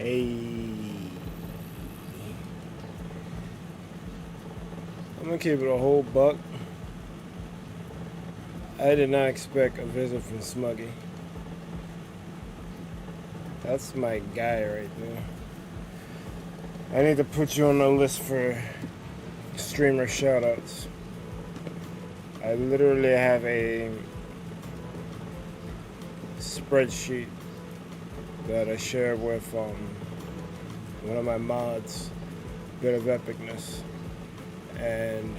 I'm gonna keep it a whole buck. I did not expect a visit from Smuggy. That's my guy right there. I need to put you on the list for streamer shoutouts. I literally have a spreadsheet that I share with one of my mods, Bit of Epicness, and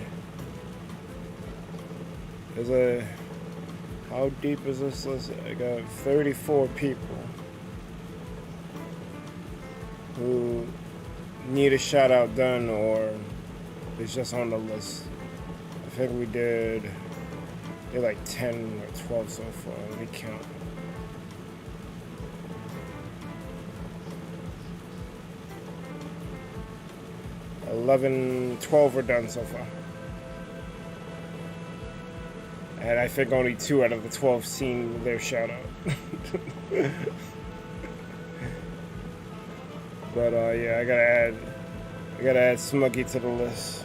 there's a, how deep is this list? I got 34 people who need a shout out done or it's just on the list. I think we did like 10 or 12 so far. Let me count. $11, 12 were done so far. And I think only 2 out of the 12 seen their shout out. But yeah, I gotta add Smuggy to the list.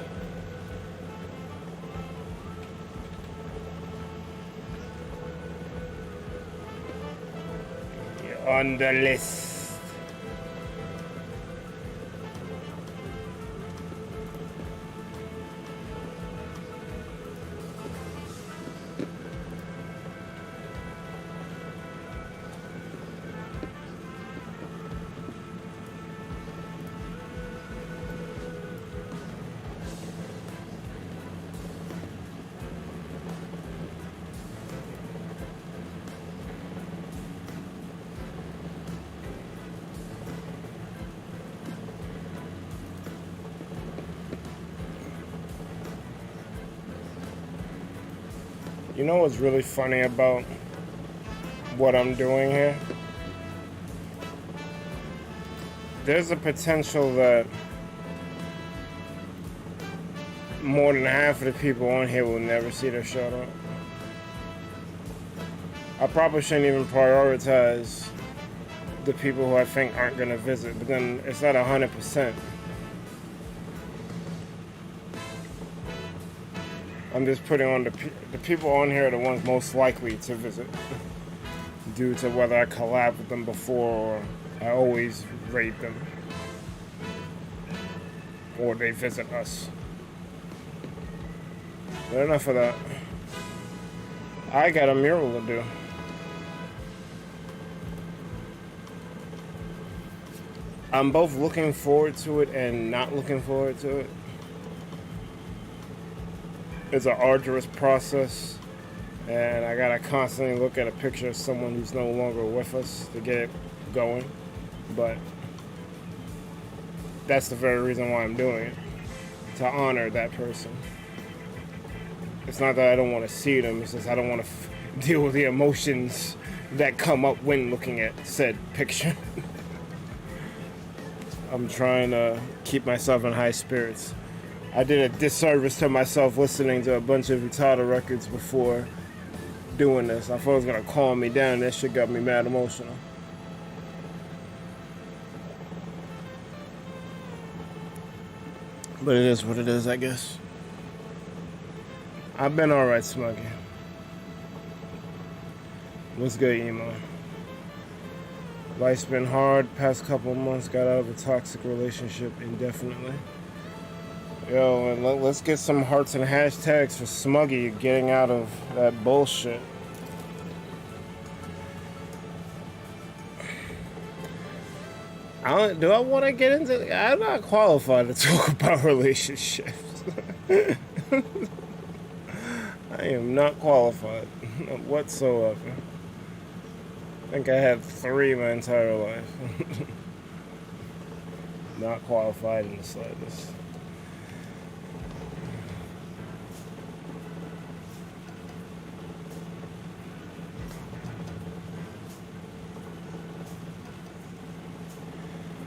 You're on the list. You know what's really funny about what I'm doing here? There's a potential that more than half of the people on here will never see their shout out. I probably shouldn't even prioritize the people who I think aren't gonna visit, but then it's not 100%. I'm just putting on the people on here are the ones most likely to visit due to whether I collab with them before or I always raid them or they visit us. But enough of that. I got a mural to do. I'm both looking forward to it and not looking forward to it. It's an arduous process, and I gotta constantly look at a picture of someone who's no longer with us to get it going. But that's the very reason why I'm doing it, to honor that person. It's not that I don't want to see them, it's just I don't want to deal with the emotions that come up when looking at said picture. I'm trying to keep myself in high spirits. I did a disservice to myself listening to a bunch of Utada records before doing this. I thought it was going to calm me down. That shit got me mad emotional. But it is what it is, I guess. I've been alright, Smuggy. What's good, Emo? Life's been hard. Past couple months, got out of a toxic relationship indefinitely. Yo, and let's get some hearts and hashtags for Smuggy getting out of that bullshit. Do I want to get into it? I'm not qualified to talk about relationships. I am not qualified whatsoever. I think I had 3 my entire life. Not qualified in the slightest.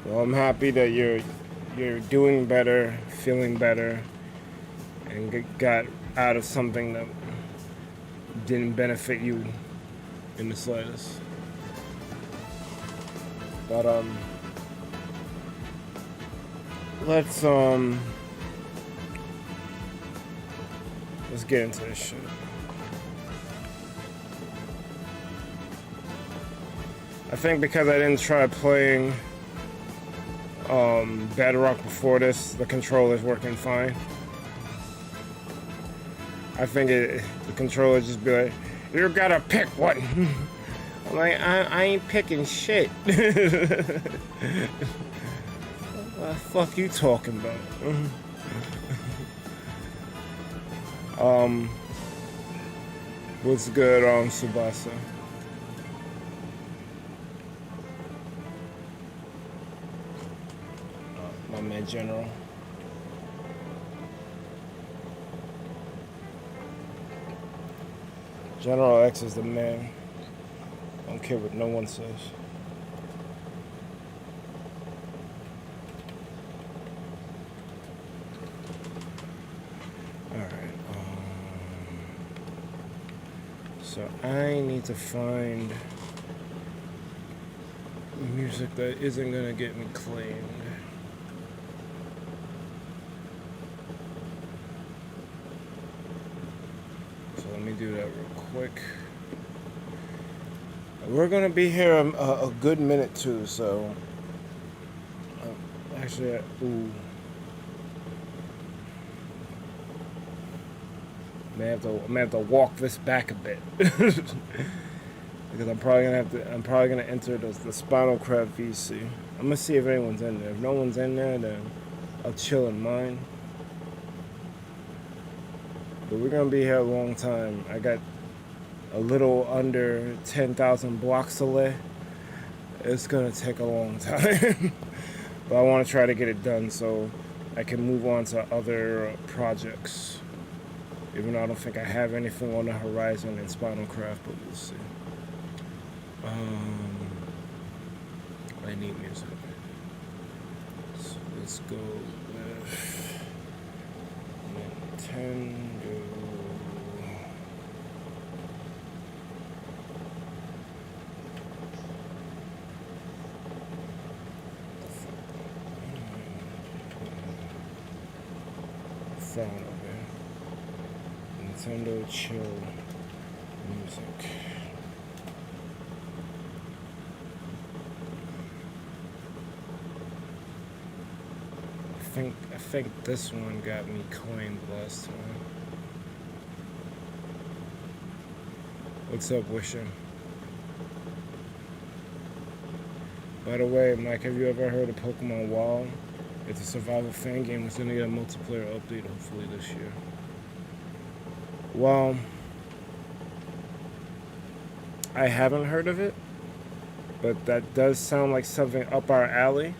Well, I'm happy that you're doing better, feeling better, and got out of something that didn't benefit you in the slightest. But let's get into this shit. I think because I didn't try playing Bedrock before this, the controller's working fine. I think the controller just be like, you gotta pick one. I'm like, I ain't picking shit. What the fuck you talking about? What's good, Subasa? My man, General. General X is the man. Don't care what no one says. Alright, so I need to find music that isn't gonna get me claimed. So let me do that real quick. We're gonna be here a good minute too, so actually, may have to walk this back a bit because I'm probably gonna enter the Spinalcraft VC. I'm gonna see if anyone's in there. If no one's in there, then I'll chill in mine. But we're gonna be here a long time. I got a little under 10,000 blocks to lay. It's gonna take a long time. But I want to try to get it done so I can move on to other projects. Even though I don't think I have anything on the horizon in Spinalcraft, but we'll see. I need music. So let's go with Nintendo. Sound over. Nintendo chill music. I think this one got me coined last time. What's up, Wishing? By the way, Mike, have you ever heard of Pokemon WoW? It's a survival fan game. It's gonna get a multiplayer update hopefully this year. Well, I haven't heard of it, but that does sound like something up our alley.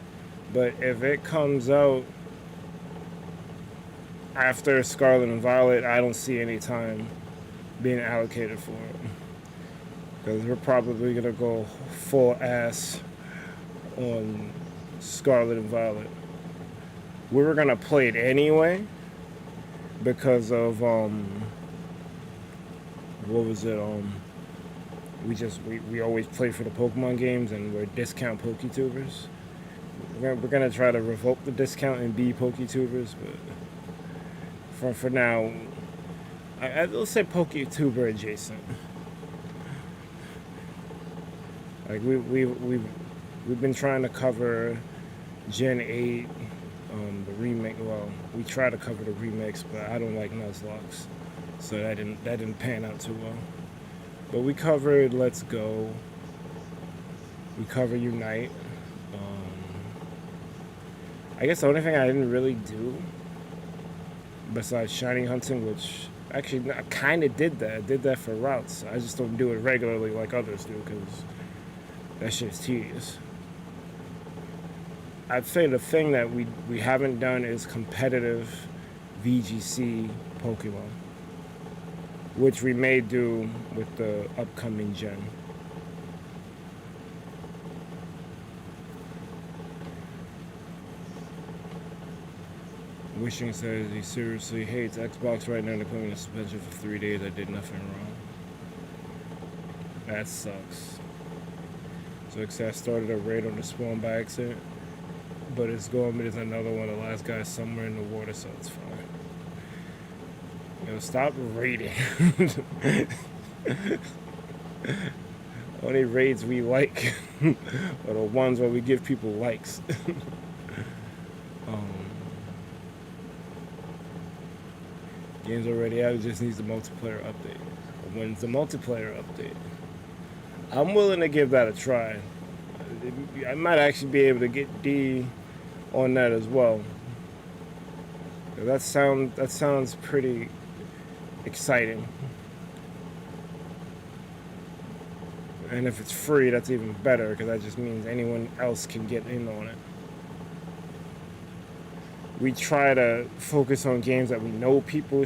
But if it comes out after Scarlet and Violet, I don't see any time being allocated for it. Because we're probably gonna go full ass on Scarlet and Violet. We were gonna play it anyway because of what was it? We always play for the Pokemon games and we're discount PokeTubers. We're gonna try to revoke the discount and be PokeTubers, but for now, I'll say PokeTuber adjacent. Like we've been trying to cover Gen 8. The remake. Well, we try to cover the remakes, but I don't like Nuzlocke, so that didn't pan out too well. But we covered Let's Go. We covered Unite. I guess the only thing I didn't really do, besides shiny hunting, which actually I kind of did that. I did that for routes. I just don't do it regularly like others do because that shit's tedious. I'd say the thing that we haven't done is competitive VGC Pokemon, which we may do with the upcoming gen. Wishing says he seriously hates Xbox right now. They're putting me in suspension for 3 days. I did nothing wrong. That sucks. So I started a raid on the spawn by accident. but it's going. There's another one. The last guy's somewhere in the water, so it's fine. Stop raiding. Only raids we like are the ones where we give people likes. Game's already out. It just needs the multiplayer update. When's the multiplayer update? I'm willing to give that a try. I might actually be able to get D on that as well. That sounds pretty exciting. And if it's free, that's even better, because that just means anyone else can get in on it. We try to focus on games that we know people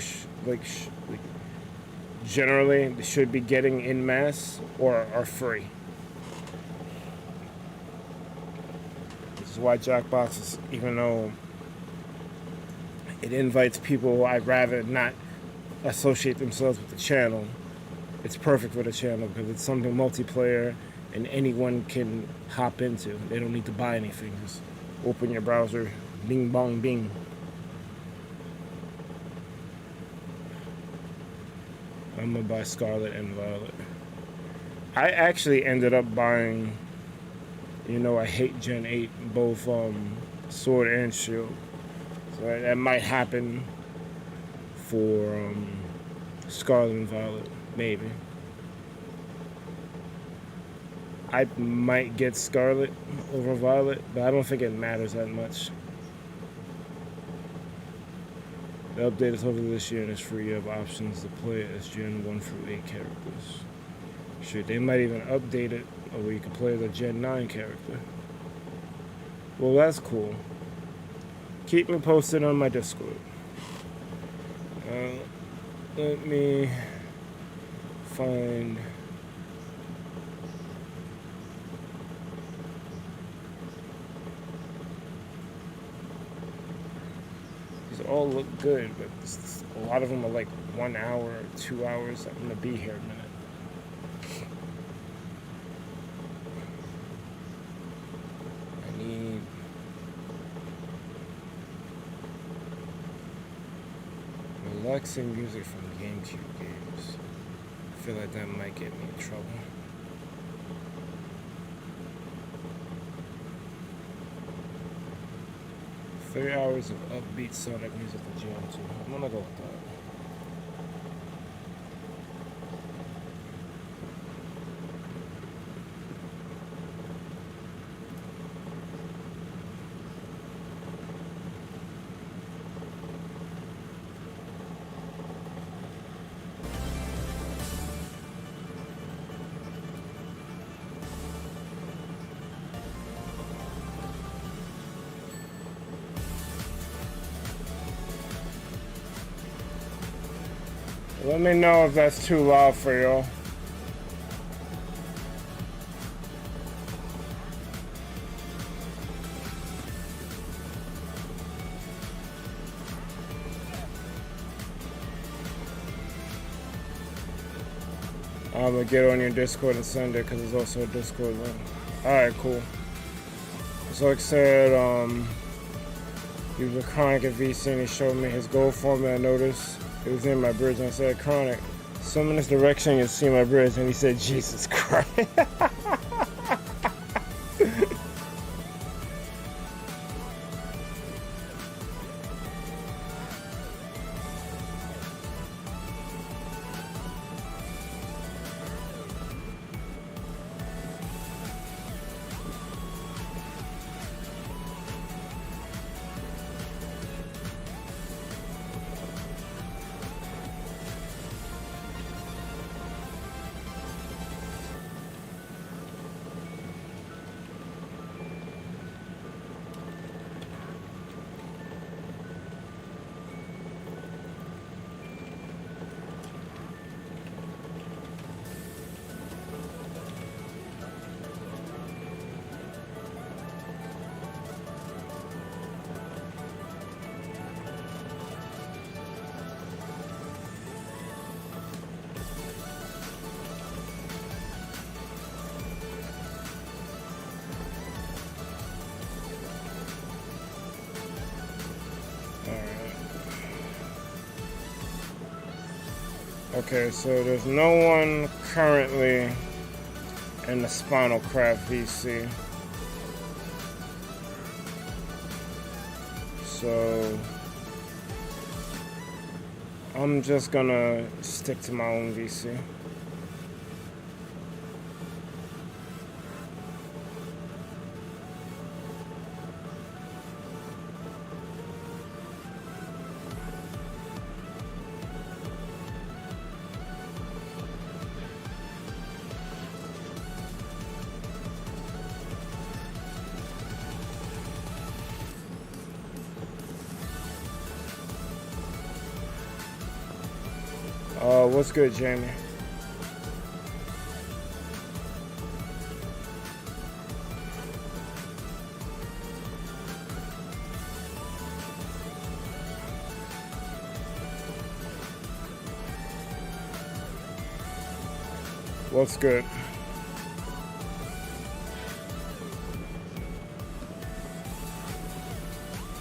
generally should be getting in mass or are free. This is why Jackbox is, even though it invites people I'd rather not associate themselves with the channel, it's perfect for the channel because it's something multiplayer and anyone can hop into. They don't need to buy anything. Just open your browser, bing bong bing. I'm gonna buy Scarlet and Violet. I actually ended up buying, I hate Gen 8, both Sword and Shield. So that might happen for Scarlet and Violet, maybe. I might get Scarlet over Violet, but I don't think it matters that much. The update is over this year and it's free. You have options to play it as Gen 1 through 8 characters. Shit, they might even update it where you can play the Gen 9 character. Well, that's cool. Keep me posted on my Discord. Let me find... These all look good, but a lot of them are like 1 hour or 2 hours. I'm gonna be here a minute. I need... relaxing music from GameCube games. I feel like that might get me in trouble. Three hours of upbeat Sonic music to jam to. I'm gonna go with that. Let me know if that's too loud for y'all. I'm gonna get on your Discord and send it because there's also a Discord link. Alright, cool. So like I said, he was a Chronic at VC and he showed me his gold form and I noticed it was in my bridge and I said, Chronic, swim in this direction, you'll see my bridge. And he said, Jesus Christ. Okay, so there's no one currently in the Spinalcraft VC. So I'm just gonna stick to my own VC. What's good, Jamie? What's good?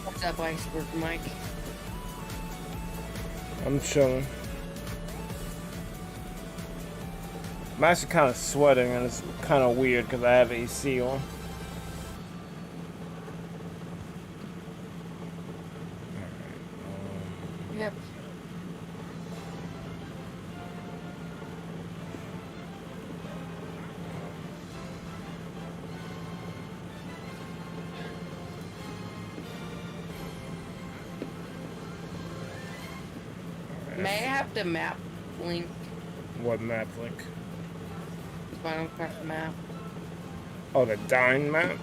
What's up, Iceberg Mike? I'm chilling. I'm actually kind of sweating, and it's kind of weird because I have AC on. Yep. May I have the map link? What map link? Spinalcraft map. Oh, the Dine map?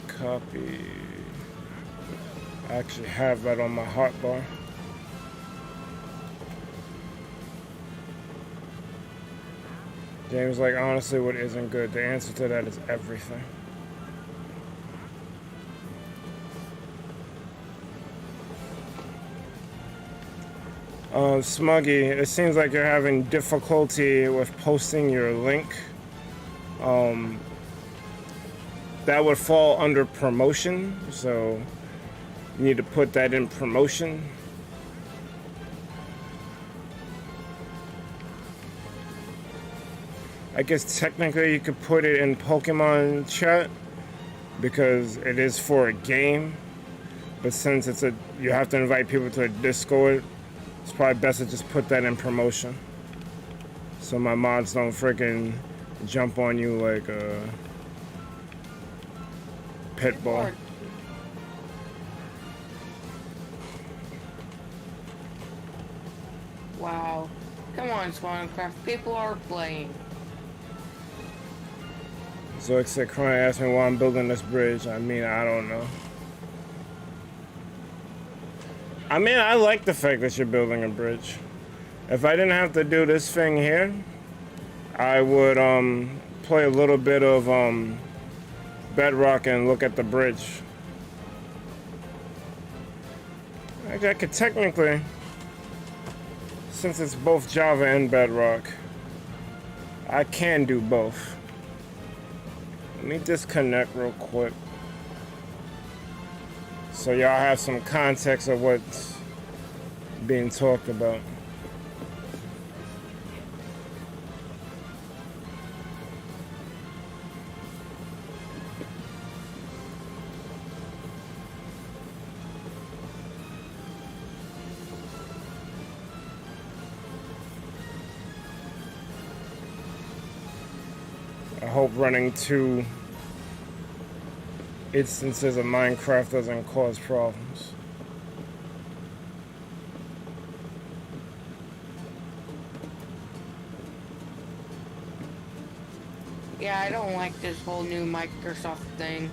Copy. I actually have that on my hotbar. James like, honestly, what isn't good? The answer to that is everything. Smuggy, it seems like you're having difficulty with posting your link. That would fall under promotion, so you need to put that in promotion. I guess technically you could put it in Pokemon chat because it is for a game, but since it's you have to invite people to a Discord, it's probably best to just put that in promotion so my mods don't freaking jump on you like a pit bull. Wow. Come on, Spinalcraft. People are playing. Zoic said, Crying asked me why I'm building this bridge. I mean, I don't know. I mean, I like the fact that you're building a bridge. If I didn't have to do this thing here, I would play a little bit of Bedrock and look at the bridge. I could technically, since it's both Java and Bedrock, I can do both. Let me disconnect real quick so y'all have some context of what's being talked about. I hope running 2 instances of Minecraft doesn't cause problems. Yeah, I don't like this whole new Microsoft thing.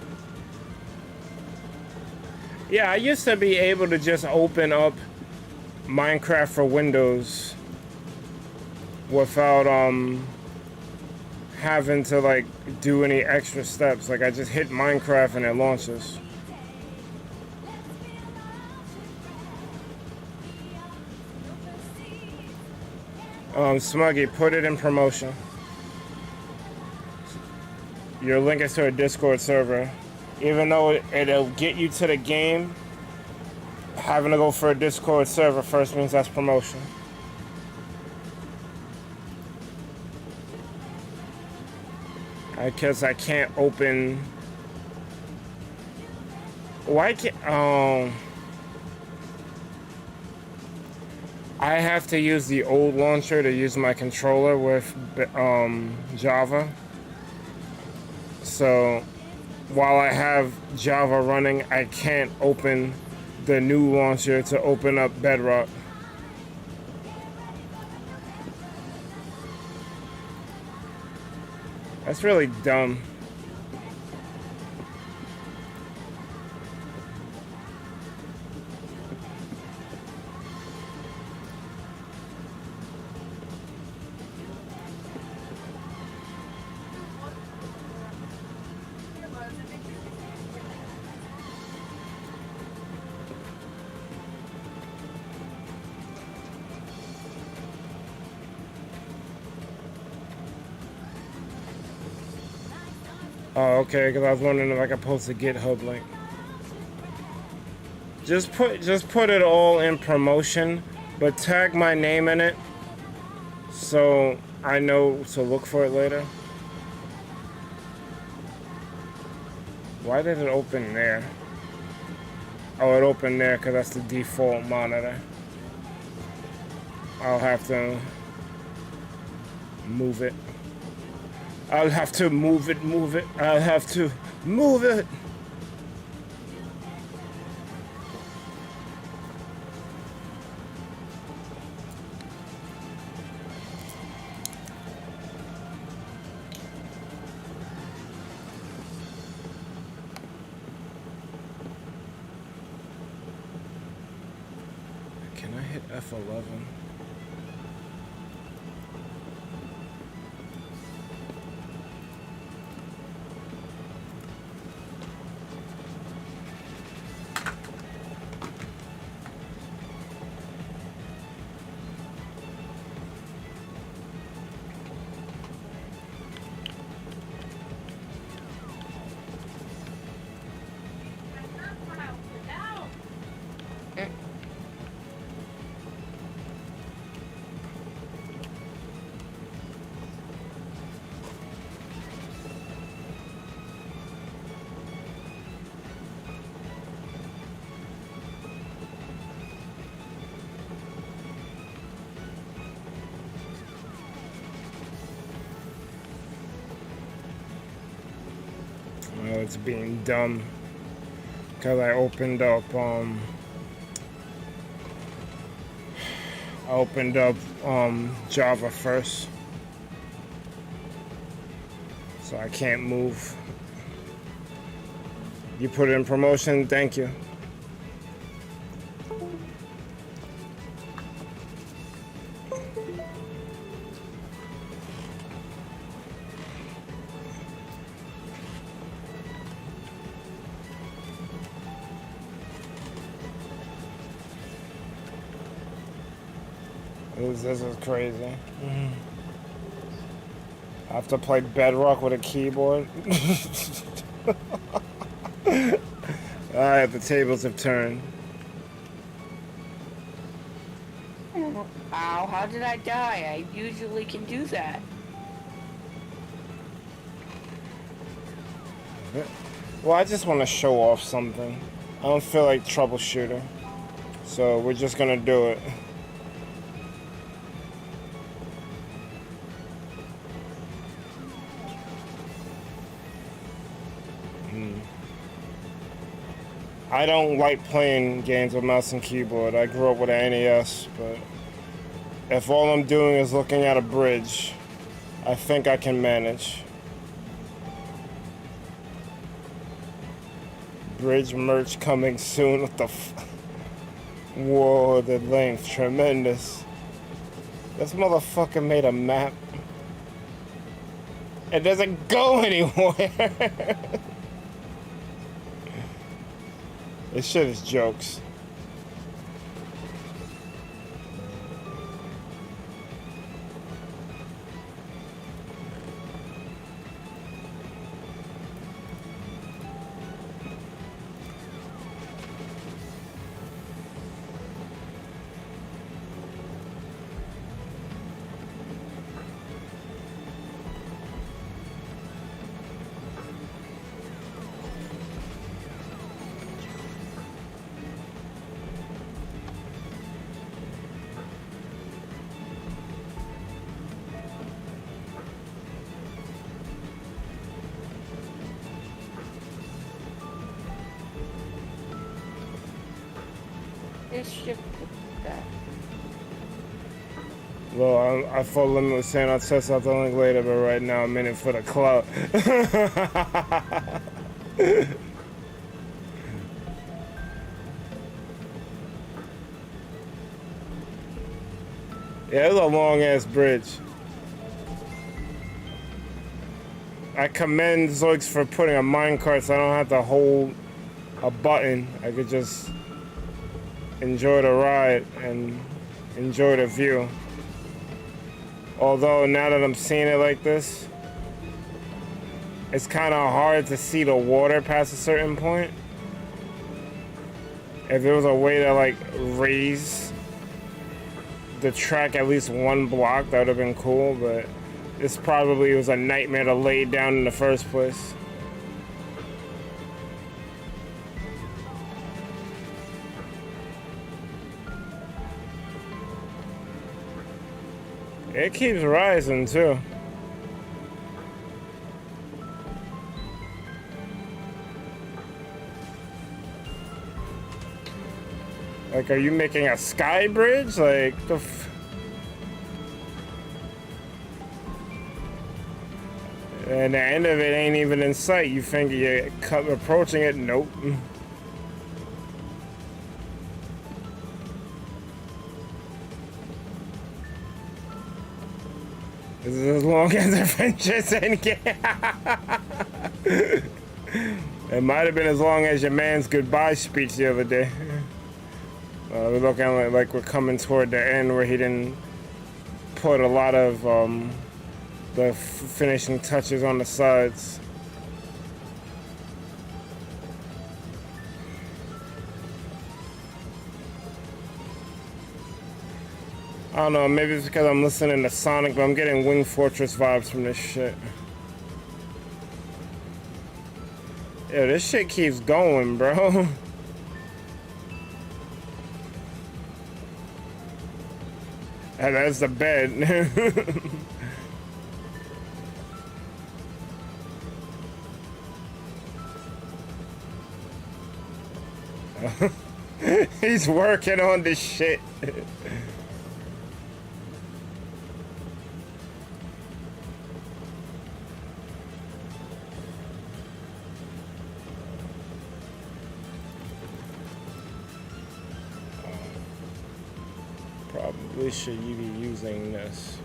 Yeah, I used to be able to just open up Minecraft for Windows without having to like do any extra steps. Like I just hit Minecraft and it launches. Smuggy, put it in promotion. Your link is to a Discord server. Even though it'll get you to the game, having to go for a Discord server first means that's promotion. Because I can't open... Why can't... I have to use the old launcher to use my controller with Java. So while I have Java running, I can't open the new launcher to open up Bedrock. That's really dumb. Oh, okay, because I was wondering if I could post a GitHub link. Just put it all in promotion, but tag my name in it so I know to look for it later. Why did it open there? Oh, it opened there because that's the default monitor. I'll have to move it. I'll have to move it. I'll have to move it. Can I hit F11? It's being dumb because I opened up Java first, so I can't move. You put it in promotion, thank you. This is crazy. I have to play Bedrock with a keyboard. Alright, the tables have turned. Ow, how did I die? I usually can do that. Well, I just want to show off something. I don't feel like troubleshooter. So we're just gonna do it. I don't like playing games with mouse and keyboard. I grew up with an NES, but if all I'm doing is looking at a bridge, I think I can manage. Bridge merch coming soon. What the Whoa, the length, tremendous. This motherfucker made a map. It doesn't go anywhere. This shit is jokes. this ship that. Well, I thought Limit was saying I'll test out the link later, but right now I'm in it for the clout. Yeah, it's a long-ass bridge. I commend Zoiks for putting a minecart so I don't have to hold a button. I could just enjoy the ride and enjoy the view. Although now that I'm seeing it like this, it's kind of hard to see the water past a certain point. If there was a way to like raise the track at least one block, that would have been cool, but this probably was a nightmare to lay down in the first place. It keeps rising too. Like, are you making a sky bridge? Like, the and the end of it ain't even in sight. You think you're approaching it? Nope. This is as long as Adventures Endgame. It might have been as long as your man's goodbye speech the other day. We're looking like we're coming toward the end where he didn't put a lot of the finishing touches on the sides. I don't know, maybe it's because I'm listening to Sonic, but I'm getting Wing Fortress vibes from this shit. Yeah, this shit keeps going, bro. And that's the bed. He's working on this shit. Probably should you be using this?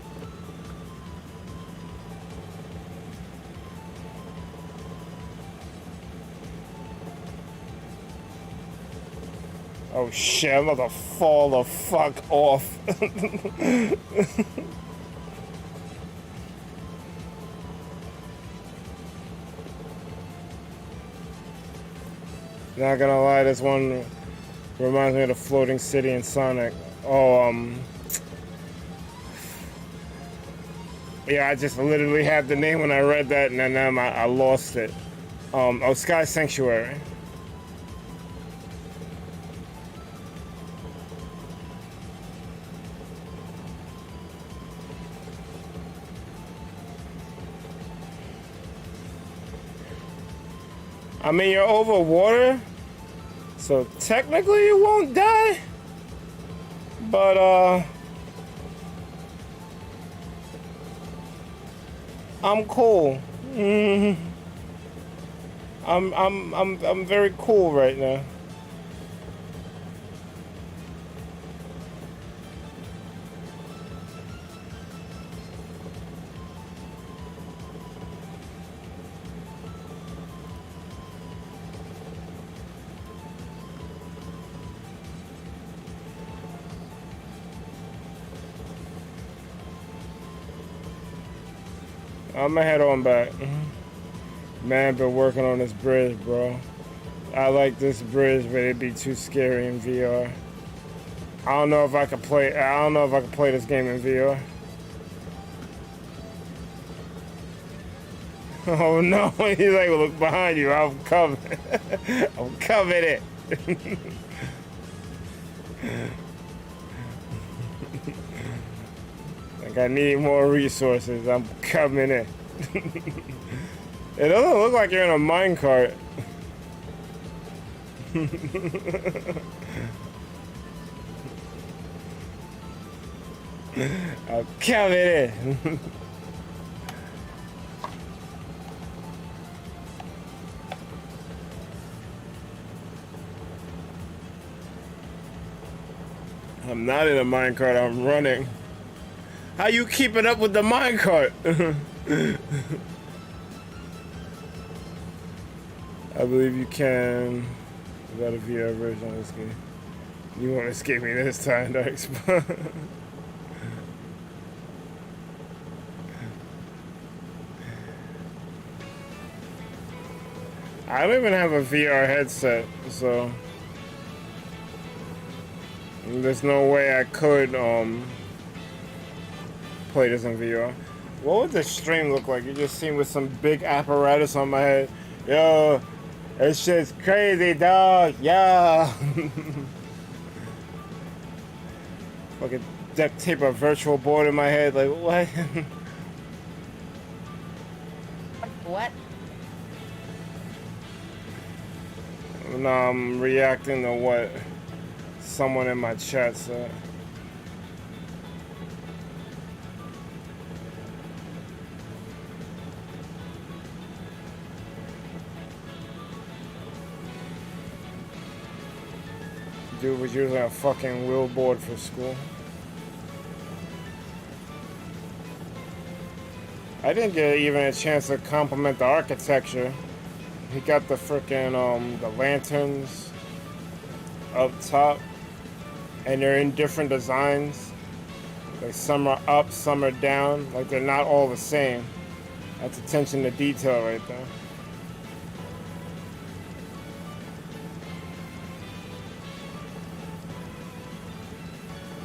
Oh shit, I'm about to fall the fuck off. Not gonna lie, this one reminds me of the floating city in Sonic. Oh, yeah, I just literally had the name when I read that, and then I lost it. Oh, Sky Sanctuary. I mean, you're over water, so technically you won't die. But I'm cool. I'm very cool right now. I'm gonna head on back. Man, been working on this bridge, bro. I like this bridge, but it'd be too scary in VR. I don't know if I could play. I don't know if I could play this game in VR. Oh no! He's like, look behind you. I'm coming. I'm coming it. Like, I need more resources. I'm coming in. It doesn't look like you're in a minecart. I'll come it in. I'm not in a minecart, I'm running. How you keeping up with the minecart? I believe you can. Without a VR version of this game. You won't escape me this time, Dark Spot. I don't even have a VR headset, so there's no way I could play this in VR. What would the stream look like? You just see me with some big apparatus on my head. Yo, this shit's crazy, dog. Yeah. Fucking duct tape a virtual board in my head. Like, what? What? No, I'm reacting to what someone in my chat said. Dude was using a fucking wheelboard for school. I didn't get even a chance to compliment the architecture. He got the frickin' the lanterns up top, and they're in different designs. Like some are up, some are down. Like they're not all the same. That's attention to detail right there.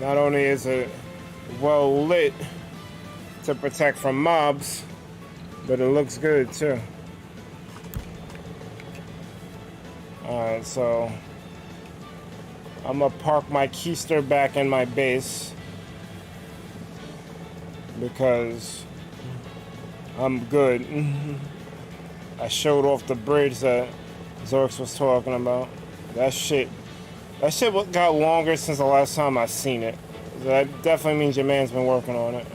Not only is it well lit to protect from mobs, but it looks good too. Alright, so I'm gonna park my keister back in my base because I'm good. I showed off the bridge that Zorx was talking about. That shit got longer since the last time I seen it. That definitely means your man's been working on it.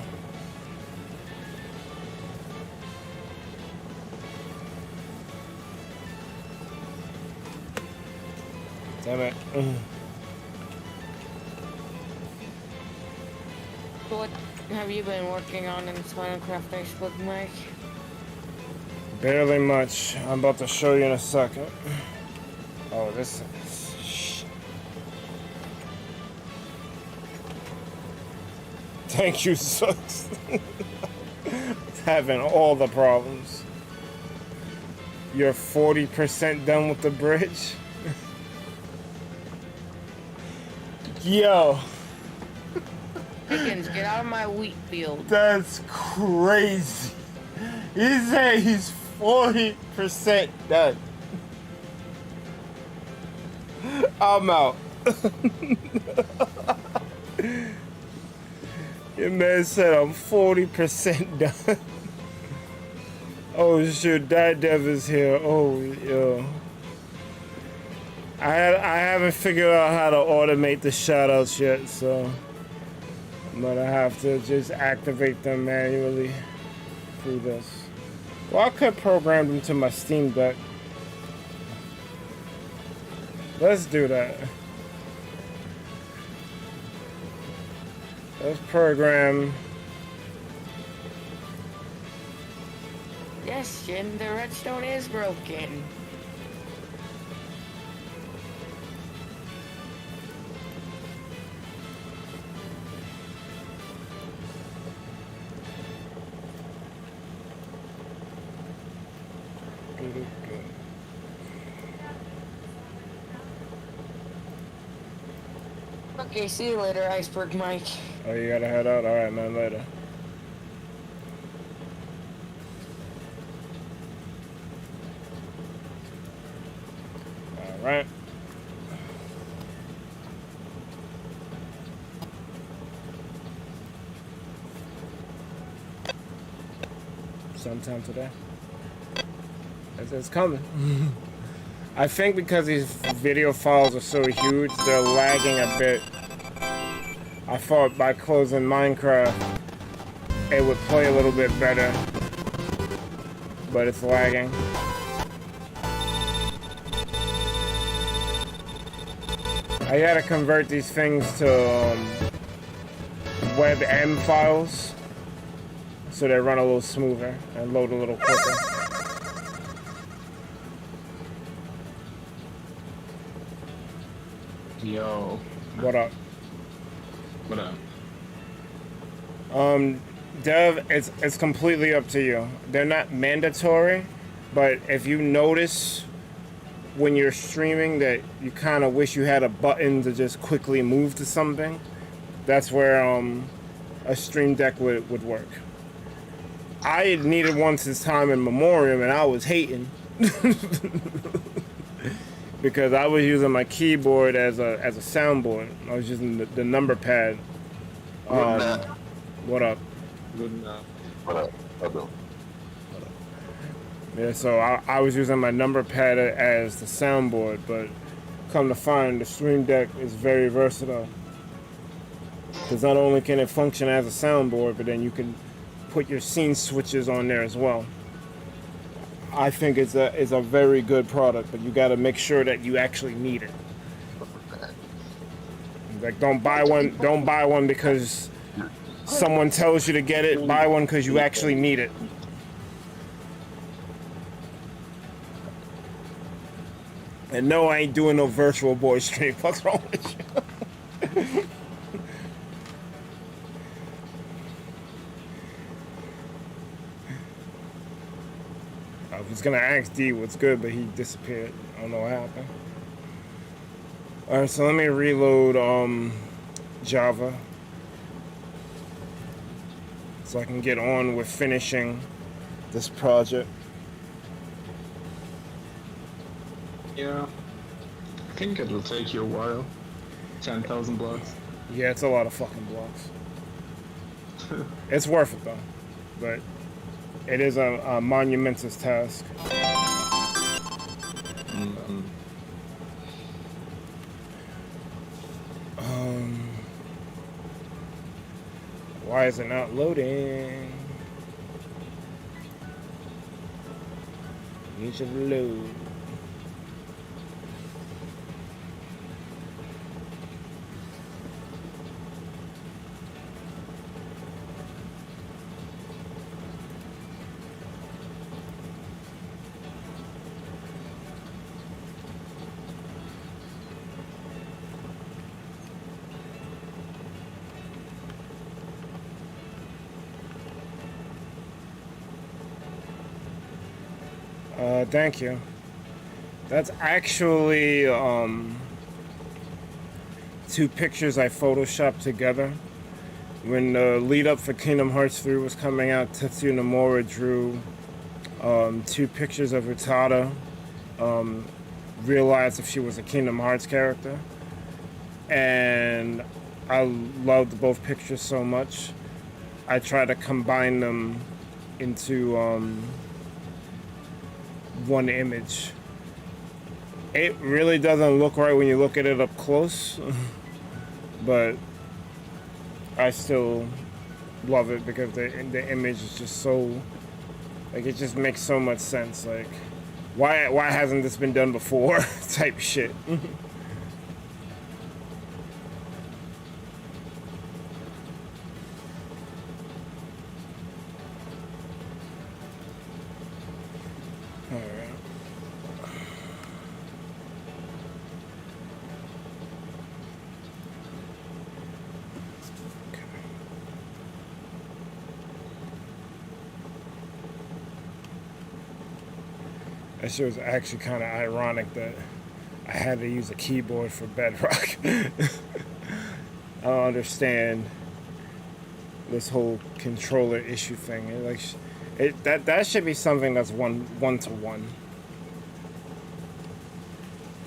Damn it. What have you been working on in Spinalcraft Facebook, Mike? Barely much. I'm about to show you in a second. Oh, this is... Thank you, sucks. It's having all the problems. You're 40% done with the bridge? Yo. Higgins, get out of my wheat field. That's crazy. He said he's 40% done. I'm out. Your man said I'm 40% done. Oh shoot, that dev is here. Oh yo. I haven't figured out how to automate the shoutouts yet, so I'm gonna have to just activate them manually through this. Well, I could program them to my Steam Deck. Let's do that. Let's program. Yes, Jim, the redstone is broken. Okay, see you later, Iceberg Mike. Oh, you gotta head out? Alright, man, later. Alright. Sometime today. It's coming. I think because these video files are so huge, they're lagging a bit. I thought by closing Minecraft, it would play a little bit better, but it's lagging. I gotta convert these things to WebM files so they run a little smoother and load a little quicker. Yo. What up? What up? Dev, it's completely up to you. They're not mandatory, but if you notice when you're streaming that you kind of wish you had a button to just quickly move to something, that's where a stream deck would work. I needed one since time in memoriam, and I was hating because I was using my keyboard as a soundboard. I was using the number pad. What up? Good enough. What up? Hello. Yeah, so I was using my number pad as the soundboard, but come to find, the Stream Deck is very versatile. Because not only can it function as a soundboard, but then you can put your scene switches on there as well. I think it's a very good product, but you got to make sure that you actually need it. Like, don't buy one because someone tells you to get it. Buy one because you actually need it. And no, I ain't doing no virtual boy stream. What's wrong with you? I was gonna ask D what's good, but he disappeared. I don't know what happened. Alright, so let me reload Java so I can get on with finishing this project. Yeah. I think it'll take you a while. 10,000 blocks. Yeah, it's a lot of fucking blocks. It's worth it though, but it is a monumentous task. Mm-hmm. Why is it not loading? You should load. Thank you. That's actually two pictures I photoshopped together. When the lead up for Kingdom Hearts 3 was coming out, Tetsuya Nomura drew two pictures of Utada. Realized if she was a Kingdom Hearts character. And I loved both pictures so much. I tried to combine them into one image. It really doesn't look right when you look at it up close, but I still love it because the image is just so, like, it just makes so much sense. Like, why hasn't this been done before? Type shit. That shit was actually kind of ironic that I had to use a keyboard for Bedrock. I don't understand this whole controller issue thing. That should be something that's one to one,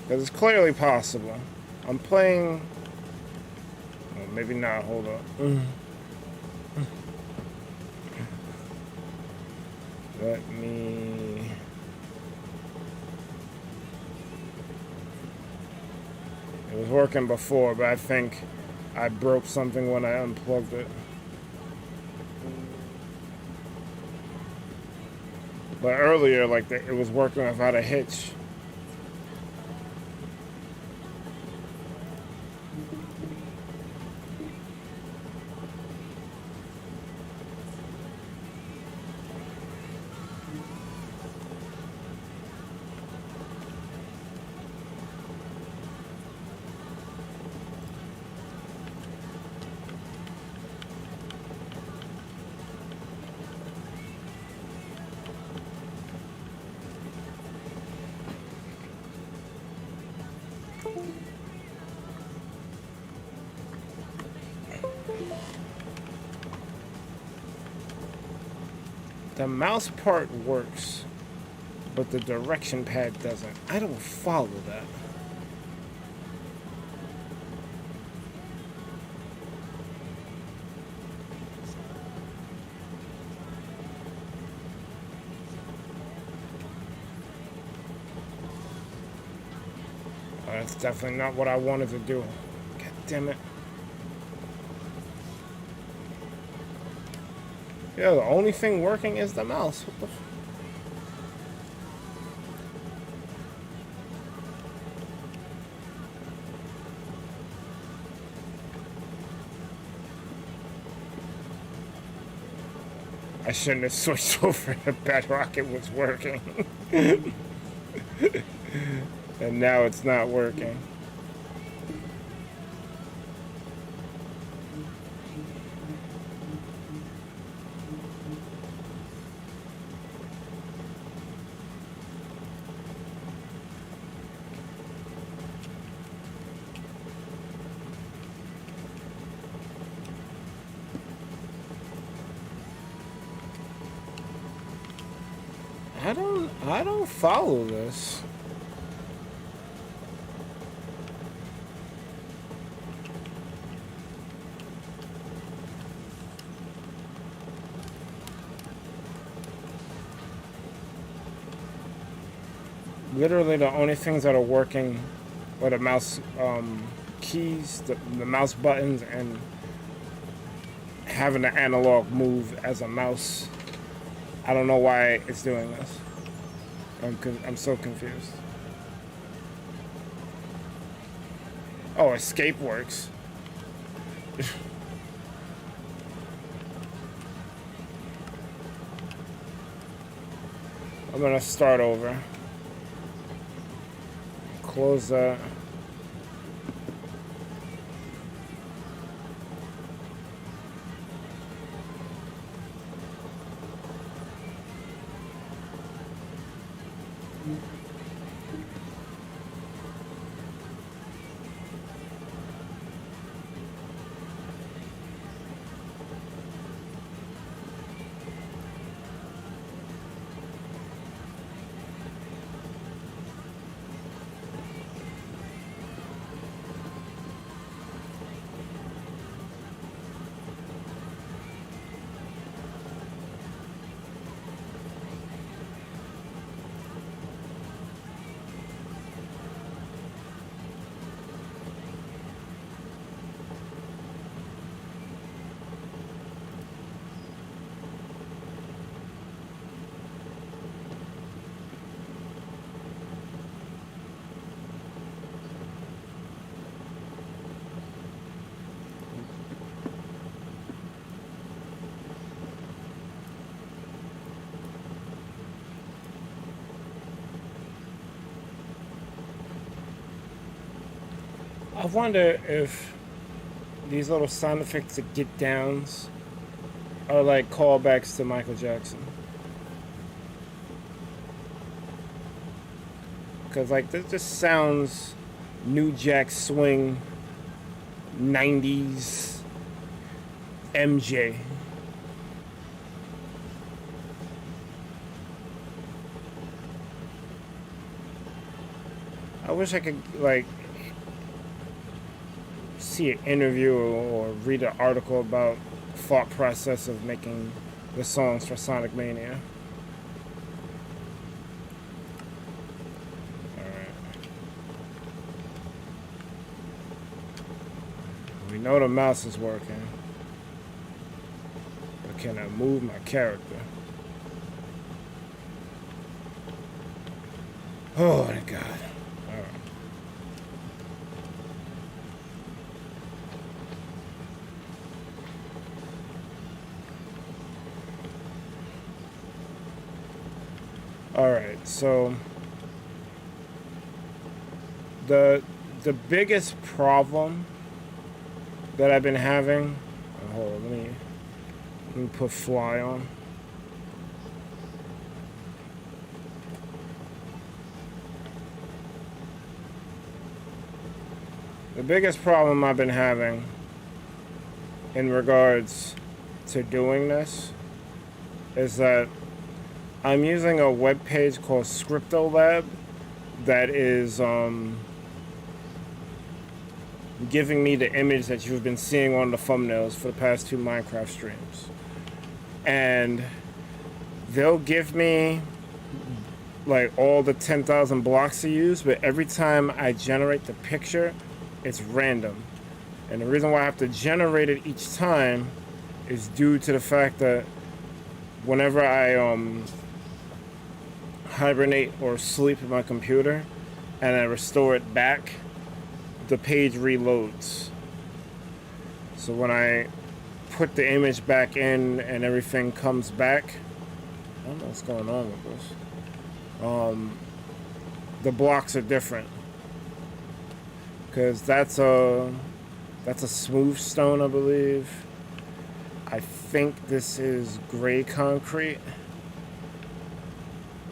because it's clearly possible. I'm playing. Well, maybe not. Hold up. Let me. It was working before, but I think I broke something when I unplugged it. But earlier, like, it was working without a hitch. The mouse part works, but the direction pad doesn't. I don't follow that. That's definitely not what I wanted to do. God damn it. Yeah, the only thing working is the mouse. What the I shouldn't have switched over to Bedrock. It was working. And now it's not working. I don't follow this. Literally the only things that are working are the mouse keys, the mouse buttons, and having the analog move as a mouse. I don't know why it's doing this. I'm so confused. Oh, escape works. I'm gonna start over. Close that. I wonder if these little sound effects that get downs are like callbacks to Michael Jackson. Because like this just sounds New Jack Swing 90s MJ. I wish I could like see an interview or read an article about the thought process of making the songs for Sonic Mania. Alright. We know the mouse is working. But can I move my character? Oh my god. Alright. Alright, so the biggest problem that I've been having, hold on, let me put fly on. The biggest problem I've been having in regards to doing this is that I'm using a web page called ScriptoLab that is giving me the image that you've been seeing on the thumbnails for the past 2 Minecraft streams. And they'll give me like all the 10,000 blocks to use, but every time I generate the picture, it's random. And the reason why I have to generate it each time is due to the fact that whenever I hibernate or sleep in my computer and I restore it back, the page reloads. So when I put the image back in and everything comes back, I don't know what's going on with this. The blocks are different because that's a smooth stone, I believe. I think this is gray concrete,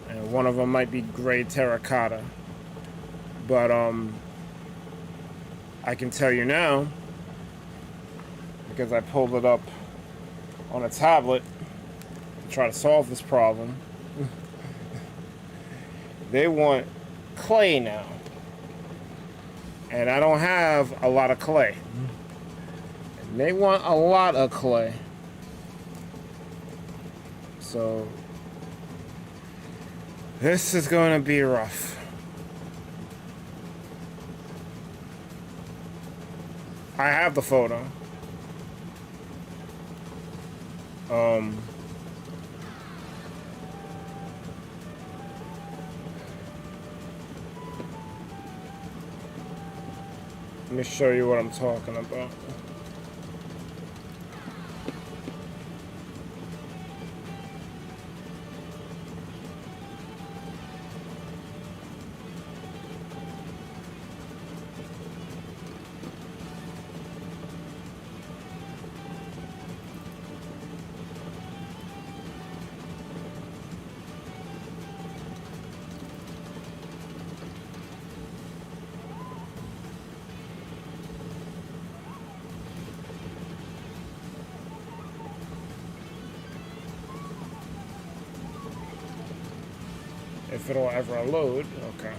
and one of them might be gray terracotta. But I can tell you now, because I pulled it up on a tablet to try to solve this problem. They want clay now, and I don't have a lot of clay. And they want a lot of clay. So this is going to be rough. I have the photo. Let me show you what I'm talking about. If it'll ever load, okay.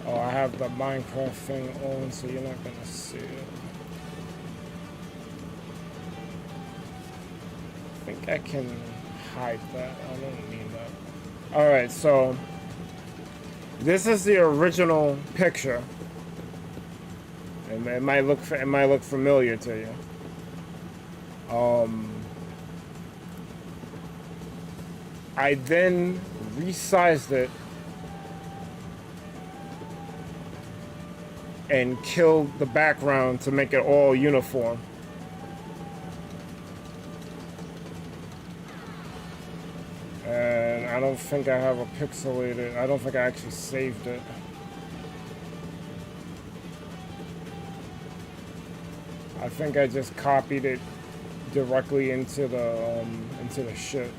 Oh, I have the Minecraft thing on, so you're not gonna see it. I think I can hide that. I don't need that. Alright, so this is the original picture. It might look familiar to you. I then resized it and killed the background to make it all uniform. And I don't think I have a pixelated. I don't think I actually saved it. I think I just copied it directly into the shit.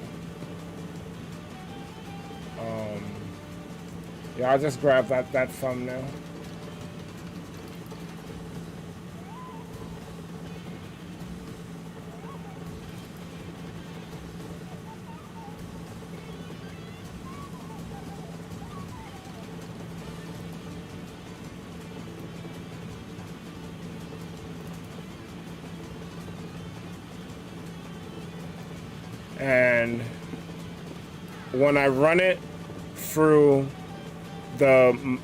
Yeah, I'll just grab that thumbnail. And when I run it through the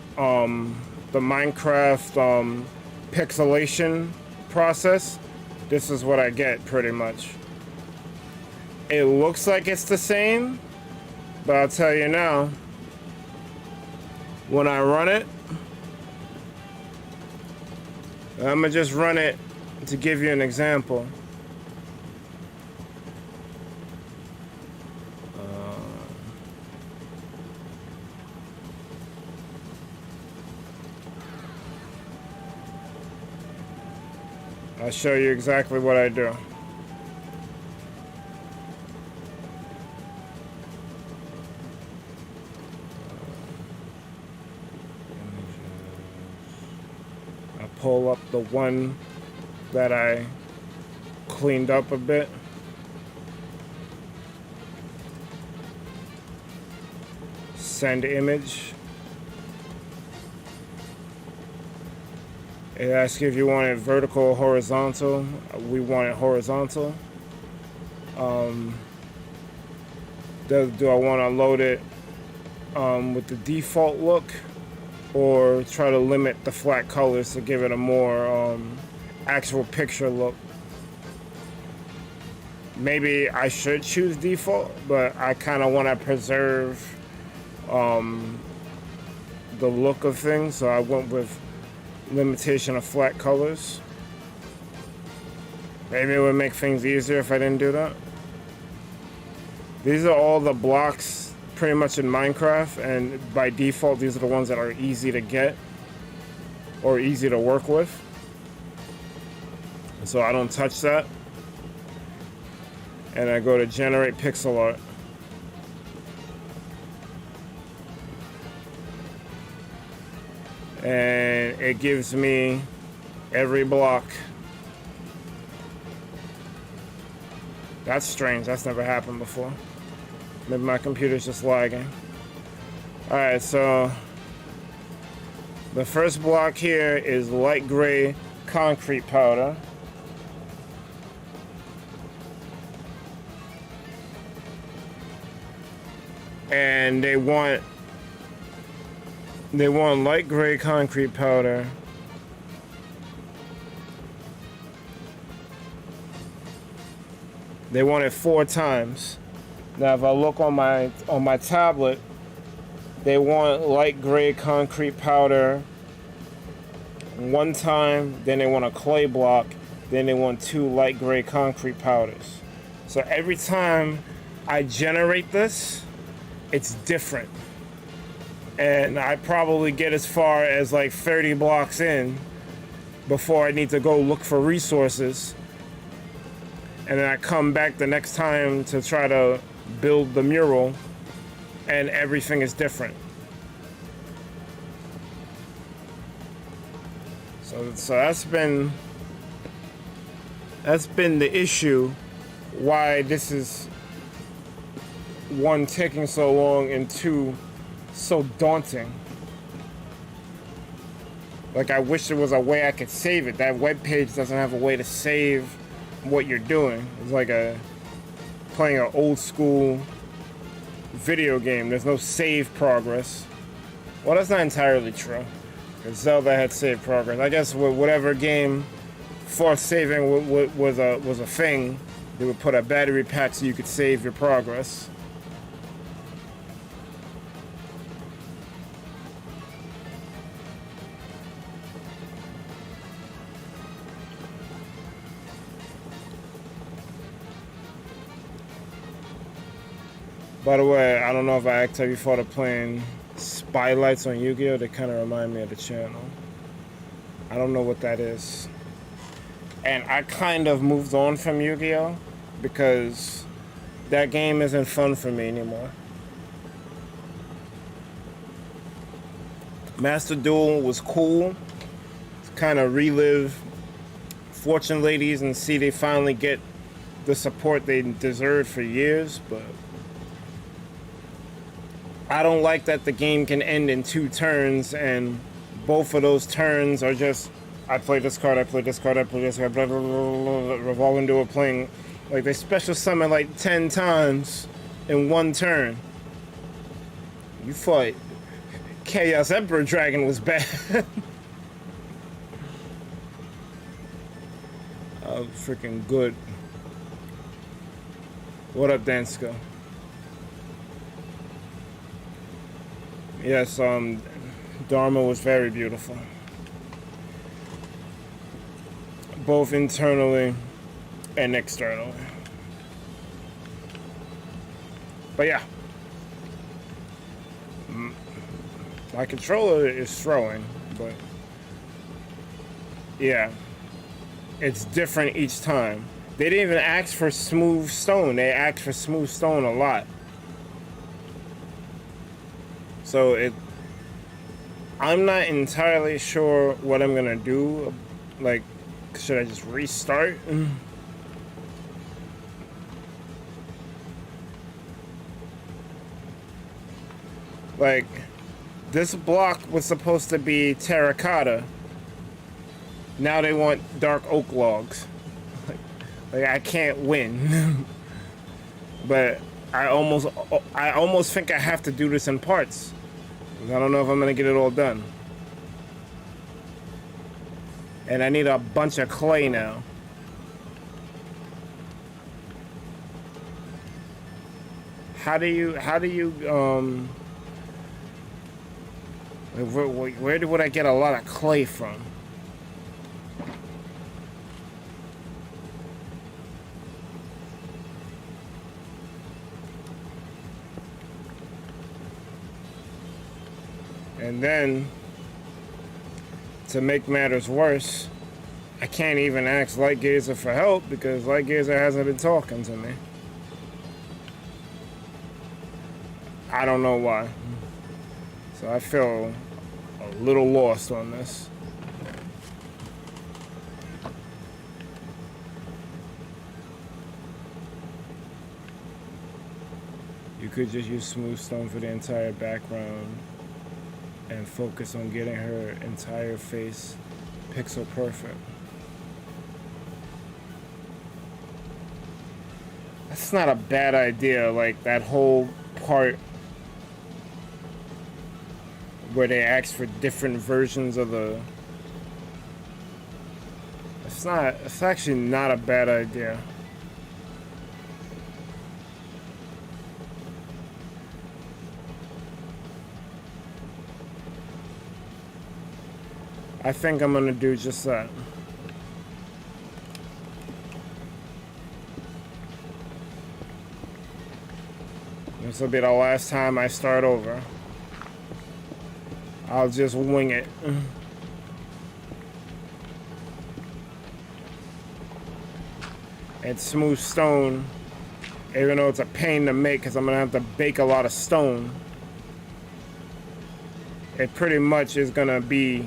Minecraft pixelation process, this is what I get pretty much. It looks like it's the same, but I'll tell you now, when I run it, I'm gonna just run it to give you an example. I'll show you exactly what I do. I pull up the one that I cleaned up a bit. Send image. It asks you if you want it vertical or horizontal. We want it horizontal. Do I want to load it with the default look, or try to limit the flat colors to give it a more actual picture look? Maybe I should choose default, but I kind of want to preserve the look of things, so I went with limitation of flat colors. Maybe it would make things easier if I didn't do that. These are all the blocks pretty much in Minecraft, and by default these are the ones that are easy to get or easy to work with, so I don't touch that, and I go to generate pixel art. And it gives me every block. That's strange. That's never happened before. Maybe my computer's just lagging. Alright, so the first block here is light gray concrete powder. And they want light gray concrete powder. They want it 4 times. Now if I look on my tablet, they want light gray concrete powder 1 time, then they want a clay block, then they want 2 light gray concrete powders. So every time I generate this, it's different. And I probably get as far as like 30 blocks in before I need to go look for resources. And then I come back the next time to try to build the mural, and everything is different. So that's been the issue, why this is 1, taking so long, and 2, so daunting. Like, I wish there was a way I could save it. That web page doesn't have a way to save what you're doing. It's like playing an old school video game. There's no save progress. Well, that's not entirely true, because Zelda had save progress. I guess with whatever game force saving was a thing, they would put a battery pack so you could save your progress. By the way, I don't know if I asked, have you thought of playing Spylights on Yu-Gi-Oh? They kind of remind me of the channel. I don't know what that is. And I kind of moved on from Yu-Gi-Oh because that game isn't fun for me anymore. Master Duel was cool. To kind of relive Fortune Ladies and see they finally get the support they deserved for years, but I don't like that the game can end in 2 turns, and both of those turns are just, I play this card, I play this card, I play this card, blah, blah, blah, blah, blah, revolving into playing Like, they special summon like 10 times in one turn. You fought Chaos Emperor Dragon was bad. Freaking good. What up, Dansko? Yes, Dharma was very beautiful. Both internally and externally. But yeah. My controller is throwing, but yeah. It's different each time. They didn't even ask for smooth stone. They asked for smooth stone a lot. So I'm not entirely sure what I'm gonna do. Like, should I just restart? Like, this block was supposed to be terracotta. Now they want dark oak logs. Like I can't win. But I almost think I have to do this in parts. I don't know if I'm gonna get it all done. And I need a bunch of clay now. How do you where would I get a lot of clay from? And then, to make matters worse, I can't even ask Lightgazer for help because Lightgazer hasn't been talking to me. I don't know why. So I feel a little lost on this. You could just use smooth stone for the entire background and focus on getting her entire face pixel perfect. That's not a bad idea, like that whole part where they ask for different versions of the... It's actually not a bad idea. I think I'm gonna do just that. This will be the last time I start over. I'll just wing it. It's smooth stone, even though it's a pain to make because I'm gonna have to bake a lot of stone. It pretty much is gonna be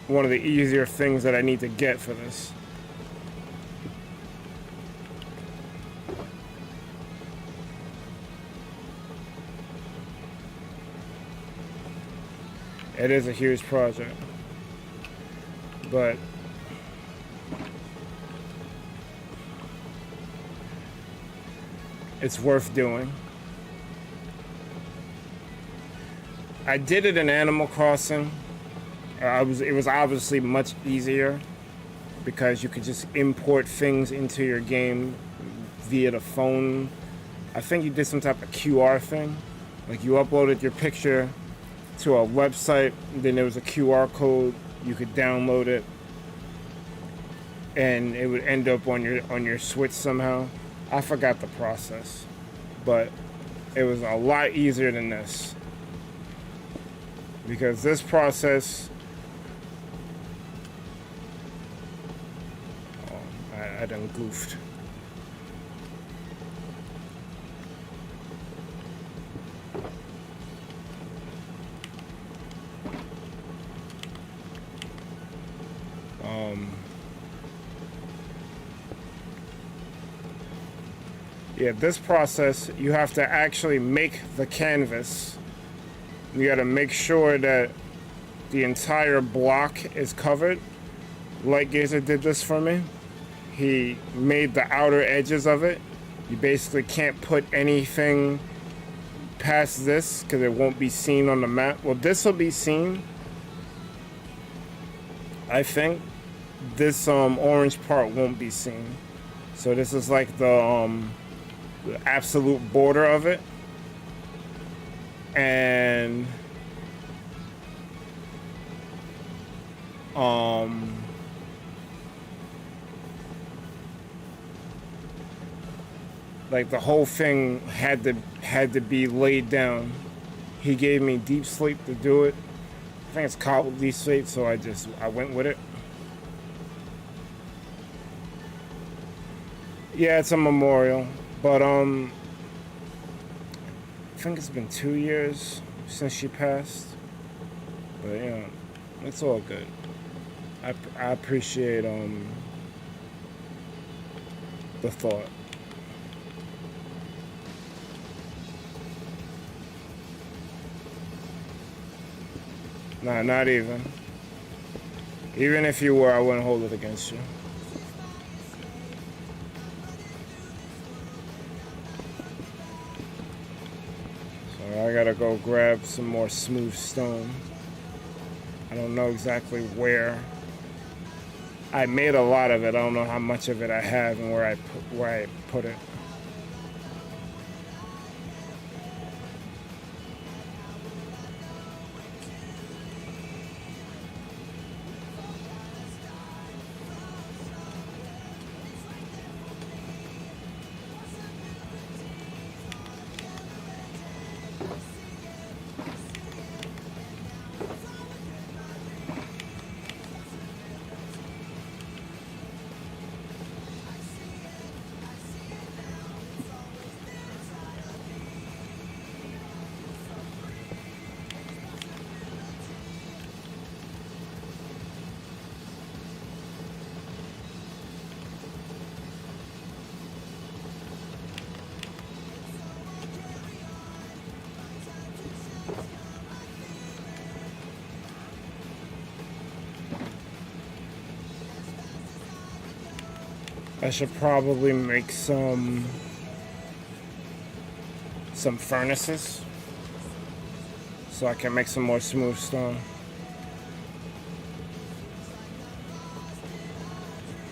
one of the easier things that I need to get for this. It is a huge project, but it's worth doing. I did it in Animal Crossing. It was obviously much easier because you could just import things into your game via the phone. I think you did some type of QR thing. Like you uploaded your picture to a website, then there was a QR code, you could download it, and it would end up on your Switch somehow. I forgot the process, but it was a lot easier than this. Because this process... Oh, I done goofed. Yeah, this process, you have to actually make the canvas. You gotta make sure that the entire block is covered. Lightgazer did this for me. he made the outer edges of it. You basically can't put anything past this because it won't be seen on the map. Well, this will be seen, I think. This orange part won't be seen. So this is like the absolute border of it. And like the whole thing had to be laid down. He gave me deep sleep to do it. I think it's called deep sleep, so I went with it. Yeah, it's a memorial, but I think it's been 2 years since she passed. But yeah, it's all good. I appreciate the thought. Nah, not even. Even if you were, I wouldn't hold it against you. So I gotta go grab some more smooth stone. I don't know exactly where. I made a lot of it. I don't know how much of it I have and where I put it. I should probably make some furnaces so I can make some more smooth stone.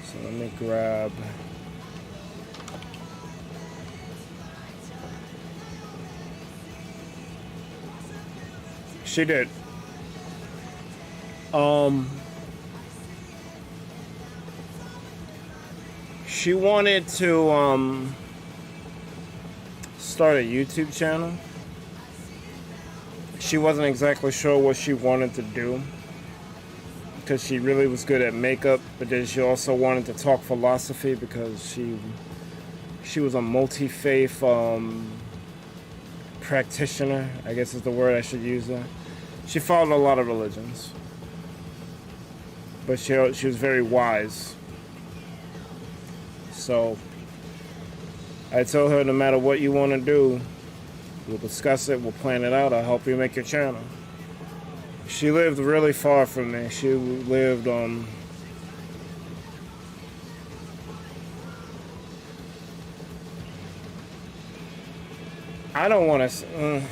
So let me grab. She did. She wanted to start a YouTube channel. She wasn't exactly sure what she wanted to do because she really was good at makeup, but then she also wanted to talk philosophy because she was a multi-faith practitioner, I guess is the word I should use there. She followed a lot of religions, but she was very wise. So I told her no matter what you want to do, we'll discuss it, we'll plan it out, I'll help you make your channel. She lived really far from me. She lived I don't want to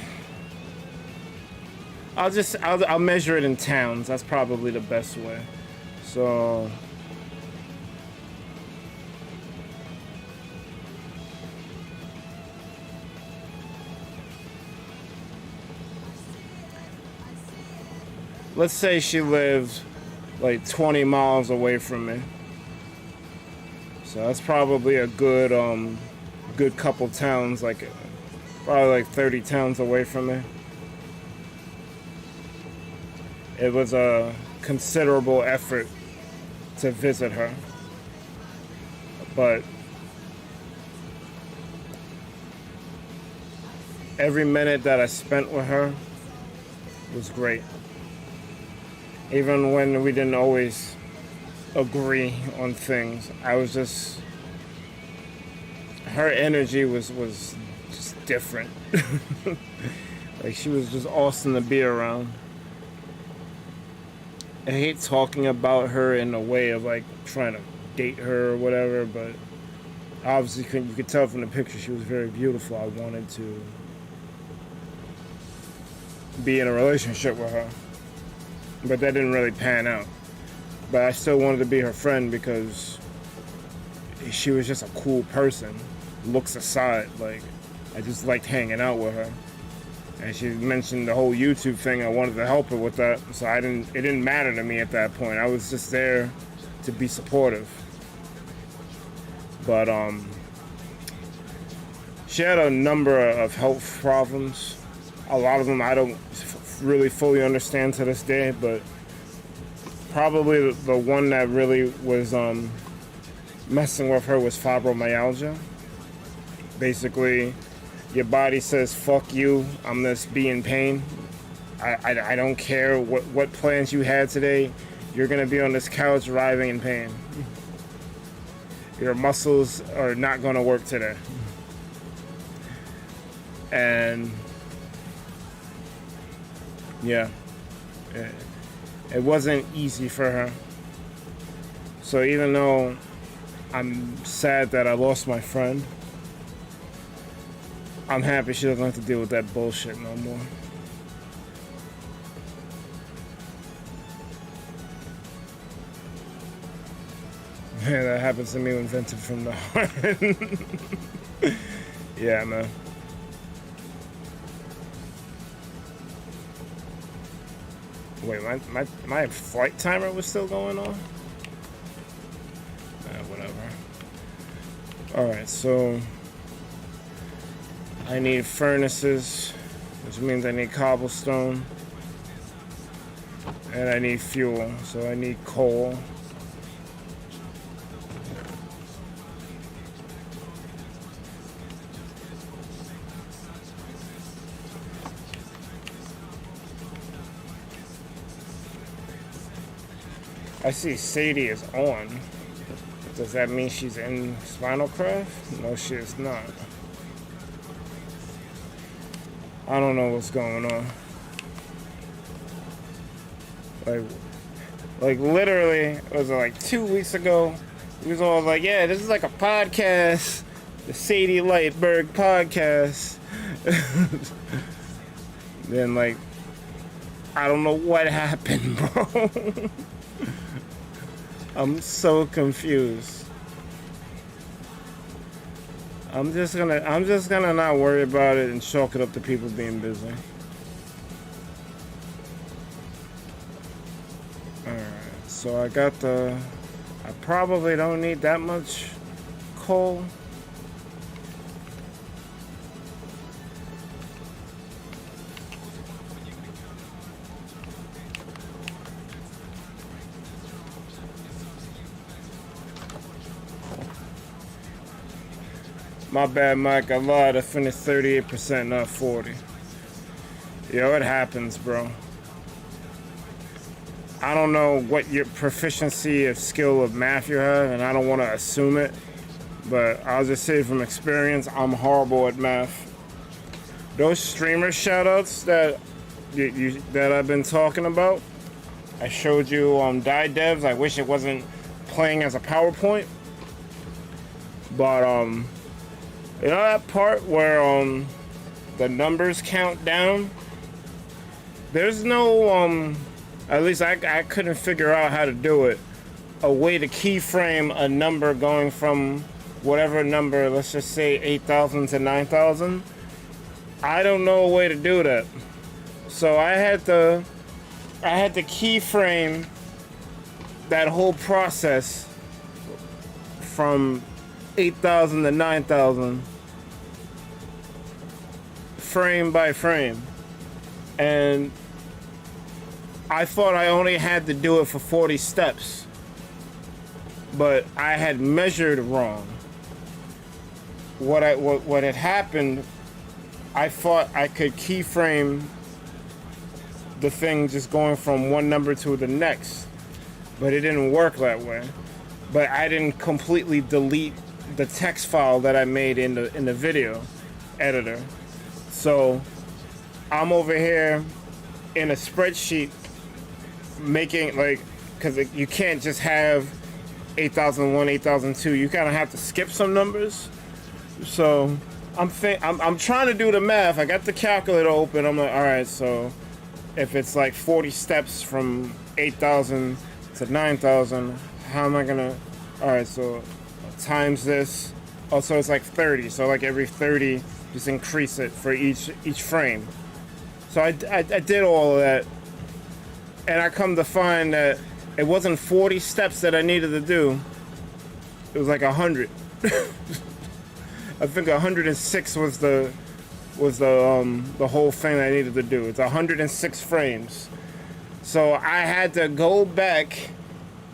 I'll measure it in towns. That's probably the best way. So let's say she lived like 20 miles away from me. So that's probably a good couple towns, like probably like 30 towns away from me. It was a considerable effort to visit her. But every minute that I spent with her was great. Even when we didn't always agree on things, I was just, her energy was just different. Like she was just awesome to be around. I hate talking about her in a way of like trying to date her or whatever, but obviously you could tell from the picture she was very beautiful. I wanted to be in a relationship with her, but that didn't really pan out. But I still wanted to be her friend because she was just a cool person, looks aside. Like, I just liked hanging out with her. And she mentioned the whole YouTube thing. I wanted to help her with that, so it didn't matter to me at that point. I was just there to be supportive. But she had a number of health problems. A lot of them I don't really fully understand to this day, but probably the one that really was messing with her was fibromyalgia. Basically, your body says, fuck you, I'm gonna be in pain. I don't care what plans you had today, you're gonna be on this couch writhing in pain. Your muscles are not gonna work today. And yeah, it wasn't easy for her. So even though I'm sad that I lost my friend, I'm happy she doesn't have to deal with that bullshit no more. Yeah, that happens to me when vented from the heart. Yeah, man. Wait, my flight timer was still going on? Whatever. Alright, so I need furnaces, which means I need cobblestone, and I need fuel, so I need coal. I see Sadie is on. Does that mean she's in Spinalcraft? No, she is not. I don't know what's going on. Like literally, was it like 2 weeks ago? He was all like, yeah, this is like a podcast. The Sadie Lightberg podcast. Then like, I don't know what happened, bro. I'm so confused. I'm just gonna not worry about it and chalk it up to people being busy. Alright, so I probably don't need that much coal. My bad, Mike. I lied. I finished 38%, not 40. Yo, it happens, bro. I don't know what your proficiency of skill of math you have, and I don't want to assume it, but I'll just say from experience, I'm horrible at math. Those streamer shoutouts that I've been talking about, I showed you on Die Devs. I wish it wasn't playing as a PowerPoint, but you know that part where the numbers count down? There's no at least I couldn't figure out how to do it. A way to keyframe a number going from whatever number, let's just say 8,000 to 9,000. I don't know a way to do that. So I had to keyframe that whole process from 8,000 to 9,000 frame by frame, and I thought I only had to do it for 40 steps, but I had measured wrong. What had happened, I thought I could keyframe the thing just going from one number to the next, but it didn't work that way. But I didn't completely delete the text file that I made in the video editor. So I'm over here in a spreadsheet making, like, because you can't just have 8001, 8002. You kind of have to skip some numbers. So I'm trying to do the math. I got the calculator open. I'm like, all right, so if it's like 40 steps from 8,000 to 9,000, how am I gonna? All right, so times this. Oh, so it's like 30. So like every 30, just increase it for each frame. So I did all of that, and I come to find that it wasn't 40 steps that I needed to do. It was like 100. I think 106 was the whole thing I needed to do. It's 106 frames. So I had to go back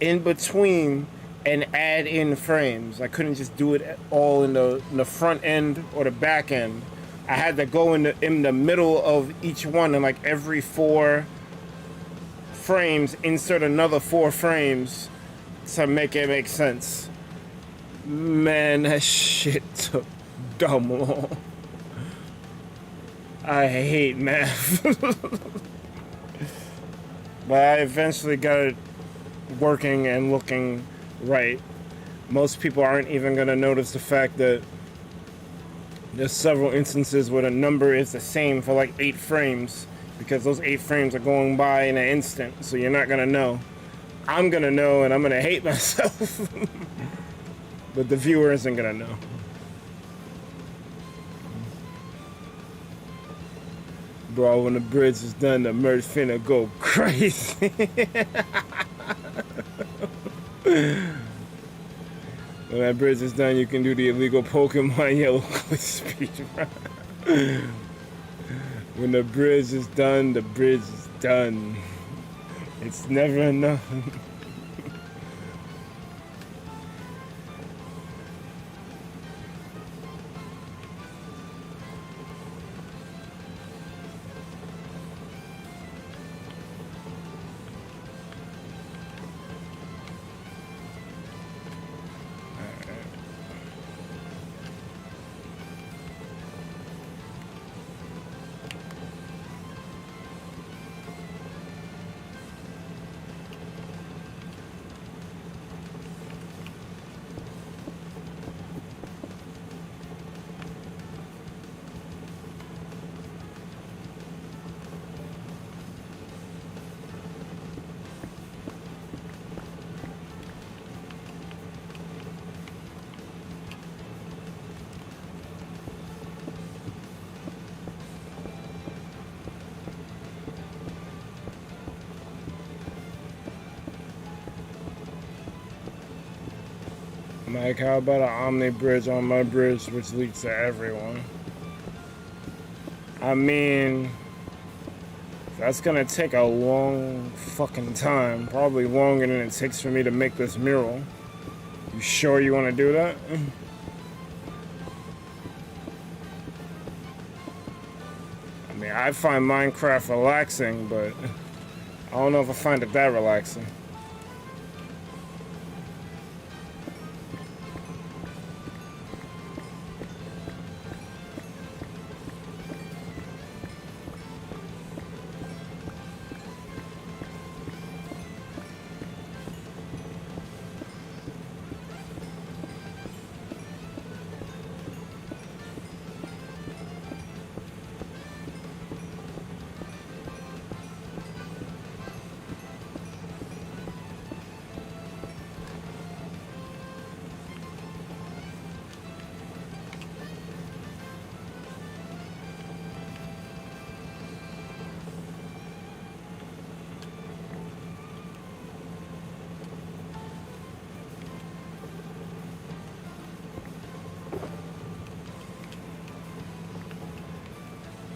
in between and add in frames. I couldn't just do it all in the front end or the back end. I had to go in the middle of each one, and like every 4 frames, insert another 4 frames to make it make sense. Man, that shit took dumb long. I hate math. But I eventually got it working and looking right. Most people aren't even gonna notice the fact that there's several instances where the number is the same for like 8 frames, because those 8 frames are going by in an instant, so you're not gonna know. I'm gonna know, and I'm gonna hate myself. But the viewer isn't gonna know. Bro, when the bridge is done, the merch finna go crazy. When that bridge is done, you can do the illegal Pokemon yellow clip speed run. When the bridge is done, the bridge is done. It's never enough. Like, how about an Omni bridge on my bridge, which leads to everyone? I mean, that's gonna take a long fucking time. Probably longer than it takes for me to make this mural. You sure you want to do that? I mean, I find Minecraft relaxing, but I don't know if I find it that relaxing.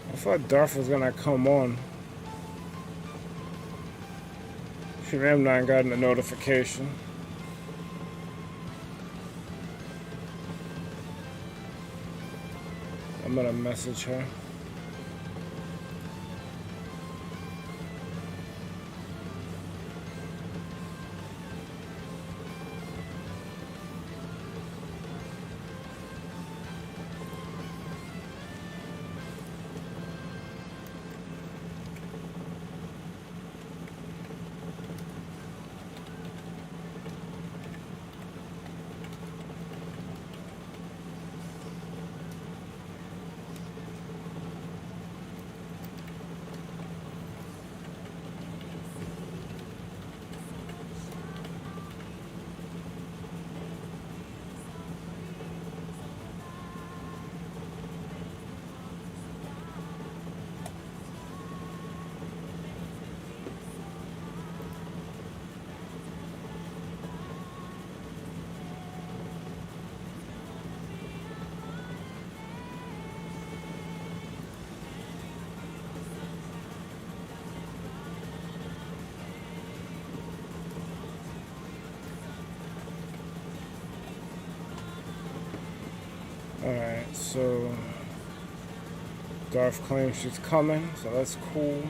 I thought Darth was gonna come on. She may have not gotten a notification. I'm gonna message her. So Darth claims she's coming, so that's cool.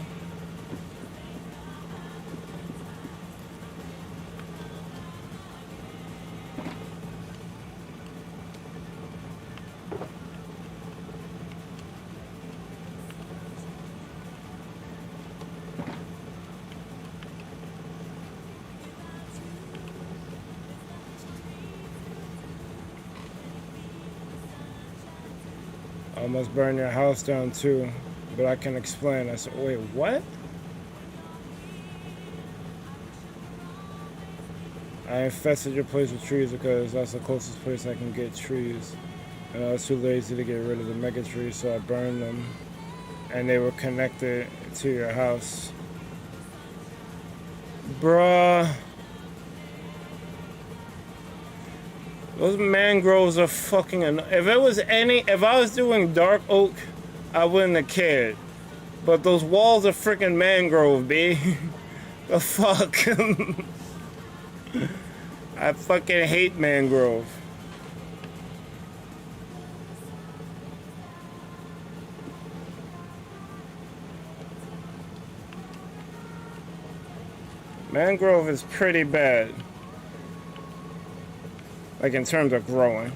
I almost burned your house down too, but I can explain. I said, wait, what? I infested your place with trees because that's the closest place I can get trees. And I was too lazy to get rid of the mega trees, so I burned them. And they were connected to your house. Bruh. Those mangroves are fucking if I was doing dark oak, I wouldn't have cared. But those walls are freaking mangrove, B. The fuck? I fucking hate mangrove. Mangrove is pretty bad. Like in terms of growing.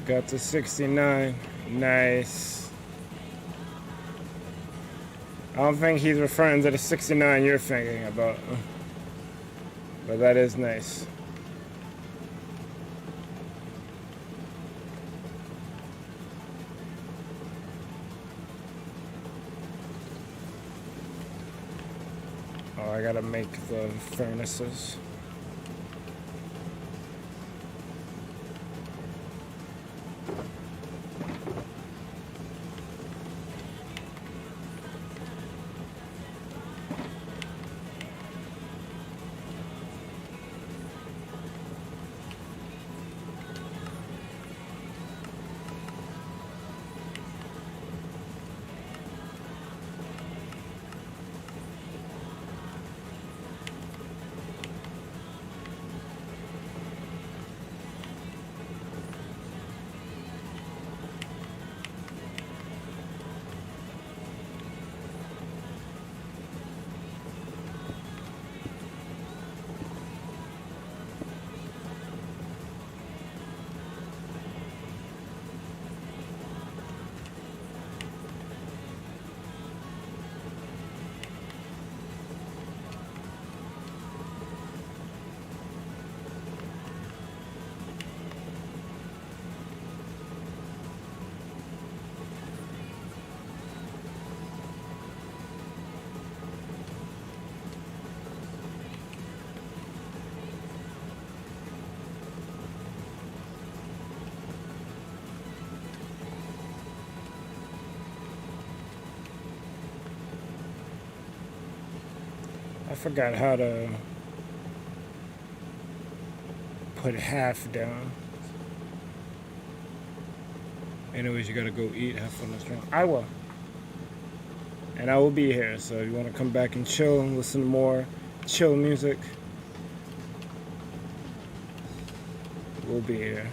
Got to 69. Nice. I don't think he's referring to the 69 you're thinking about. But that is nice. Oh, I gotta make the furnaces. I forgot how to put half down. Anyways, you gotta go eat, have fun, drink. I will. And I will be here, so if you wanna come back and chill and listen to more chill music, we'll be here.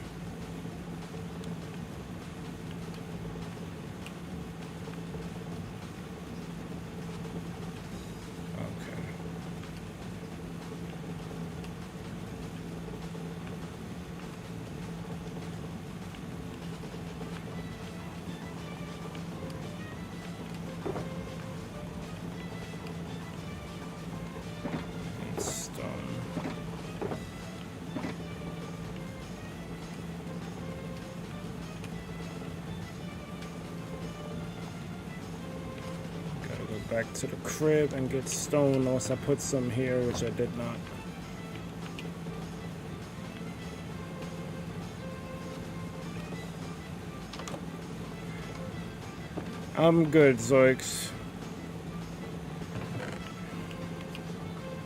back to the crib and get stone unless I put some here, which I did not. I'm good, Zoix.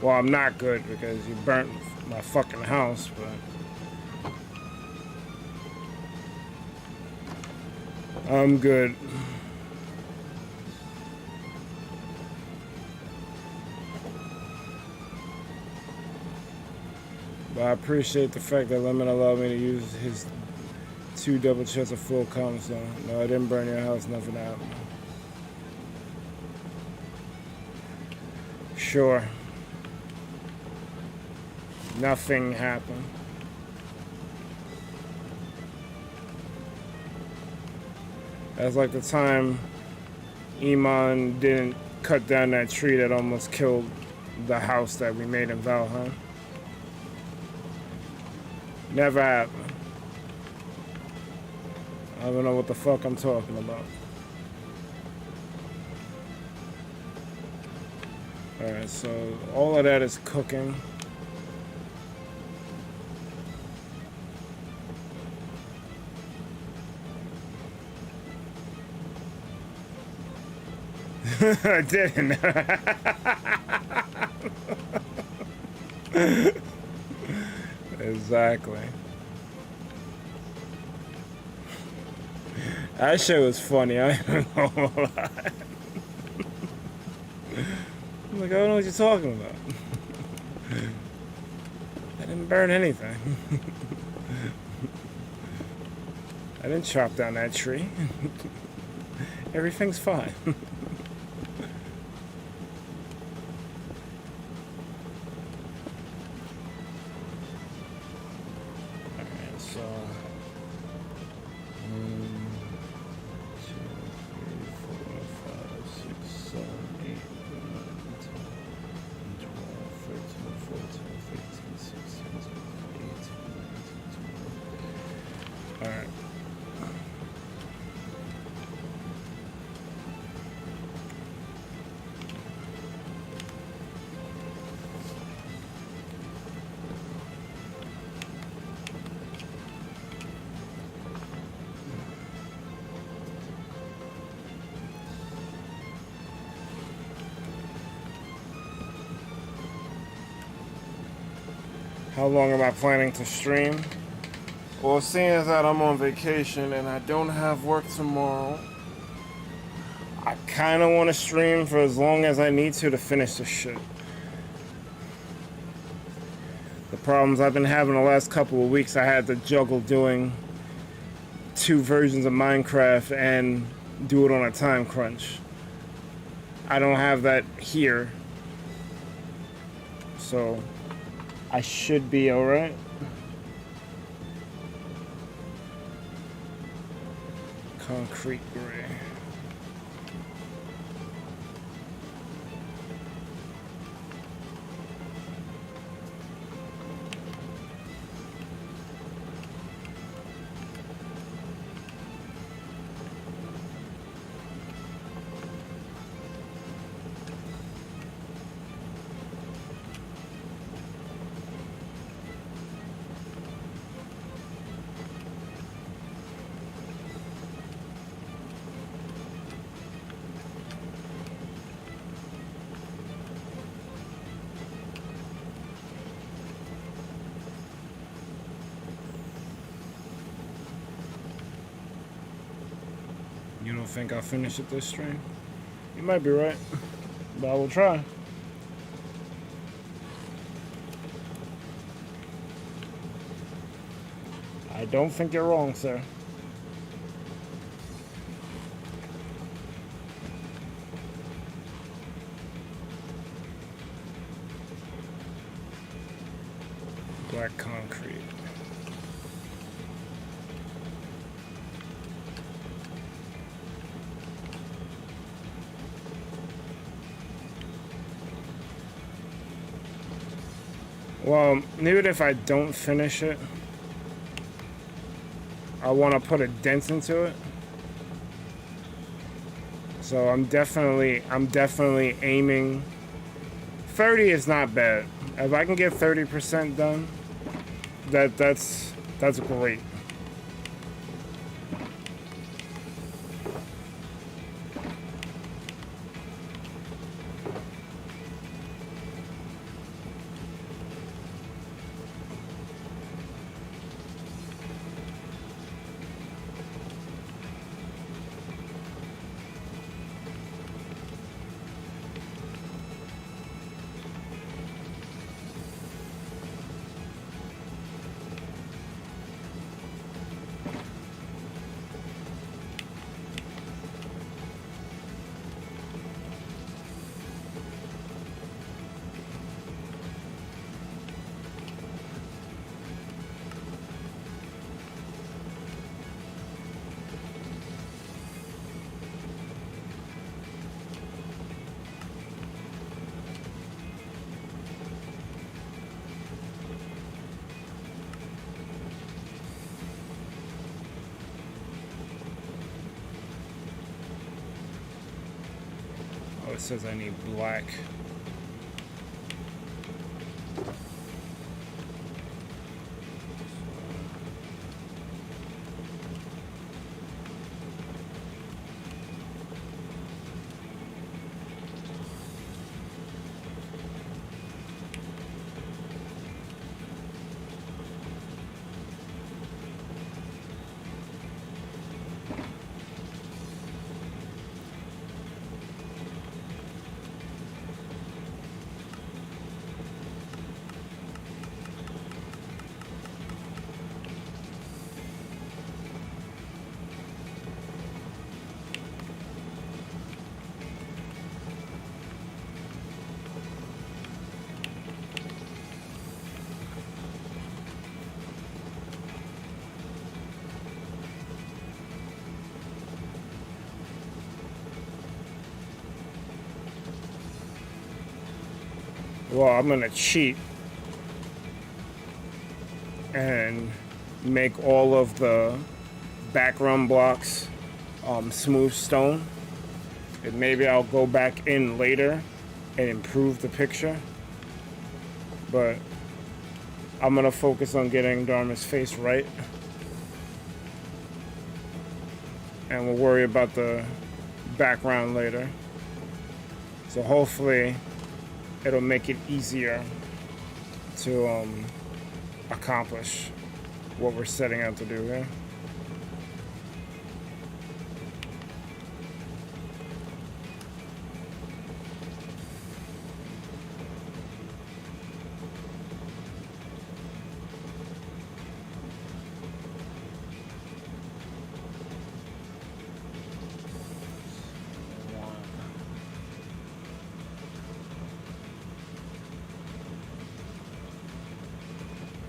Well, I'm not good because you burnt my fucking house, but I'm good. But I appreciate the fact that Lemon allowed me to use his 2 double chests of full cobblestone. No, I didn't burn your house, nothing happened. Sure. Nothing happened. That's like the time Iman didn't cut down that tree that almost killed the house that we made in Valheim. Never happened. I don't know what the fuck I'm talking about. Alright, so all of that is cooking. I didn't. Exactly. That shit was funny, I ain't gonna lie. I'm like, I don't know what you're talking about. I didn't burn anything. I didn't chop down that tree. Everything's fine. Alright, so 1, 2, 3, 4, 5, 6, 7, 8, 9, 10, 12, 13, 14, 15, 16, 17, 18, 19, 20. Alright. How long am I planning to stream? Well, seeing as that I'm on vacation and I don't have work tomorrow, I kind of want to stream for as long as I need to finish this shit. The problems I've been having the last couple of weeks, I had to juggle doing 2 versions of Minecraft and do it on a time crunch. I don't have that here, so I should be alright. Concrete gray. You don't think I'll finish it this stream? You might be right, but I will try. I don't think you're wrong, sir. Black concrete. Well, even if I don't finish it, I want to put a dent into it. So I'm definitely aiming. 30 is not bad. If I can get 30% done, that's great. Oh, it says I need black. Well, I'm gonna cheat and make all of the background blocks smooth stone, and maybe I'll go back in later and improve the picture, but I'm gonna focus on getting Dharma's face right, and we'll worry about the background later. So hopefully it'll make it easier to accomplish what we're setting out to do here.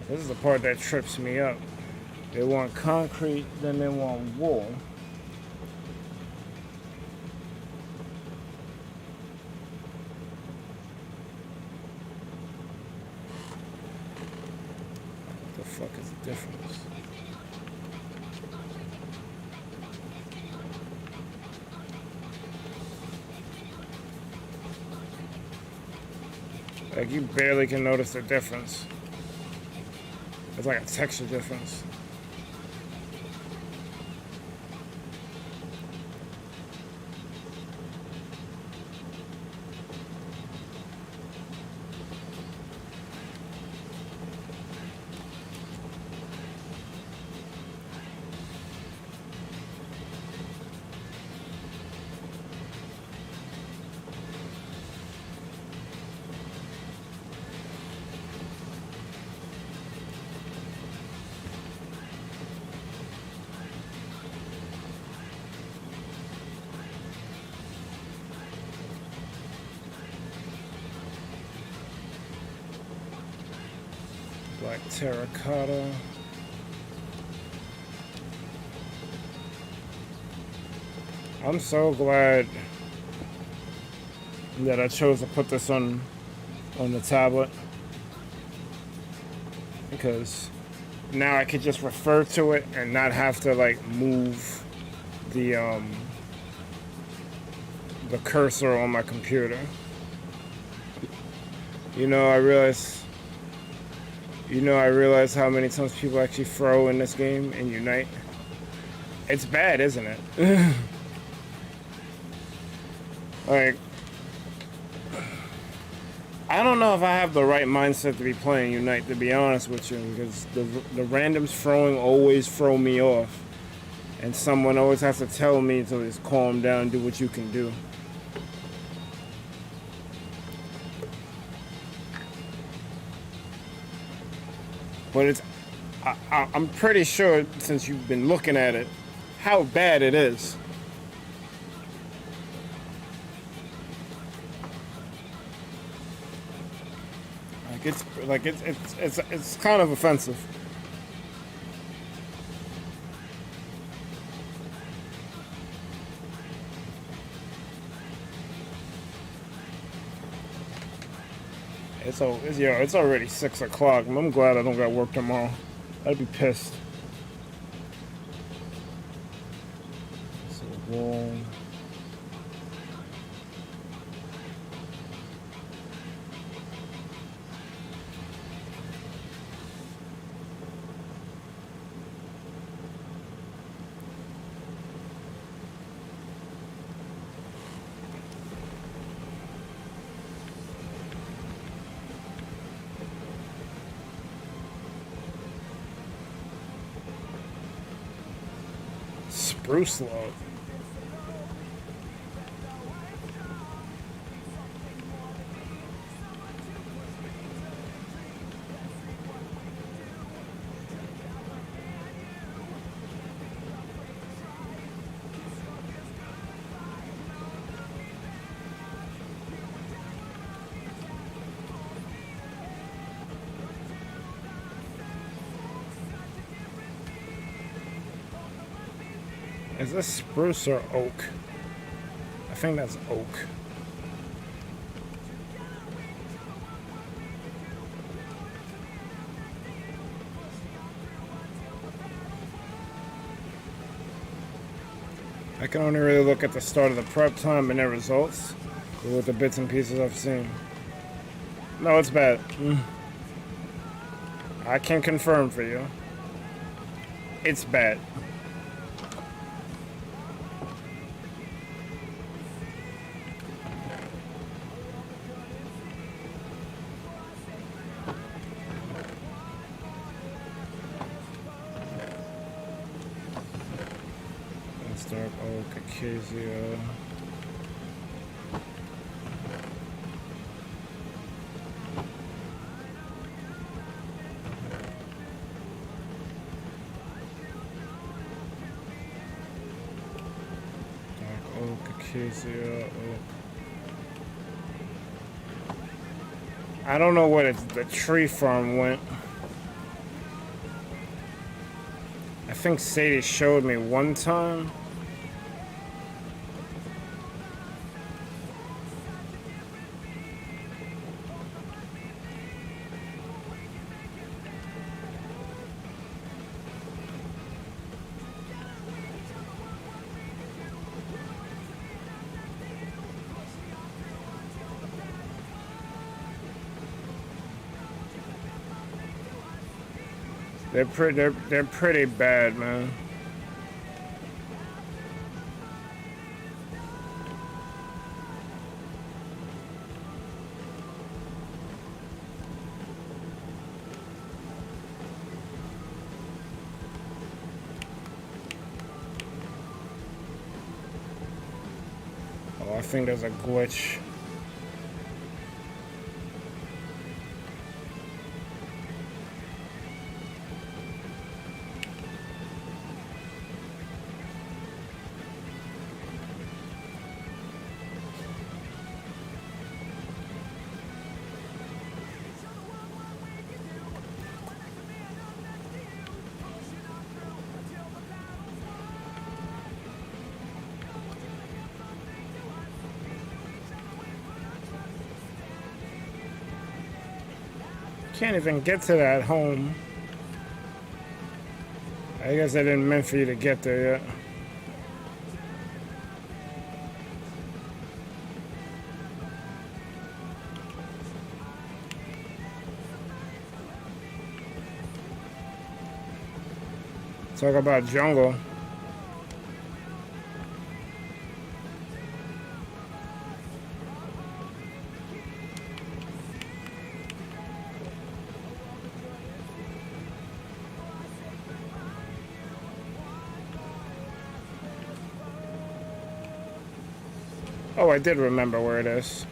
This is the part that trips me up. They want concrete, then they want wool. What the fuck is the difference? Like, you barely can notice the difference. It's like a texture difference. Black terracotta. I'm so glad that I chose to put this on the tablet, because now I could just refer to it and not have to like move the the cursor on my computer. You know, I realize how many times people actually throw in this game and unite. It's bad, isn't it? Like, I don't know if I have the right mindset to be playing Unite, to be honest with you, because the randoms throwing always throw me off. And someone always has to tell me to just calm down, do what you can do. But I'm pretty sure, since you've been looking at it, how bad it is. It's kind of offensive. It's already 6 o'clock. I'm glad I don't got work tomorrow. I'd be pissed. So wall. Spruce log. Is this spruce or oak? I think that's oak. I can only really look at the start of the prep time and their results with the bits and pieces I've seen. No, it's bad. I can confirm for you. It's bad. Dark oak, acacia. Dark oak, acacia, oak. I don't know where the tree farm went. I think Sadie showed me one time. They're pretty bad, man. Oh, I think there's a glitch. Can't even get to that home. I guess I didn't mean for you to get there yet. Talk about jungle. Oh, I did remember where it is.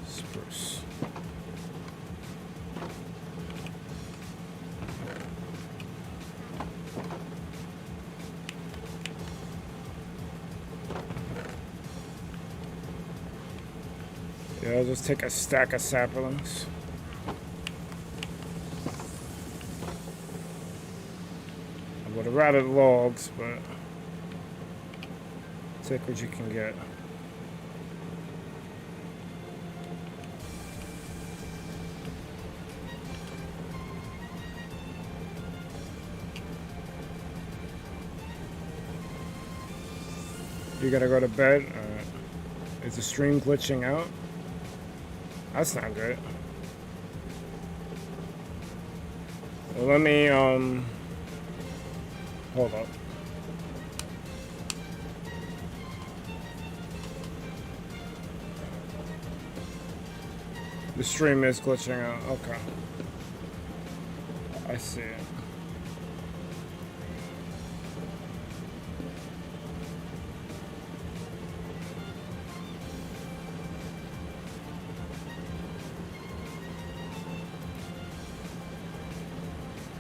Spruce. Yeah, I'll just take a stack of saplings. I would have rather logs, but take what you can get. You gotta go to bed. Is the stream glitching out? That's not good. Well, let me, hold up. The stream is glitching out. Okay. I see it.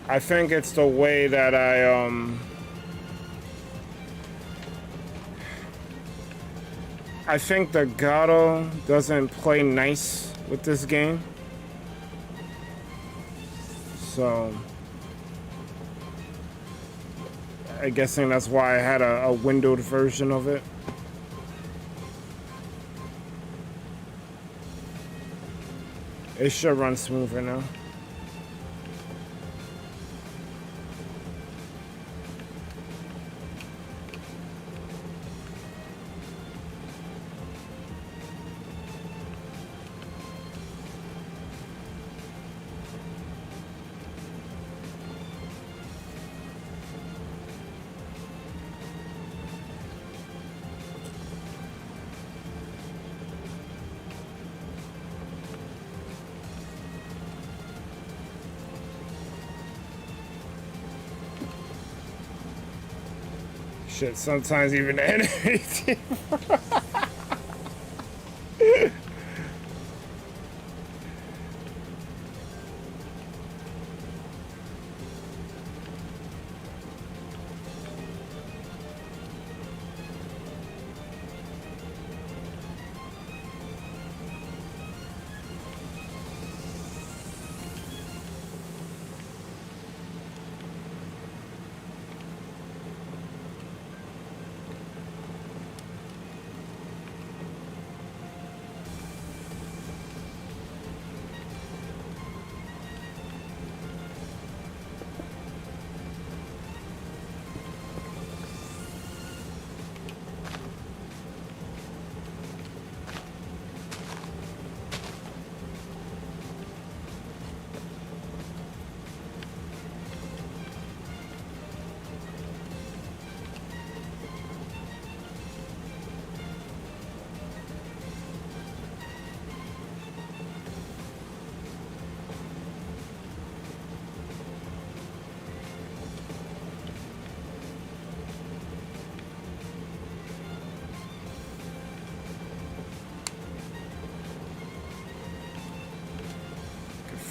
I think it's the way that I think the Gato doesn't play nice with this game. So I'm guessing that's why I had a windowed version of it. It should run smoother now. Shit, sometimes even the enemy team.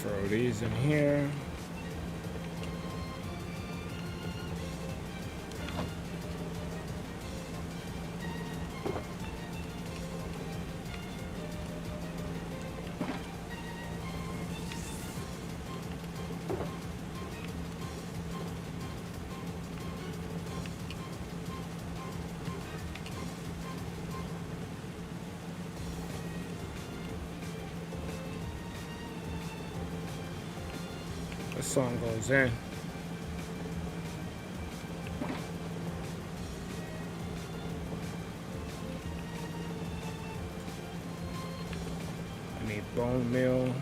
Throw these in here. The song goes in. I need bone meal.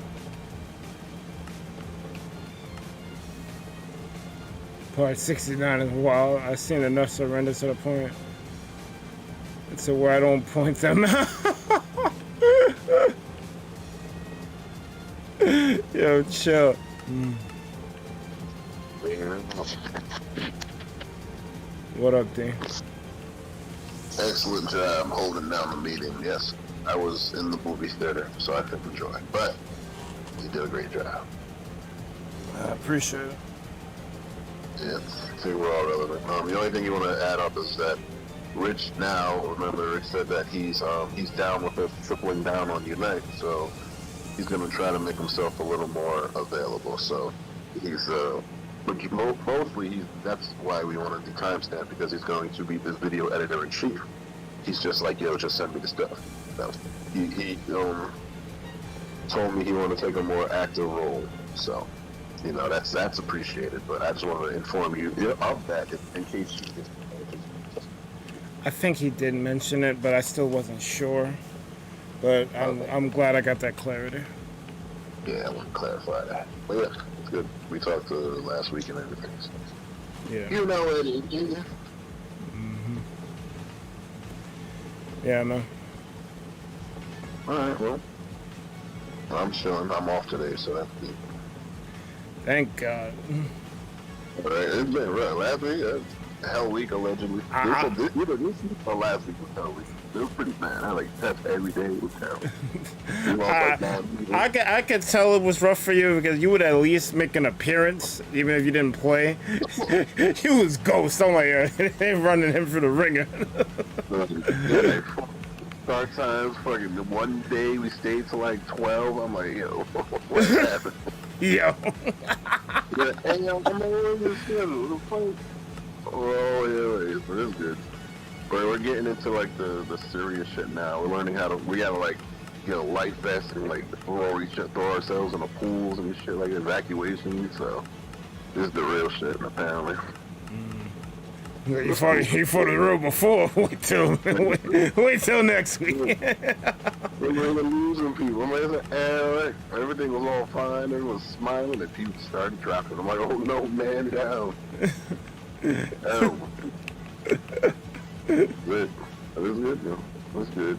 Part 69 is wild. I've seen enough surrender to the point. It's a where I don't point them out. Yo, chill. What up, D? Excellent job holding down the meeting. Yes, I was in the movie theater, so I could enjoy. But you did a great job. I appreciate it. Yeah, I think we're all relevant. The only thing you want to add up is that Rich now, remember, Rich said that he's down with us tripling down on Unite, so he's going to try to make himself a little more available. So he's, mostly, that's why we wanted the timestamp, because he's going to be this video editor-in-chief. He's just like, yo, just send me the stuff. So he told me he wanted to take a more active role, so, you know, that's appreciated, but I just wanted to inform you of that in case you didn't. I think he did mention it, but I still wasn't sure. But I'm glad I got that clarity. Yeah, I want to clarify that. But yeah, it's good. We talked last week and everything. So. Yeah. You know it, yeah. Mm-hmm. Yeah, man. All right, well, I'm chilling. I'm off today, so that's good. Thank God. All right, it's been rough. Last week, hell week, allegedly. This week or last week was hell week. It was pretty bad. I like tests every day. It was terrible. I could tell it was rough for you because you would at least make an appearance, even if you didn't play. You was ghost. I'm like, they running him through the ringer. Start times, fucking one day we stayed till like 12. I'm like, yo, what happened? Yo. Hey, yo, I'm on the schedule. Oh, yeah, but it's good. But we're getting into like the serious shit now. We're learning how to, we gotta like get a life vest and like throw ourselves in the pools and shit, like evacuation. So this is the real shit, apparently. You fought the road before. Wait till next week. We're losing people. I'm like, everything was all fine. Everyone was smiling, and people started dropping. I'm like, oh no, man, down. Oh. Good. It was good, though. It was good.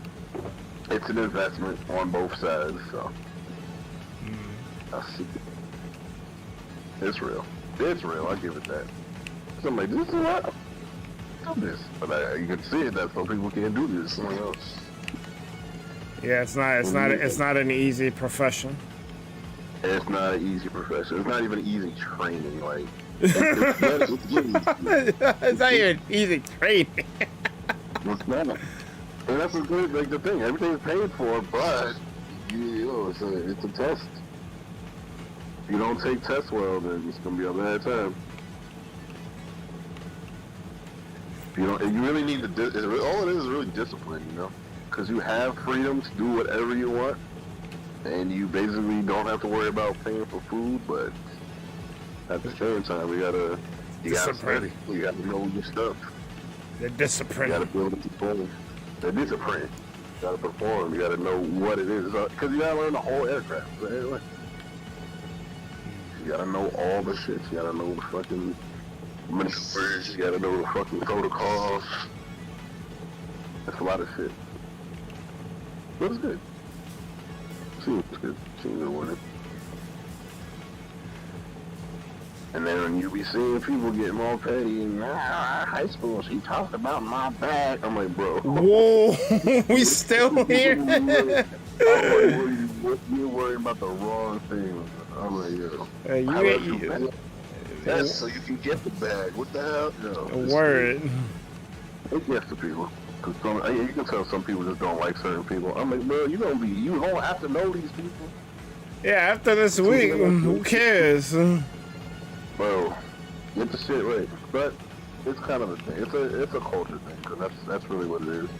It's an investment on both sides, so. I see. It's real. It's real. I give it that. So I'm like, this is what. This, but you can see it that some people can't do this. Someone else. Yeah, it's not an easy profession. It's not an easy profession. It's not even easy training. Like it's not even easy training. It's not. And that's the good, like the thing. Everything's paid for, but it's a test. If you don't take tests well, then it's gonna be a bad time. You really need to. All it is really discipline, you know, because you have freedom to do whatever you want, and you basically don't have to worry about paying for food. But at the same time, you gotta study. You gotta know your stuff. The discipline. You gotta build it perform. The discipline. You gotta perform. You gotta know what it is, because you gotta learn the whole aircraft. So anyway, you gotta know all the shit. You gotta know the fucking maneuvers, you gotta know the fucking protocols. That's a lot of shit. But it's good. Seems good. Seems rewarding. And then when you be seeing people getting all petty and high school, she talked about my back. I'm like, bro. Whoa, we still here? You're worried about the wrong thing. I'm like, yo. That's so you can get the bag. What the hell? No, word. It gets to people. Cause you can tell some people just don't like certain people. I'm like, bro, you don't have to know these people. Yeah, after this week, who cares? Bro, get the shit right. But it's kind of a thing. It's a culture thing, because that's really what it is.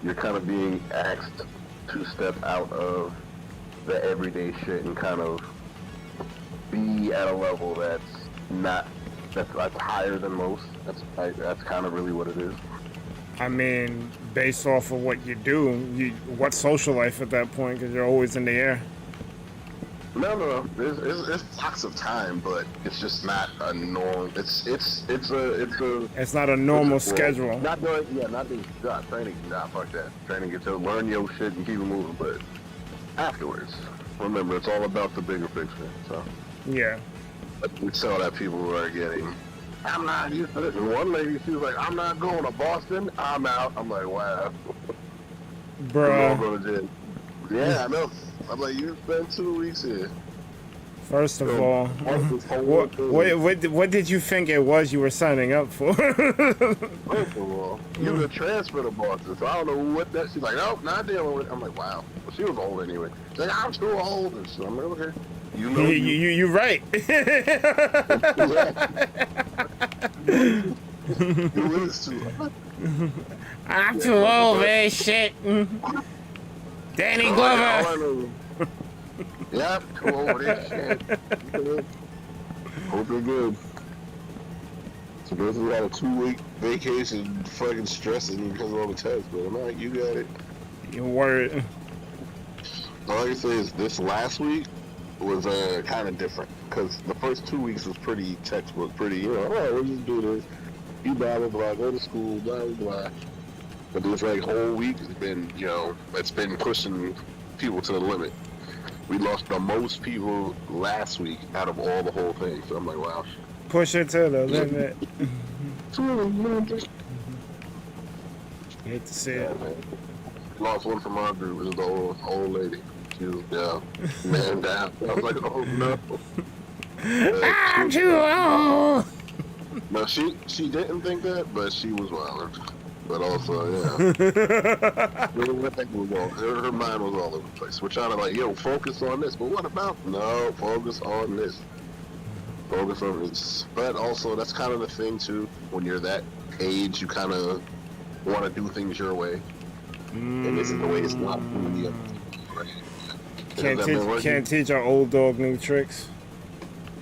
You're kind of being asked to step out of the everyday shit and kind of be at a level that's higher than most. That's kind of really what it is. I mean, based off of what you do, what social life at that point? Because you're always in the air. No. There's lots of time, but it's just not a norm. It's not a normal schedule. Not doing training. Nah, fuck that. Training gets to learn your shit and keep it moving, but afterwards, remember, it's all about the bigger picture. So yeah. But we saw that people are getting. I'm not used to this. And one lady, she was like, "I'm not going to Boston. I'm out." I'm like, "Wow, bruh." Yeah, I know. I'm like, you spent 2 weeks here. First of all, what did you think it was you were signing up for? First of all, you were transferred to Boston, so I don't know what that. She's like, "Nope, not dealing with it." I'm like, "Wow." Well, she was old anyway. She's like, "I'm too old," and so I'm like, "Okay." You know, you're right. You is too old. I'm too old, man. Shit. Danny Glover. Yep, too old for this shit. Hope you're good. So basically, had a 2-week vacation, fucking stressing because of all the tests. But I'm like, you got it. Your word. All I can say is this last week was kind of different because the first 2 weeks was pretty textbook, pretty, oh, we'll just do this. You blah, blah, blah, go to school, blah, blah, blah. But this whole week has been, it's been pushing people to the limit. We lost the most people last week out of all the whole thing. So I'm like, wow. Push it to the limit. Hate to see it. Man. Lost one from our group. It was the old lady. She was down, man down. I was like, oh no. I'm too old. No, she didn't think that, but she was wild. But also, yeah. Her mind was all over the place. We're trying to focus on this. But what about? No, focus on this. Focus on this. But also, that's kind of the thing too. When you're that age, you kind of want to do things your way. And this is the way it's not doing the other. Right? Can't teach our old dog new tricks.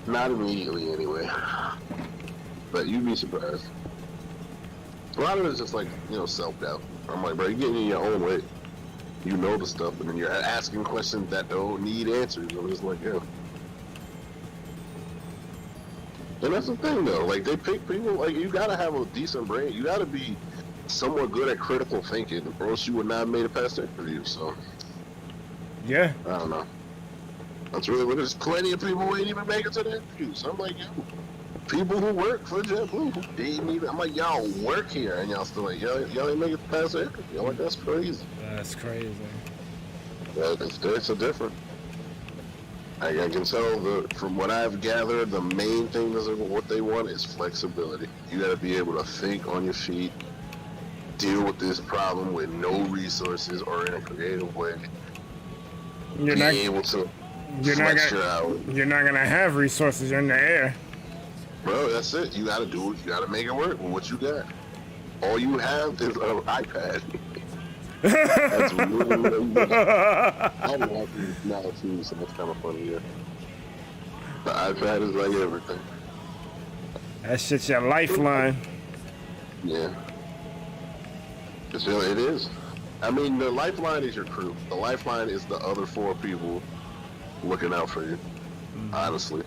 Not immediately, anyway. But you'd be surprised. A lot of it is just self-doubt. I'm like, bro, you're getting in your own way. You know the stuff, and then you're asking questions that don't need answers. I'm just like, yeah. And that's the thing, though. Like, they pick people, you gotta have a decent brain. You gotta be somewhat good at critical thinking, or else you would not have made it past the interview, so. Yeah. I don't know. That's really what it is. Plenty of people who ain't even make it to the interview. So I'm like, yo. People who work for JetBlue, they ain't even. I'm like, y'all work here, and y'all still like, y'all ain't make it past the interview. Y'all like, that's crazy. That's crazy. Yeah, it's a different. I can tell from what I've gathered, the main thing is what they want is flexibility. You got to be able to think on your feet, deal with this problem with no resources or in a creative way. You're not gonna have resources. You're in the air. Bro, that's it. You gotta do it. You gotta make it work with what you got. All you have is an iPad. That's really I'm watching now too, so that's kind of funny. Yeah. The iPad is like everything. That shit's your lifeline. Yeah. It is. I mean, the lifeline is your crew. The lifeline is the other 4 people looking out for you. Honestly.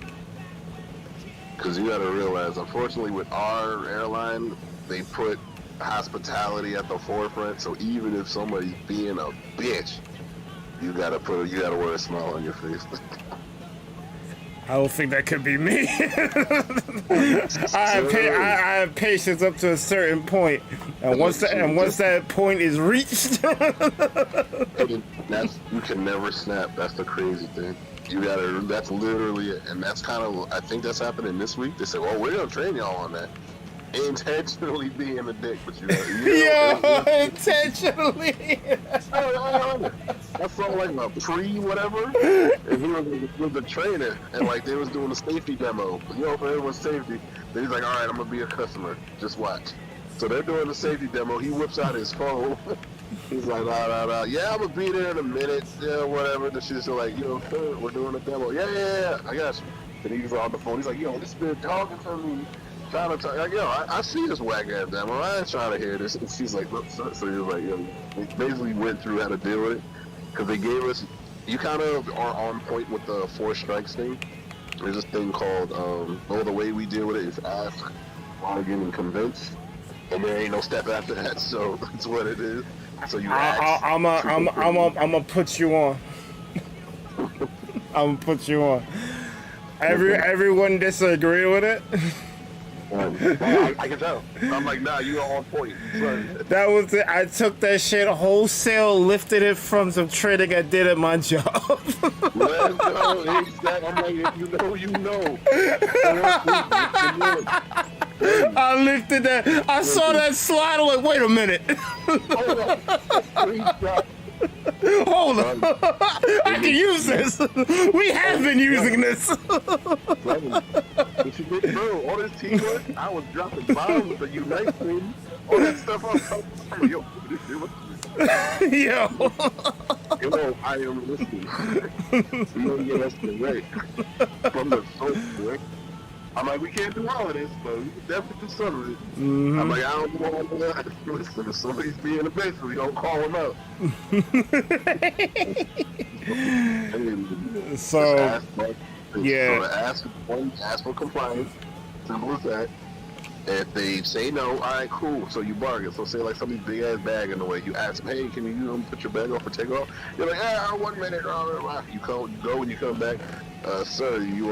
Because you got to realize, unfortunately, with our airline, they put hospitality at the forefront. So even if somebody's being a bitch, you gotta wear a smile on your face. I don't think that could be me. I have patience up to a certain point, and once that point is reached, you can never snap. That's the crazy thing. That's literally it. And that's kind of, I think that's happening this week. They said, well, we're going to train y'all on that. Intentionally being a dick, but intentionally. That's all like a pre-whatever. And he was the trainer, and they was doing the safety demo. For everyone's safety. Then he's like, all right, I'm going to be a customer. Just watch. So they're doing the safety demo. He whips out his phone. He's like, nah. Yeah, I'm gonna be there in a minute. Yeah, whatever. Then she's like, sir, we're doing a demo. Yeah, I got you. And he's on the phone. He's like, this been talking to me. Trying to talk. Like, I see this whack ass demo. I ain't trying to hear this. And she's like, look, sir. So he was like, they basically went through how to deal with it. Because they gave us, you kind of are on point with the 4 strikes thing. There's this thing called, the way we deal with it is ask, bargain, and convince. And there ain't no step after that, so that's what it is. So you ask. I'm gonna put you on. I'm gonna put you on. Everyone disagree with it. I can tell. I'm like, nah, you are on point. Sorry. That was it. I took that shit wholesale, lifted it from some trading I did at my job. Let's go. Exactly. I'm like, if you know, you know. I lifted that. I saw that slide. I'm like, wait a minute. Hold on. I can use this. We have been using this. But you didn't know all this teamwork. I was dropping bombs with the Unite thing. All that stuff I was talking. Yo, I am listening. You don't get us the right from the source, right? I'm like, we can't do all of this, but we can definitely do some of it. Mm-hmm. I'm like, I don't want to listen. If somebody's being a bitch, we don't call him out. So, yeah. So ask for compliance. Simple as that. If they say no, all right, cool. So you bargain. So say like somebody's big ass bag in the way. You ask them, hey, can you put your bag off or take off? You're like, 1 minute. You go when you come back. Sir, you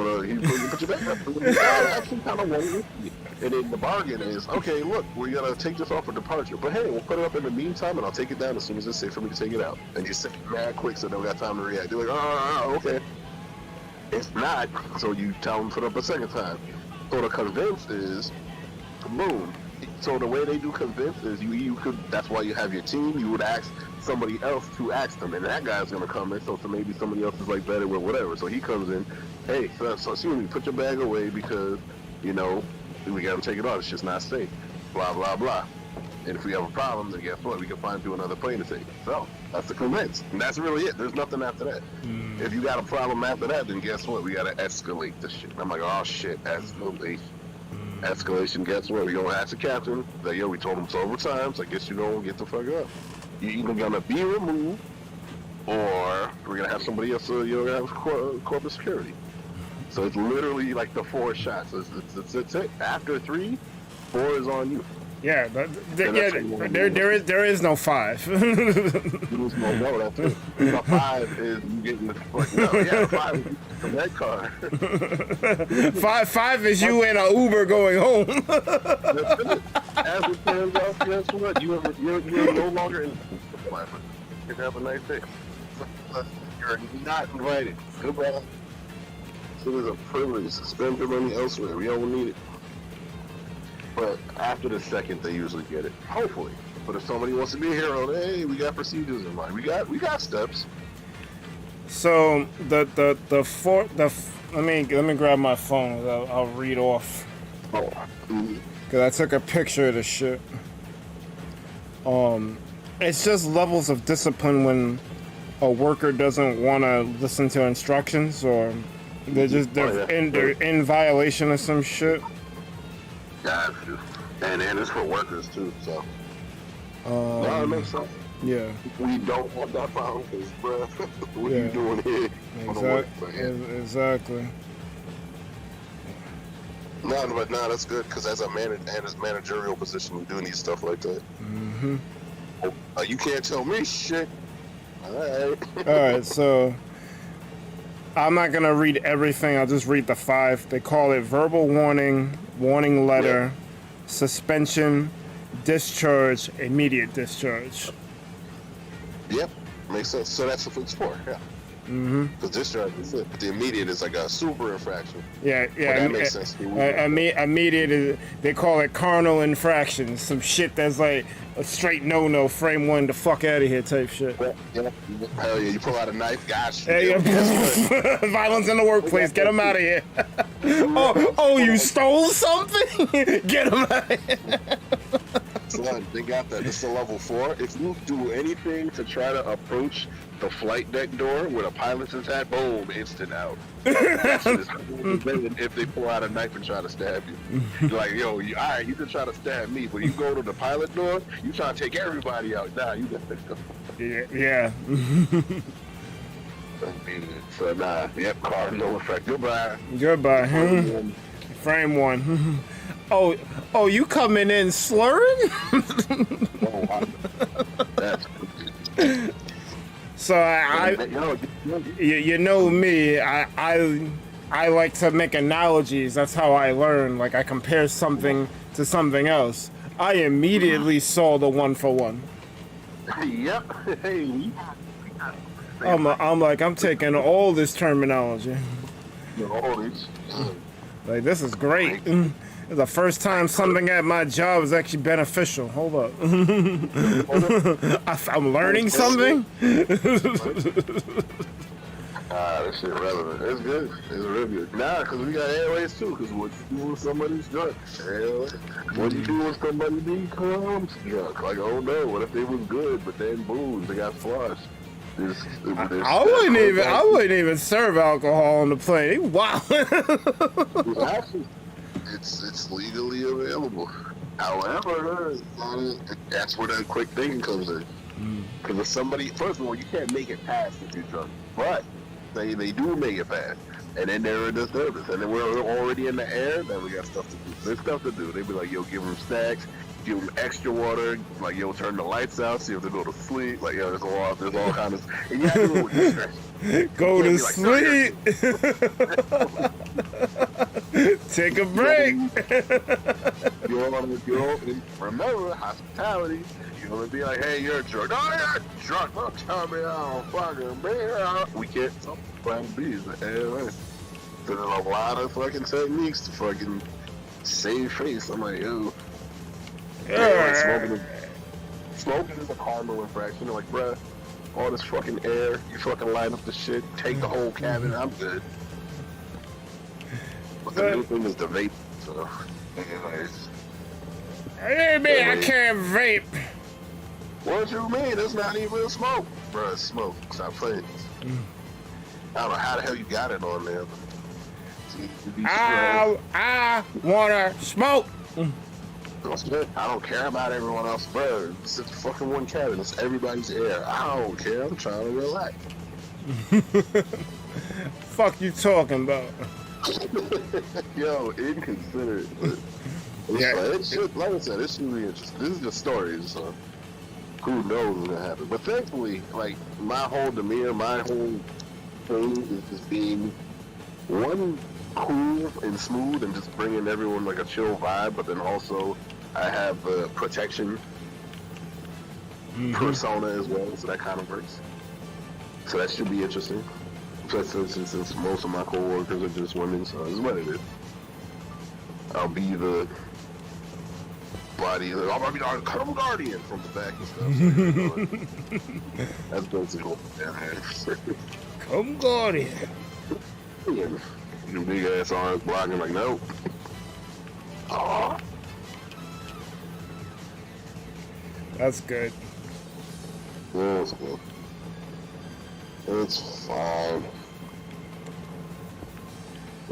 put your bag up. I actually kind of want it. And then the bargain is, okay, look, we're gonna take this off for departure, but hey, we'll put it up in the meantime, and I'll take it down as soon as it's safe for me to take it out. And you say mad quick, so they don't got time to react. They're like, okay. It's not, so you tell them to put it up a second time. So the convince is, boom. So the way they do convince is you could. That's why you have your team. You would ask somebody else to ask them, and that guy's gonna come in. So maybe somebody else is like better with whatever. So he comes in. Hey, so excuse me, put your bag away because we gotta take it off. It's just not safe. Blah blah blah. And if we have a problem, then guess what? We can find you another plane to take. So that's the convince. And that's really it. There's nothing after that. If you got a problem after that, then guess what? We gotta escalate this shit. I'm like, oh shit, escalation. Escalation, guess what? We gonna ask the captain that, we told him several times. I guess you don't get the fuck up. You're either gonna be removed, or we're gonna have somebody else, have corporate security. So it's literally like the 4 shots. It's it. After 3, 4 is on you. Yeah, there is no 5. There is no, that's it. The 5 is you getting the fuck. No, 5 is the red car. 5 is you in an Uber going home. That's it. As it turns out, guess what? You're no longer in the life. You have a nice day. You're not invited. Goodbye. It is a privilege to spend your money elsewhere. We don't need it. But after the second, they usually get it. Hopefully. But if somebody wants to be a hero, hey, we got procedures in mind. We got steps. So let me grab my phone. I'll read off. Oh. Cause I took a picture of the shit. It's just levels of discipline when a worker doesn't want to listen to instructions, or they're in violation of some shit. Got you. And it's for workers too, so. No, it makes sense. Yeah. We don't want that problem because, bro, what are you doing here? Exactly. No, that's good because as a managerial position, you do need stuff like that. Mm-hmm. You can't tell me shit. All right, so I'm not gonna read everything. I'll just read the 5. They call it verbal warning, warning letter, suspension, discharge, immediate discharge. Yep, makes sense. So that's what it's for, yeah. Mm-hmm. Because discharge is it. But the immediate is like a super infraction. Yeah. That makes sense. Immediate is, they call it carnal infraction. Some shit that's like a straight no-no, frame 1, the fuck out of here type shit. Yeah. Hell yeah, you pull out a knife, gosh. Violence in the workplace, get them out of here. Oh, you stole something? Get them out of here. Son, they got that. This is a level 4. If you do anything to try to approach the flight deck door where the pilot's is at, boom, instant out. That shit is if they pull out a knife and try to stab you. You're like, yo, alright, you can try to stab me, but you go to the pilot door, you try to take everybody out. Nah, you got to go. Yeah. So nah, yep, car no effect. Goodbye. Goodbye. Frame 1. Oh, you coming in slurring? That's So you know me. I like to make analogies. That's how I learn. Like I compare something to something else. I immediately saw the 1-for-1. Yep. Hey. I'm like, I'm taking all this terminology. Always. Like, this is great. It's the first time something at my job is actually beneficial. Hold up. I'm learning something? This shit relevant. It's good. It's real good. Nah, because we got airways too. Because what you do when somebody's drunk? What do you do when somebody becomes drunk? Like, oh no, what if they was good, but then boom, they got flushed? I wouldn't even serve alcohol on the plane. Wow. It's legally available. However, that's where that quick thinking comes in. Because if somebody, first of all, you can't make it past if you're drunk, but they do make it past, and then they're in the service, and then we're already in the air. Then we got stuff to do. There's stuff to do. They be like, yo, give them snacks. Give them extra water, like, yo, turn the lights out, see if they go to sleep, like, yo, there's all kinds of, and you have to do it with discretion. Go to sleep. Take a break. Remember, hospitality, you want to be like, hey, you're drunk. No, you're not drunk. Don't tell me I don't fucking be here. We can't, some plan B's, anyway. There's a lot of fucking techniques to fucking save face. I'm like, yo. Smoking is a cardinal infraction. Like, bruh, all this fucking air, you fucking line up the shit, take the whole cabin, I'm good. But the new thing is the vape, so, anyways. I can't vape. What you mean? It's not even smoke. Bruh, it's smoke. Stop playing. I don't know how the hell you got it on there. I wanna smoke. I don't care about everyone else, bro. It's just fucking one cabin. It's everybody's air. I don't care. I'm trying to relax. Fuck you talking about? Yo, inconsiderate. Like I said, it should be interesting. This is just stories, so who knows what's gonna happen. But thankfully, like, my whole demeanor, my whole thing is just being one cool and smooth and just bringing everyone like a chill vibe, but then also I have the protection persona as well, so that kind of works. So that should be interesting. Since most of my co-workers are just women, so that's what it is. I'll be the body, I'm gonna be the come guardian from the back and stuff. So, that's basically Come guardian. Your big ass arms blocking, like, nope. That's good. Yeah, it's good. It's fine.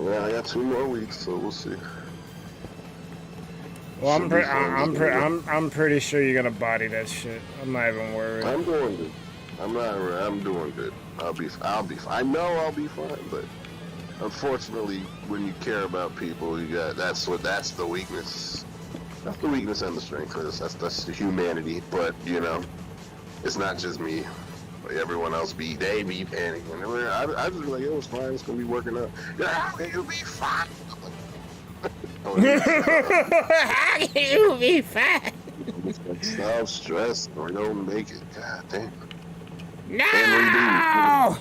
Yeah, I got 2 more weeks, so we'll see. Well, I'm pretty sure you're gonna body that shit. I'm not even worried. I'm doing good. I'm doing good. I'll be fine. I know I'll be fine, but unfortunately, when you care about people, that's the weakness. That's the weakness and the strength. That's the humanity. But you know, it's not just me. Like, everyone else they be panicking. I just be like, yo, it's fine. It's gonna be working out. How can you be fine? How can you be fine? Stop stress or don't make it. God damn. No!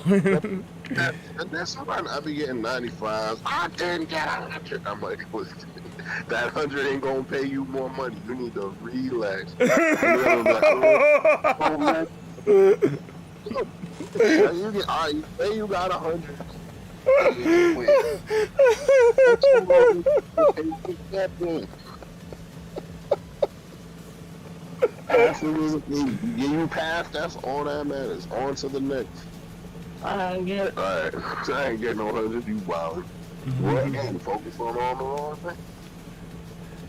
That's fine. I be getting 95s. I didn't get 100. I'm like, that 100 ain't gonna pay you more money. You need to relax. You say you got 100. You pass, that's all that matters. On to the next. I ain't get it. Alright. I ain't getting no 100, you wild. What again? Focus on all the wrong thing.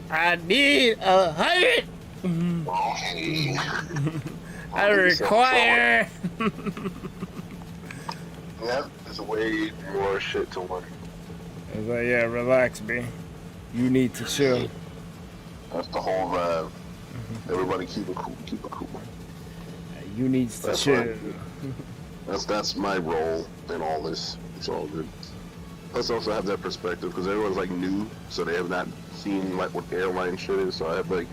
I need 100. I require. Yeah, there's way more shit to learn. I was like, yeah, relax, B. You need to chill. That's the whole vibe. Everybody keep it cool, keep it cool. You need to That's chill. right. That's my role in all this. It's all good. Let's also have that perspective because everyone's like new, so they have not seen like what airline shit is. So I have like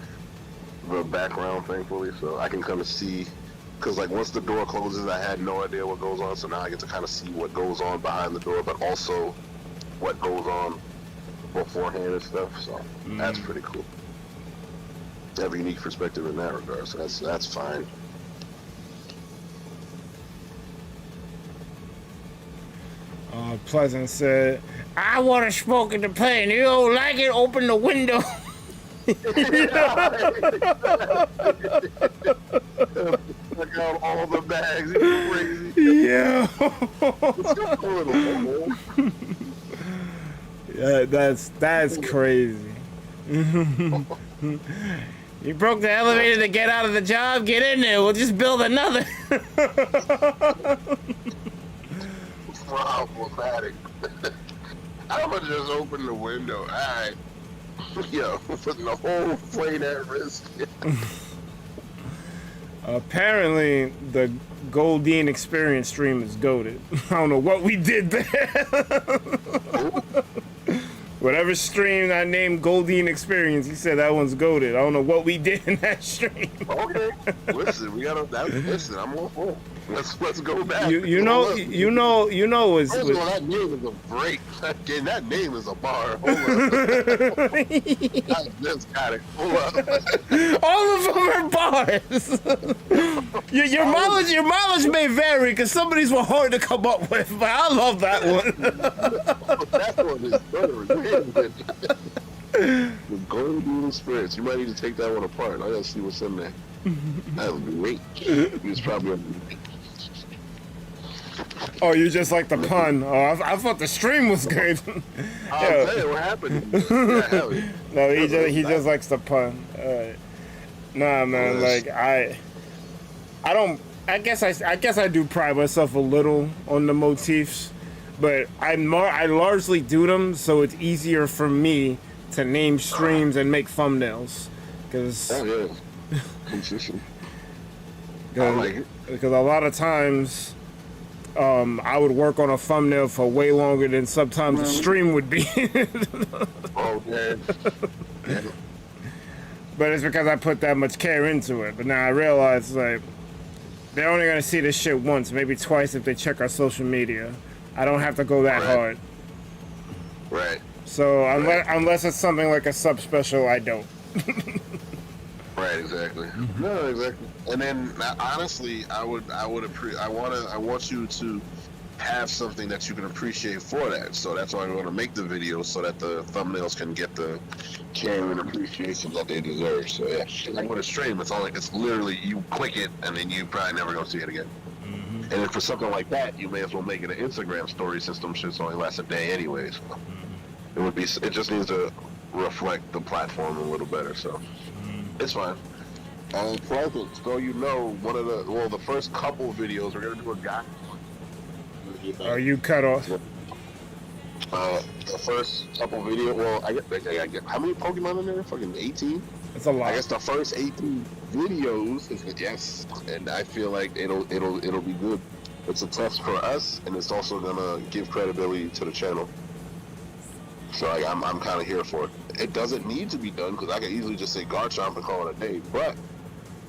the background, thankfully, so I can kind of see. Because like once the door closes, I had no idea what goes on. So now I get to kind of see what goes on behind the door, but also what goes on beforehand and stuff. So that's pretty cool. I have a unique perspective in that regard, so that's fine. Pleasant said, I want to smoke in the plane. You don't like it? Open the window. Check out all the bags. It's crazy. Yeah. Yeah, that's crazy. You broke the elevator to get out of the job? Get in there. We'll just build another. Problematic. I'm gonna just open the window. Alright. Yo, putting the whole plane at risk. Apparently, the Goldine experience stream is goated. I don't know what we did there. Whatever stream I named Goldine experience, he said that one's goated. I don't know what we did in that stream. Okay. Listen, we gotta. Listen, I'm all for it. Let's go back. You know. First of all, that name is a break. Again, that name is a bar. Hold up. I just got it. Hold up. All of them are bars. your mileage may vary because some of these were hard to come up with, but I love that one. That one is better. The Golden Spirits. You might need to take that one apart. I gotta see what's in there. That would be great. It's probably. Oh, you just like the pun. Oh, I thought the stream was good. I'll tell you what happened. Yeah, hell yeah. No, he just likes the pun. Nah, man, like I guess I do pride myself a little on the motifs, but I largely do them so it's easier for me to name streams and make thumbnails, because Consistent. Because a lot of times I would work on a thumbnail for way longer than sometimes the stream would be. Oh, man. But it's because I put that much care into it. But now I realize, like, they're only going to see this shit once, maybe twice if they check our social media. I don't have to go that hard. Right. So unless it's something like a subspecial, I don't. Right, exactly. No, exactly. And then honestly, I want you to have something that you can appreciate for that. So that's why I'm going to make the video so that the thumbnails can get the care and appreciation that they deserve. So yeah, like with a stream, it's all like it's literally you click it and then you probably never gonna see it again. And then for something like that, you may as well make it an Instagram story system. Shit's only lasts a day anyways. It just needs to reflect the platform a little better. So. It's fine. And pleasant, so you know, the first couple videos, we're going to do a guide. Are you cut off? The first couple videos, I get how many Pokemon in there? Fucking 18? It's a lot. I guess the first 18 videos is yes, and I feel like it'll be good. It's a test for us, and it's also going to give credibility to the channel. So I'm kind of here for it. It doesn't need to be done because I can easily just say Garchomp and call it a day. But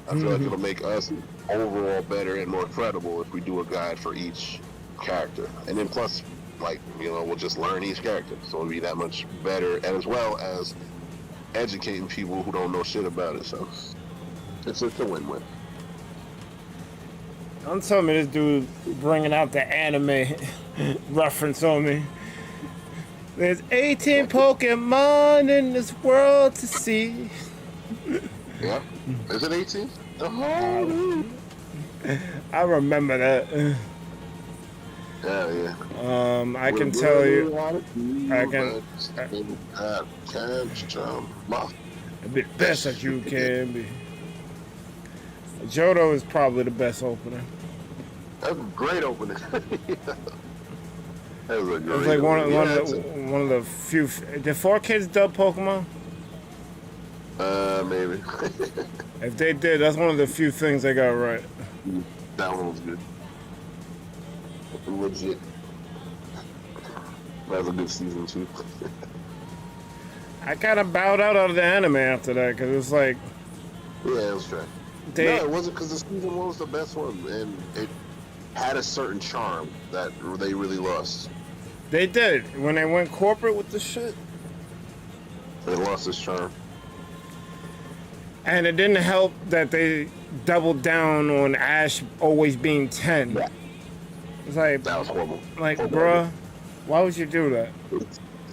I feel like it'll make us overall better and more credible if we do a guide for each character. And then plus, like, we'll just learn each character. So it'll be that much better, and as well as educating people who don't know shit about it. So it's just a win-win. Don't tell me this dude bringing out the anime reference on me. There's 18 Pokemon in this world to see. Yeah. Is it 18? Oh, I remember that. yeah. I can tell you, I can be the best that you can be. Johto is probably the best opener. That's a great opening. That was a great It's like one opening. of the few. Did 4Kids dub Pokemon? Maybe. If they did, that's one of the few things they got right. That one was good. Legit. That was a good season too. I kind of bowed out of the anime after that because it was like Yeah, it was trash. they. No, it wasn't because the season one was the best one, and it had a certain charm that they really lost. They did when they went corporate with the shit, They lost its charm. and it didn't help that they doubled down on Ash always being 10. Yeah. It's like, That was horrible. bruh, why would you do that?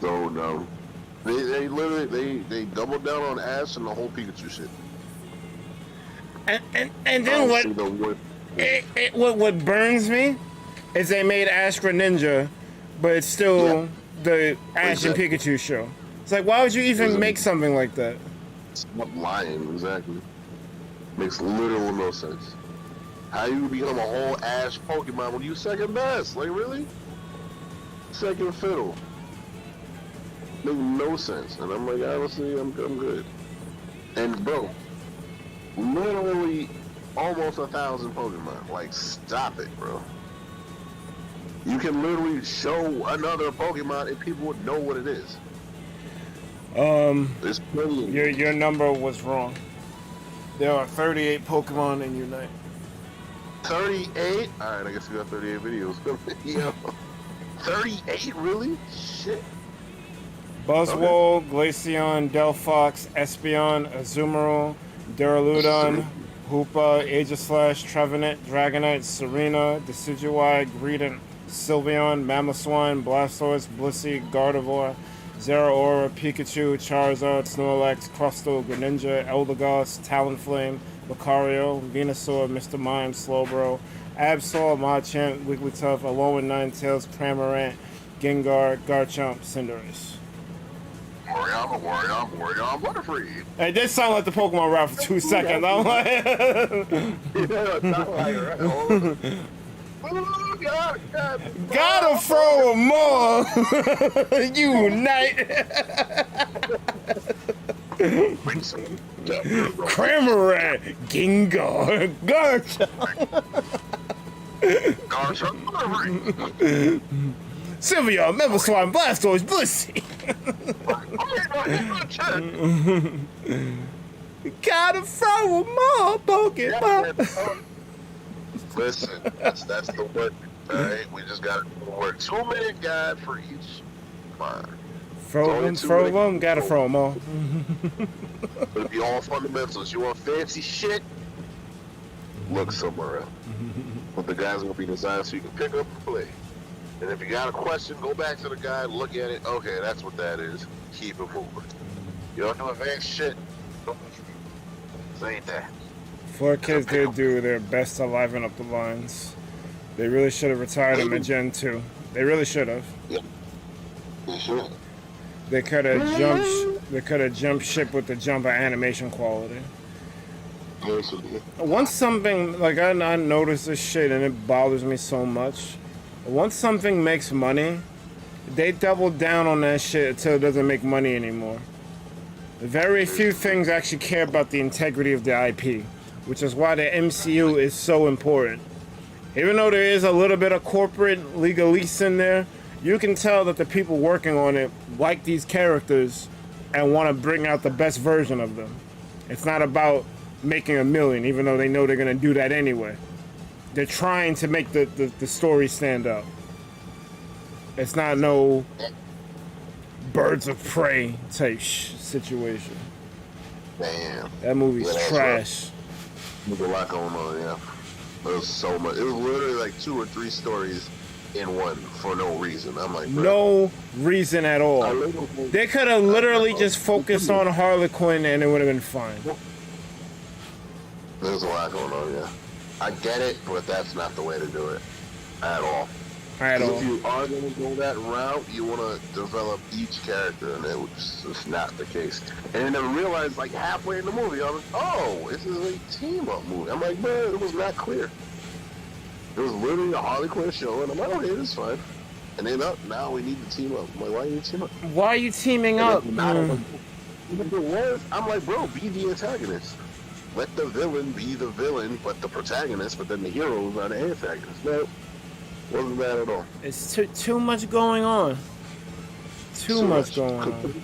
So dumb. They literally they doubled down on Ash and the whole Pikachu shit. And then what? What burns me is they made Ash Greninja, but it's still the Ash and Pikachu show. It's like, why would you even make something like that? It's not lying, exactly. Makes literal no sense. How you become a whole Ash Pokemon when you second best? Like, really? Second fiddle. Make no sense. And I'm like, honestly, I'm good. And bro, literally almost 1,000 Pokemon. Like, stop it, bro. You can literally show another Pokemon and people would know what it is. There's plenty. Your number was wrong. There are 38 Pokemon in Unite. 38? Alright, I guess we got 38 videos. Yo. 38? Really? Shit. Buzzwole, Glaceon, Delphox, Espeon, Azumarill, Duraludon, Hoopa, Aegislash, Trevenant, Dragonite, Serena, Decidueye, Greedent, Sylveon, Mamoswine, Blastoise, Blissey, Gardevoir, Zeraora, Pikachu, Charizard, Snorlax, Crustle, Greninja, Eldegoss, Talonflame, Lucario, Venusaur, Mr. Mime, Slowbro, Absol, Machamp, Wigglytuff, Alolan Ninetales, Cramorant, Gengar, Garchomp, Cinderace. Warrior, Butterfree. It did sound like the Pokemon rap for 2 seconds. I'm like, gotta throw more. Unite. Cramorant, Gengar, Garchomp, Sylveon, Mamoswine, Blastoise, Blissey. Gotta throw more Pokemon. Listen, that's the work. Alright, we just gotta work 2-minute guide for each. Fine. Throw them, gotta throw them all. It'll be all fundamentals. You want fancy shit? Look somewhere else. But the guys will be designed so you can pick up and play. And if you got a question, go back to the guide, look at it. Okay, that's what that is. Keep it moving. You don't do advanced shit. This ain't that. 4Kids did do their best to liven up the lines. They really should have retired them at Gen 2. They really should have. Yep. They should. They could have jumped ship with the jump of animation quality. Once something, like I noticed this shit and it bothers me so much. Once something makes money, they double down on that shit until it doesn't make money anymore. Very few things actually care about the integrity of the IP, which is why the MCU is so important. Even though there is a little bit of corporate legalese in there, you can tell that the people working on it like these characters and want to bring out the best version of them. It's not about making a million, even though they know they're going to do that anyway. They're trying to make the story stand up. It's not no Birds of Prey type situation. Damn. That movie's trash. There's a lot going on, yeah. There's so much. It was literally like 2 or 3 stories in one for no reason. I'm like, bro. No reason at all. They could have literally just focused on Harley Quinn and it would have been fine. There's a lot going on, yeah. I get it, but that's not the way to do it at all. At all. If you are going to go that route, you want to develop each character, and it's just not the case. And then I realized, like, halfway in the movie, I was like, oh, this is a team-up movie. I'm like, man, it was not clear. It was literally a Harley Quinn show, and I'm like, okay, this is fine. And then now we need to team up. I'm like, why do you need to team up? Why are you teaming up? Even if it was, I'm like, bro, be the antagonist. Let the villain be the villain, but the protagonist, but then the heroes are the antagonists. No, wasn't that at all. It's too much going on. Too much going on.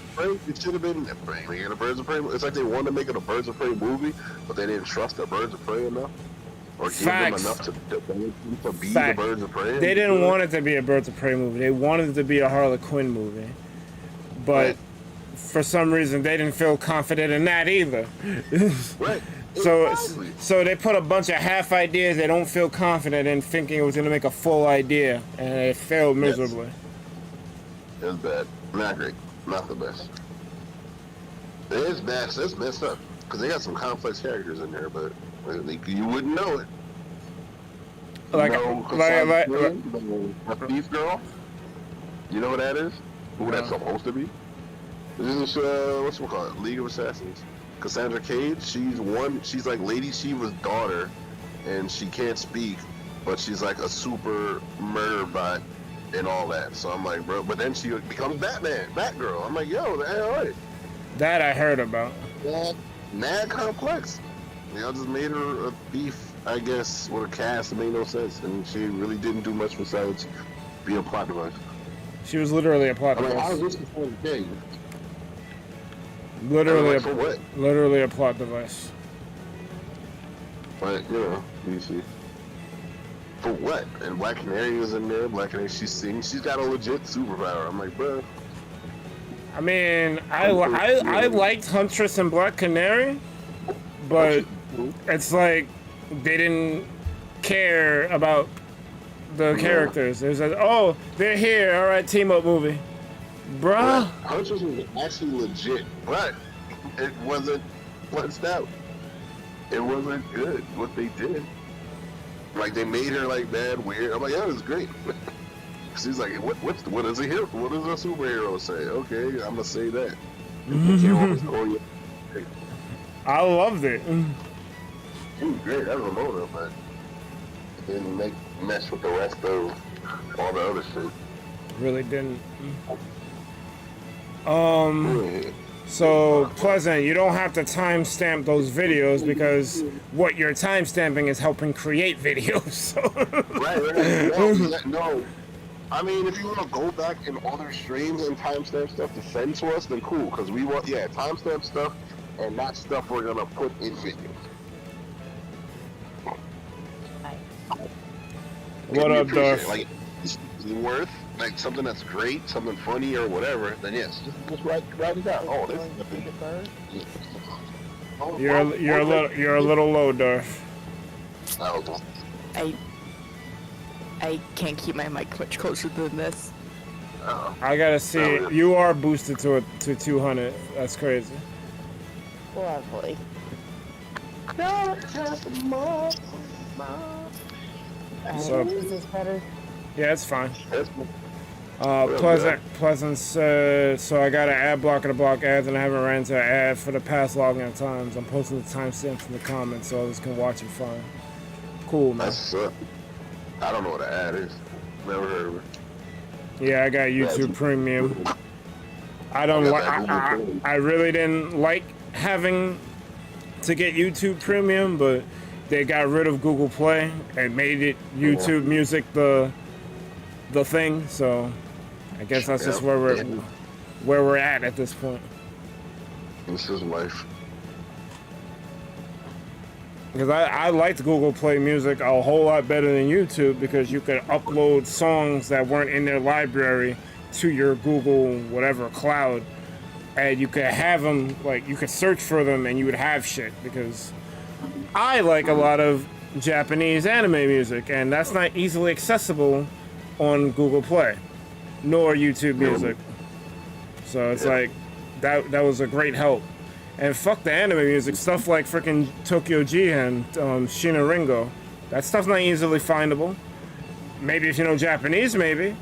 It should have been making a Birds of Prey. It's like they wanted to make it a Birds of Prey movie, but they didn't trust the Birds of Prey enough. Or give them enough to be the Birds of Prey. They didn't want it to be a Birds of Prey movie. They wanted it to be a Harley Quinn movie. But for some reason, they didn't feel confident in that either. Right. So they put a bunch of half ideas they don't feel confident in, thinking it was going to make a full idea, and it failed miserably. It was bad. Not great. Not the best. It is bad. It's messed up. Because they got some complex characters in there, but you wouldn't know it. Like a thief girl. You know what that is? Who that's supposed to be? This is what's it called? League of Assassins. Cassandra Cage. She's like Lady Shiva's daughter, and she can't speak, but she's like a super murder bot and all that. So I'm like, bro. But then she becomes Batgirl. I'm like, yo, that all right. That I heard about. Mad complex. Y'all just made her a thief, I guess, with a cast that made no sense, and she really didn't do much besides be a plot device. She was literally a plot device. I was listening for the game. Literally a plot device. But, you know, you see. For what? And Black Canary was in there. Black Canary, she sings. She's got a legit superpower. I'm like, bro. I mean, I liked Huntress and Black Canary, but it's like they didn't care about the characters. It was like, oh, they're here. All right, team up movie. Bruh. Huntress was actually legit, but it wasn't fleshed out. It wasn't good what they did. Like they made her like bad, weird. I'm like, yeah, it was great. She's like, what is a hero? What does a superhero say? Okay, I'm gonna say that. I loved it. It was great. That was a motor, but it didn't mess with the rest of all the other shit. Really didn't. So Pleasant, you don't have to timestamp those videos because what you're timestamping is helping create videos. So. Right. No. I mean, if you want to go back in other streams and timestamp stuff to send to us, then cool. Because we want, timestamp stuff and not stuff we're gonna put in videos. What up, Darth? Like, it's worth like something that's great, something funny or whatever. Then yes, just write it down. Oh, this is the thing. You're a little low, Darth. I can't keep my mic much closer than this. I gotta see. You are boosted to 200. That's crazy. Lovely. So, is this better? Yeah, it's fine. Pleasant said, so I got an ad blocker to block ads, and I haven't ran into an ad for the past long enough times. I'm posting the timestamps in the comments so others can watch it fine. Cool, man. That's I don't know what an ad is. Never heard of it. Yeah, I got YouTube Premium. I really didn't like having to get YouTube Premium, but they got rid of Google Play and made it YouTube Music the thing. So I guess that's just where we're at this point. This is life. Because I liked Google Play Music a whole lot better than YouTube because you could upload songs that weren't in their library to your Google whatever cloud, and you could have them, like you could search for them and you would have shit. Because I like a lot of Japanese anime music, and that's not easily accessible on Google Play nor YouTube Music. So it's like that was a great help. And fuck the anime music, stuff like freaking Tokyo G and Shina Ringo. That stuff's not easily findable. Maybe if you know Japanese, maybe.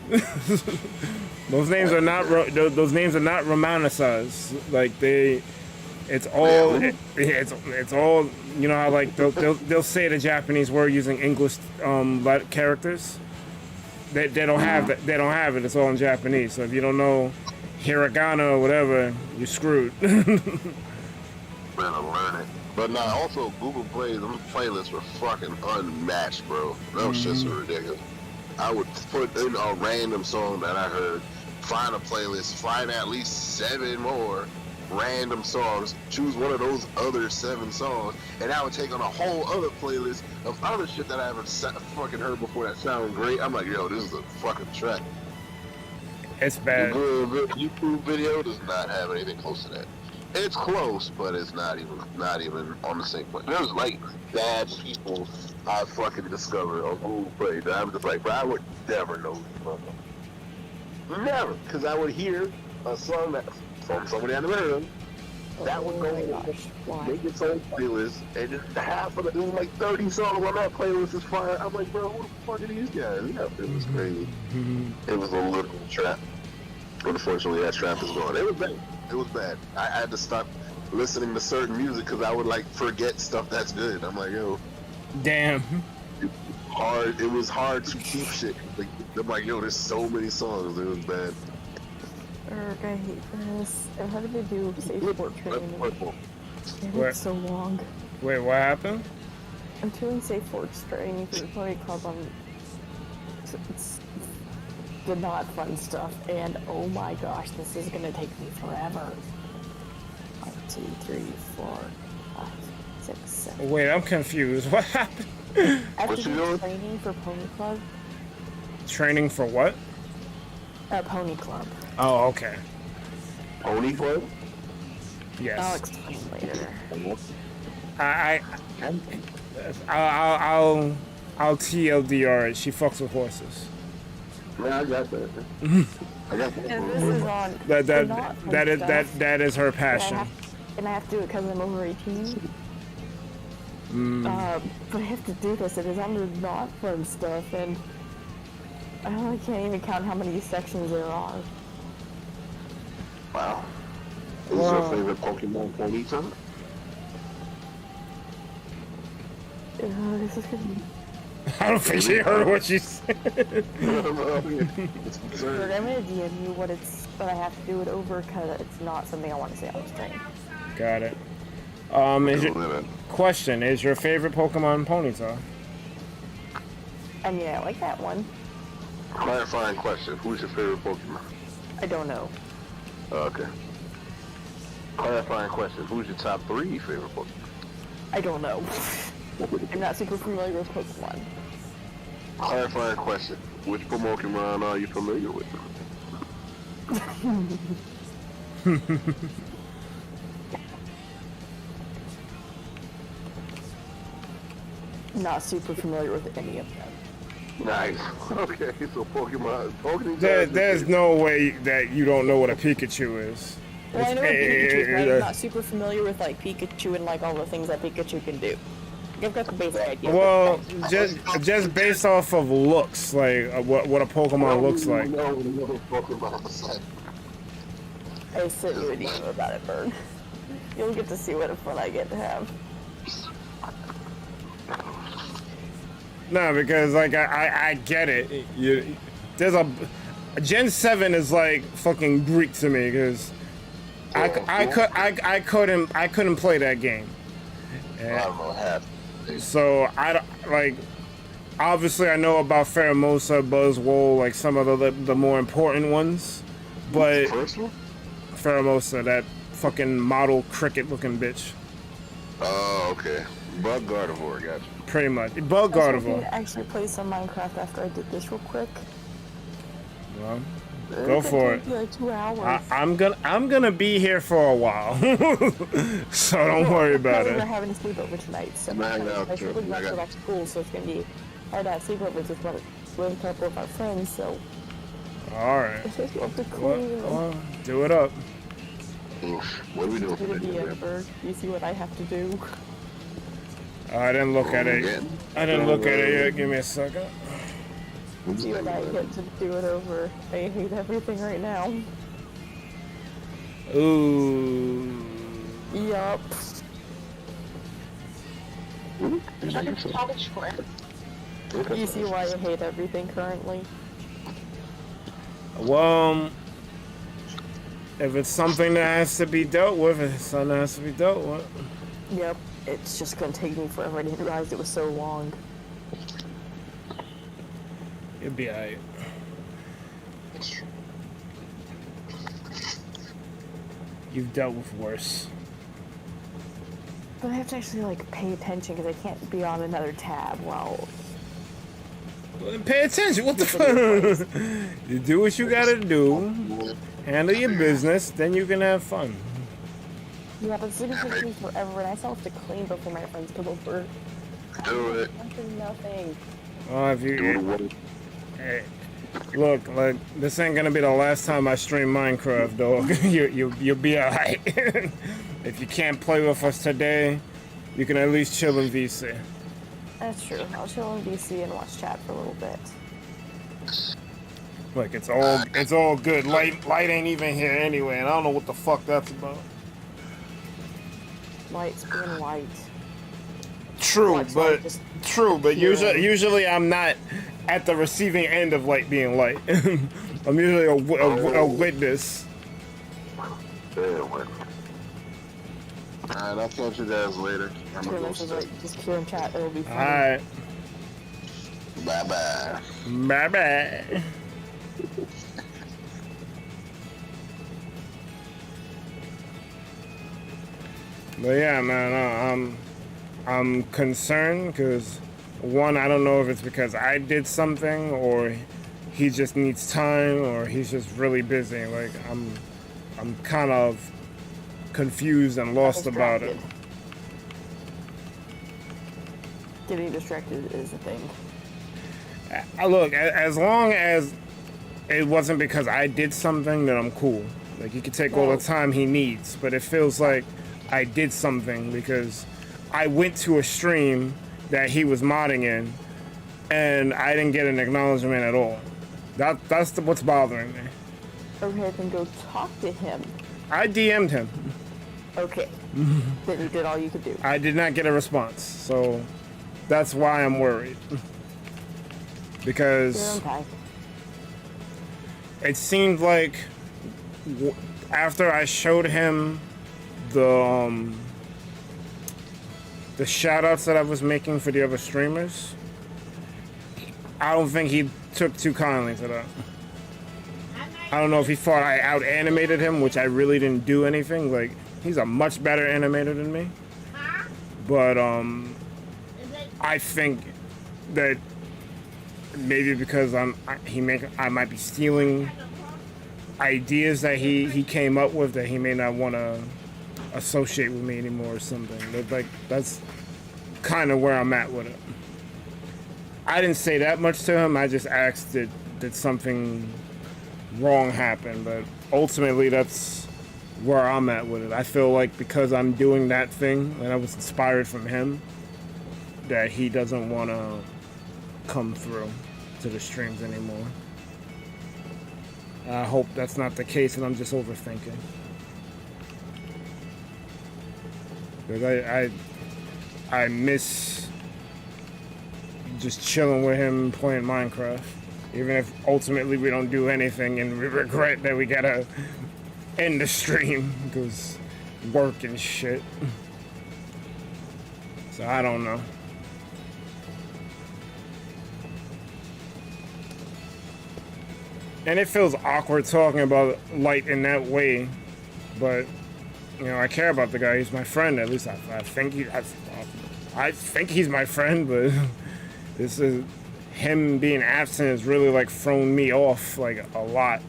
Those names are not those names are not romanicized. Like it's all it's all. You know how like they'll say the Japanese word using English characters. They don't have that. They don't have it. It's all in Japanese. So if you don't know hiragana or whatever, you're screwed. Man, I'm learning. But nah, also Google Play, them playlists were fucking unmatched, bro. That was just ridiculous. I would put in a random song that I heard, find a playlist, find at least 7 more random songs, choose one of those other 7 songs, and I would take on a whole other playlist of other shit that I haven't fucking heard before that sound great. I'm like, yo, this is a fucking track. It's bad. The YouTube video does not have anything close to that. It's close, but it's not even on the same point. There's like bad people I fucking discovered on Google Play that I'm just like, bro, I would never know this. Never, because I would hear a song that from somebody I never heard of. That would go make its own playlist, and just half of it, there's like 30 songs on that playlist is fire. I'm like, bro, who the fuck are these guys? Yeah, it was crazy. It was a literal trap. Unfortunately, that trap is gone. It was bad. It was bad. I had to stop listening to certain music because I would like forget stuff that's good. I'm like, yo, damn. It was hard to keep shit. Like, I'm like, yo, there's so many songs. It was bad. Erg, I hate this. How did they do safe sport training? It's so long. Wait, what happened? I'm doing safe sports training for the Pony Club. It's the not fun stuff, and oh my gosh, this is gonna take me forever. 1, 2, 3, 4, 5, 6, 7. Wait, I'm confused. What happened? After doing training for Pony Club. Training for what? Pony Club. Oh, okay. Pony Club? Yes. I'll explain later. I'll TLDR it. She fucks with horses. Yeah, I got that. I got that. And this is on that is her passion. And I have to do it because I'm over 18. But I have to do this. It is under not fun stuff, and I really can't even count how many sections there are. Wow. Is your favorite Pokemon Ponyta? This is gonna be... I don't think she heard what she said. I'm gonna DM you what I have to do it over because it's not something I want to say on the stream. Got it. Question: is your favorite Pokemon Ponyta? And yeah, I like that one. Clarifying question: who's your favorite Pokemon? I don't know. Okay. Clarifying question: who's your top 3 favorite Pokemon? I don't know. I'm not super familiar with Pokemon. Clarifying question: which Pokemon are you familiar with? Not super familiar with any of them. Nice. Okay, so Pokemon. There's no way that you don't know what a Pikachu is. Well, I know what Pikachu is, but I'm not super familiar with like Pikachu and like all the things that Pikachu can do. I've got the basic idea. Well, just based off of looks, like what a Pokemon looks like. I sent you an email about it, Bird. You'll get to see what fun I get to have. No, because like I get it. There's a Gen 7 is like fucking Greek to me because I couldn't play that game. So I don't like. Obviously, I know about Pheromosa, Buzzwole, like some of the more important ones, but Pheromosa, that fucking model cricket-looking bitch. Oh, okay. Bug Gardevoir, gotcha. Pretty much. Bug Gardevoir. I actually play some Minecraft after I did this real quick. Well, go for it. Like 2 hours. I'm gonna be here for a while, so don't worry about it. We're having a sleepover tonight, so I should not go back to school, so it's gonna be hard to have sleepovers with a couple of our friends. So. All right. Well, do it up. What are we doing To for the the Edinburgh. You see what I have to do? I didn't look at it. I didn't look at it yet. Give me a second. See what I get to do it over. I hate everything right now. Ooh. Yup. You see why I hate everything currently? Well, if it's something that has to be dealt with, it's something that has to be dealt with. Yep. It's just gonna take me forever. I didn't realize it was so long. You'll be alright. You've dealt with worse. But I have to actually like pay attention because I can't be on another tab while. Well, then pay attention. What the fuck? You do what you gotta do. Handle your business, then you can have fun. Yeah, but it's gonna take me forever, and I still have to clean before my friends come over. Do it. Nothing. Oh, if you. Hey, look, this ain't gonna be the last time I stream Minecraft, dog. You'll be alright. If you can't play with us today, you can at least chill in VC. That's true. I'll chill in VC and watch chat for a little bit. Look, it's all good. Light ain't even here anyway, and I don't know what the fuck that's about. Light's being light. True, but pure. usually I'm not at the receiving end of light being light. I'm usually a witness. Alright, I'll catch you guys later. I'm gonna go Just pure in chat. It'll be fun. Alright. Bye-bye. Bye-bye. But yeah, man, I'm concerned because, one, I don't know if it's because I did something or he just needs time or he's just really busy. Like, I'm kind of confused and lost about it. Getting distracted is a thing. Look, as long as it wasn't because I did something, then I'm cool. Like, he could take all the time he needs, but it feels like I did something because I went to a stream that he was modding in, and I didn't get an acknowledgement at all. That's what's bothering me. Okay, then go talk to him. I DM'd him. Okay. Then you did all you could do. I did not get a response, so that's why I'm worried. Because it seemed like after I showed him the shout-outs that I was making for the other streamers, I don't think he took too kindly to that. I don't know if he thought I out-animated him, which I really didn't do anything. Like, he's a much better animator than me. But I think that maybe because I might be stealing ideas that he came up with that he may not want to associate with me anymore or something. Like, that's kind of where I'm at with it. I didn't say that much to him. I just asked did something wrong happen, but ultimately that's where I'm at with it. I feel like because I'm doing that thing and I was inspired from him, that he doesn't want to come through to the streams anymore. I hope that's not the case and I'm just overthinking. Because I miss just chilling with him playing Minecraft. Even if ultimately we don't do anything and we regret that we gotta end the stream because work and shit. So I don't know. And it feels awkward talking about Light in that way, but you know, I care about the guy. He's my friend. At least I think I think he's my friend, but this is him being absent has really like thrown me off like a lot.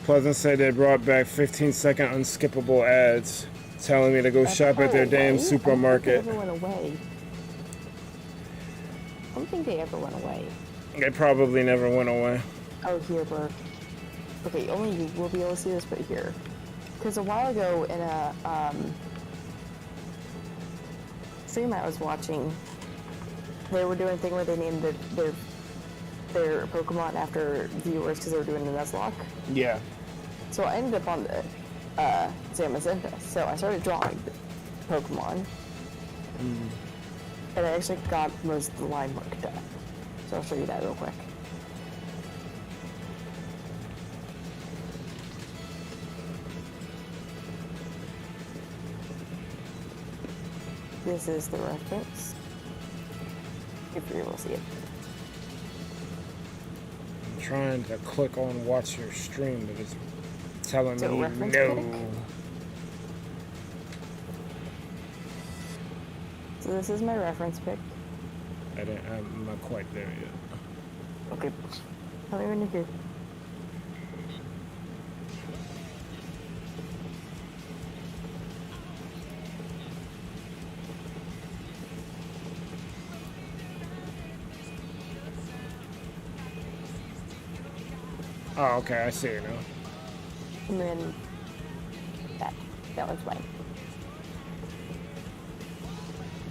Pleasant said they brought back 15-second unskippable ads telling me to go shop at their damn supermarket. Went away. I don't think they ever went away. They probably never went away. Oh, here, bro. Okay, only you will be able to see this, but here. Because a while ago in a stream I was watching, they were doing a thing where they named their Pokemon after viewers because they were doing the Nuzlocke. Yeah. So I ended up on the Zamazenta. So I started drawing the Pokemon. And I actually got most of the line work done. So I'll show you that real quick. This is the reference. If you're able to see it. I'm trying to click on watch your stream, but it's telling So me reference no. critic? So this is my reference pic. I'm not quite there yet. Okay. Tell me when you're here. Oh, okay, I see it now. And then that one's mine.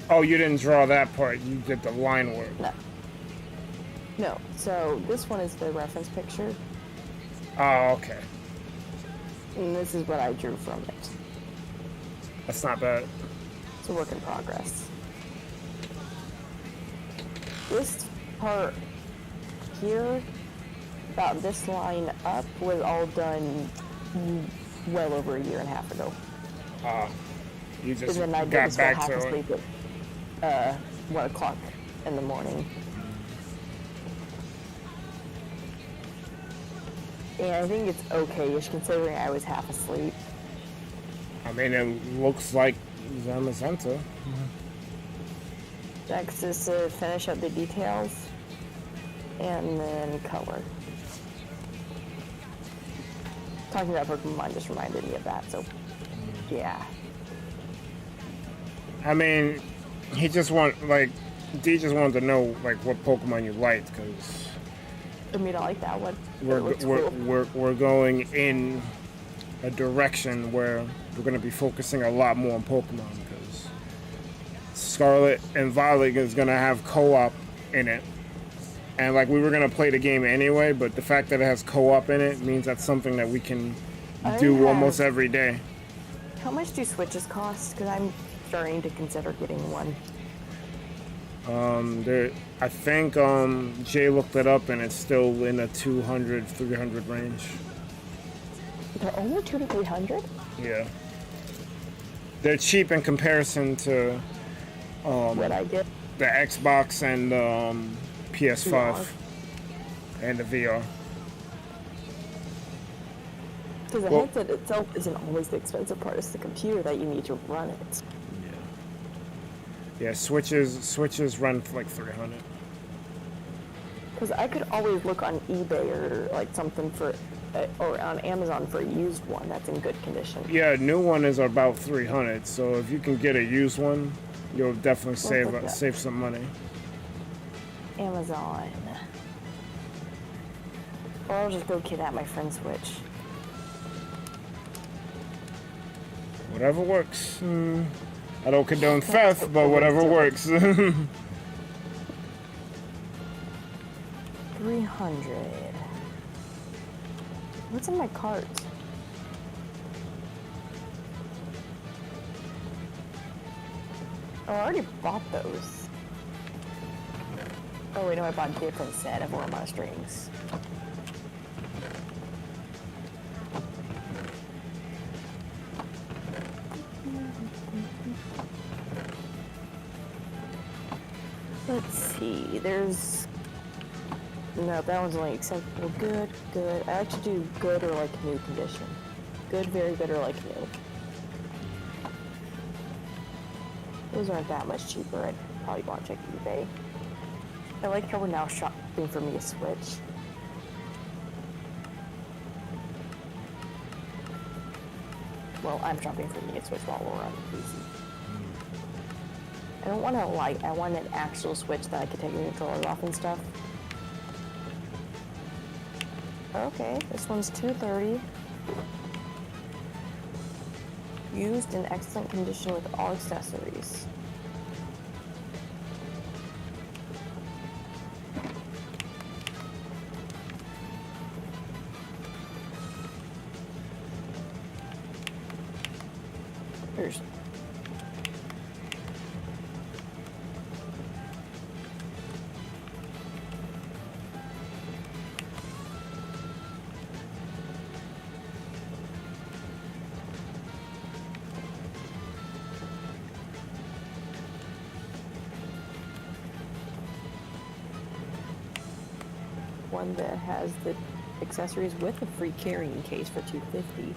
Oh, you didn't draw that part. You did the line work. No. No. So this one is the reference picture, Oh, okay. and this is what I drew from it. That's not bad. It's a work in progress. This part here, about this line up, was all done well over a year and a half ago. You just And then I got did spend back half to it. asleep at 1 o'clock in the morning. And I think it's okay-ish considering I was half asleep. I mean, it looks like Zamazenta. Next is to finish up the details and then color. Talking about Pokemon just reminded me of that, so yeah. I mean, he just D just wanted to know like what Pokemon you liked because I mean, I like that one. we're going in a direction where we're going to be focusing a lot more on Pokemon because Scarlet and Violet is going to have co-op in it. And like we were going to play the game anyway, but the fact that it has co-op in it means that's something that we can do almost every day. How much do Switches cost? Because I'm starting to consider getting one. I think Jay looked it up and it's still in the 200, 300 range. They're only 200 to 300? Yeah. They're cheap in comparison to What I get? the Xbox and PS5 VR. and the VR. Because the Well- headset itself isn't always the expensive part, it's the computer that you need to run it. Yeah, Switches run for like 300. Because I could always look on eBay or like something for, or on Amazon for a used one that's in good condition. Yeah, a new one is about 300. So if you can get a used one, you'll definitely look at save some money. Amazon. Or I'll just go kidnap my friend's Switch. Whatever works. I don't condone theft, but whatever works. 300. What's in my cart? Oh, I already bought those. Oh wait, no, I bought a different set of Orma strings. Let's see, there's... No, that one's only acceptable. Good, good. I actually do good or like new condition. Good, very good, or like new. Those aren't that much cheaper. I'd probably want to check eBay. I like how we're now shopping for me a Switch. Well, I'm shopping for me a Switch while we're on PC. I don't want a light. I want an actual switch that I could take the controller off and stuff. Okay, this one's 230. Used in excellent condition with all accessories. Here's one that has the accessories with a free carrying case for $250.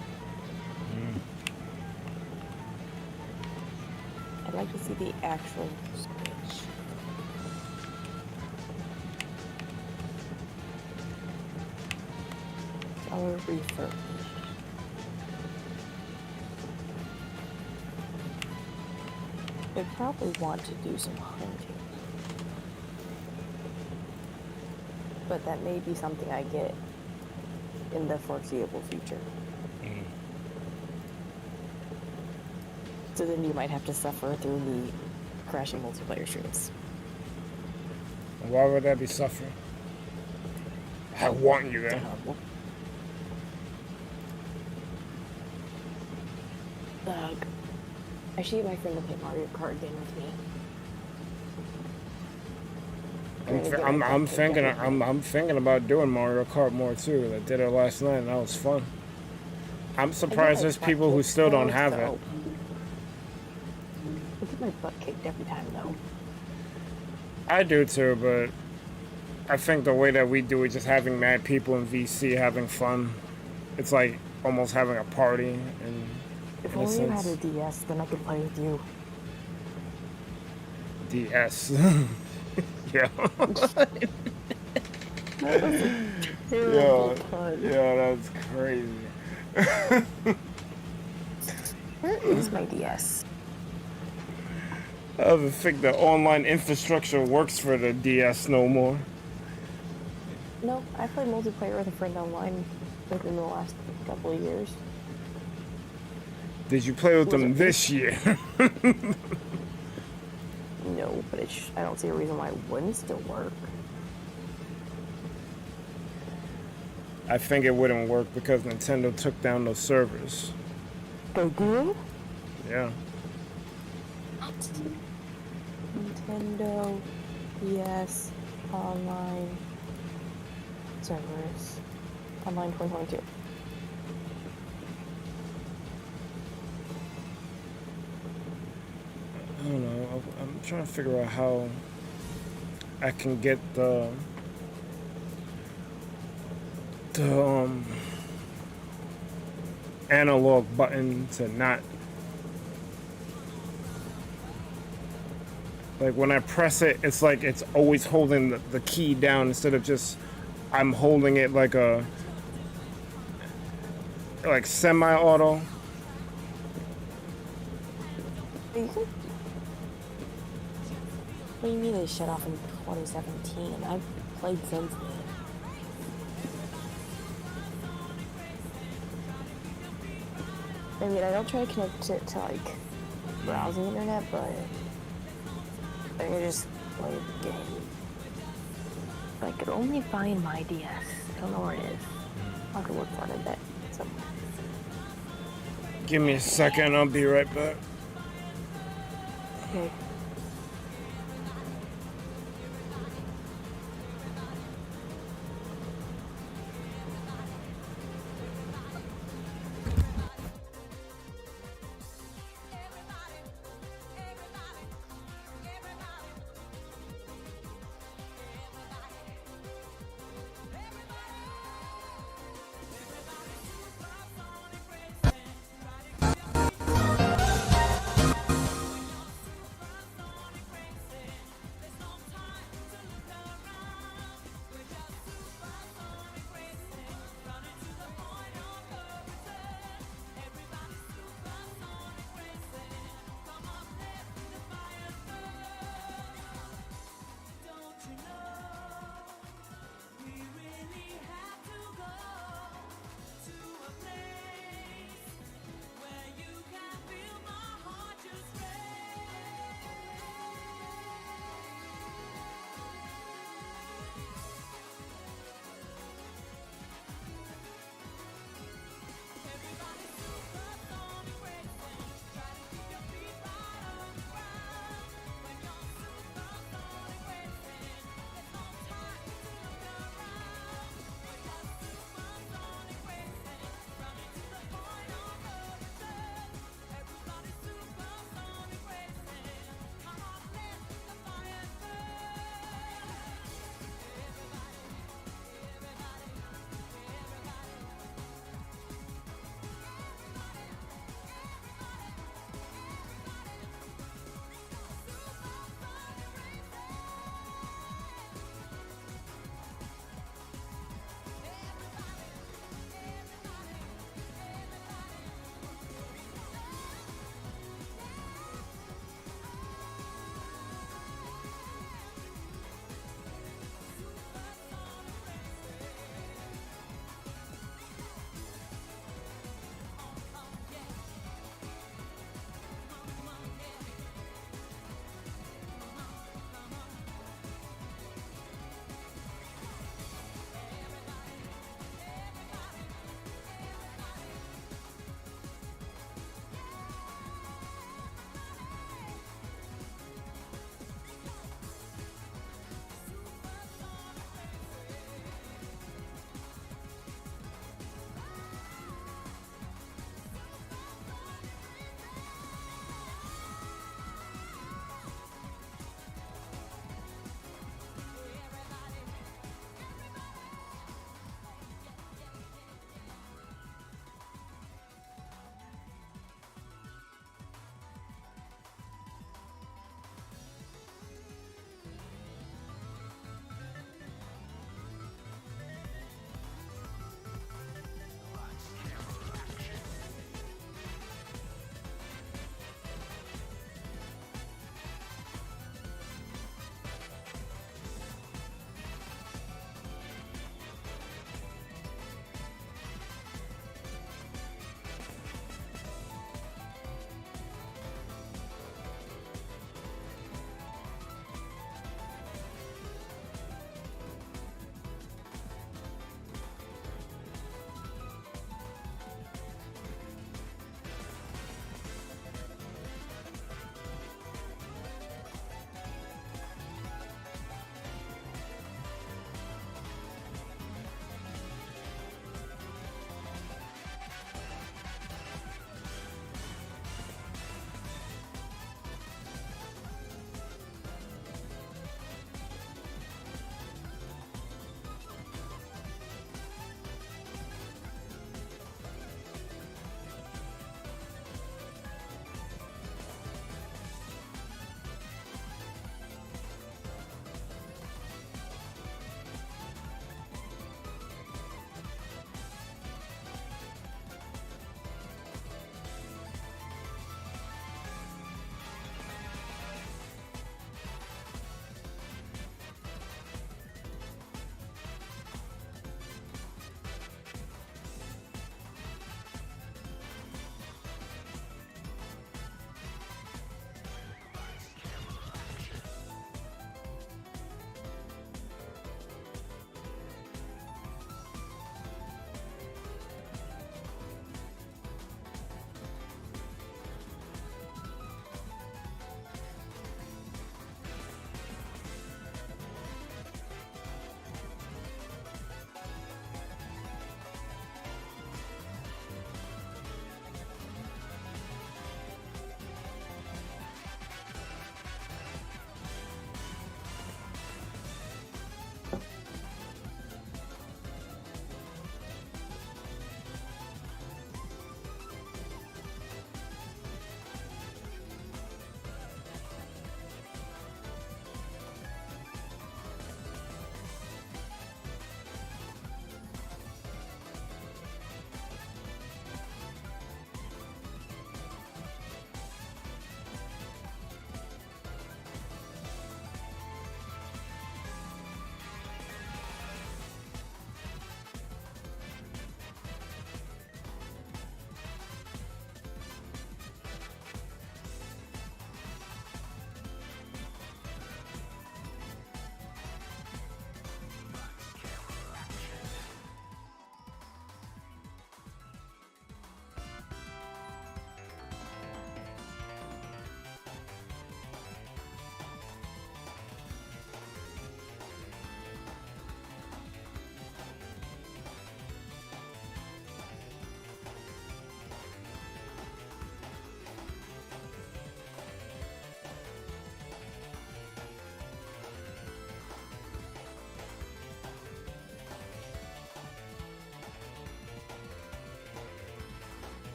I'd like to see the actual switch. Our refurb. I'd probably want to do some hunting. But that may be something I get in the foreseeable future. So then you might have to suffer through me crashing multiplayer streams. Why would that be suffering? I want you there. I should get my friend to play Mario Kart again with me. I'm thinking about doing Mario Kart more too. I did it last night and that was fun. I'm surprised there's people who still don't have it. I get my butt kicked every time though. I do too, but I think the way that we do it, just having mad people in VC having fun, it's like almost having a party. And if only you had a DS, then I could play with you. DS. Yeah. Yeah, that's crazy. Where is my DS? I don't think the online infrastructure works for the DS no more. No, I played multiplayer with a friend online within the last couple of years. Did you play with them this year? No, but I don't see a reason why it wouldn't still work. I think it wouldn't work because Nintendo took down those servers. They did? Yeah. Nintendo DS online servers. Online 2022. I don't know. I'm trying to figure out how I can get the analog button to not, like when I press it, it's like it's always holding the key down instead of just I'm holding it like semi-auto. You can. What do you mean they shut off in 2017? I've played since then. I mean, I don't try to connect it to like browsing internet, but I can just play the game. I could only find my DS. I don't know where it is. I'll have to look for it a bit. So. Give me a second, I'll be right back. Okay.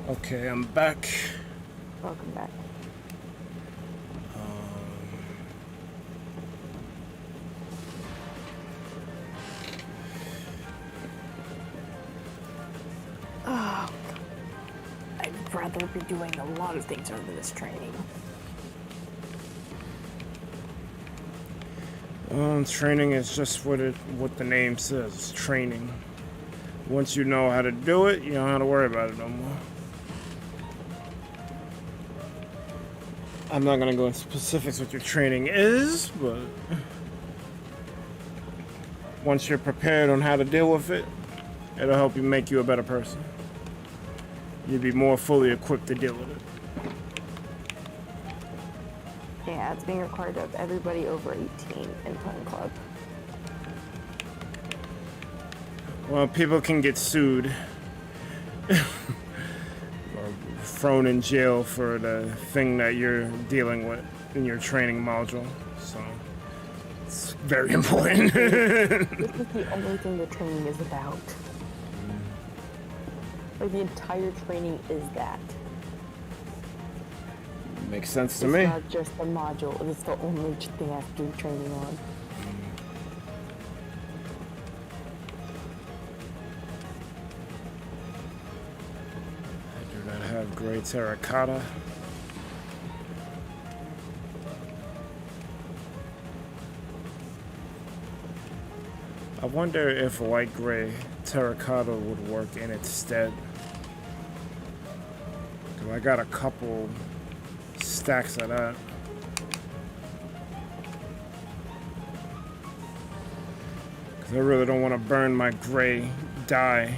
Okay, I'm back. Welcome back. Oh, I'd rather be doing a lot of things other than this training. Training is just what the name says. It's training. Once you know how to do it, you don't have to worry about it no more. I'm not gonna go into specifics what your training is, but once you're prepared on how to deal with it, it'll help you make you a better person. You'll be more fully equipped to deal with it. Yeah, it's being required of everybody over 18 in Fun Club. Well, people can get sued or thrown in jail for the thing that you're dealing with in your training module. So it's very important. This is the only thing the training is about. Like, the entire training is that. Makes sense to It's me. not just the module, it's the only thing I have to do training on. I do not have gray terracotta. I wonder if light gray terracotta would work in its stead. 'Cause I got a couple stacks of that. Because I really don't want to burn my gray dye.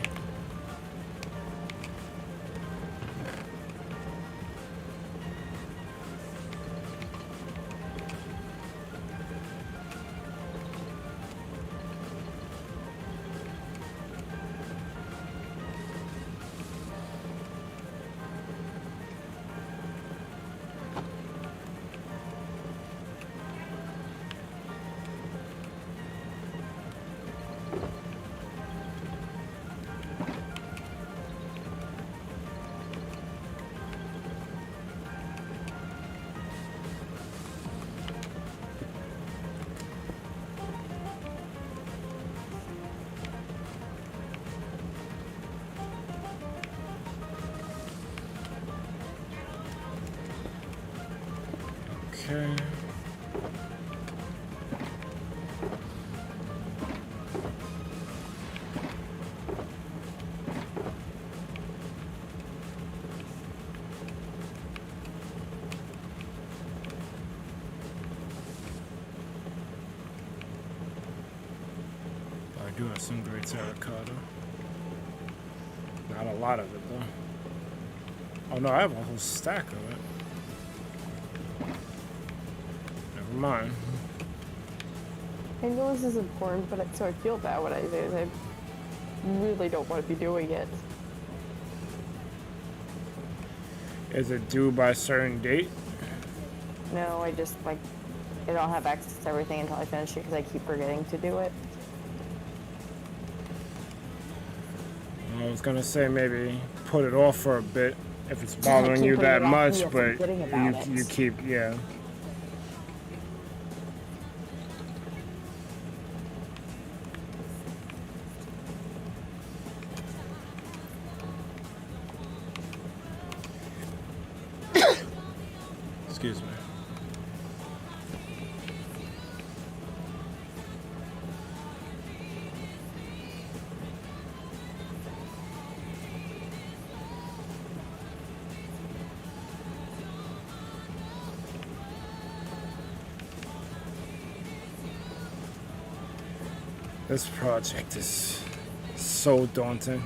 Okay. I do have some great terracotta. Not a lot of it though. Oh no, I have a whole stack of it. Never mind. I know this is important, but so I feel bad when I say this. I really don't want to be doing it. Is it due by a certain date? No, I just, like, I don't have access to everything until I finish it because I keep forgetting to do it. I was gonna say maybe put it off for a bit if it's I bothering keep you putting that it off and much, you're but forgetting about you it. keep, yeah. Excuse me. This project is so daunting.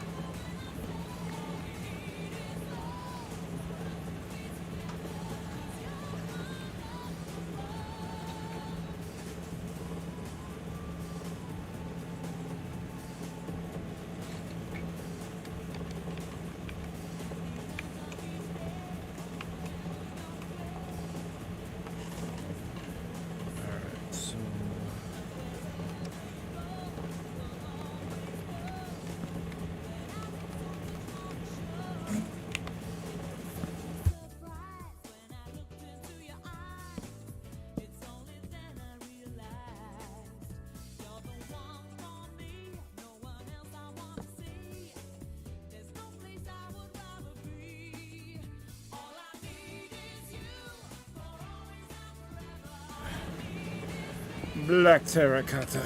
Alright, so Black terracotta.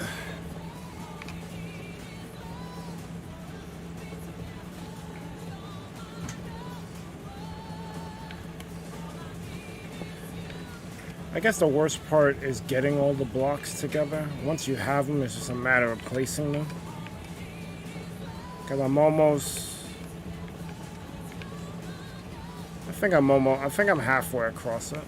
I guess the worst part is getting all the blocks together. Once you have them, it's just a matter of placing them. Cause I think I'm halfway across it.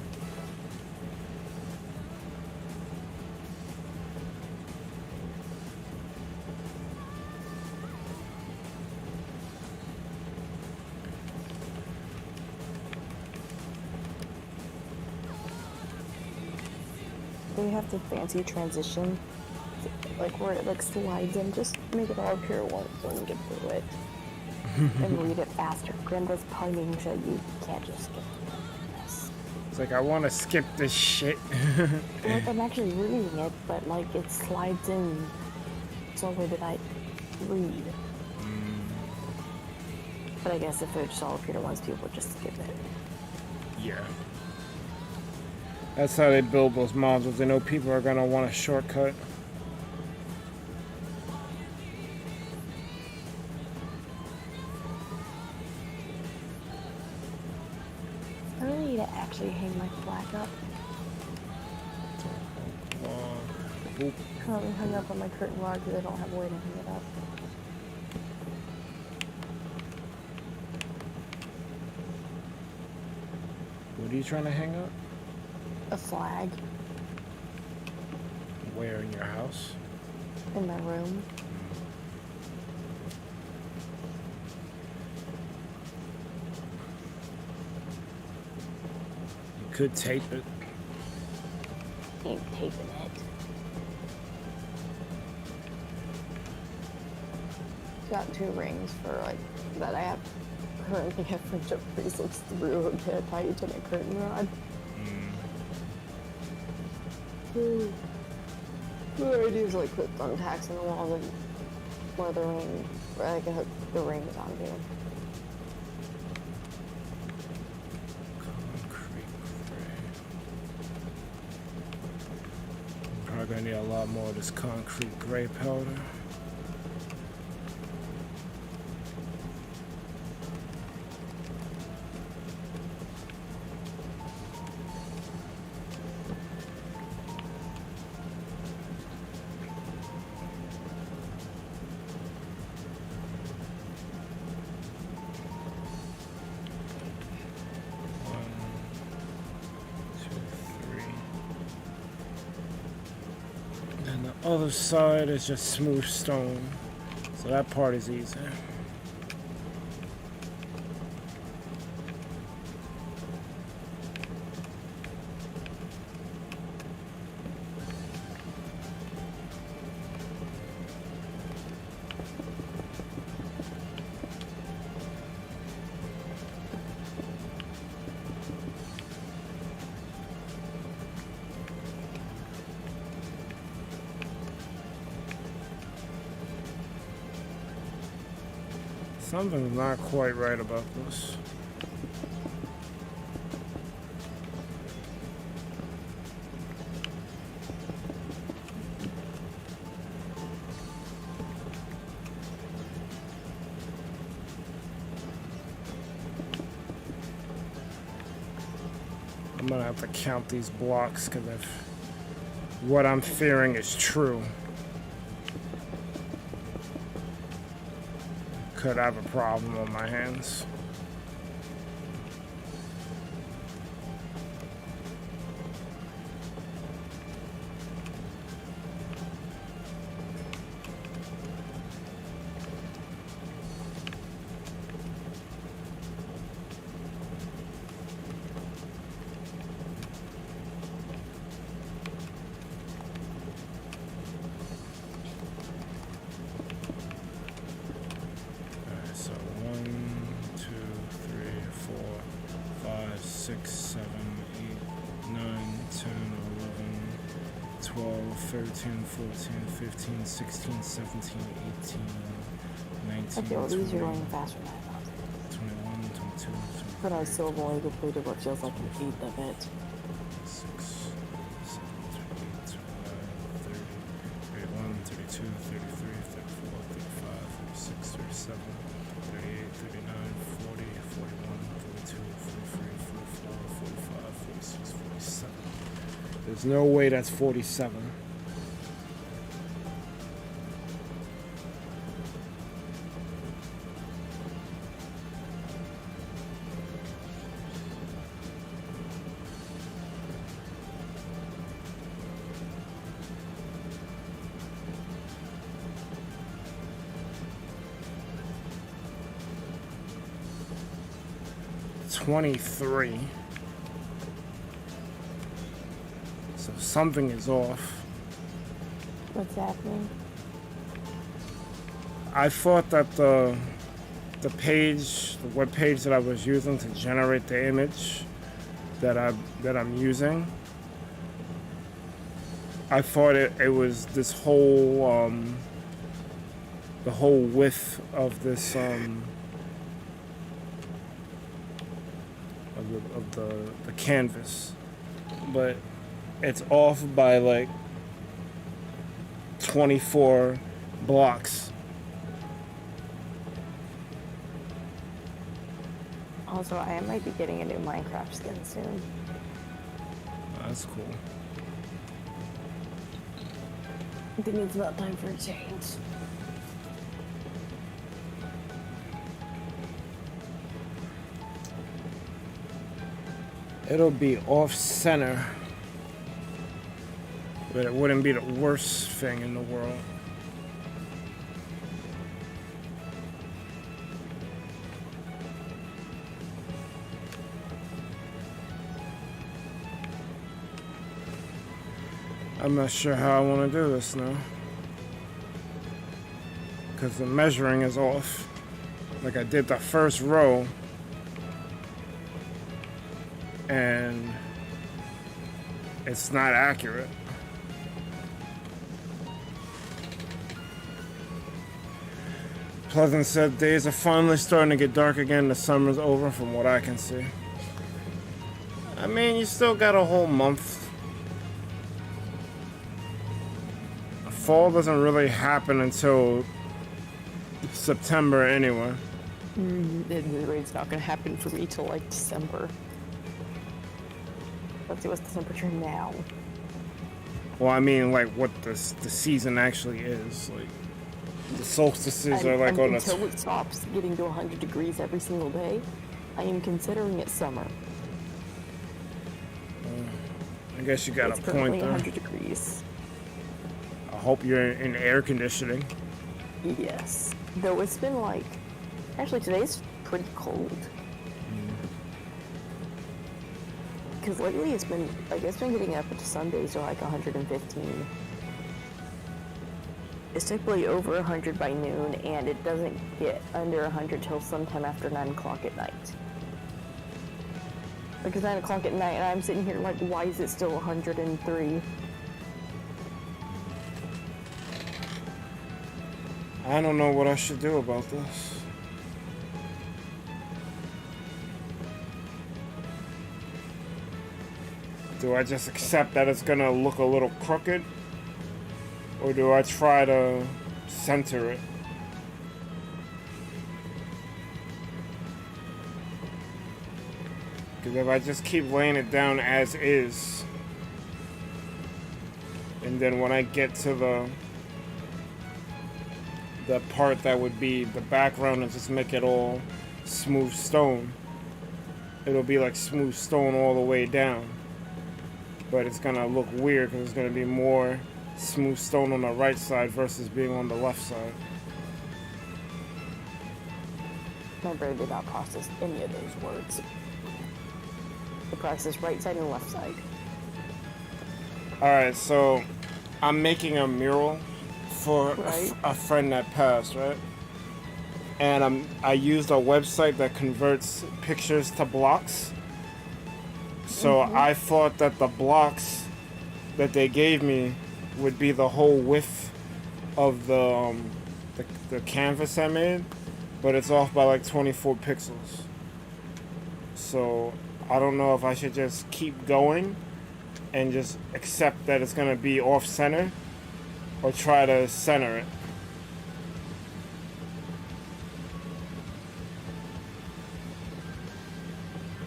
Do you have the fancy transition? Like where it like slides in, just make it all appear once so you get through it. And read it faster. Granda's punging so you can't just skip this. It's like I want to skip this shit. Like I'm actually reading it, but like it slides in slower than I read. But I guess if it just all appeared at once, people would just skip it. Yeah. That's how they build those modules. They know people are gonna want a shortcut. I really need to actually hang my flag up. Boop. Currently hung up on my curtain rod because I don't have a way to hang it up. What are you trying to hang up? A flag Where in your house? in my room. You could tape it. Ain't taping it. Got 2 rings for like that I have currently have friendship bracelets through and can tie you to my curtain rod. The idea is like put thumbtacks in the wall and one of the ring where I can hook the rings onto. Concrete gray. Probably gonna need a lot more of this concrete gray powder. Other side is just smooth stone, so that part is easy. Something's not quite right about this. I'm gonna have to count these blocks because if what I'm fearing is true, could have a problem on my hands. 13, 14, 15, 16, 17, 18, 19, Okay, well these are 20, going faster than I thought. 21, 22, 23, But I still have only completed what feels like an eighth of it. 6, 7, 8, 9, There's no way that's 47. $23. So something is off. What's happening? I thought that the web page that I was using to generate the image that I'm using, I thought it was this whole the whole width of this of the canvas, but it's off by like 24 blocks. Also, I might be getting a new Minecraft skin soon. That's cool. I think it's about time for a change. It'll be off center, but it wouldn't be the worst thing in the world. I'm not sure how I want to do this now, because the measuring is off. Like I did the first row, and it's not accurate. Pleasant said days are finally starting to get dark again. The summer's over from what I can see. I mean, you still got a whole month. Fall doesn't really happen until September anyway. It's not gonna happen for me till like December. Let's see what's the temperature now. Well, I mean, like what the season actually is. Like the solstices are like on until it stops getting to 100 degrees every single day, I am considering it summer. I guess you got It's a currently point there. 100 degrees. I hope you're in air conditioning. Yes. Though it's been like, actually today's pretty cold. Because lately it's been getting up into some days to like 115. It's typically over 100 by noon, and it doesn't get under 100 till sometime after 9 o'clock at night. Like it's 9 o'clock at night, and I'm sitting here like, why is it still 103? I don't know what I should do about this. Do I just accept that it's gonna look a little crooked? Or do I try to center it? Because if I just keep laying it down as is, and then when I get to the part that would be the background and just make it all smooth stone, it'll be like smooth stone all the way down. But it's gonna look weird because it's gonna be more smooth stone on the right side versus being on the left side. My brain did not process any of those words. It processed right side and left side. Alright, so I'm making a mural for Right. a friend that passed, right? And I used a website that converts pictures to blocks. So I thought that the blocks that they gave me would be the whole width of the canvas I made, but it's off by like 24 pixels. So I don't know if I should just keep going and just accept that it's gonna be off center, or try to center it.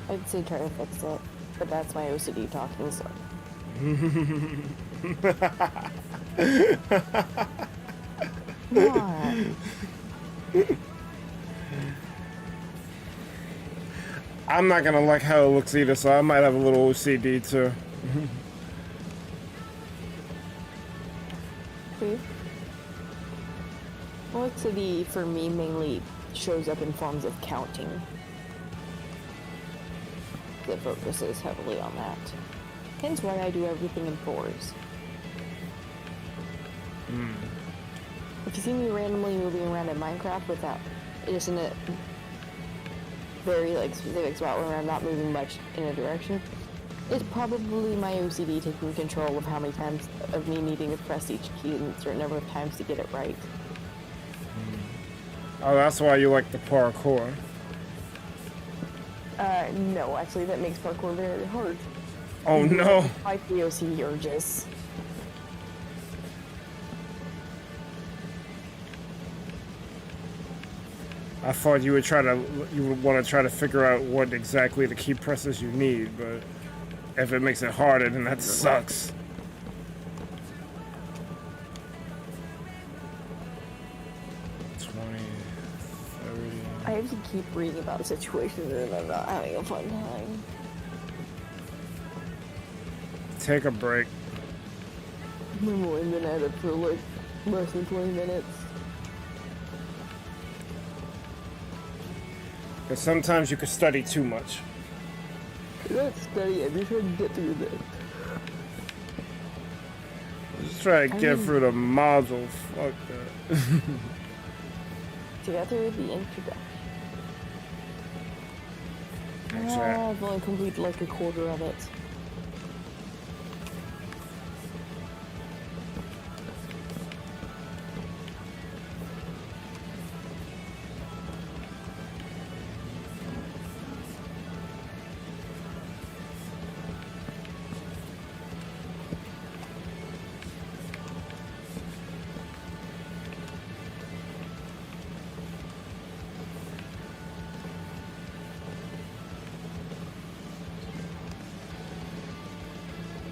I'd say try to fix it, but that's my OCD talking, so What? I'm not gonna like how it looks either, so I might have a little OCD too. Okay. Complexity for me mainly shows up in forms of counting. That focuses heavily on that. Hence why I do everything in 4s. If you see me randomly moving around in Minecraft without just in a very like specific spot where I'm not moving much in a direction, it's probably my OCD taking control of how many times of me needing to press each key and a certain number of times to get it right. Oh, that's why you like the parkour. No, actually that makes parkour very hard. Oh no! Fight the OCD urges. I thought you would want to try to figure out what exactly the key presses you need, but if it makes it harder, then that sucks. I have to keep reading about situations and I'm not having a fun time. Take a break. I'm only been at it for like less than 20 minutes. Because sometimes you can study too much. Let's study. I'm just trying to get through this. Just try to get through the module. Fuck that. To get through the introduction. Actually, I've only completed like a quarter of it.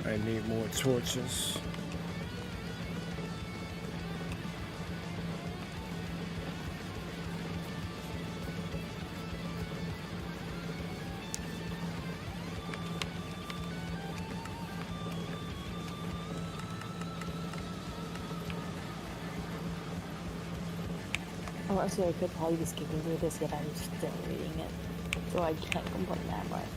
I need more torches. Honestly, I could probably be skipping through this, yet I'm still reading it. So I can't complain that much.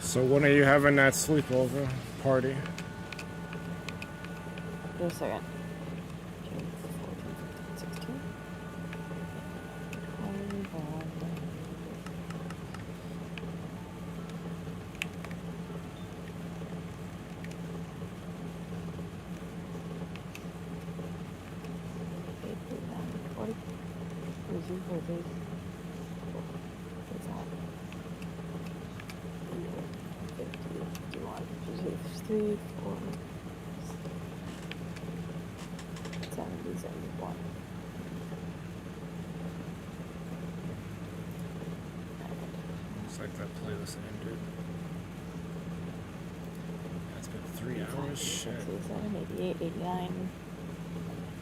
So when are you having that sleepover party? Just a second. 14, 16. 21. Three, 4, 70, 71. Looks like that playlist ended. That's been 3 hours. Shit. 87, 88, 89,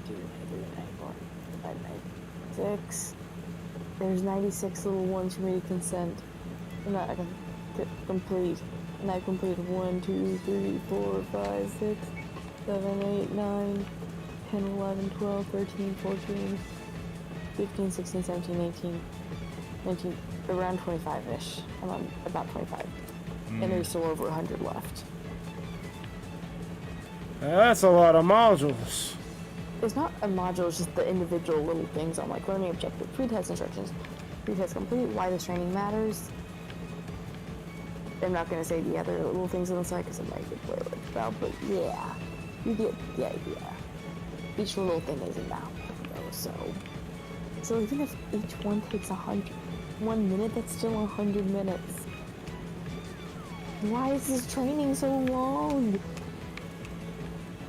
92, 93, 94, 95, 96. There's 96 little ones for me to consent. And I can complete. And I completed 1, 2, 3, 4, 5, 6, 7, 8, 9, 10, 11, 12, 13, 14, 15, 16, 17, 18, 19, around 25-ish. I'm on about 25. And there's still over 100 left. That's a lot of modules. It's not a module, it's just the individual little things on like learning objective, pre-test instructions, pre-test complete, why this training matters, I'm not gonna say the other little things on the side because it might get spoiled about, but yeah, you get the idea. Each little thing is about, so even if each one takes 1 minute, that's still 100 minutes. Why is this training so long?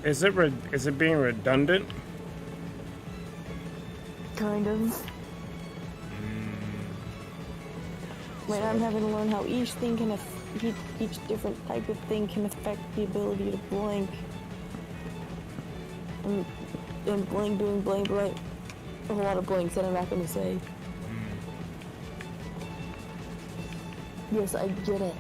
Is it being redundant? Kind of. Like I'm having to learn how each thing can each different type of thing can affect the ability to blink. And blink, doing blink, right? A lot of blinks that I'm not gonna say. Yes, I get it.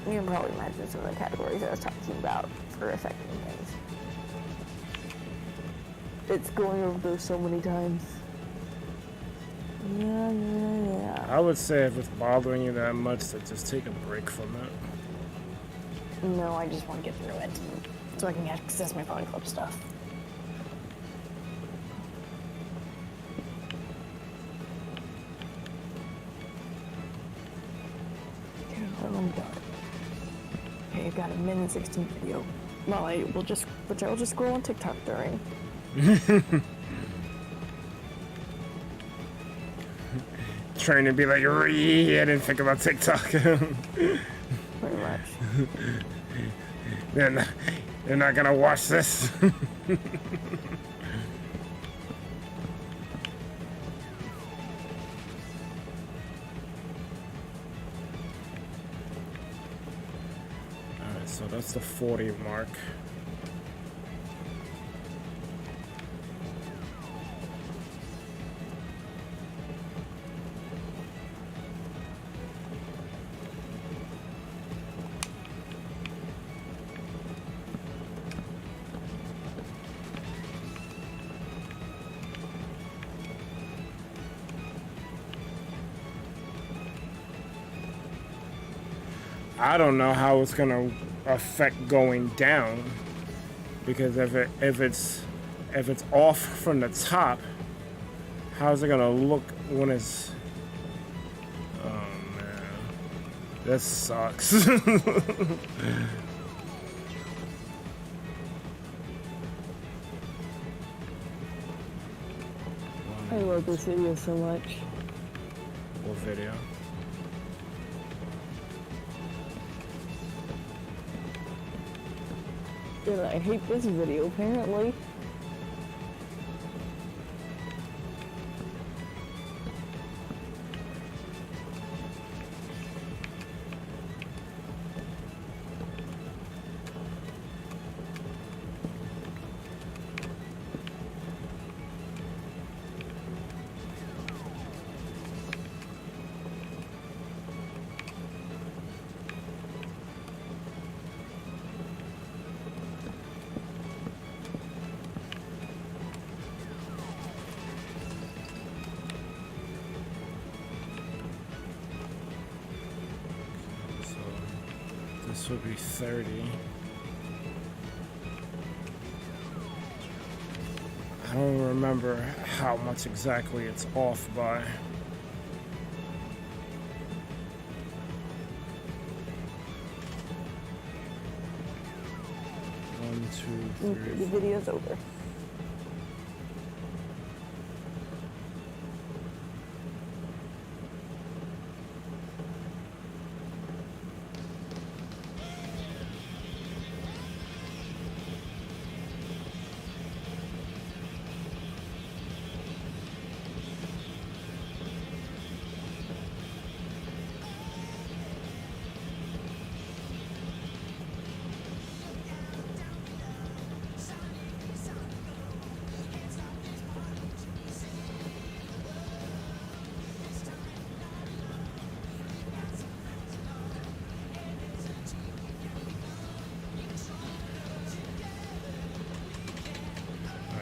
You can probably imagine some of the categories I was talking about for affecting things. It's going over those so many times. Yeah. I would say if it's bothering you that much, that just take a break from it. No, I just want to get through it so I can access my Pony Club stuff. Okay, well, I'm done. Okay, I've got a minute 16 video. Well, I will just scroll on TikTok during. Trying to be like, I didn't think about TikTok. Pretty much. They're not gonna watch this. Alright, so that's the 40 mark. I don't know how it's gonna affect going down, because if it's off from the top, how's it gonna look when it's? Oh man, this sucks. I love this video so much. What video? Yeah, I hate this video, apparently. This would be 30. I don't remember how much exactly it's off by. 1, 2, 3. The video's over.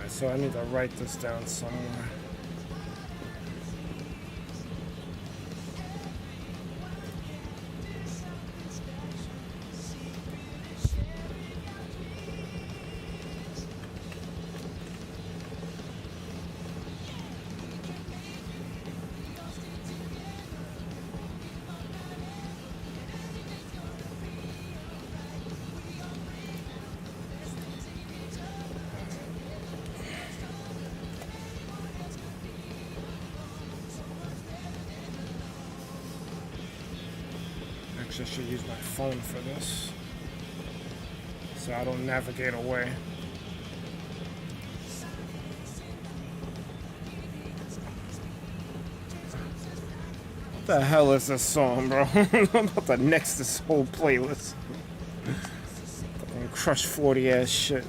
So I need to write this down somewhere. Actually, I should use my phone for this, so I don't navigate away. What the hell is this song, bro? I'm about to next this whole playlist. Fucking Crush 40 ass shit.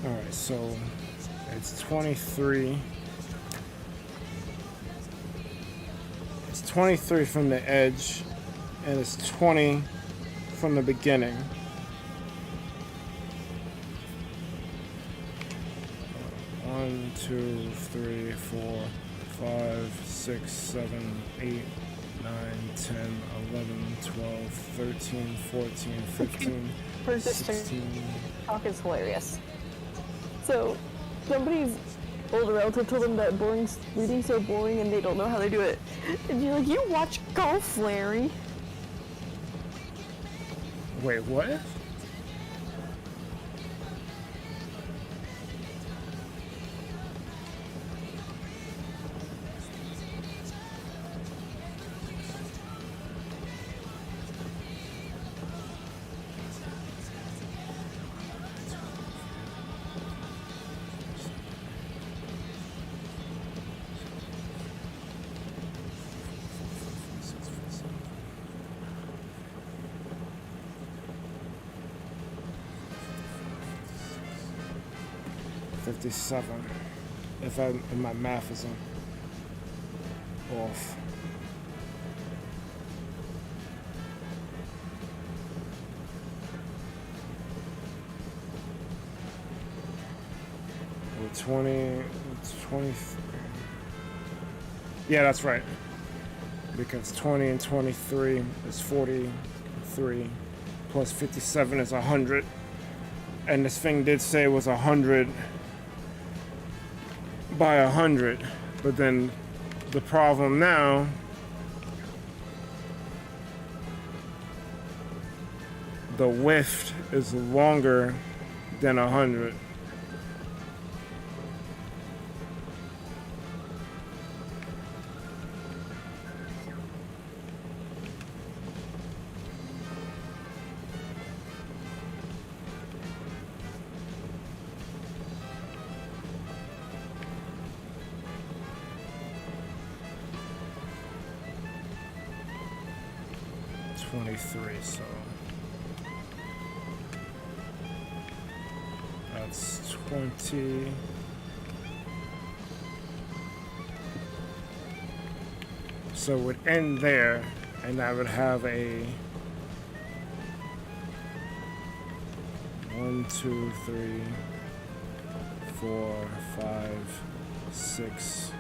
Alright, so it's 23. It's 23 from the edge, and it's 20 from the beginning. One, 2, 3, 4, 5, 6, 7, 8, 9, 10, 11, 12, 13, 14, 15, First 16. talk is hilarious. So, somebody's older relative told them that reading's so boring and they don't know how they do it. And you're like, you watch Golf, Larry. Wait, what? $57. If my math isn't off. We're 20. Yeah, that's right. Because 20 and 23 is 43. Plus 57 is 100. And this thing did say it was 100 by 100. But then the problem now the width is longer than 100. So that's 20. So it would end there, and I would have a 1, 2, 3, 4, 5, 6,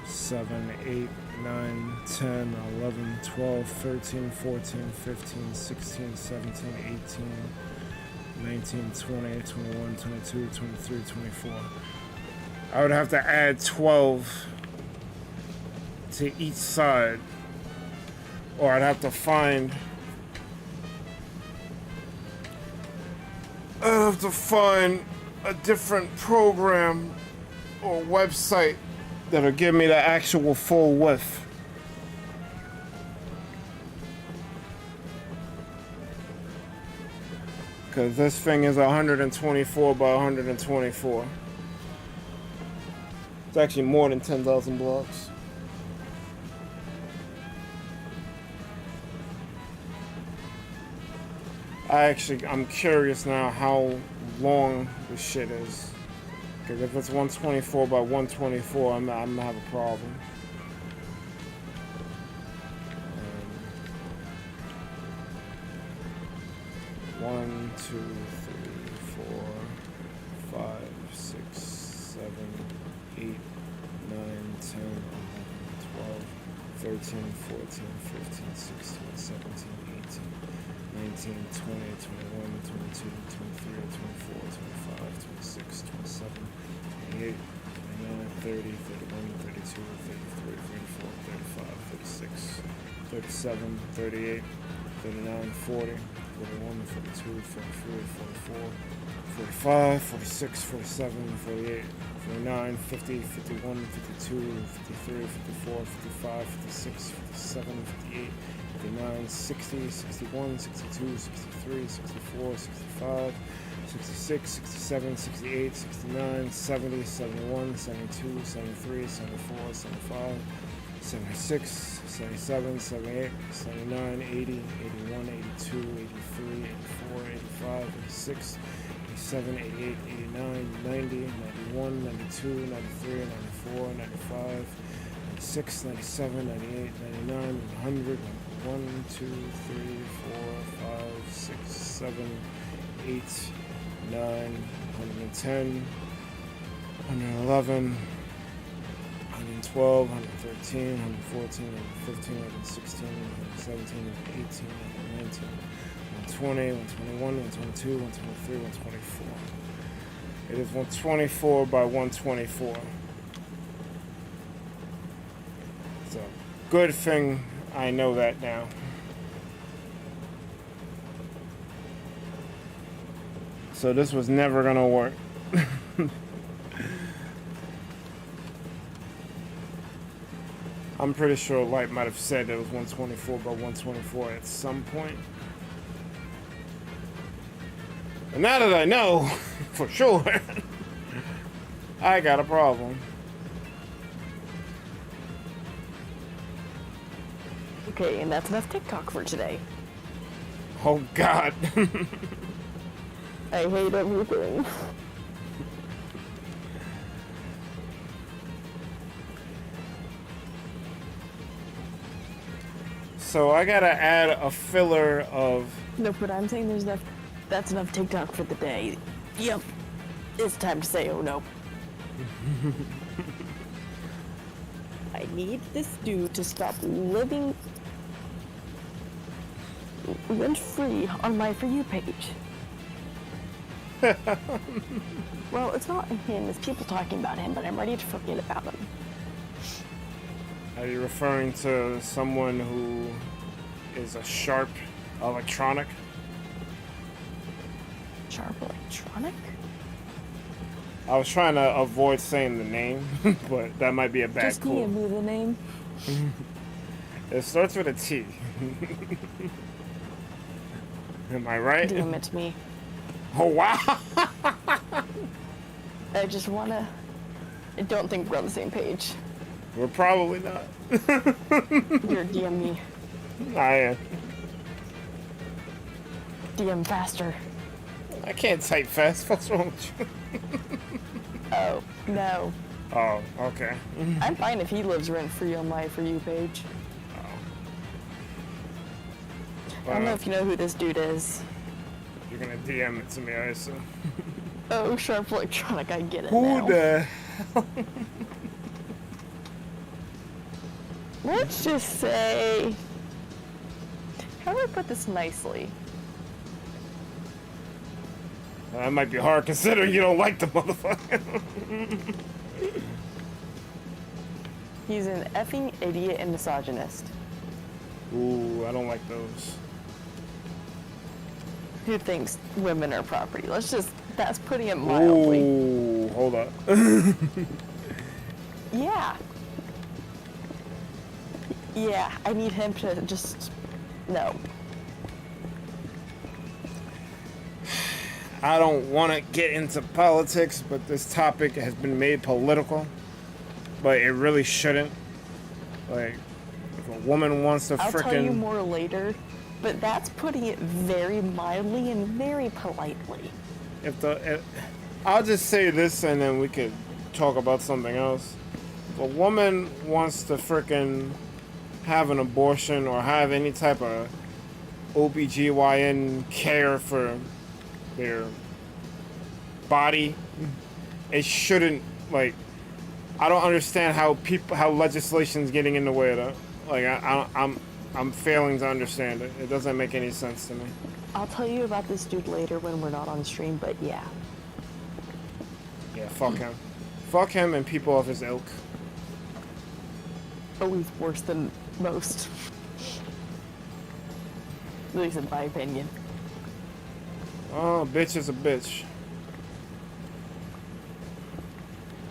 7, 8, 9, 10, 11, 12, 13, 14, 15, 16, 17, 18, 19, 20, 21, 22, 23, 24. I would have to add 12 to each side, or I'd have to find a different program or website that'll give me the actual full width. Because this thing is 124 by 124. It's actually more than 10,000 blocks. I'm curious now how long this shit is. Because if it's 124 by 124, I'm gonna have a problem. 1, 2, 3, 4, 5, 6, 7, 8, 9, 10, 11, 12, 13, 14, 15, 16, 17, 18, 19, 20, 21, 22, 23, 24, 25, 26, 27, 28, 29, 30, 31, 32, 33, 34, 35, 36, 37, 38, 39, 40, 41, 42, 43, 44, 45, 46, 47, 48, 49, 50, 51, 52, 53, 54, 55, 56, 57, 58, 59, 60, 61, 62, 63, 64, 65, 66, 67, 68, 69, 70, 71, 72, 73, 74, 75, 76, 77, 78, 79, 80, 81, 82, 83, 84, 85, 86, 87, 88, 89, 90, 91, 92, 93, 94, 95, 96, 97, 98, 99, 100, 1, 2, 3, 4, 5, 6, 7, 8, 9, 110, 111, 112, 113, 114, 115, 116, 117, 118, 119, 120, 121, 122, 123, 124. It is 124 by 124. So, good thing I know that now. So this was never gonna work. I'm pretty sure Light might have said it was 124 by 124 at some point. But now that I know for sure, I got a problem. Okay, and that's enough TikTok for today. Oh God. I hate everything. So I gotta add a filler of... No, but I'm saying there's enough. That's enough TikTok for the day. Yep. It's time to say, oh no. I need this dude to stop living rent-free on my For You page. Well, it's not him, it's people talking about him, but I'm ready to forget about him. Are you referring to someone who is a sharp electronic? Sharp Electronic? I was trying to avoid saying the name, but that might be a bad Just clue. give me the name. It starts with a T. Am I right? Damn it to me. Oh wow! I just wanna... I don't think we're on the same page. We're probably not. You're DM me. I am. DM faster. I can't type fast. What's wrong with you? Oh, no. Oh, okay. I'm fine if he lives rent-free on my For You page. I don't know if you know who this dude is. You're gonna DM it to me, I assume. Oh, Sharp Electronic, I get it Who now. the hell? Let's just say... How do I put this nicely? That might be hard considering you don't like the motherfucker. He's an effing idiot and misogynist. Ooh, I don't like those. Who thinks women are property? Let's just... That's putting it mildly. Ooh, hold up. Yeah. Yeah, I need him to just... No. I don't want to get into politics, but this topic has been made political. But it really shouldn't. Like, if a woman wants to I'll tell you frickin'... more later, but that's putting it very mildly and very politely. I'll just say this and then we could talk about something else. If a woman wants to frickin' have an abortion or have any type of OBGYN care for their body, it shouldn't, like, I don't understand how legislation's getting in the way Like I'm failing to understand it. It doesn't make any sense to me. I'll tell you about this dude later when we're not on stream, but yeah. Yeah, fuck him. Fuck him and people of his ilk. Always worse than most. At least in my opinion. Oh, bitch is a bitch.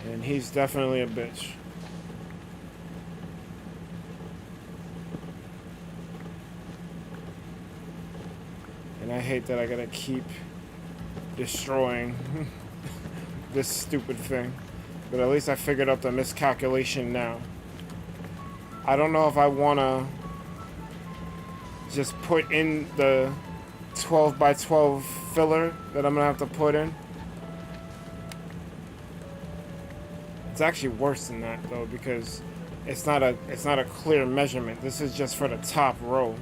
And he's definitely a bitch. And I hate that I gotta keep destroying this stupid thing. But at least I figured out the miscalculation now. I don't know if I wanna just put in the 12 by 12 filler that I'm gonna have to put in. It's actually worse than that though, because it's not a clear measurement. This is just for the top row.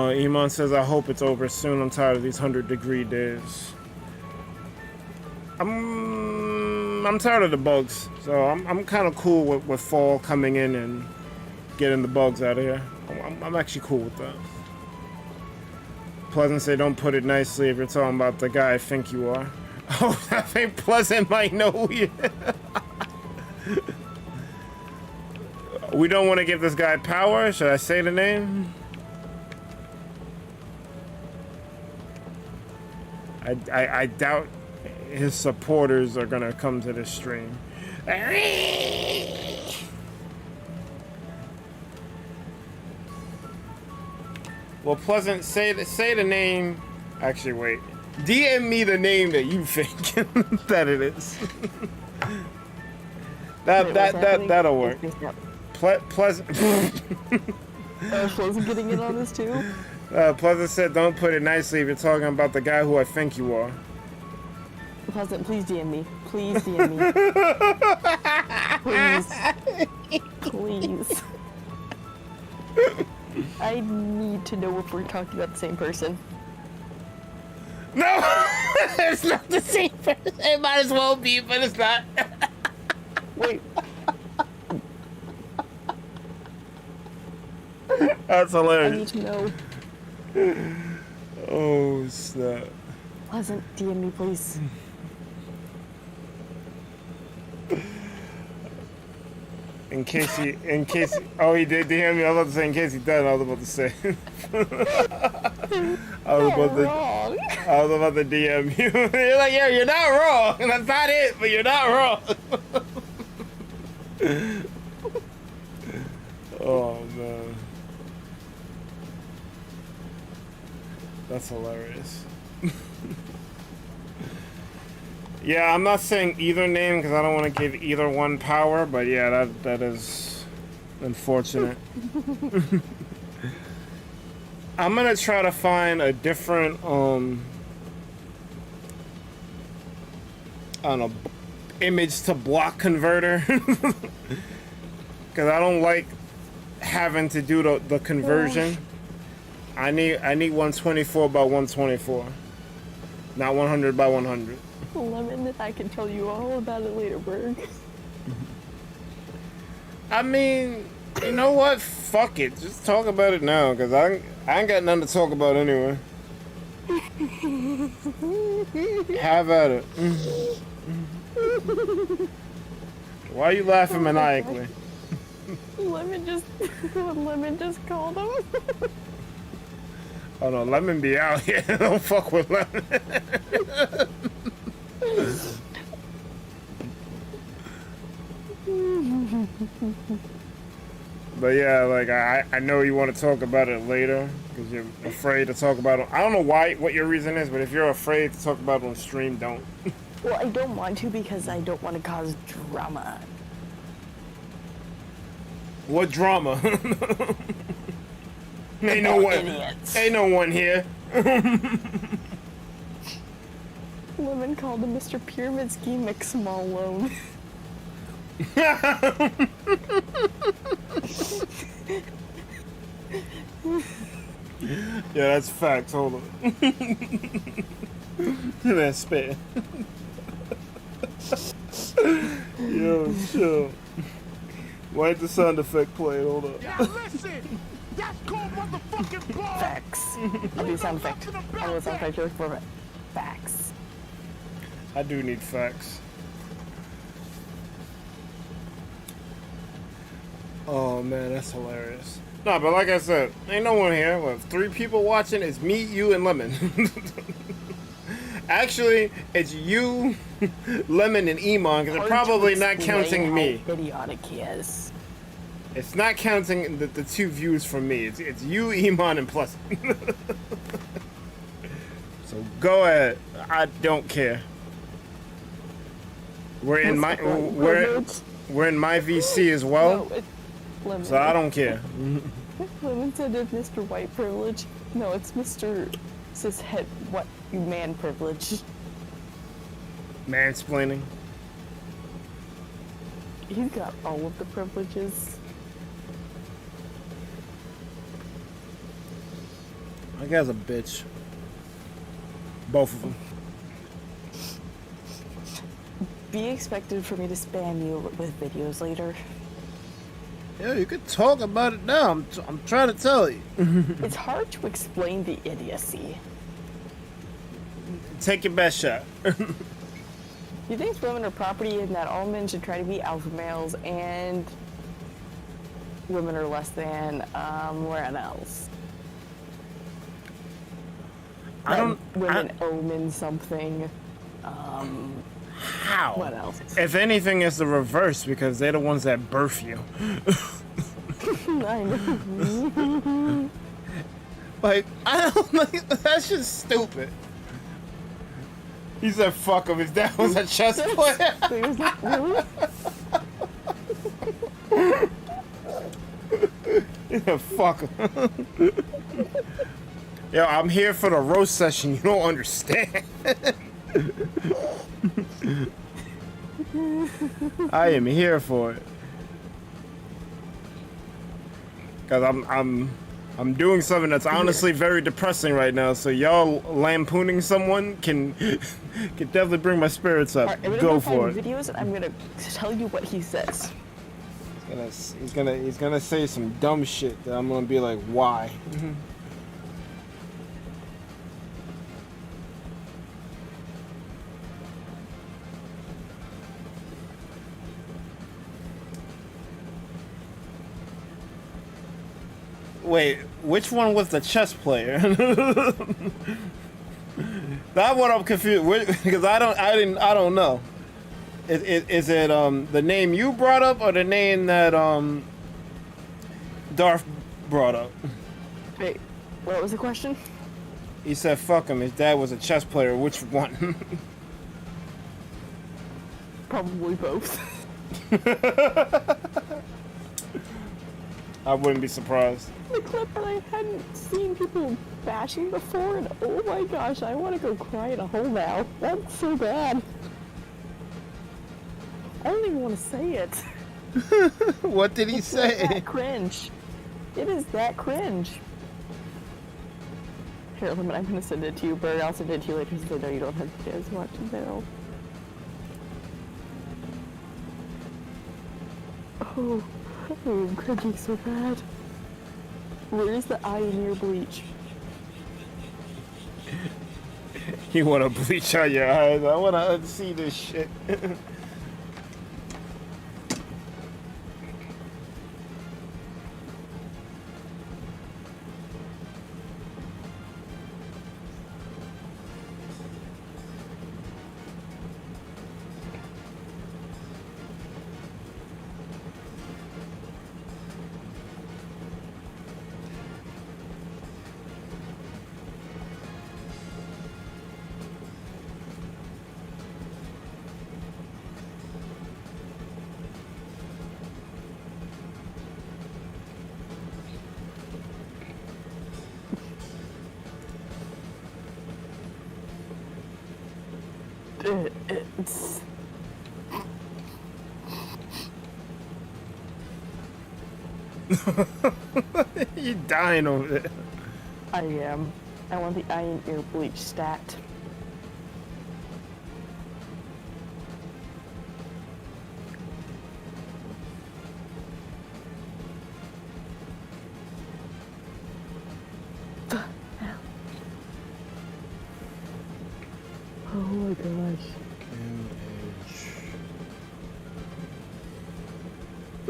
Iman says, I hope it's over soon. I'm tired of these 100-degree days. I'm tired of the bugs, so I'm kind of cool with fall coming in and getting the bugs out of here. I'm actually cool with that. Pleasant say, don't put it nicely if you're talking about the guy I think you are. Oh, I think Pleasant might know you. We don't want to give this guy power. Should I say the name? I doubt his supporters are gonna come to this stream. Well, Pleasant, say the name. Actually, wait. DM me the name that you think that it is. That'll work. Pleasant. Pleasant getting in on this too. Pleasant said, don't put it nicely if you're talking about the guy who I think you are. Pleasant, please DM me. Please DM me. Please. I need to know if we're talking about the same person. No! It's not the same person. It might as well be, but it's not. Wait. That's hilarious. I need to know. Oh, snap. Pleasant, DM me, please. In case oh, he did DM me. I was about to say, in case he did, I was about to say. I was about to DM you. You're like, yeah, you're not wrong. That's not it, but you're not wrong. Oh, man. That's hilarious. Yeah, I'm not saying either name because I don't want to give either one power, but yeah, that is unfortunate. I'm gonna try to find a different I don't know, image to block converter because I don't like having to do the conversion. I need 124 by 124, not 100 by 100. Lemon, I can tell you all about it later, Berg. I mean, you know what? Fuck it. Just talk about it now, because I ain't got nothing to talk about anyway. Have at it. Why are you laughing maniacally? Lemon just called him. Oh no, Lemon be out here. Don't fuck with Lemon. But yeah, like I know you want to talk about it later because you're afraid to talk about it. I don't know what your reason is, but if you're afraid to talk about it on stream, don't. Well, I don't want to because I don't want to cause drama. What drama? Ain't no one. Idiots. Ain't no one here. Lemon called him Mr. Pyramid Scheme McSmall Yeah, that's facts. Hold on. Man, spit. Yo, chill. Why ain't the sound effect play? Hold up. Now listen, that's called motherfucking ball. Facts. I'll do sound effect. I'll do sound effect really for it. Facts. I do need facts. Oh man, that's hilarious. No, but like I said, ain't no one here. We have 3 people watching. It's me, you, and Lemon. Actually, it's you, Lemon, and Iman, because they're probably not counting me. How idiotic he is. It's not counting the 2 views from me. It's you, Iman, and Pleasant. So go ahead. I don't care. We're in my VC as well, No, so I don't care. Lemon said it's Mr. White privilege. No, it's Mr. Cishet what man privilege. Mansplaining. He's got all of the privileges. I guy's a bitch. Both of them. Be expected for me to spam you with videos later. Yeah, you could talk about it now. I'm trying to tell you. It's hard to explain the idiocy. Take your best shot. He thinks women are property and that all men should try to be alpha males and women are less than what else? I don't. Women owe men something. How? What else? If anything, it's the reverse because they're the ones that birth you. I know. Like, I don't like. That's just stupid. He said, "Fuck him." His dad was a chess player. Really? Yeah, fuck him. Yo, I'm here for the roast session. You don't understand. I am here for it. Cause I'm doing something that's honestly very depressing right now. So y'all lampooning someone can definitely bring my spirits up. Right, I'm gonna go find for it. videos and I'm gonna tell you what he says. He's gonna say some dumb shit that I'm gonna be like, why? Wait, which one was the chess player? That one I'm confused because I don't know. Is it the name you brought up or the name that Darth brought up? Wait, what was the question? He said fuck him. His dad was a chess player. Which one? Probably both. I wouldn't be surprised. The clip that I hadn't seen people bashing before, and oh my gosh, I want to go cry in a hole now. That's so bad. I don't even want to say it. What did he It's say? that cringe. It is that cringe. Here, I'm gonna send it to you, but I'll send it to you later since I know you don't have videos to watch it now. Oh, I'm cringing so bad. Where's the eye in your bleach? You want to bleach out your eyes? I want to unsee this shit. It's... You dying over there. I am. I want the eye and ear bleach stat.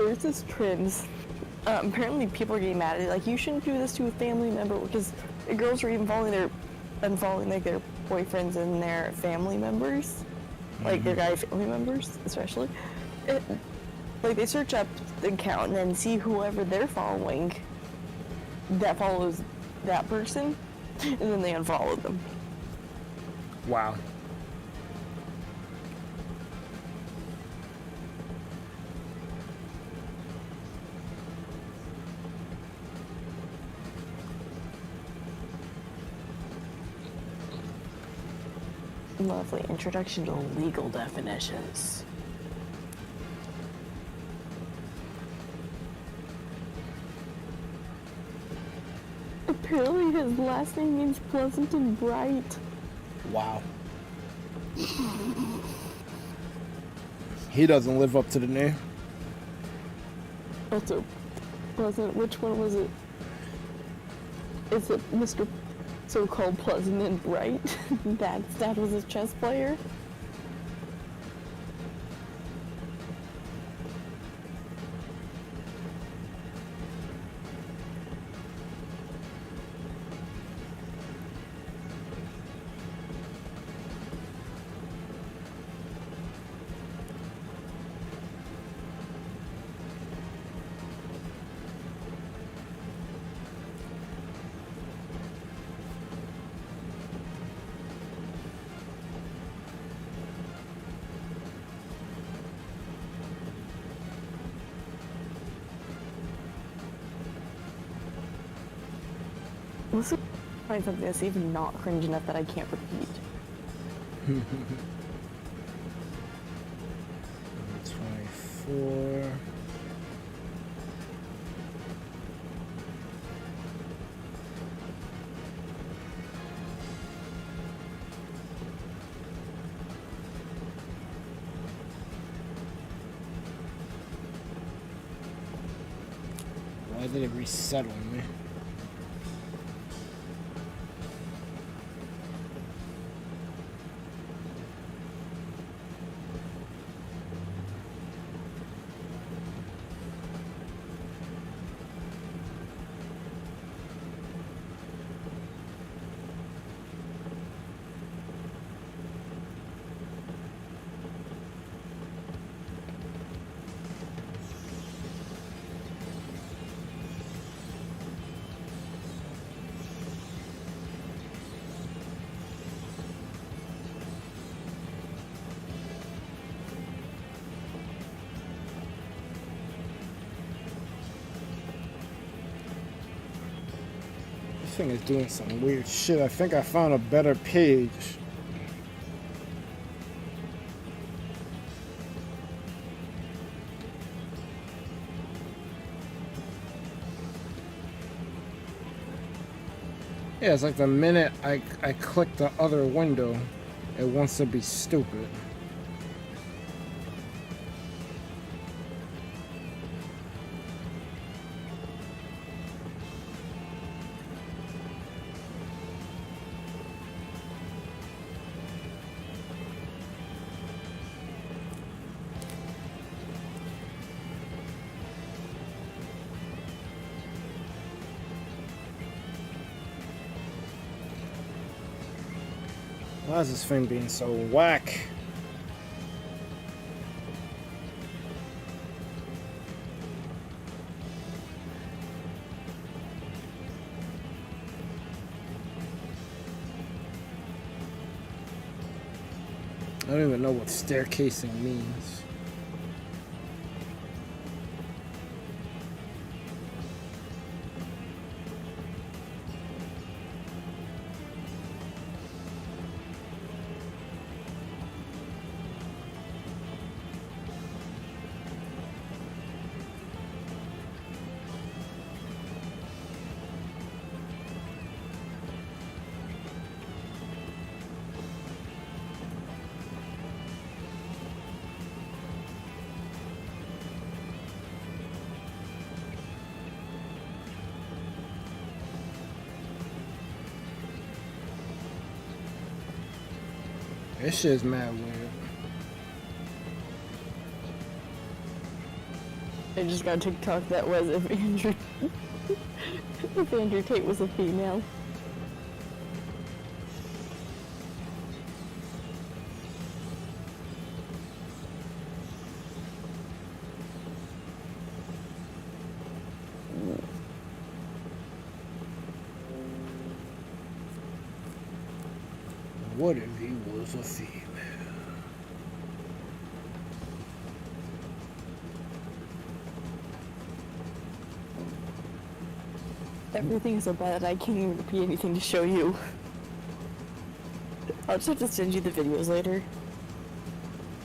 there's this trend. Apparently, people are getting mad at it. Like, you shouldn't do this to a family member because girls are even unfollowing like their boyfriends and their family members, like their guy family members, especially. Like, they search up the account and then see whoever they're following that follows that person, and then they unfollow them. Wow. Lovely introduction to legal definitions. Apparently his last name means pleasant and bright. Wow. He doesn't live up to the name. Also, pleasant, which one was it? Is it Mr. So-called pleasant and bright? That was a chess player? Let's find something that's even not cringe enough that I can't repeat. 24. Why did it reset on me? This thing is doing some weird shit. I think I found a better page. Yeah, it's like the minute I click the other window, it wants to be stupid. Why is this thing being so whack? I don't even know what staircasing means. This shit's mad weird. I just got a TikTok that was if Andrew Tate was a female. What if he was a female? Everything is so bad that I can't even repeat anything to show you. I'll just have to send you the videos later.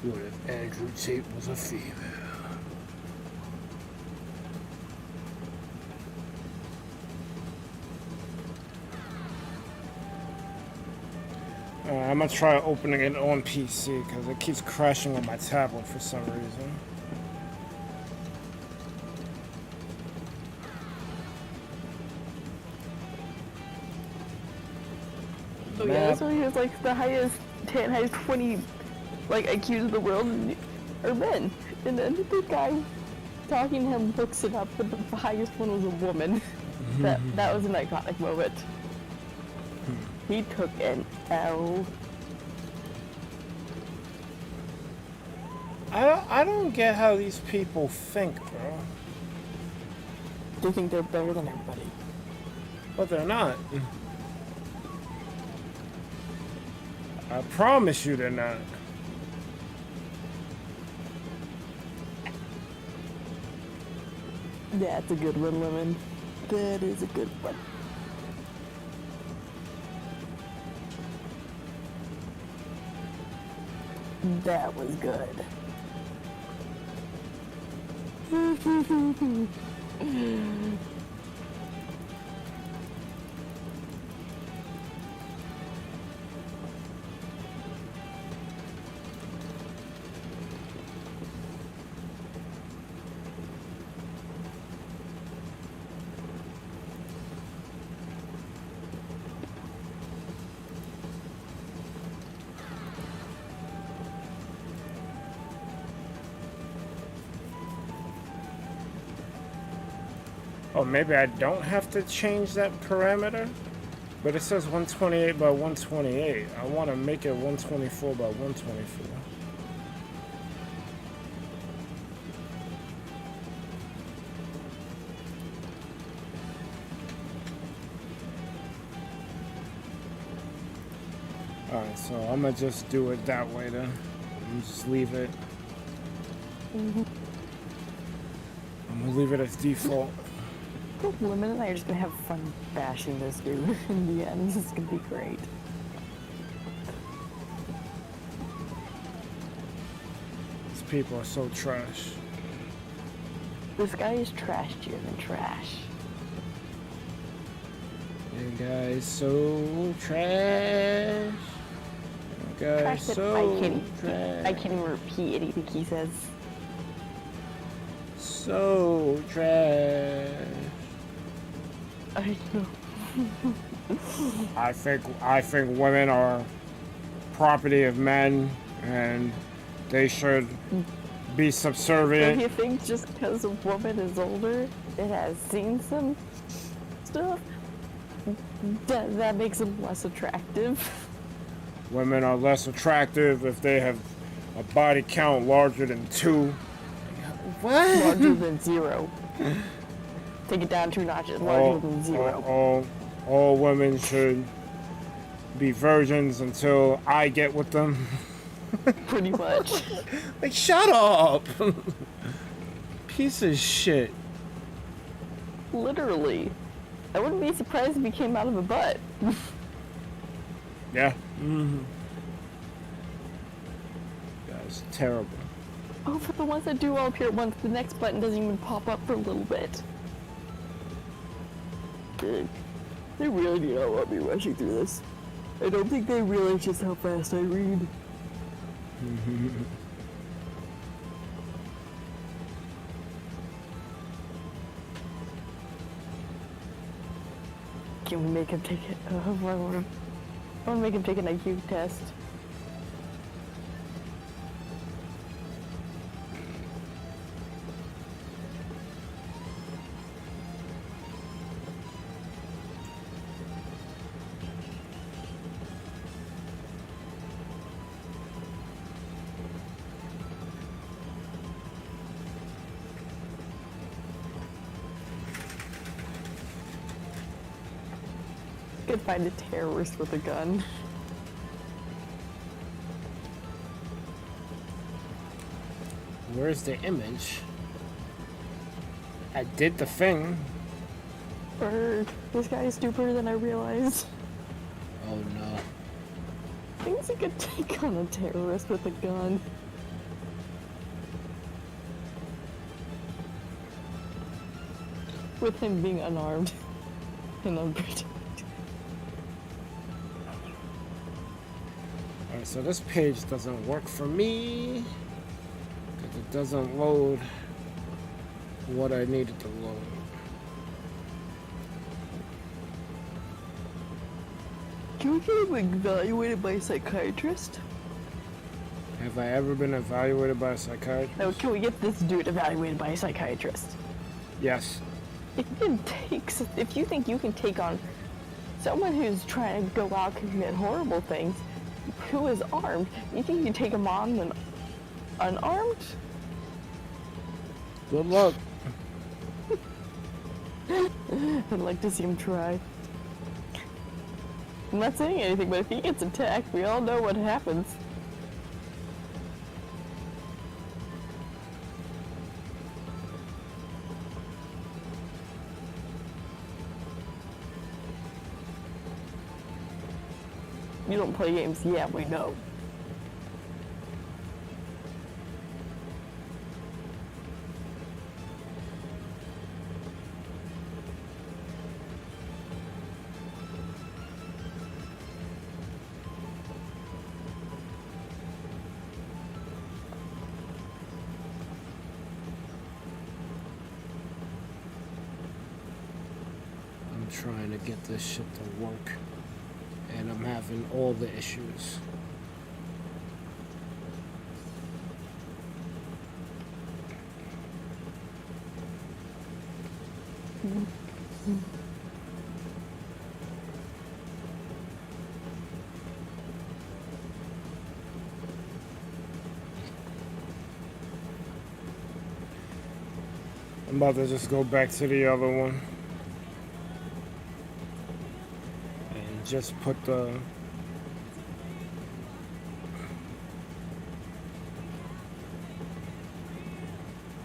What if Andrew Tate was a female? I'm gonna try opening it on PC because it keeps crashing on my tablet for some reason. Oh yeah, that's why he was like the highest 20 like IQs in the world are men. And then the guy talking to him looks it up, but the highest one was a woman. that was an iconic moment. He took an L. I don't get how these people think, bro. They think they're better than everybody. But they're not. I promise you they're not. That's a good one, Lemon. That is a good one. That was good. Oh, maybe I don't have to change that parameter? But it says 128 by 128. I want to make it 124 by 124. Alright, so I'm gonna just do it that way then. And just leave it. I'm gonna leave it as default. Lemon and I are just gonna have fun bashing this dude in the end. This is gonna be great. These people are so trash. This guy is trashier than trash. You guys so trash. You guys Trash that so I can't even repeat anything he says. So trash. I know. I think women are property of men and they should be So subservient. you think just because a woman is older, it has seen some stuff, that makes them less attractive? Women are less attractive if they have a body count larger than 2. What? Larger than 0. Take it down 2 notches. Larger than 0. All women should be virgins until I get with them. Pretty much. Like, shut up! Piece of shit. Literally. I wouldn't be surprised if he came out of a butt. Yeah. That's terrible. Oh, for the ones that do all appear at once, the next button doesn't even pop up for a little bit. Good. They really do not want me rushing through this. I don't think they realize just how fast I read. Can we make him take it? I want to make him take an IQ test. could find a terrorist with a gun. Where's the image? I did the thing. Bird. This guy is stupider than I realized. Oh no. Thinks he could take on a terrorist with a gun. With him being unarmed and unprotected. Alright, so this page doesn't work for me. Because it doesn't load what I needed to load. Can we get him evaluated by a psychiatrist? Have I ever been evaluated by a psychiatrist? No, can we get this dude evaluated by a psychiatrist? Yes. If you think you can take on someone who's trying to go out and commit horrible things, who is armed, you think you can take him on when unarmed? Good luck. I'd like to see him try. I'm not saying anything, but if he gets attacked, we all know what happens. You don't play games, yeah, we know. I'm trying to get this shit to work. And I'm having all the issues. I'm about to just go back to the other one. And just put the...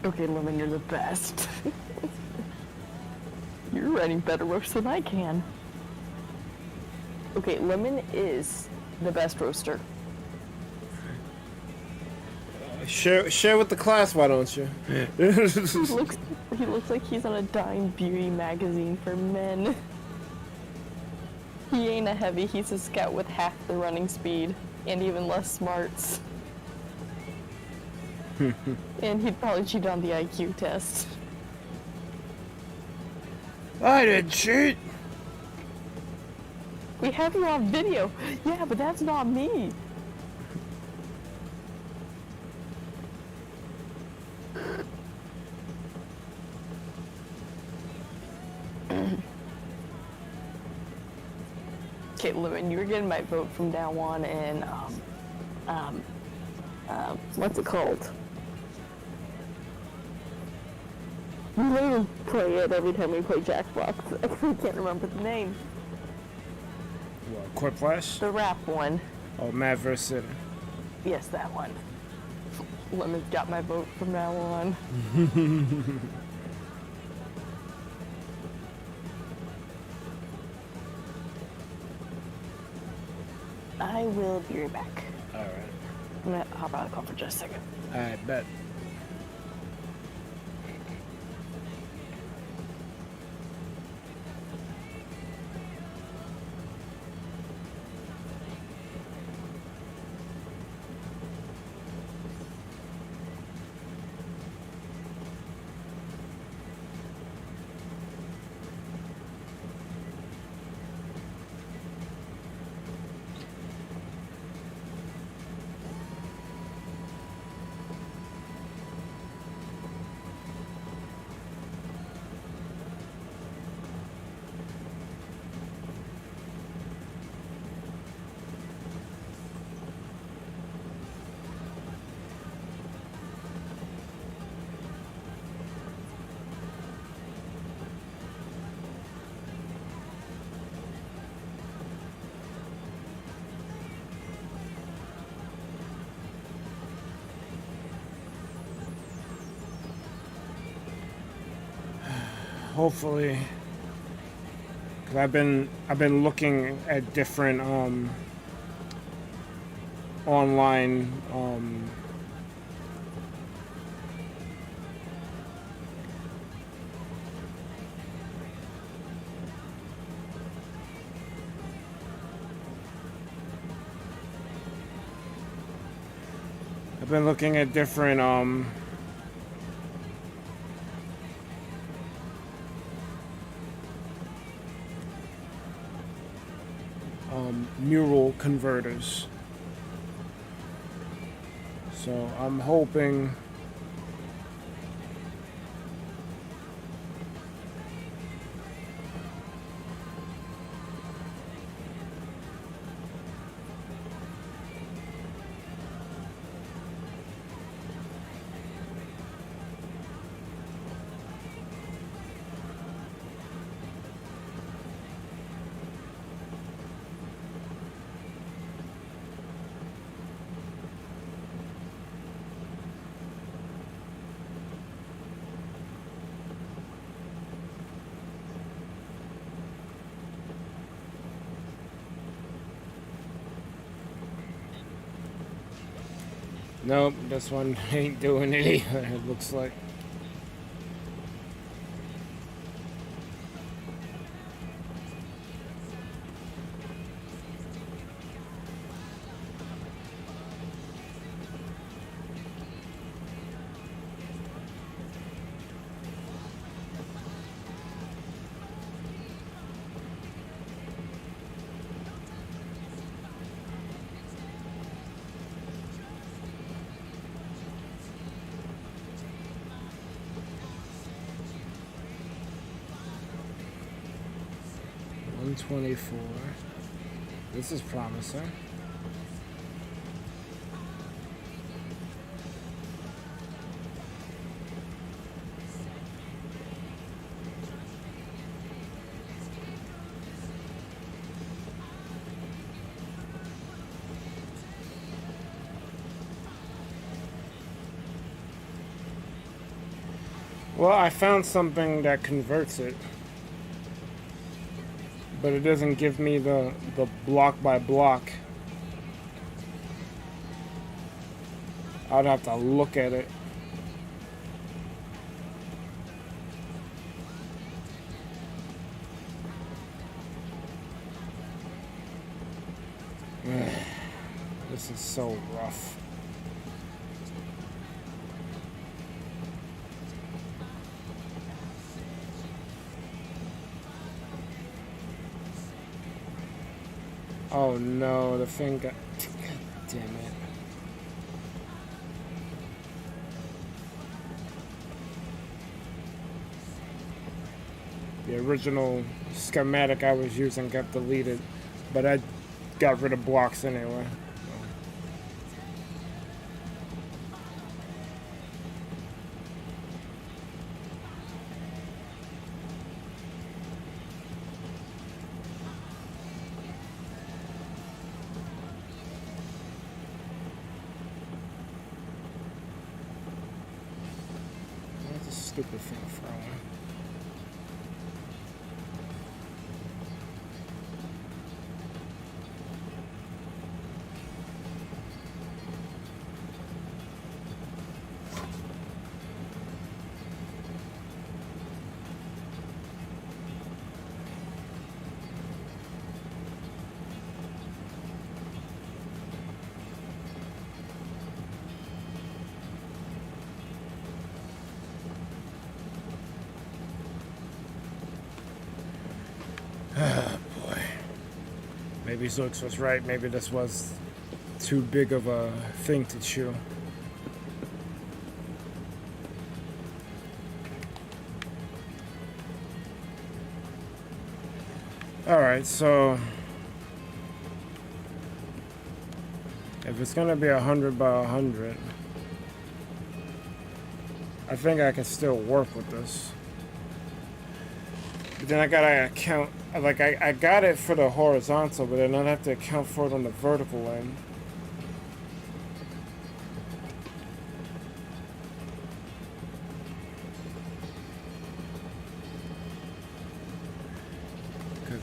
Okay, Lemon, you're the best. You're writing better roasts than I can. Okay, Lemon is the best roaster. Share with the class, why don't you? He looks like he's on a dime beauty magazine for men. He ain't a heavy, he's a scout with half the running speed and even less smarts. And he'd probably cheat on the IQ test. I didn't cheat! We have you on video. Yeah, but that's not me. Okay, Lemon, you're getting my vote from now on, and what's it called? We literally play it every time we play Jackbox. I can't remember the name. What, Quiplash? The rap one. Oh, Mad vs. City. Yes, that one. Lemon's got my vote from now on. I will be right back. Alright. I'm gonna hop out of the call for just a second. Alright, bet. hopefully, because I've been looking at different online mural converters. So I'm hoping nope, this one ain't doing it either, it looks like. $124. This is promising. Well, I found something that converts it, but it doesn't give me the block by block. I'd have to look at it. This is so rough. Oh no, the thing got... God damn it. The original schematic I was using got deleted, but I got rid of blocks anyway. Stupid thing throwing. Oh boy. Maybe Zoix was right. Maybe this was too big of a thing to chew. Alright, so if it's gonna be 100 by 100, I think I can still work with this. But then I gotta account, like I got it for the horizontal, but then I'd have to account for it on the vertical end.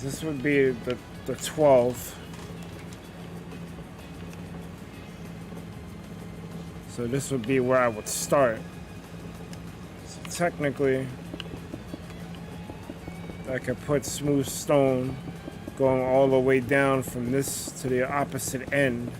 This would be the 12. So this would be where I would start. So technically, I could put smooth stone going all the way down from this to the opposite end.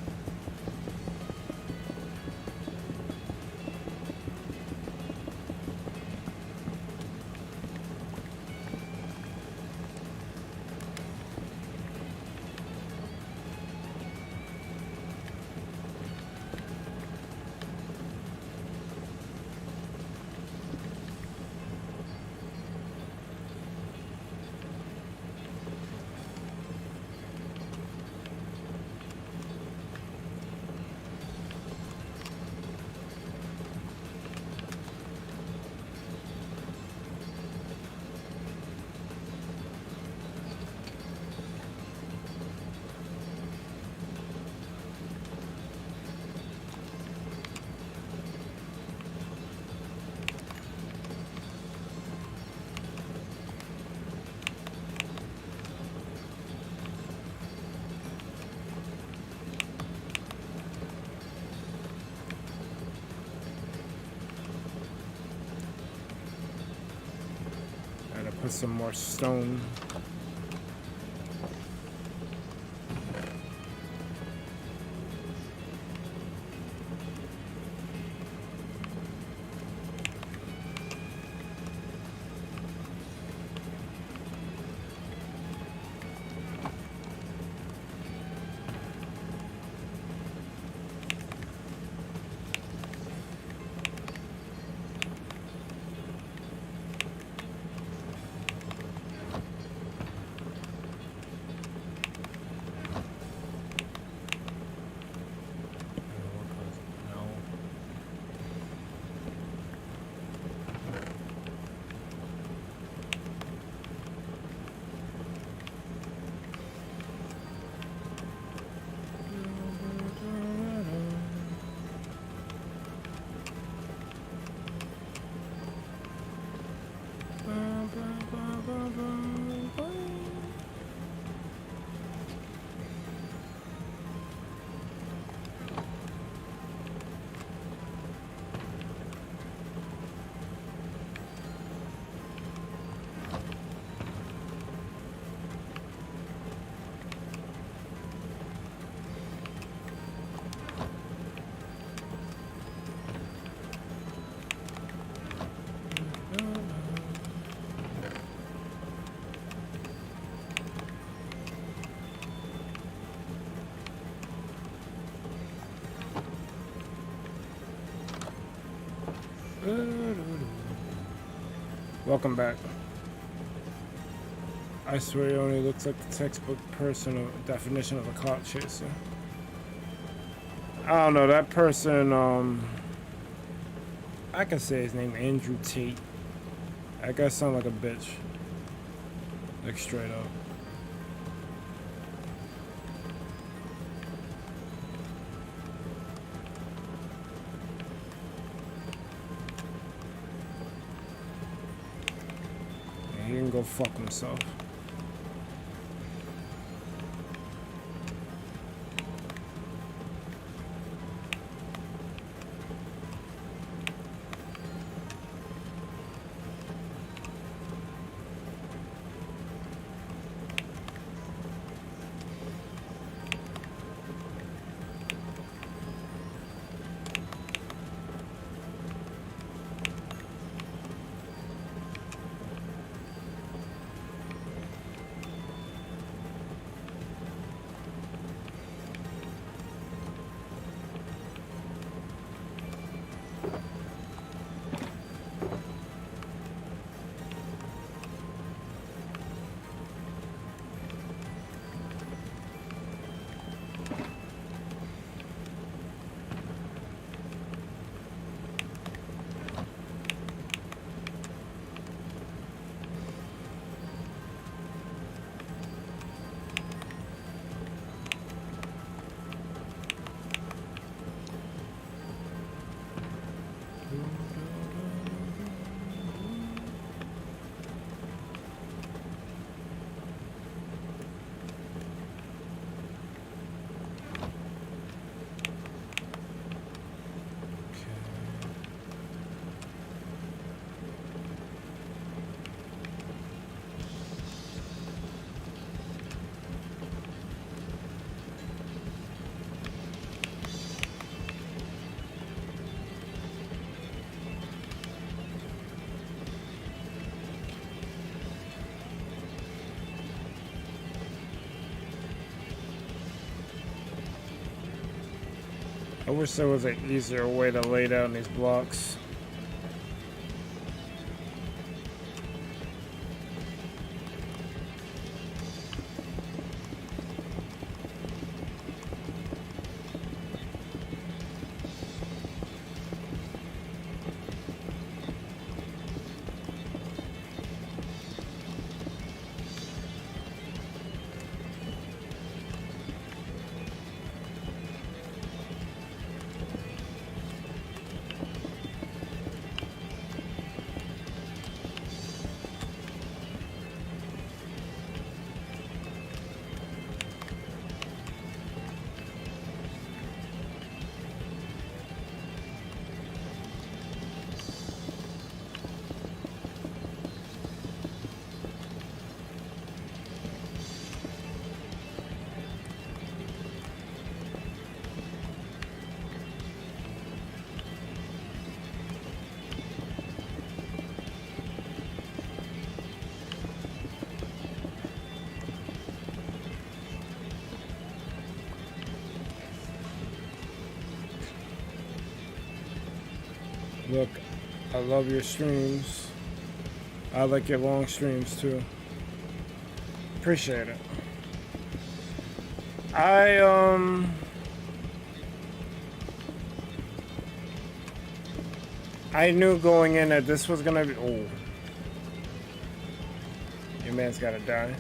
Put some more stone. Welcome back. I swear he only looks like the textbook personal definition of a clout chaser. I don't know, that person, I can say his name, Andrew Tate. That guy sound like a bitch. Like straight up. He can go fuck himself. wish there was an easier way to lay down these blocks. Look, I love your streams. I like your long streams too. Appreciate it. I knew going in that this was gonna be. Oh, your man's gotta die.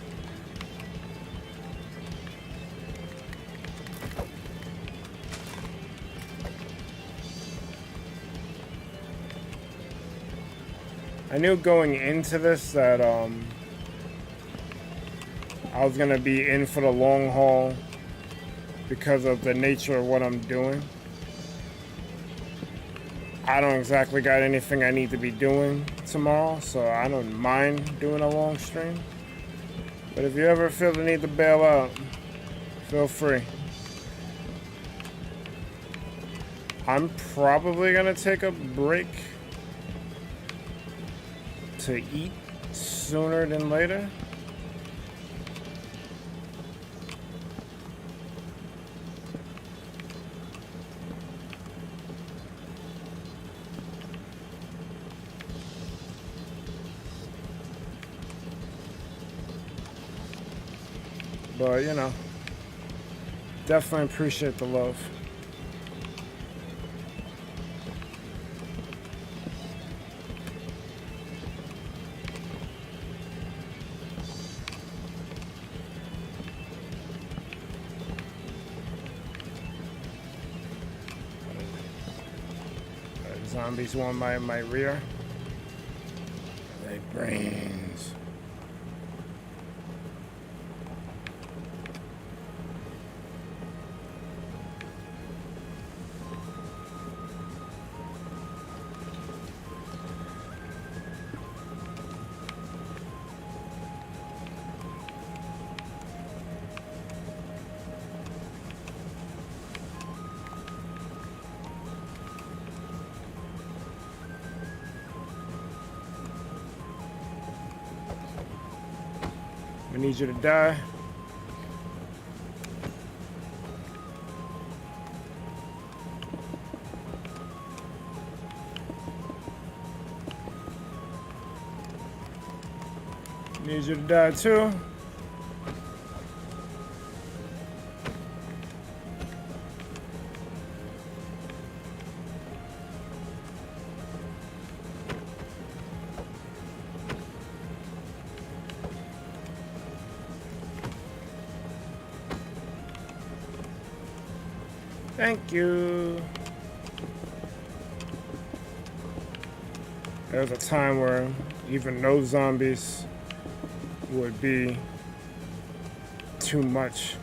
I knew going into this that I was gonna be in for the long haul because of the nature of what I'm doing. I don't exactly got anything I need to be doing tomorrow, so I don't mind doing a long stream. But if you ever feel the need to bail out, feel free. I'm probably gonna take a break to eat sooner than later. But you know, definitely appreciate the love. Zombies want my rear. They brains. I need you to die. Need you to die too. Thank you. There was a time where even no zombies would be too much.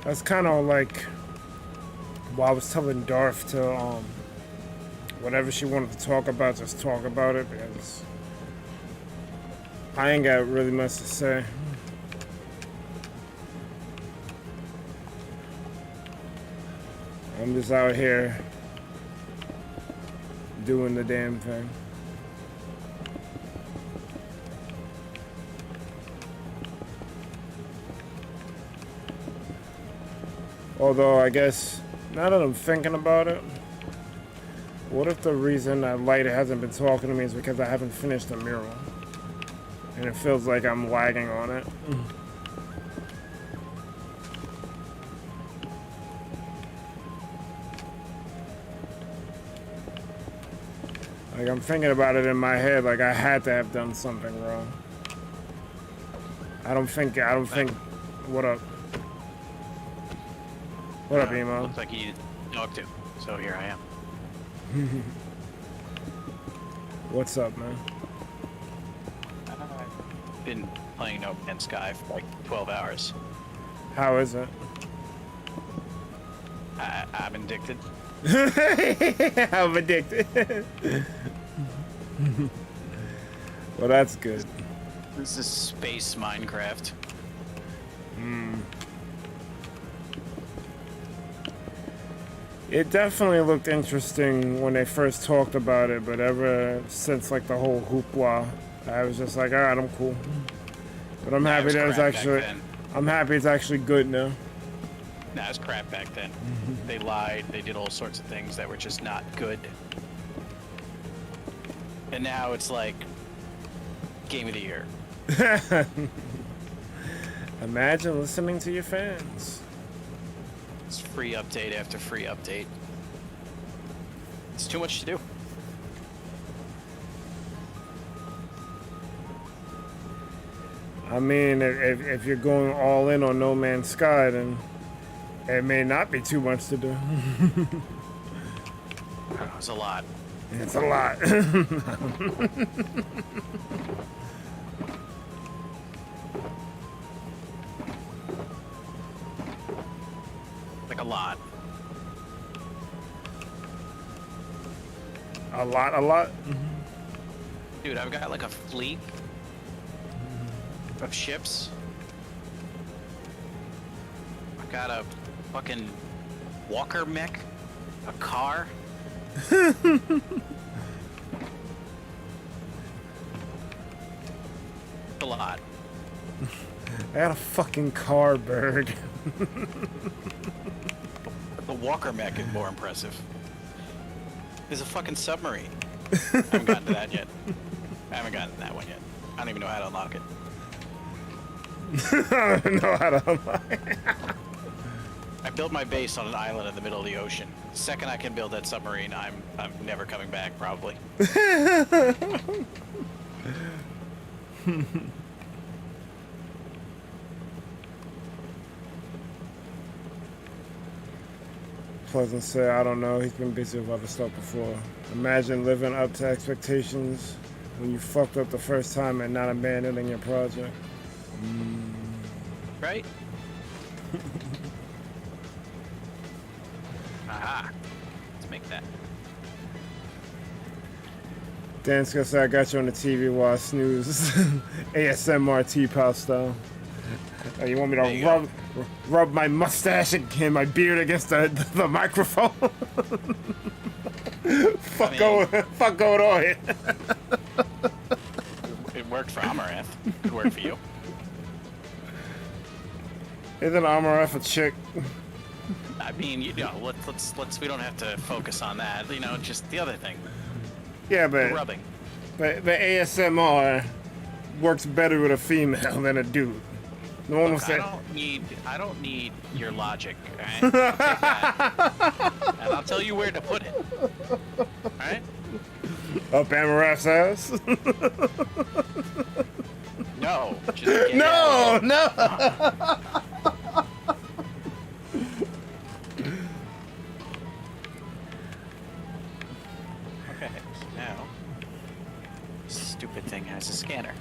That's kind of like what I was telling Darth to, whatever she wanted to talk about, just talk about it, because I ain't got really much to say. I'm just out here doing the damn thing. Although, I guess, now that I'm thinking about it, what if the reason that Light hasn't been talking to me is because I haven't finished the mural? And it feels like I'm lagging on it. Like, I'm thinking about it in my head, like I had to have done something wrong. I don't think, what up? What up, Emo? Looks like you talked to, so here I am. What's up, man? I've been playing No Man's Sky for like 12 hours. How is it? I'm addicted. I'm addicted. Well, that's good. This is space Minecraft. It definitely looked interesting when they first talked about it, but ever since like the whole hoopla, I was just like, all right, I'm cool. But I'm happy that it's actually, I'm happy it's actually good now. Nah, it was crap back then. They lied, they did all sorts of things that were just not good. And now it's like, game of the year. Imagine listening to your fans. It's free update after free update. It's too much to do. I mean, if you're going all in on No Man's Sky, then it may not be too much to do. It's a lot. It's a lot. Like a lot. A lot. Dude, I've got like a fleet of ships. I've got a fucking walker mech, a car. A lot. I got a fucking car, Berg. The walker mech is more impressive. There's a fucking submarine. I haven't gotten to that yet. I haven't gotten to that one yet. I don't even know how to unlock it. I don't know how to unlock it. I built my base on an island in the middle of the ocean. The second I can build that submarine, I'm never coming back, probably. Pleasant said, I don't know, he's been busy with other stuff before. Imagine living up to expectations when you fucked up the first time and not abandoning your project. Right? Aha. Let's make that. Dan's gonna say, I got you on the TV while I snooze. ASMR T-Pal style. You want me to rub my mustache and my beard against the microphone? Fuck going on here. It worked for Amaranth. It worked for you. Isn't Amaranth a chick? I mean, you know, let's we don't have to focus on that. You know, just the other thing. Yeah, The but rubbing. the ASMR works better with a female than a dude. No one will Look, say. I don't need your logic, alright? Take that, and I'll tell you where to put it. Alright? Up Amaranth's ass? No. Just get it No, out. no. Okay, so now this stupid thing has a scanner.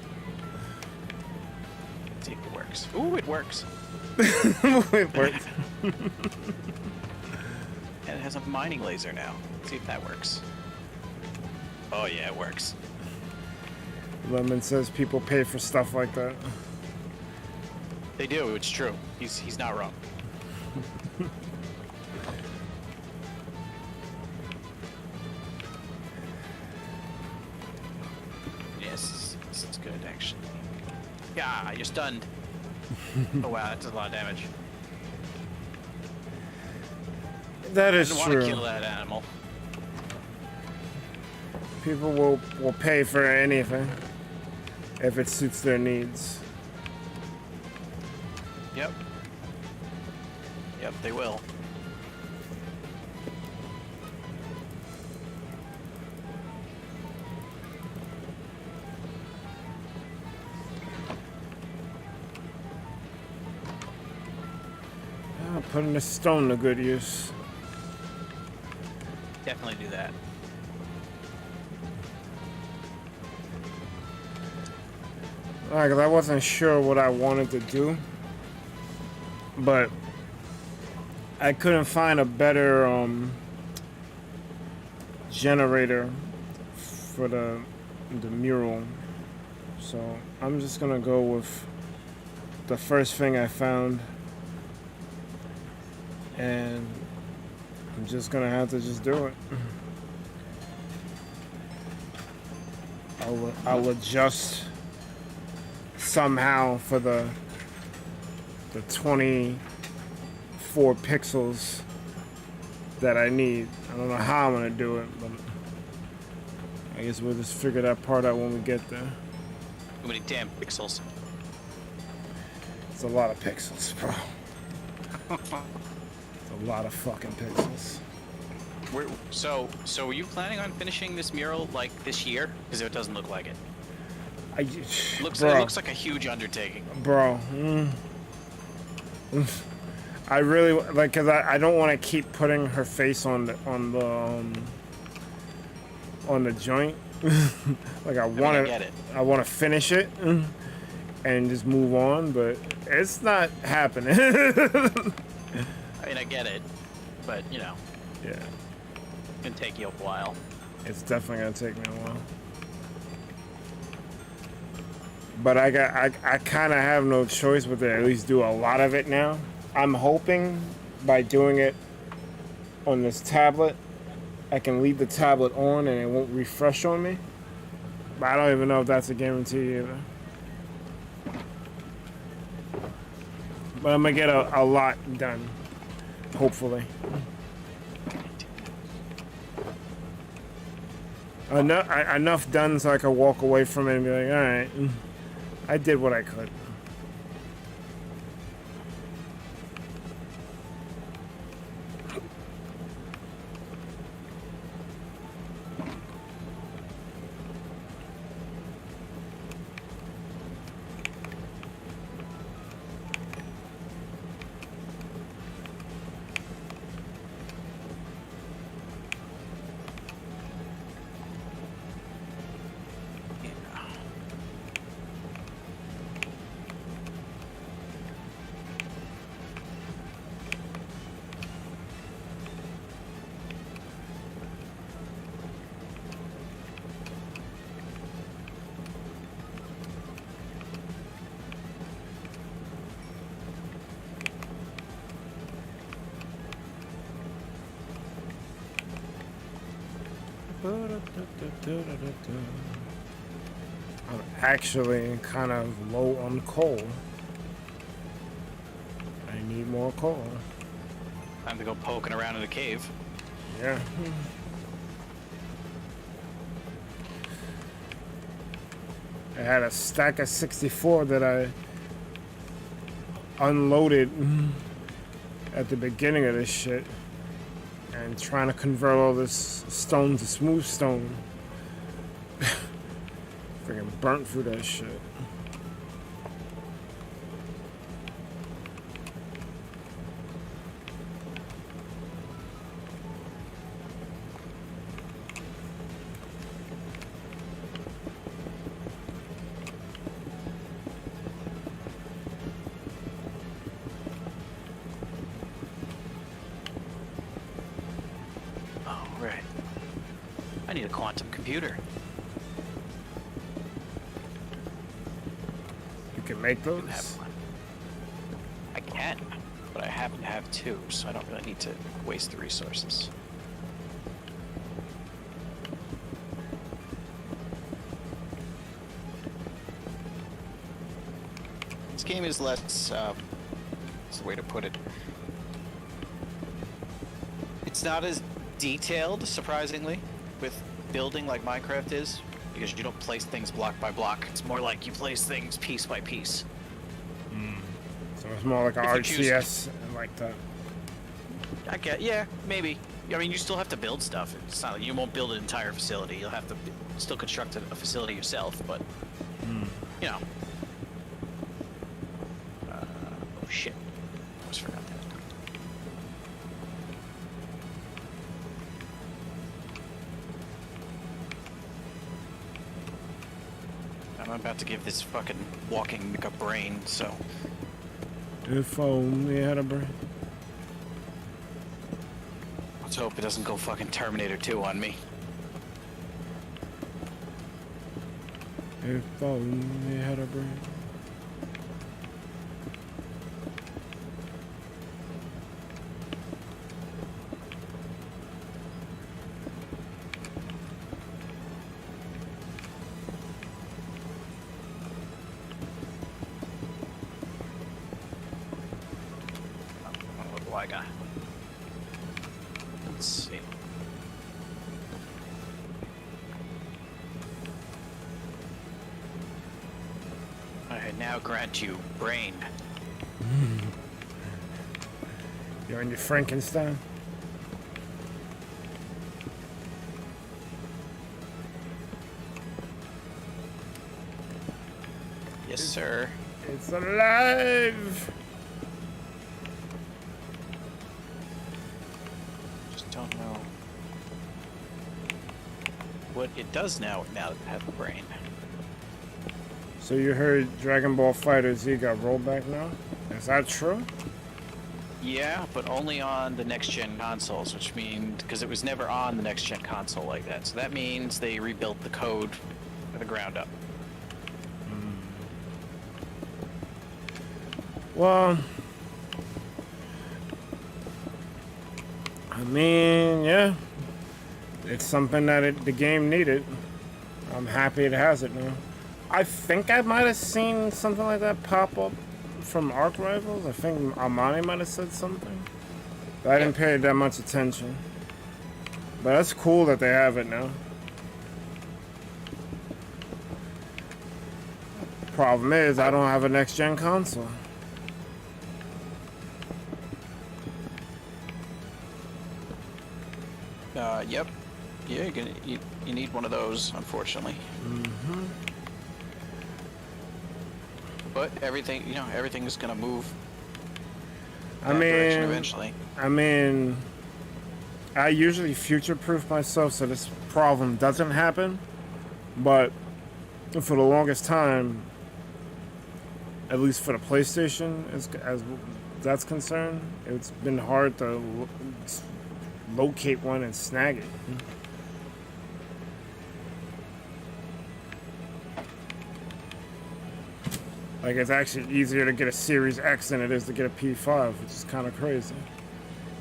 Let's see if it works. Ooh, it works. It worked. And it has a mining laser now. Let's see if that works. Oh yeah, it works. Lemon says people pay for stuff like that. They do, it's true. He's not wrong. Yes, this is good actually. Yeah, you're stunned. Oh wow, that's a lot of damage. That I is didn't want to true. kill that animal. People will pay for anything if it suits their needs. Yep. Yep, they will. Putting the stone to good use. Definitely do that. Like, I wasn't sure what I wanted to do, but I couldn't find a better generator for the mural, so I'm just gonna go with the first thing I found, and I'm just gonna have to just do it. I'll adjust somehow for the 24 pixels that I need. I don't know how I'm gonna do it, but I guess we'll just figure that part out when we get there. Too many damn pixels. It's a lot of pixels, bro. It's a lot of fucking pixels. So were you planning on finishing this mural like this year? Because it doesn't look like it. It looks like a huge undertaking. Bro. I really like, cause I don't want to keep putting her face on the joint. Like I want to finish it and just move on, but it's not happening. I mean, I get it, but you know, Yeah, it can take you a while. it's definitely gonna take me a while. But I kind of have no choice but to at least do a lot of it now. I'm hoping by doing it on this tablet, I can leave the tablet on and it won't refresh on me. But I don't even know if that's a guarantee either. But I'm gonna get a lot done, hopefully. Enough done so I can walk away from it and be like, all right, I did what I could. I'm actually kind of low on coal. I need more coal. Time to go poking around in the cave. Yeah. I had a stack of 64 that I unloaded at the beginning of this shit. And trying to convert all this stone to smooth stone. Freaking burnt through that shit. need a quantum computer. You can make I have those. one. I can, but I happen to have 2, so I don't really need to waste the resources. This game is less, what's the way to put it? It's not as detailed, surprisingly, with building like Minecraft is, because you don't place things block by block. It's more like you place things piece by piece. So it's more like an If you choose- RCS like that. I get, yeah, maybe. I mean, you still have to build stuff. It's not like you won't build an entire facility. You'll have to still construct a facility yourself, but, you know. Oh shit. Almost forgot that. I'm about to give this fucking walking Mick a brain, so. If only I had a brain. Let's hope it doesn't go fucking Terminator 2 on me. If only I had a brain. What do I got? Let's see. I now grant you brain. You're in your Frankenstein. Yes, sir. It's alive. Just don't know what it does now that it has a brain. So you heard Dragon Ball Fighter Z got rolled back now? Is that true? Yeah, but only on the next-gen consoles, which means because it was never on the next-gen console like that. So that means they rebuilt the code from the ground up. Well, I mean, yeah, it's something that the game needed. I'm happy it has it now. I think I might have seen something like that pop up from Arc Rivals. I think Amane might have said something. But I didn't pay that much attention. But that's cool that they have it now. Problem is, I don't have a next-gen console. Yep. Yeah, you need one of those, unfortunately. Mm-hmm. But everything, everything is gonna move. I that direction mean, eventually. I usually future-proof myself so this problem doesn't happen. But for the longest time, at least for the PlayStation, as that's concerned, it's been hard to locate one and snag it. Like, it's actually easier to get a Series X than it is to get a P5, which is kind of crazy.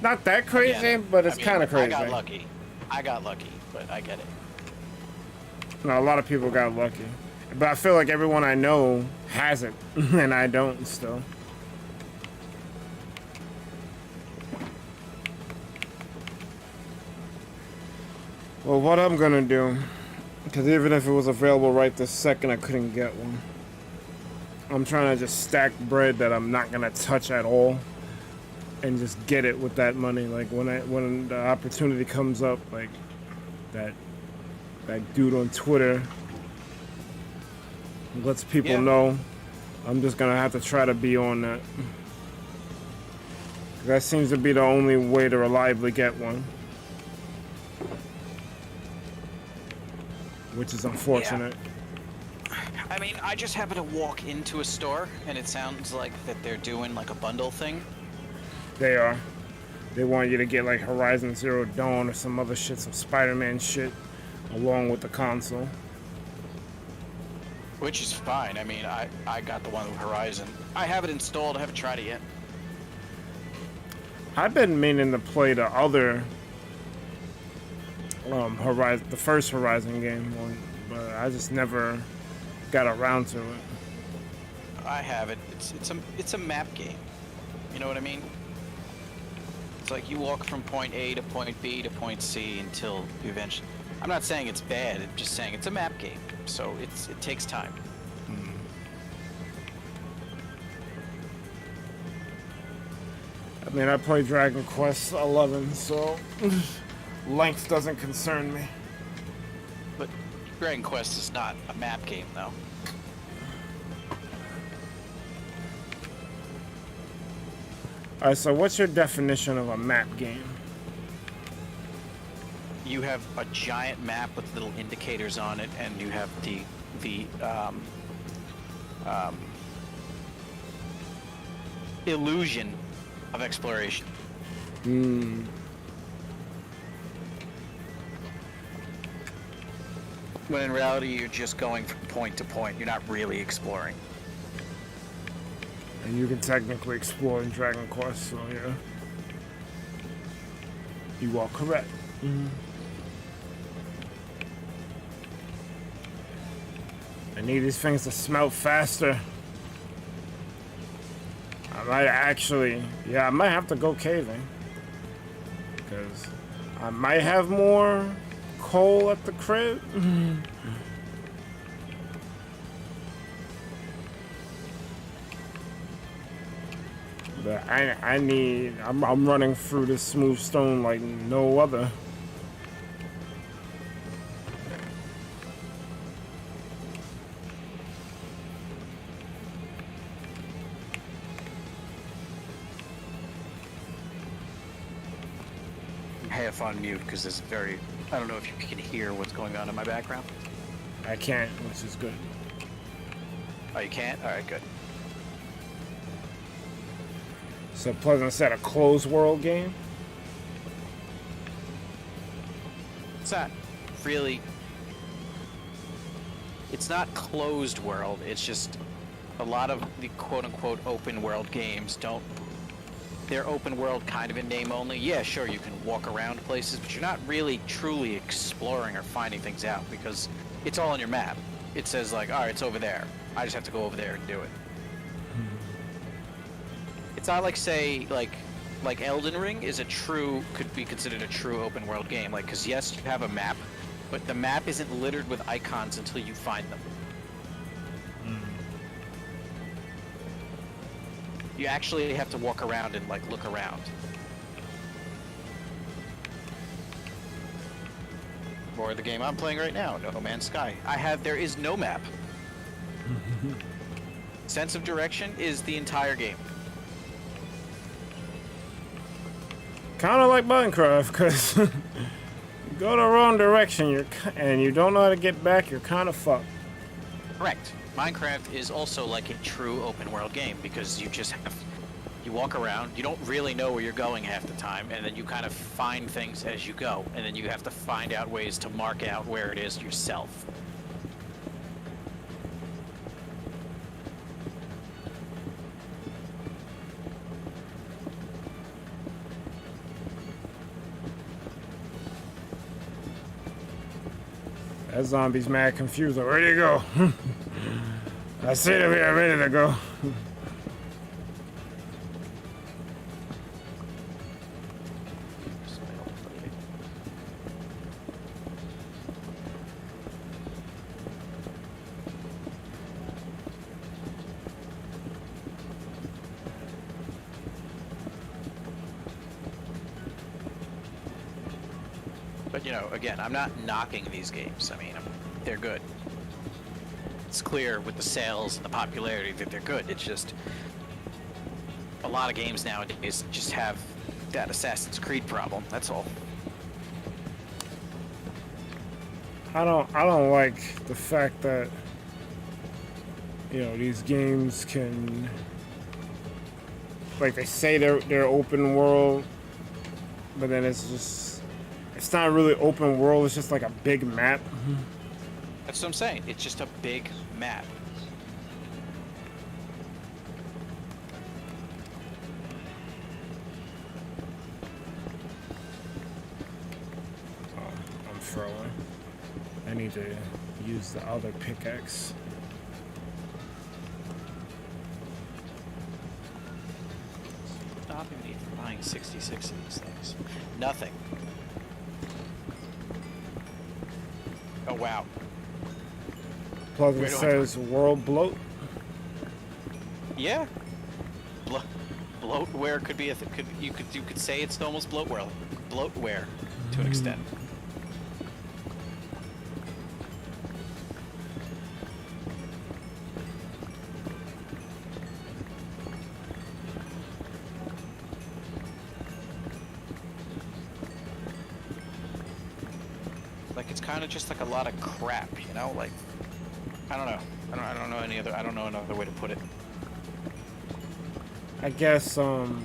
Not that crazy, Yeah, but it's I mean, kind of crazy. I got lucky, but I get it. No, a lot of people got lucky. But I feel like everyone I know has it, and I don't still. Well, what I'm gonna do, because even if it was available right this second, I couldn't get one. I'm trying to just stack bread that I'm not gonna touch at all, and just get it with that money. Like when the opportunity comes up, like that dude on Twitter lets people know, I'm just gonna have to try to be on that. That seems to be the only way to reliably get one. Which is unfortunate. I mean, I just happen to walk into a store, and it sounds like that they're doing like a bundle thing. They are. They want you to get like Horizon Zero Dawn or some other shit, some Spider-Man shit, along with the console. Which is fine. I mean, I got the one with Horizon. I have it installed. I haven't tried it yet. I've been meaning to play the other Horizon, the first Horizon game, but I just never got around to it. I have it. It's a map game. You know what I mean? It's like you walk from point A to point B to point C until you eventually. I'm not saying it's bad. I'm just saying it's a map game, so it takes time. I mean, I play Dragon Quest 11, so length doesn't concern me. But Dragon Quest is not a map game, though. Alright, so what's your definition of a map game? You have a giant map with little indicators on it, and you have the illusion of exploration. When in reality, you're just going from point to point. You're not really exploring. And you can technically explore in Dragon Quest, so yeah. You are correct. I need these things to smelt faster. I might actually, I might have to go caving. Because I might have more coal at the crib. But I'm running through this smooth stone like no other. Half on mute because it's very. I don't know if you can hear what's going on in my background. I can't, which is good. Oh, you can't? Alright, good. So Pleasant said a closed world game? It's not really. It's not closed world, it's just a lot of the quote unquote open world games don't. They're open world kind of in name only. Yeah, sure, you can walk around places, but you're not really truly exploring or finding things out because it's all on your map. It says like, alright, it's over there. I just have to go over there and do it. It's not like, say, like Elden Ring is could be considered a true open world game. Like, because yes, you have a map, but the map isn't littered with icons until you find them. You actually have to walk around and like look around. Or the game I'm playing right now, No Man's Sky. There is no map. Sense of direction is the entire game. Kind of like Minecraft, because you go the wrong direction and you don't know how to get back, you're kind of fucked. Correct. Minecraft is also like a true open world game because you walk around, you don't really know where you're going half the time, and then you kind of find things as you go, and then you have to find out ways to mark out where it is yourself. That zombie's mad confused. Where'd he go? I seen him here a minute ago. But you know, again, I'm not knocking these games. I mean, they're good. It's clear with the sales and the popularity that they're good. It's just a lot of games nowadays just have that Assassin's Creed problem. That's all. I don't like the fact that these games can, like, they say they're open world, but then it's just It's not really open world. It's just like a big map. That's what I'm saying. It's just a big map. Oh, I'm throwing. I need to use the other pickaxe. Stopping me from buying 66 of these things. Nothing. Oh wow. Plus it Where do I says world bloat. Yeah. Bloatware could be you could say it's almost bloatware to an extent. Like it's kind of just like a lot of crap, you know? Like I don't know. I don't know another way to put it. I guess you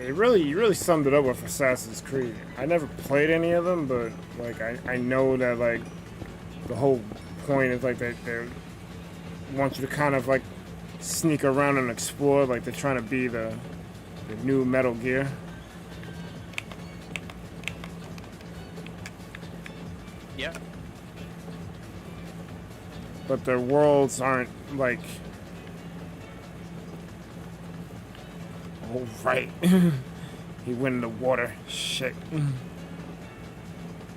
really summed it up with Assassin's Creed. I never played any of them, but like I know that like the whole point is like they want you to kind of like sneak around and explore, like they're trying to be the new Metal Gear. Yeah. But their worlds aren't like. Oh right, he went in the water. Shit.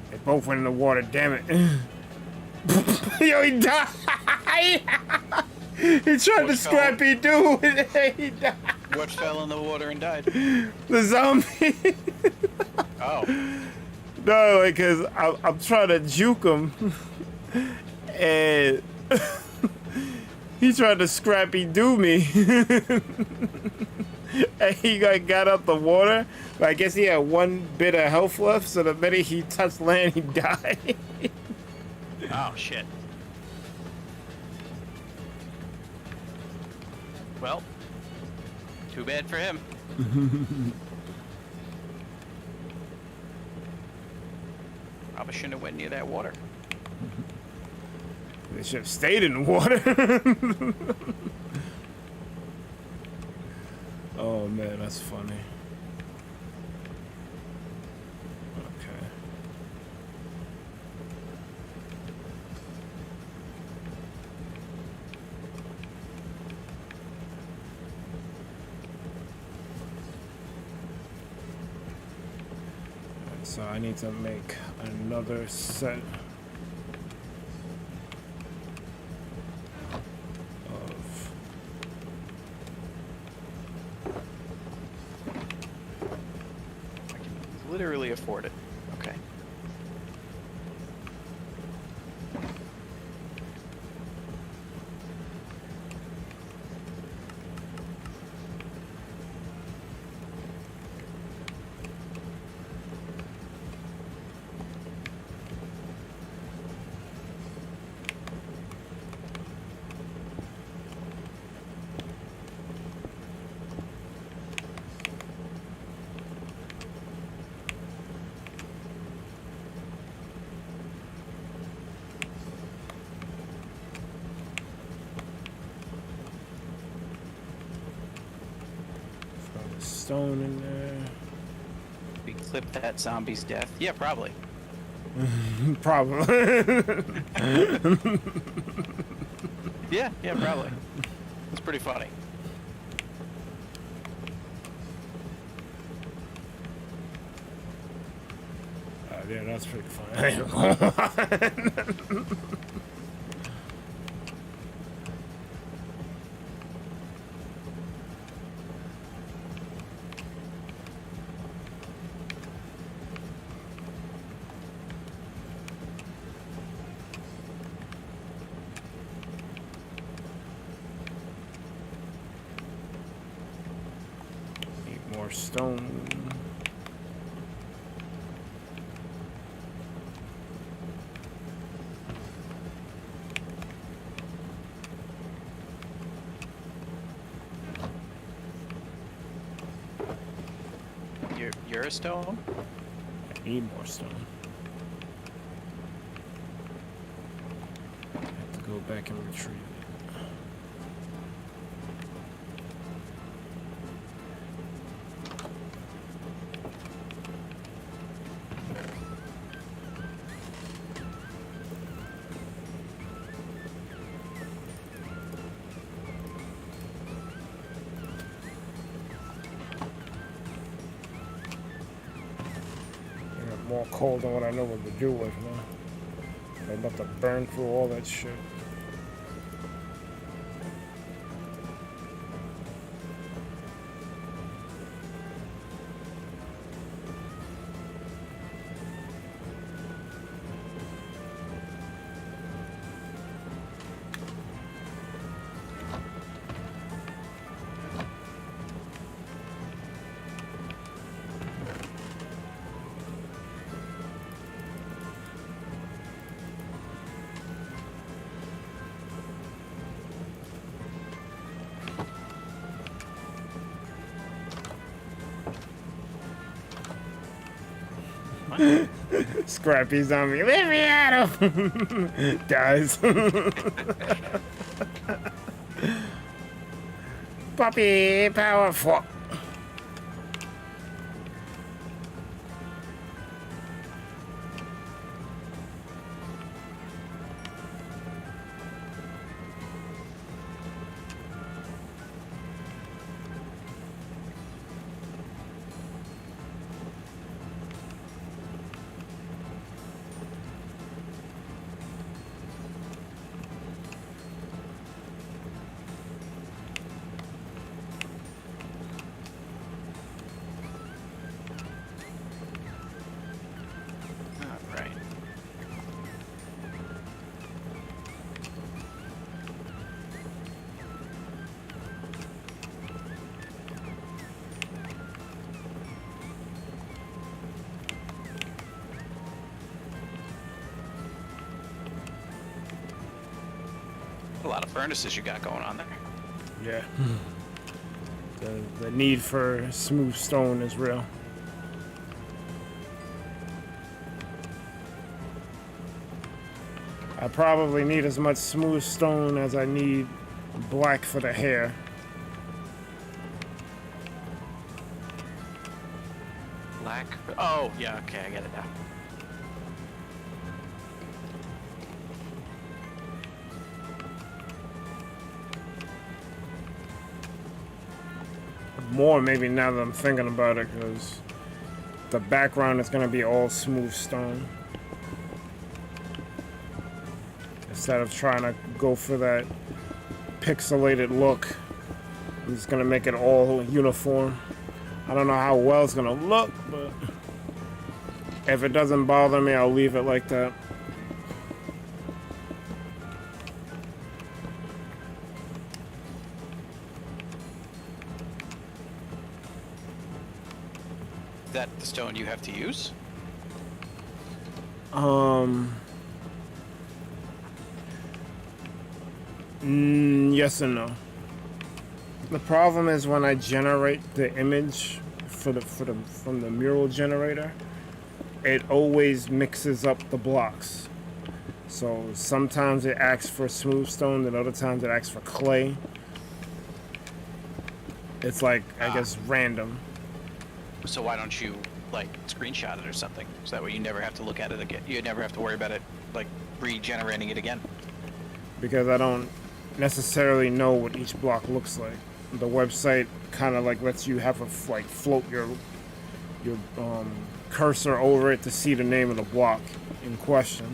They both went in the water. Damn it. Yo, he died. He tried to Scrappy Doo. He died. What fell in the water and died? The zombie. Oh. No, like, cause I'm trying to juke him, and he tried to Scrappy Doo me. And he got out the water, but I guess he had one bit of health left, so the minute he touched land, he died. Oh, shit. Well, too bad for him. Probably shouldn't have went near that water. They should have stayed in the water. Oh man, that's funny. Okay. So I need to make another set of Literally afford it. Okay. stone in there. We clip that zombie's death? Yeah, probably. Probably. Yeah, probably. It's pretty funny. Yeah, that's pretty funny. Need more stone. You're a stone? I need more stone. I have to go back and retrieve it. More cold than what I know what to do with, man. I'm about to burn through all that shit. Scrappy zombie, let me at him! Dies. Puppy powerful. A lot of furnaces you got going on there. Yeah. The need for smooth stone is real. I probably need as much smooth stone as I need black for the hair. Black. Oh, yeah, okay, I get it now. More maybe now that I'm thinking about it, because the background is going to be all smooth stone. Instead of trying to go for that pixelated look, I'm just going to make it all uniform. I don't know how well it's going to look, but if it doesn't bother me, I'll leave it like that. Is that the stone you have to use? Yes and no. The problem is when I generate the image from the mural generator, it always mixes up the blocks. So sometimes it asks for smooth stone, and other times it asks for clay. It's like, I guess, random. So why don't you, like, screenshot it or something? So that way you never have to look at it again. You never have to worry about it, like, regenerating it again. Because I don't necessarily know what each block looks like. The website kind of like lets you have a like float your cursor over it to see the name of the block in question.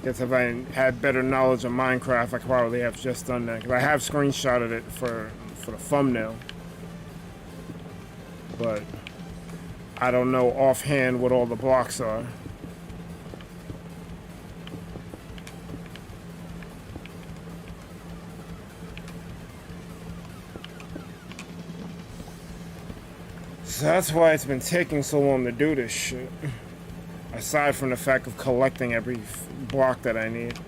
Guess if I had better knowledge of Minecraft, I could probably have just done that. Because I have screenshotted it for the thumbnail. But I don't know offhand what all the blocks are. So that's why it's been taking so long to do this shit. Aside from the fact of collecting every block that I need.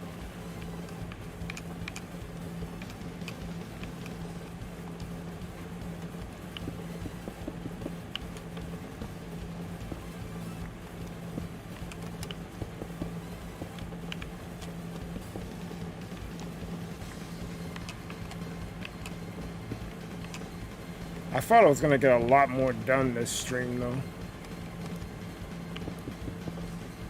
I thought I was gonna get a lot more done this stream though.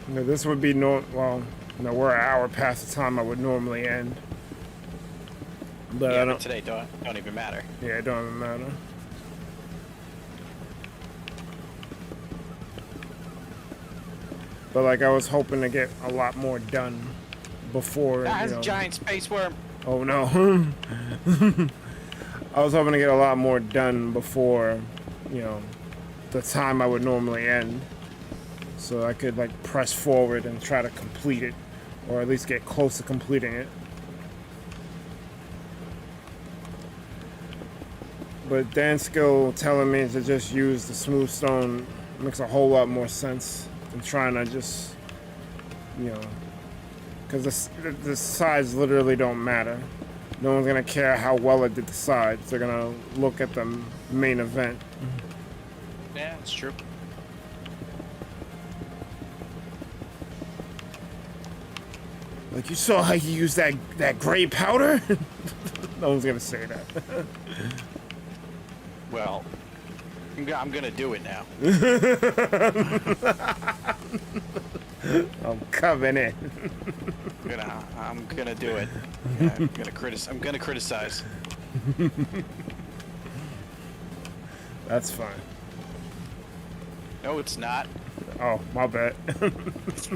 You know, this would be well, no, we're an hour past the time I would normally end. But yeah, I don't. but today don't even matter. Yeah, it don't even matter. But like I was hoping to get a lot more done before. That's you know, a giant space worm. Oh no. I was hoping to get a lot more done before, you know, the time I would normally end. So I could like press forward and try to complete it, or at least get close to completing it. But Dan's skill telling me to just use the smooth stone makes a whole lot more sense than trying to just, you know, because the sides literally don't matter. No one's gonna care how well it did the sides. They're gonna look at the main event. Yeah, it's true. Like, you saw how you used that gray powder? No one's gonna say that. Well, I'm gonna do it now. I'm coming in. I'm gonna do it. Yeah, I'm gonna criticize. That's fine. No, it's not. Oh, my bad. What's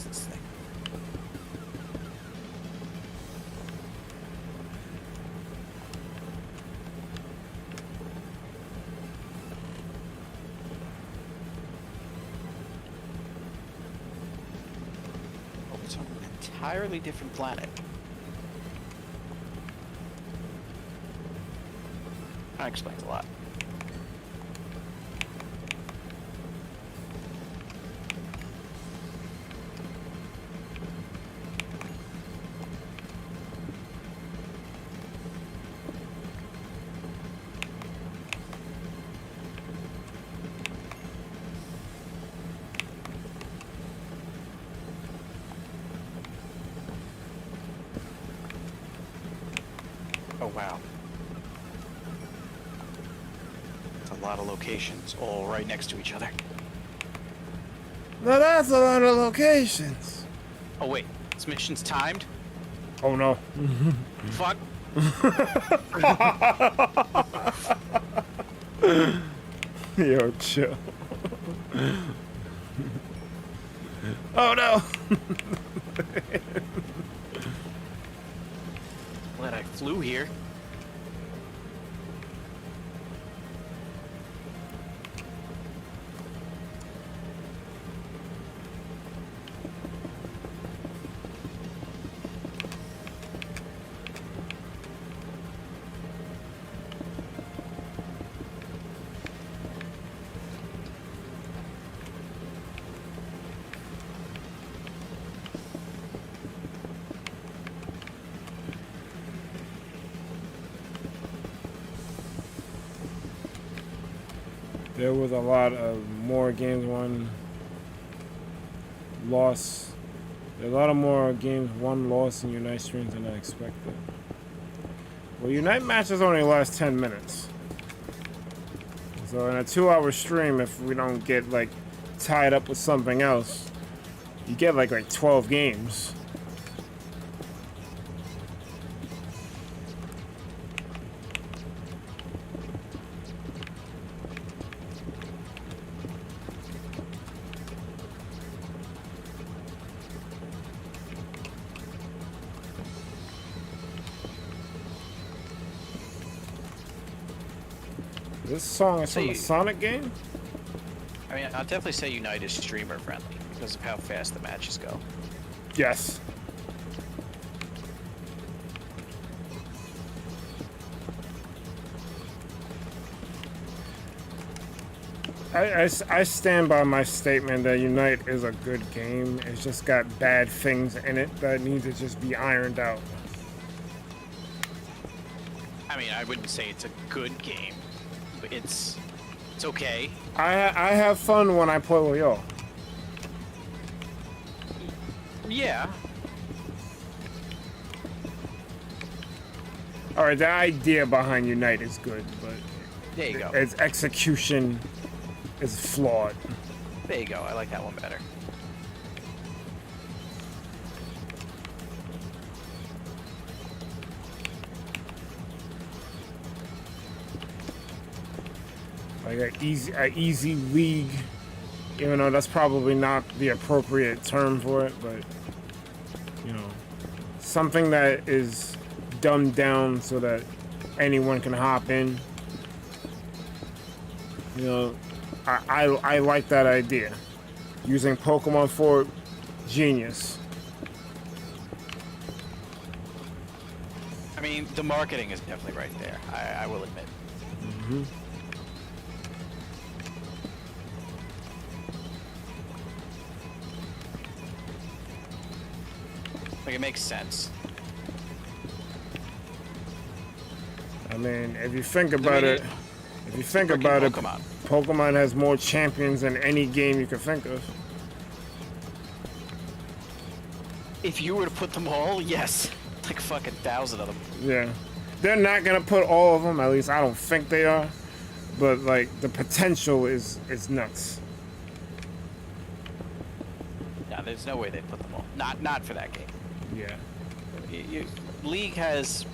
this thing? Oh, it's on an entirely different planet. That explains a lot. Oh, wow. A lot of locations all right next to each other. Now that's a lot of locations. Oh wait, this mission's timed? Oh no. Fuck. Yo, chill. Oh no. Glad I flew here. There was a lot of more games won, lost. There are a lot of more games won, lost in Unite streams than I expected. Well, Unite matches only last 10 minutes. So in a 2-hour stream, if we don't get like tied up with something else, you get like 12 games. This song is from the Sonic game? I mean, I'll definitely say Unite is streamer friendly because of how fast the matches go. Yes. I stand by my statement that Unite is a good game. It's just got bad things in it that need to just be ironed out. I mean, I wouldn't say it's a good game, but it's okay. I have fun when I play with y'all. Yeah. All right, the idea behind Unite is good, but There you go. its execution is flawed. There you go. I like that one better. Like a easy league, even though that's probably not the appropriate term for it, but you know, something that is dumbed down so that anyone can hop in. You know, I like that idea. Using Pokemon for genius. I mean, the marketing is definitely right there. I will admit. Mm-hmm. Like, it makes sense. I mean, if you think about it, Pokemon. Pokemon has more champions than any game you can think of. If you were to put them all, yes. Like fucking 1,000 of them. Yeah. They're not gonna put all of them, at least I don't think they are. But like the potential is nuts. No, there's no way they put them all. Not for that game. Yeah. League has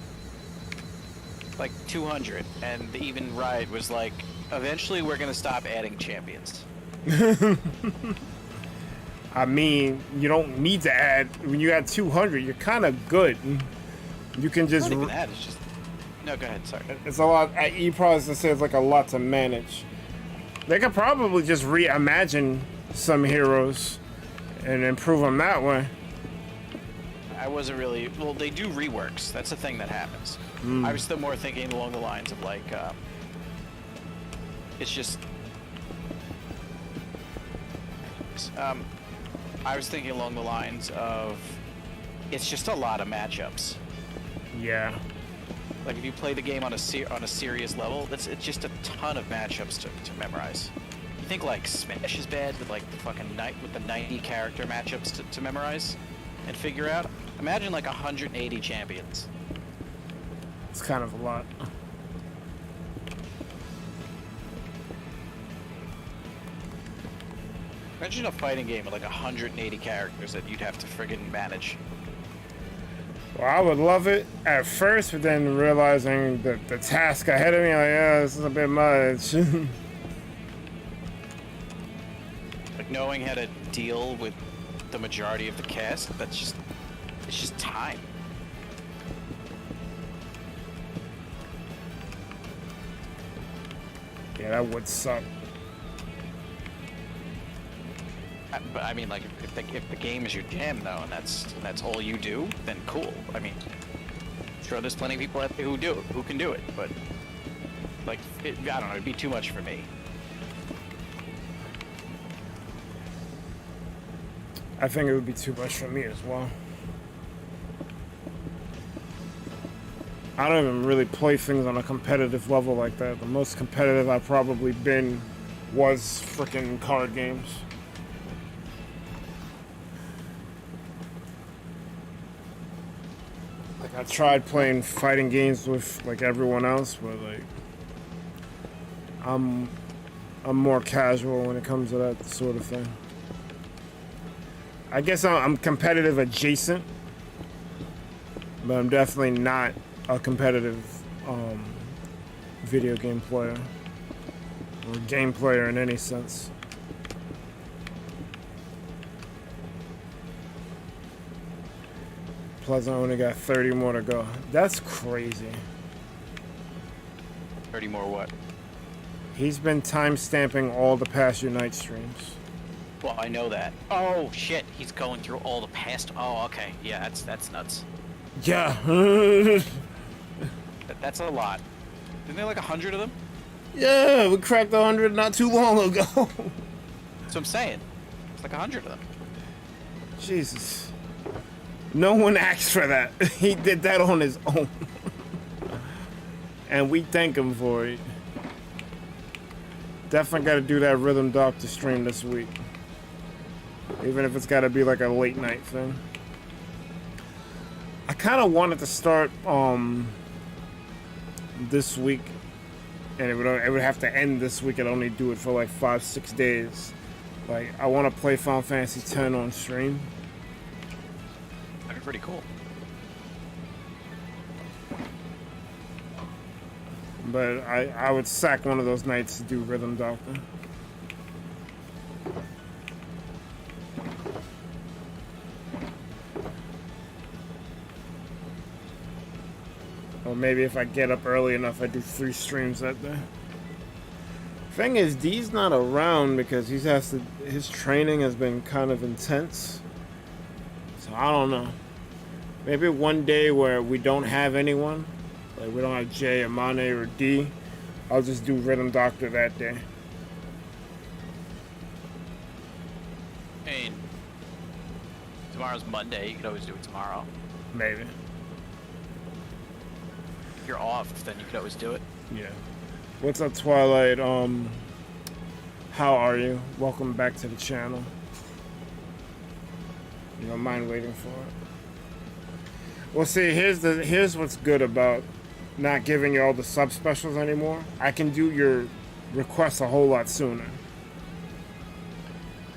like 200, and the even Riot was like, eventually we're gonna stop adding champions. I mean, you don't need to add. When you add 200, you're kind of good. You can just. Not even that. It's just. No, go ahead. Sorry. It's a lot. You probably say it's like a lot to manage. They could probably just reimagine some heroes and improve them that way. I wasn't really. Well, they do reworks. That's the thing that happens. I was still more thinking along the lines of like, it's just. I was thinking along the lines of, it's just a lot of matchups. Yeah. Like if you play the game on a serious level, it's just a ton of matchups to memorize. You think like Smash is bad with like fucking with the 90 character matchups to memorize and figure out? Imagine like 180 champions. It's kind of a lot. Imagine a fighting game with like 180 characters that you'd have to friggin' manage. Well, I would love it at first, but then realizing the task ahead of me, like, yeah, this is a bit much. Like knowing how to deal with the majority of the cast, it's just time. Yeah, that would suck. But I mean, like, if the game is your jam though, and that's all you do, then cool. I mean, sure, there's plenty of people out there who can do it, but like, I don't know, it'd be too much for me. I think it would be too much for me as well. I don't even really play things on a competitive level like that. The most competitive I've probably been was frickin' card games. Like I tried playing fighting games with like everyone else, but like I'm more casual when it comes to that sort of thing. I guess I'm competitive adjacent, but I'm definitely not a competitive video game player or game player in any sense. Plus, I only got 30 more to go. That's crazy. 30 more what? He's been time-stamping all the past Unite streams. Well, I know that. Oh shit, he's going through all the past. Oh, okay, yeah, that's nuts. Yeah. That's a lot. Isn't there like 100 of them? Yeah, we cracked 100 not too long ago. That's what I'm saying. It's like 100 of them. Jesus. No one asked for that. He did that on his own. And we thank him for it. Definitely got to do that Rhythm Doctor stream this week. Even if it's got to be like a late night thing. I kind of wanted to start this week, and it would have to end this week. I'd only do it for like 5-6 days. Like, I want to play Final Fantasy X on stream. That'd be pretty cool. But I would sack one of those nights to do Rhythm Doctor. Or maybe if I get up early enough, I do 3 streams that day. Thing is, D's not around because his training has been kind of intense. So I don't know. Maybe one day where we don't have anyone, like we don't have Jay, Amane, or D, I'll just do Rhythm Doctor that day. I mean, tomorrow's Monday. You could always do it tomorrow. Maybe. If you're off, then you could always do it. Yeah. What's up, Twilight? How are you? Welcome back to the channel. You don't mind waiting for it? Well, see, here's what's good about not giving you all the sub specials anymore. I can do your requests a whole lot sooner.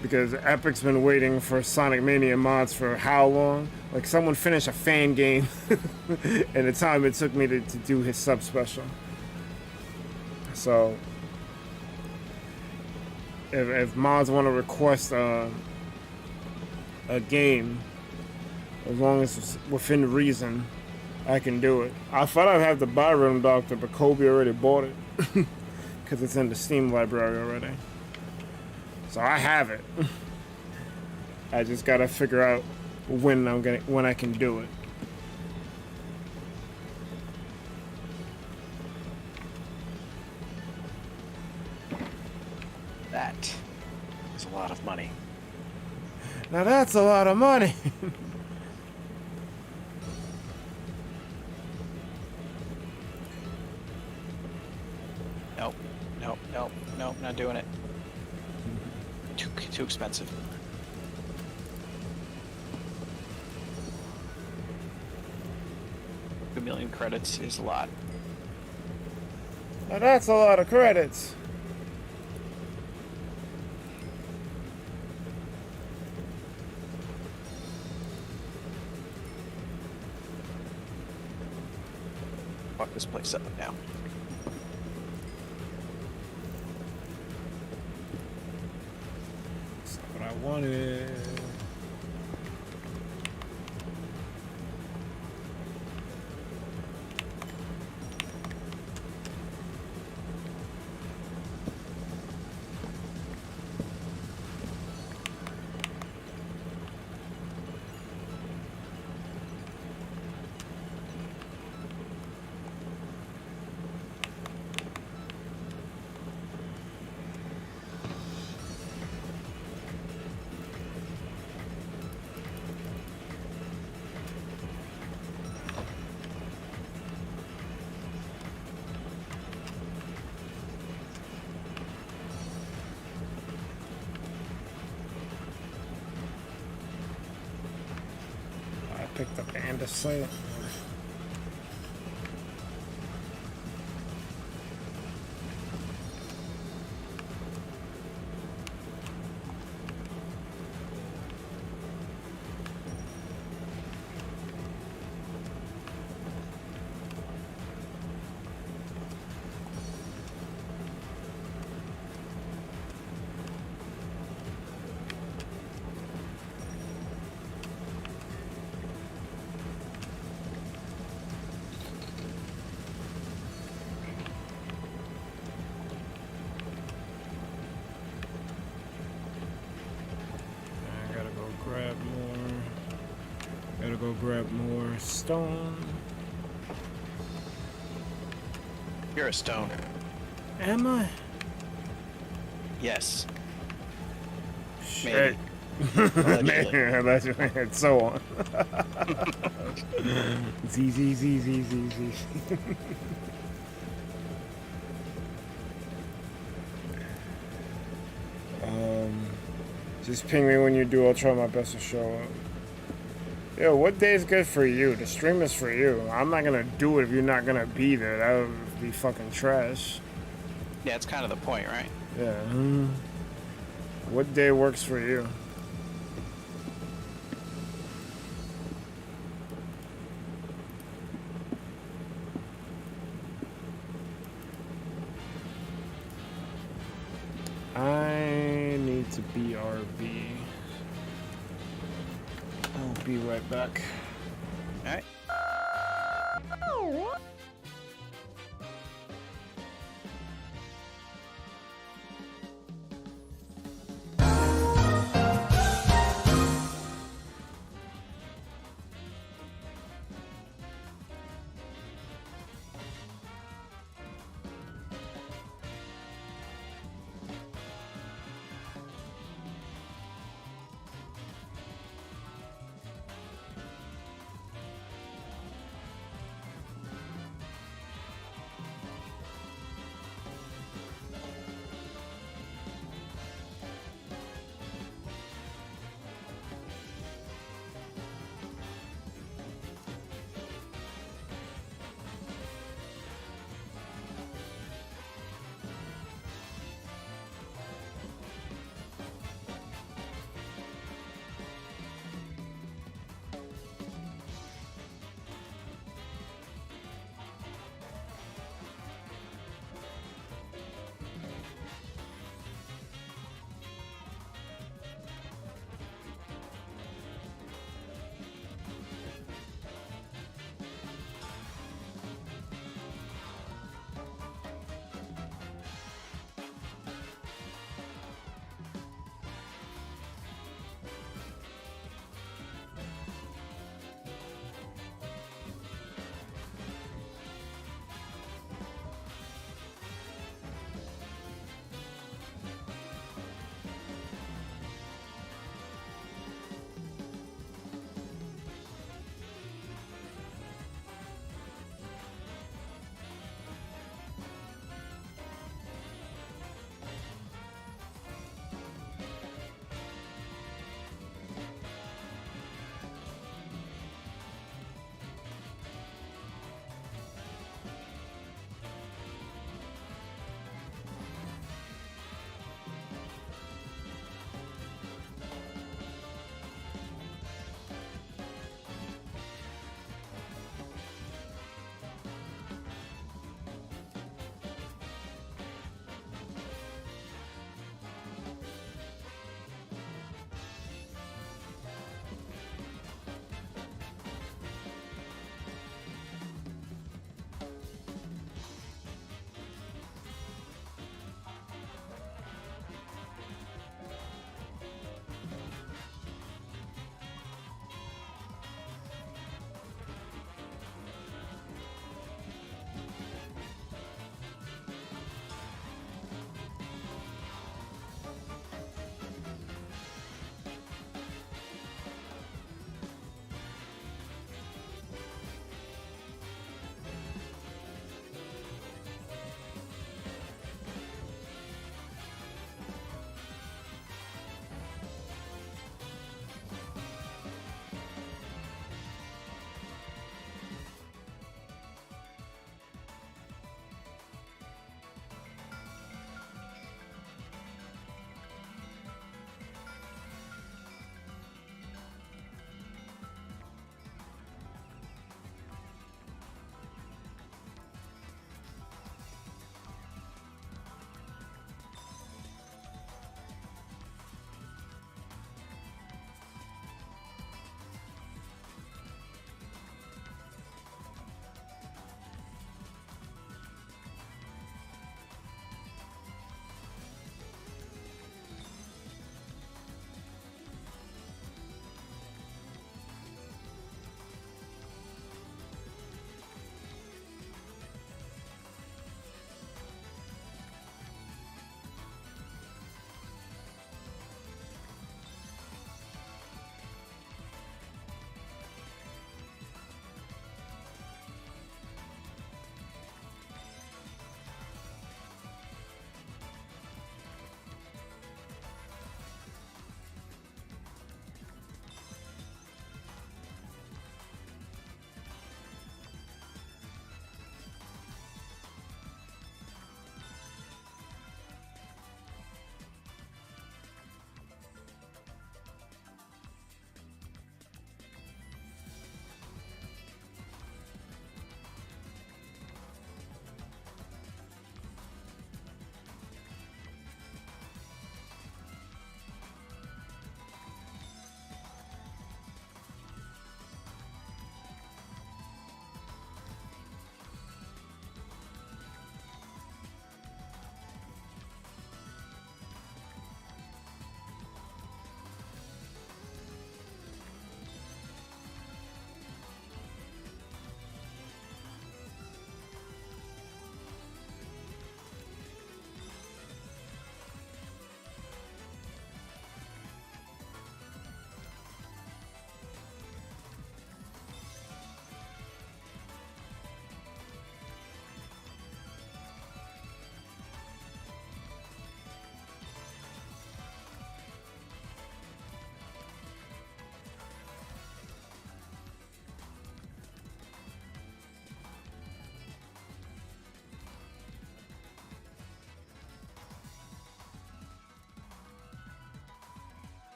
Because Epic's been waiting for Sonic Mania mods for how long? Like, someone finished a fan game and the time it took me to do his sub special. So, if mods want to request a game, as long as it's within reason, I can do it. I thought I'd have to buy Rhythm Doctor, but Kobe already bought it because it's in the Steam library already. So I have it. I just gotta figure out when I can do it. That is a lot of money. Now that's a lot of money. Nope, nope, nope, nope, not doing it. Too expensive. A million credits is a lot. Now that's a lot of credits. Fuck this place up now. That's not what I wanted. Picked up andesite. Grab more stone. You're a stone. Am I? Yes. Shit. Allegedly. Allegedly. And so on. Z. Just ping me when you do. I'll try my best to show up. Yo, what day is good for you? The stream is for you. I'm not gonna do it if you're not gonna be there. That would be fucking trash. Yeah, it's kind of the point, right? Yeah. What day works for you? I need to BRB. I'll be right back. All right.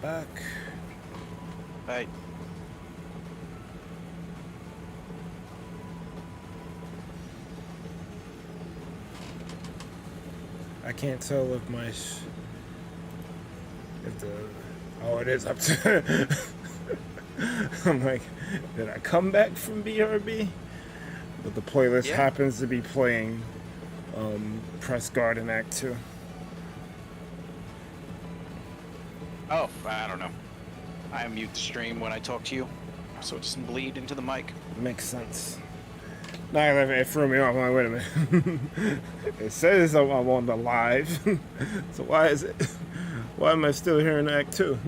back. Right. I can't tell if my oh, it is up to. I'm like, did I come back from BRB? But the playlist happens to be playing Press Garden Act 2. Oh, I don't know. I mute the stream when I talk to you, so it doesn't bleed into the mic. Makes sense. No, it threw me off. I'm like, wait a minute. It says I'm on the live. So why is it? Why am I still hearing Act 2?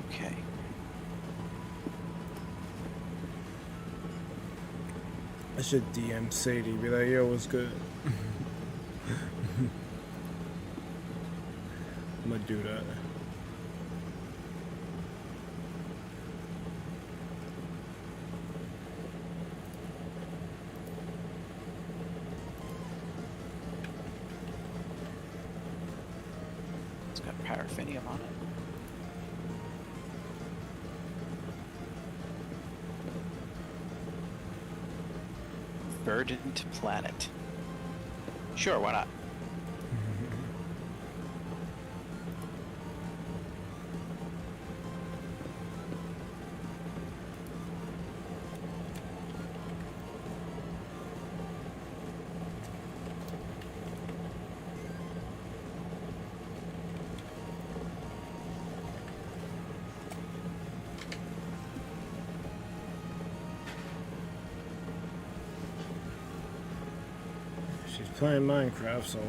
Okay. I should DM Sadie, be like, yo, what's good? I'm gonna do that. It's got paraffinium on it. Verdant planet. Sure, why not? She's playing Minecraft, so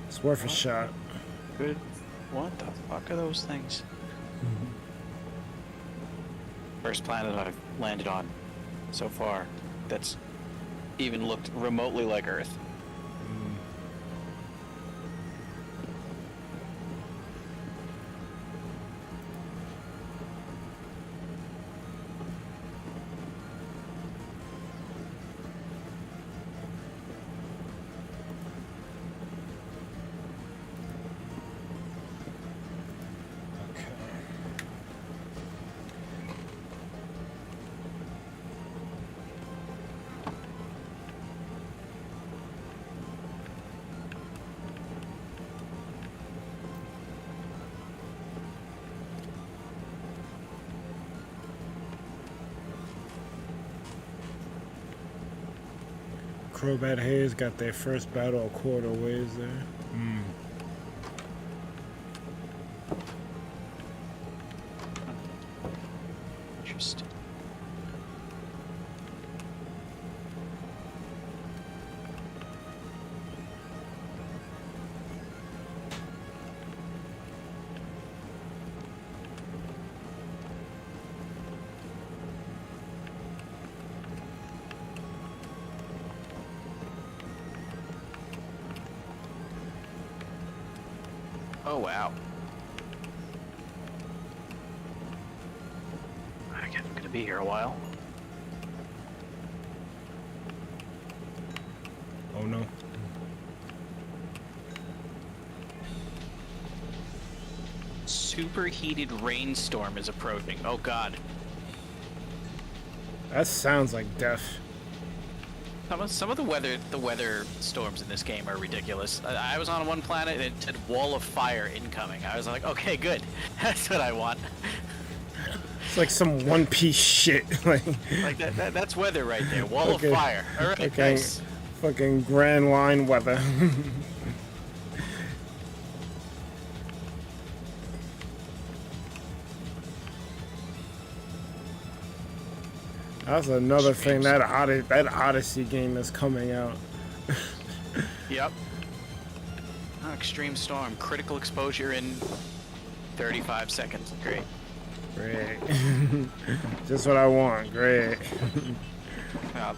it's worth a shot. Good. What the fuck are those things? First planet I've landed on so far that's even looked remotely like Earth. Crobat Hayes got their first battle a quarter ways there. Interesting. Oh wow. I guess I'm gonna be here a while. Oh no. Superheated rainstorm is approaching. Oh god. That sounds like death. Some of the weather storms in this game are ridiculous. I was on one planet and it said wall of fire incoming. I was like, okay, good. That's what I want. It's like some One Piece shit. like that's weather right there. Wall of fire. All right, nice. Fucking Grand Line weather. That's another thing, that Odyssey game is coming out. Yep. Oh, extreme storm. Critical exposure in 35 seconds. Great. Great. Just what I want. Great.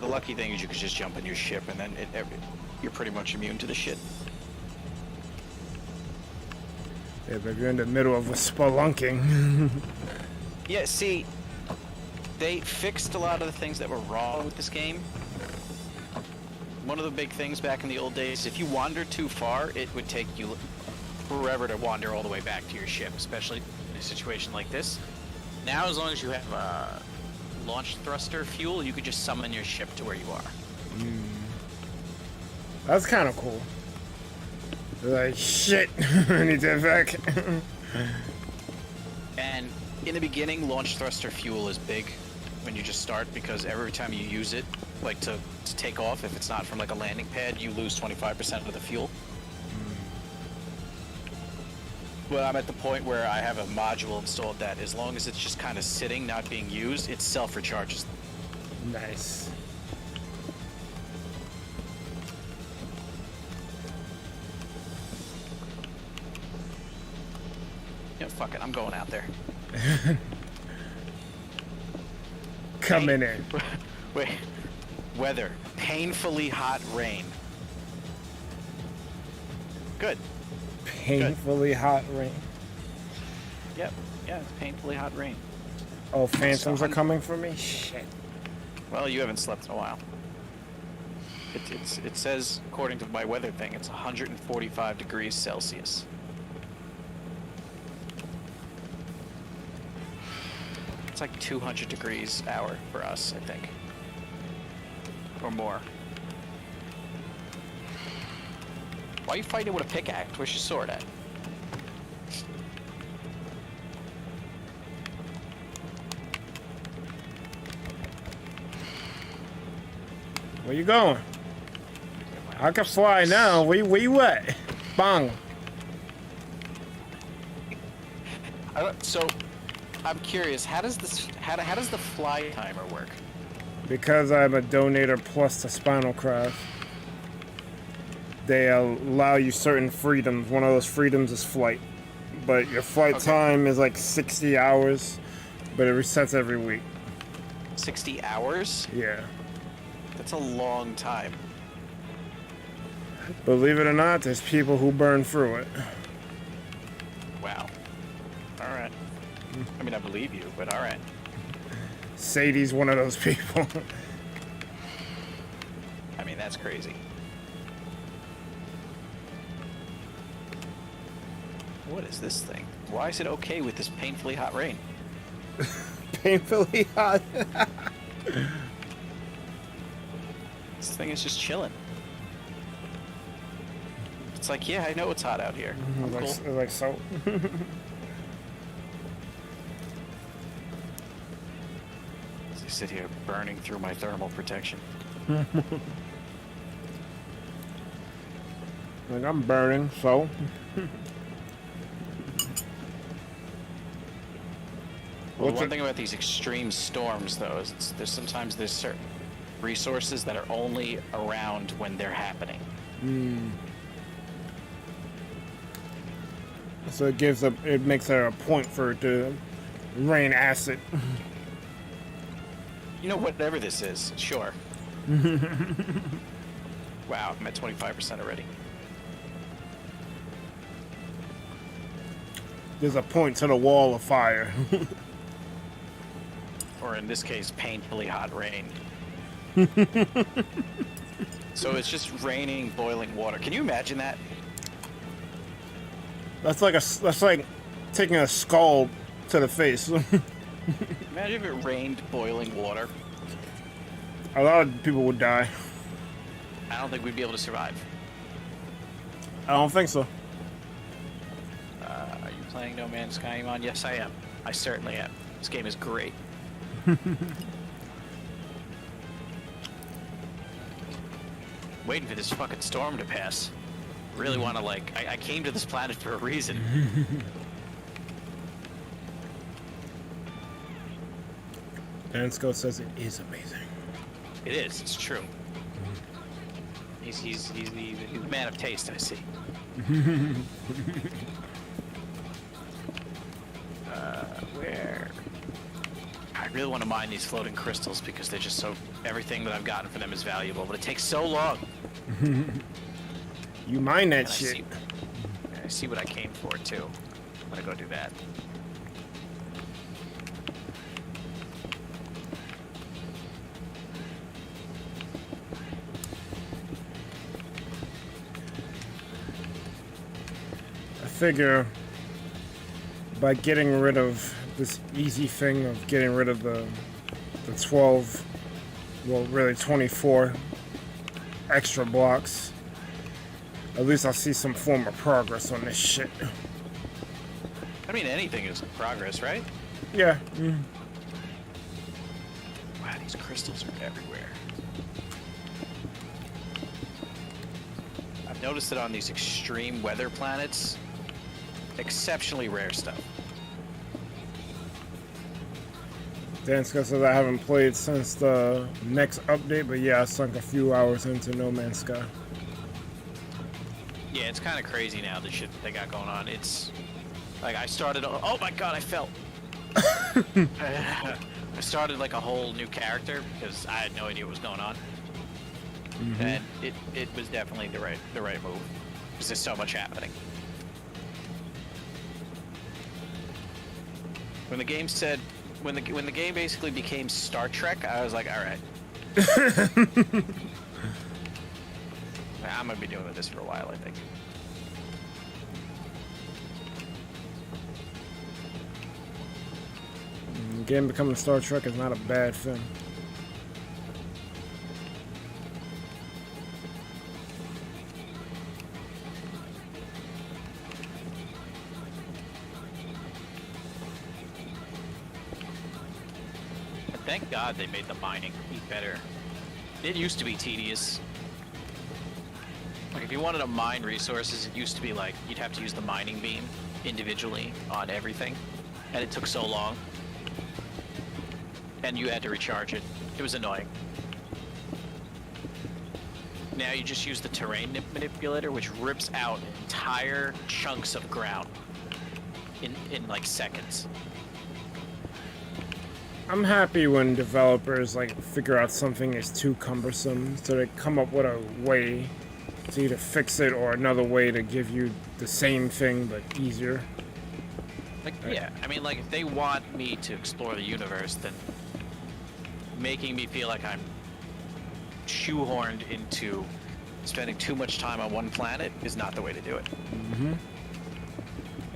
The lucky thing is you could just jump in your ship and then you're pretty much immune to the shit. Yeah, but you're in the middle of a spelunking. Yeah, see, they fixed a lot of the things that were wrong with this game. one of the big things back in the old days, if you wandered too far, it would take you forever to wander all the way back to your ship, especially in a situation like this. Now, as long as you have launch thruster fuel, you could just summon your ship to where you are. That's kind of cool. Like, shit, I need that back. And in the beginning, launch thruster fuel is big when you just start, because every time you use it, like to take off, if it's not from like a landing pad, you lose 25% of the fuel. But I'm at the point where I have a module installed that as long as it's just kind of sitting, not being used, it self-recharges. Nice. Yeah, fuck it, I'm going out there. Coming in. Wait. Weather. Painfully hot rain. Good. Painfully hot rain. Yep. Yeah, it's painfully hot rain. Oh, phantoms are coming for me? Shit. Well, you haven't slept in a while. It says, according to my weather thing, it's 145 degrees Celsius. It's like 200 degrees hour for us, I think. Or more. Why are you fighting with a pickaxe? Where's your sword at? Where you going? I can fly now. Where you at? Bang. So, I'm curious. How does this? How does the fly timer work? Because I'm a donator plus to Spinalcraft, they allow you certain freedoms. One of those freedoms is flight. But your flight time is like 60 hours, but it resets every week. 60 hours? Yeah. That's a long time. Believe it or not, there's people who burn through it. Wow. Alright. I mean, I believe you, but alright. Sadie's one of those people. I mean, that's crazy. What is this thing? Why is it okay with this painfully hot rain? Painfully hot. This thing is just chilling. It's like, yeah, I know it's hot out here. I'm cool. It's like so. As I sit here burning through my thermal protection. Like, I'm burning, so. Well, one thing about these extreme storms, though, is there's sometimes certain resources that are only around when they're happening. So it makes it a point for it to rain acid. You know, whatever this is, sure. Wow, I'm at 25% already. There's a point to the wall of fire. Or in this case, painfully hot rain. So it's just raining boiling water. Can you imagine that? That's like taking a skull to the face. Imagine if it rained boiling water. A lot of people would die. I don't think we'd be able to survive. I don't think so. Are you playing No Man's Sky, Iman? Yes, I am. I certainly am. This game is great. Waiting for this fucking storm to pass. Really want to, like, I came to this planet for a reason. Dansko says it is amazing. It is. It's true. He's the man of taste, I see. Where? I really want to mine these floating crystals because they're just so... Everything that I've gotten for them is valuable, but it takes so long. You mine that And shit. I see what I came for, too. I'm gonna go do that. figure by getting rid of this easy thing of getting rid of the 12, well, really 24 extra blocks, at least I'll see some form of progress on this shit. I mean, anything is progress, right? Yeah. Wow, these crystals are everywhere. I've noticed that on these extreme weather planets, exceptionally rare stuff. Danska says I haven't played since the next update, but yeah, I sunk a few hours into No Man's Sky. Yeah, it's kind of crazy now, the shit that they got going on. It's like I started. Oh my god, I fell. I started like a whole new character because I had no idea what was going on, and it was definitely the right move because there's so much happening. When the game said, when the game basically became Star Trek, I was like, all right. I'm gonna be doing this for a while, I think. The game becoming Star Trek is not a bad thing. Thank God they made the mining be better. It used to be tedious. Like if you wanted to mine resources, it used to be like you'd have to use the mining beam individually on everything, and it took so long. And you had to recharge it. It was annoying. Now you just use the terrain manipulator, which rips out entire chunks of ground in like seconds. I'm happy when developers like figure out something is too cumbersome, so they come up with a way to either fix it or another way to give you the same thing but easier. Like, yeah, I mean, like if they want me to explore the universe, then making me feel like I'm shoehorned into spending too much time on one planet is not the way to do it.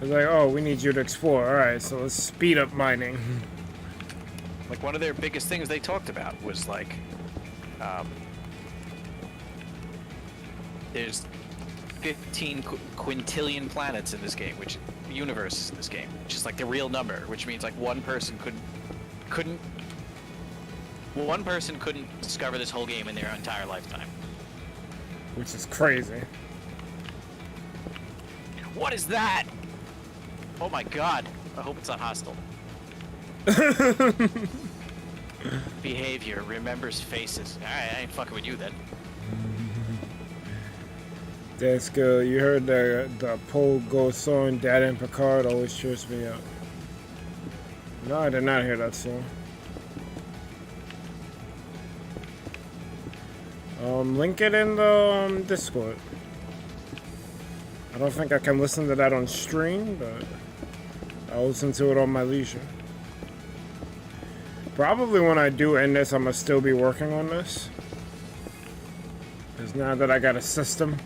It's like, oh, we need you to explore. All right, so let's speed up mining. Like one of their biggest things they talked about was like, there's 15 quintillion planets in this game, which universes in this game, which is like the real number, which means like one person couldn't discover this whole game in their entire lifetime. Which is crazy. What is that? Oh my god! I hope it's not hostile. Behavior remembers faces. Alright, I ain't fucking with you then. That's good. You heard the Paul Go song, Dad and Picard always trips me out. No, I did not hear that song. Link it in the Discord. I don't think I can listen to that on stream, but I'll listen to it on my leisure. Probably when I do end this, I'm gonna still be working on this. Because now that I got a system,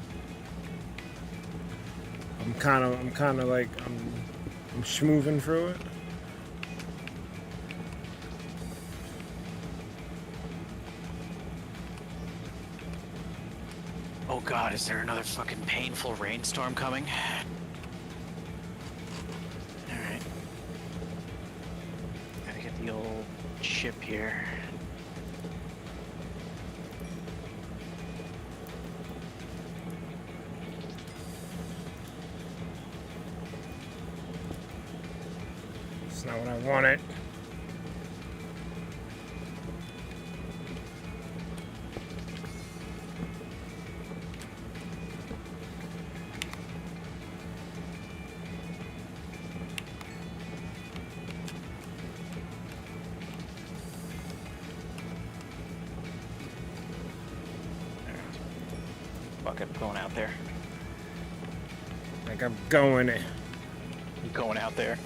I'm kind of like I'm schmooving through it. Oh god, is there another fucking painful rainstorm coming? Alright. Gotta get the old ship here. It's not what I wanted. Going out there. Like I'm going in. You going out there?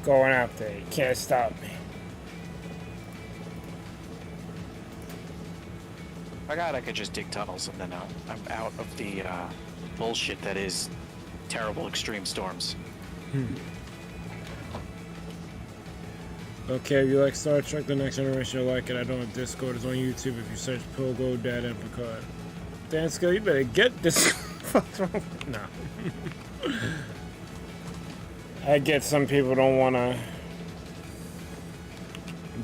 Going out there. You can't stop me. I could just dig tunnels and then I'm out of the bullshit that is terrible extreme storms. Okay, if you like Star Trek The Next Generation, you'll like it. I don't have Discord. It's on YouTube if you search Pogo, Dad, and Picard. Dan Skill, you better get this. What's wrong? No. I get some people don't want to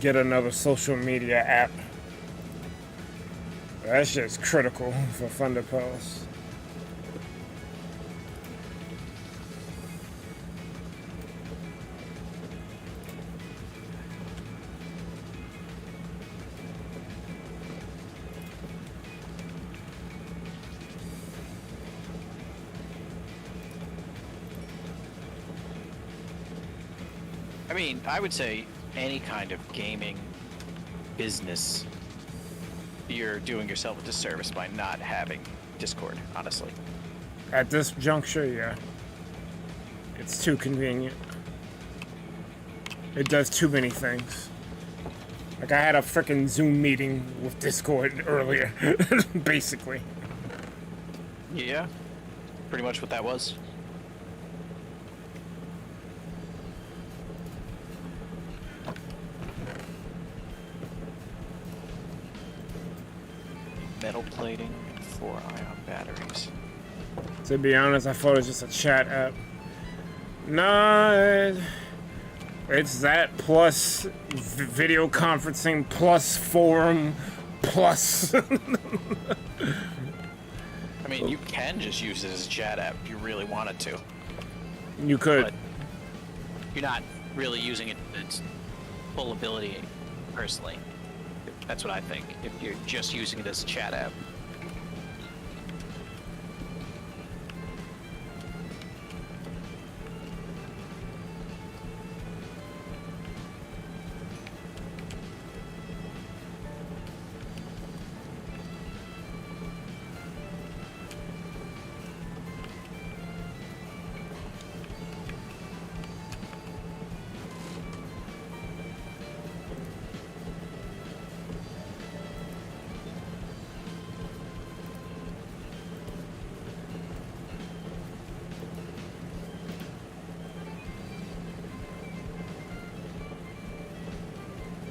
get another social media app. That shit's critical for ThunderPals. I mean, I would say any kind of gaming business, you're doing yourself a disservice by not having Discord, honestly. At this juncture, yeah. It's too convenient. It does too many things. Like, I had a frickin' Zoom meeting with Discord earlier, basically. Yeah, pretty much what that was. Metal plating and 4-ion batteries. To be honest, I thought it was just a chat app. Nah, it's that plus video conferencing plus forum plus. I mean, you can just use it as a chat app if you really wanted to. You could. But you're not really using it its full ability, personally. That's what I think, if you're just using it as a chat app.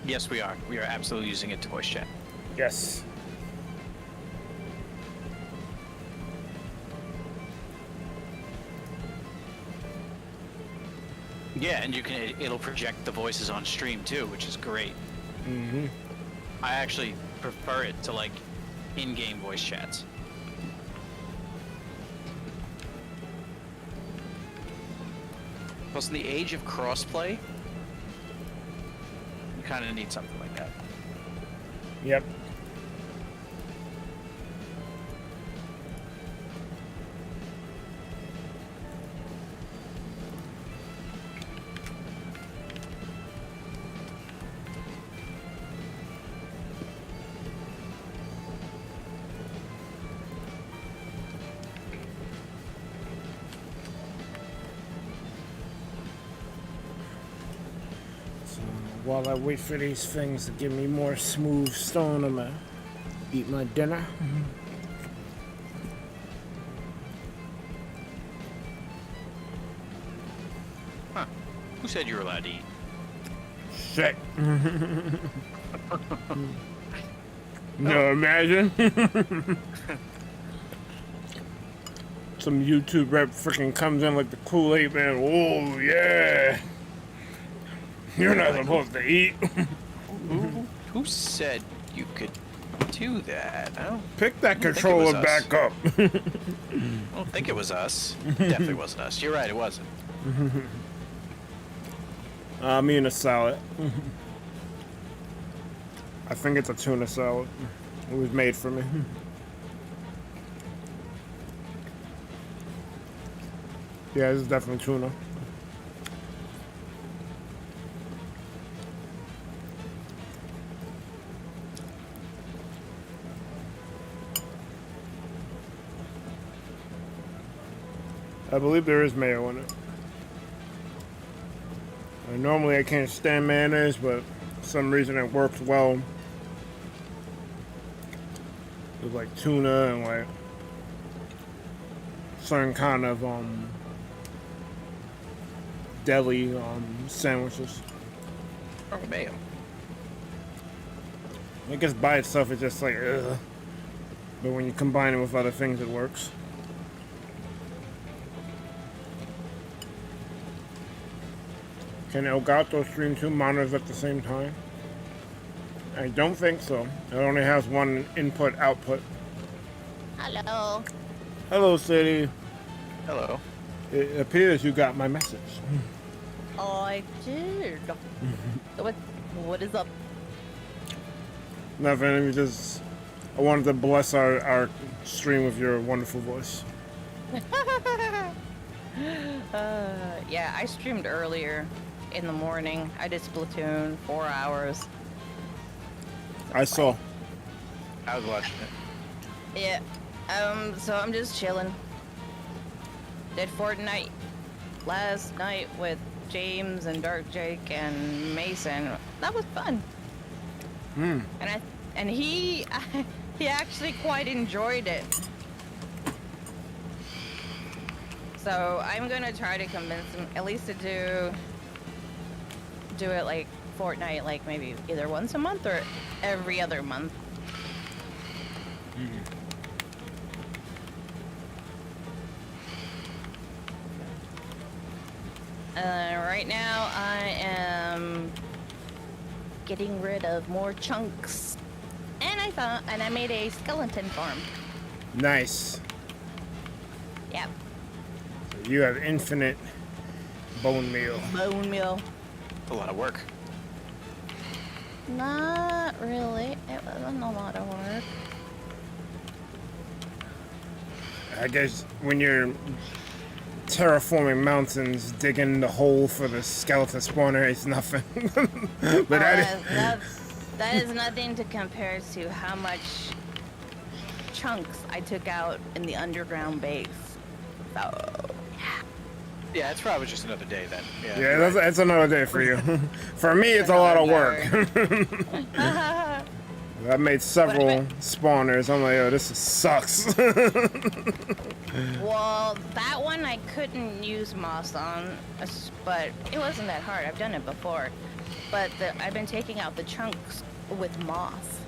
Yes, we are. We are absolutely using it to voice chat. Yes. Yeah, and it'll project the voices on stream too, which is great. Mm-hmm. I actually prefer it to like in-game voice chats. Plus, in the age of crossplay, you kind of need something like that. Yep. While I wait for these things to give me more smooth stone, I'm gonna eat my dinner. Huh. Who said you were allowed to eat? Shit. No, imagine. Some YouTube rep freaking comes in like the Kool-Aid man. Oh, yeah. You're not supposed to eat. Who said you could do that? I don't Pick that think it was controller us. back up. I don't think it was us. Definitely wasn't us. You're right, it wasn't. Me and a salad. I think it's a tuna salad. It was made for me. Yeah, this is definitely tuna. I believe there is mayo in it. Normally I can't stand mayonnaise, but for some reason it works well with like tuna and like certain kind of deli sandwiches. Or mayo. I guess by itself it's just like ugh. But when you combine it with other things, it works. Can Elgato stream 2 monitors at the same time? I don't think so. It only has one input-output. Hello. Hello, City. Hello. It appears you got my message. I did. What is up? Nothing, I wanted to bless our stream with your wonderful voice. Yeah, I streamed earlier in the morning. I did Splatoon 4 hours. I saw. I was watching it. Yeah. So I'm just chilling. Did Fortnite last night with James and Dark Jake and Mason. That was fun. And he actually quite enjoyed it. So I'm gonna try to convince him at least to do it like Fortnite, like maybe either once a month or every other month. Right now I am getting rid of more chunks, and I made a skeleton farm. Nice. Yep. So you have infinite bone meal. Bone meal. A lot of work. Not really. It wasn't a lot of work. I guess when you're terraforming mountains, digging the hole for the skeleton spawner is nothing. But that is nothing to compare to how much chunks I took out in the underground base. So, Yeah, it's probably just another day then. yeah, that's another day for you. For me, it's a lot of work. I made several spawners. I'm like, oh, this sucks. well, that one I couldn't use moss on, but it wasn't that hard. I've done it before. But I've been taking out the chunks with moss,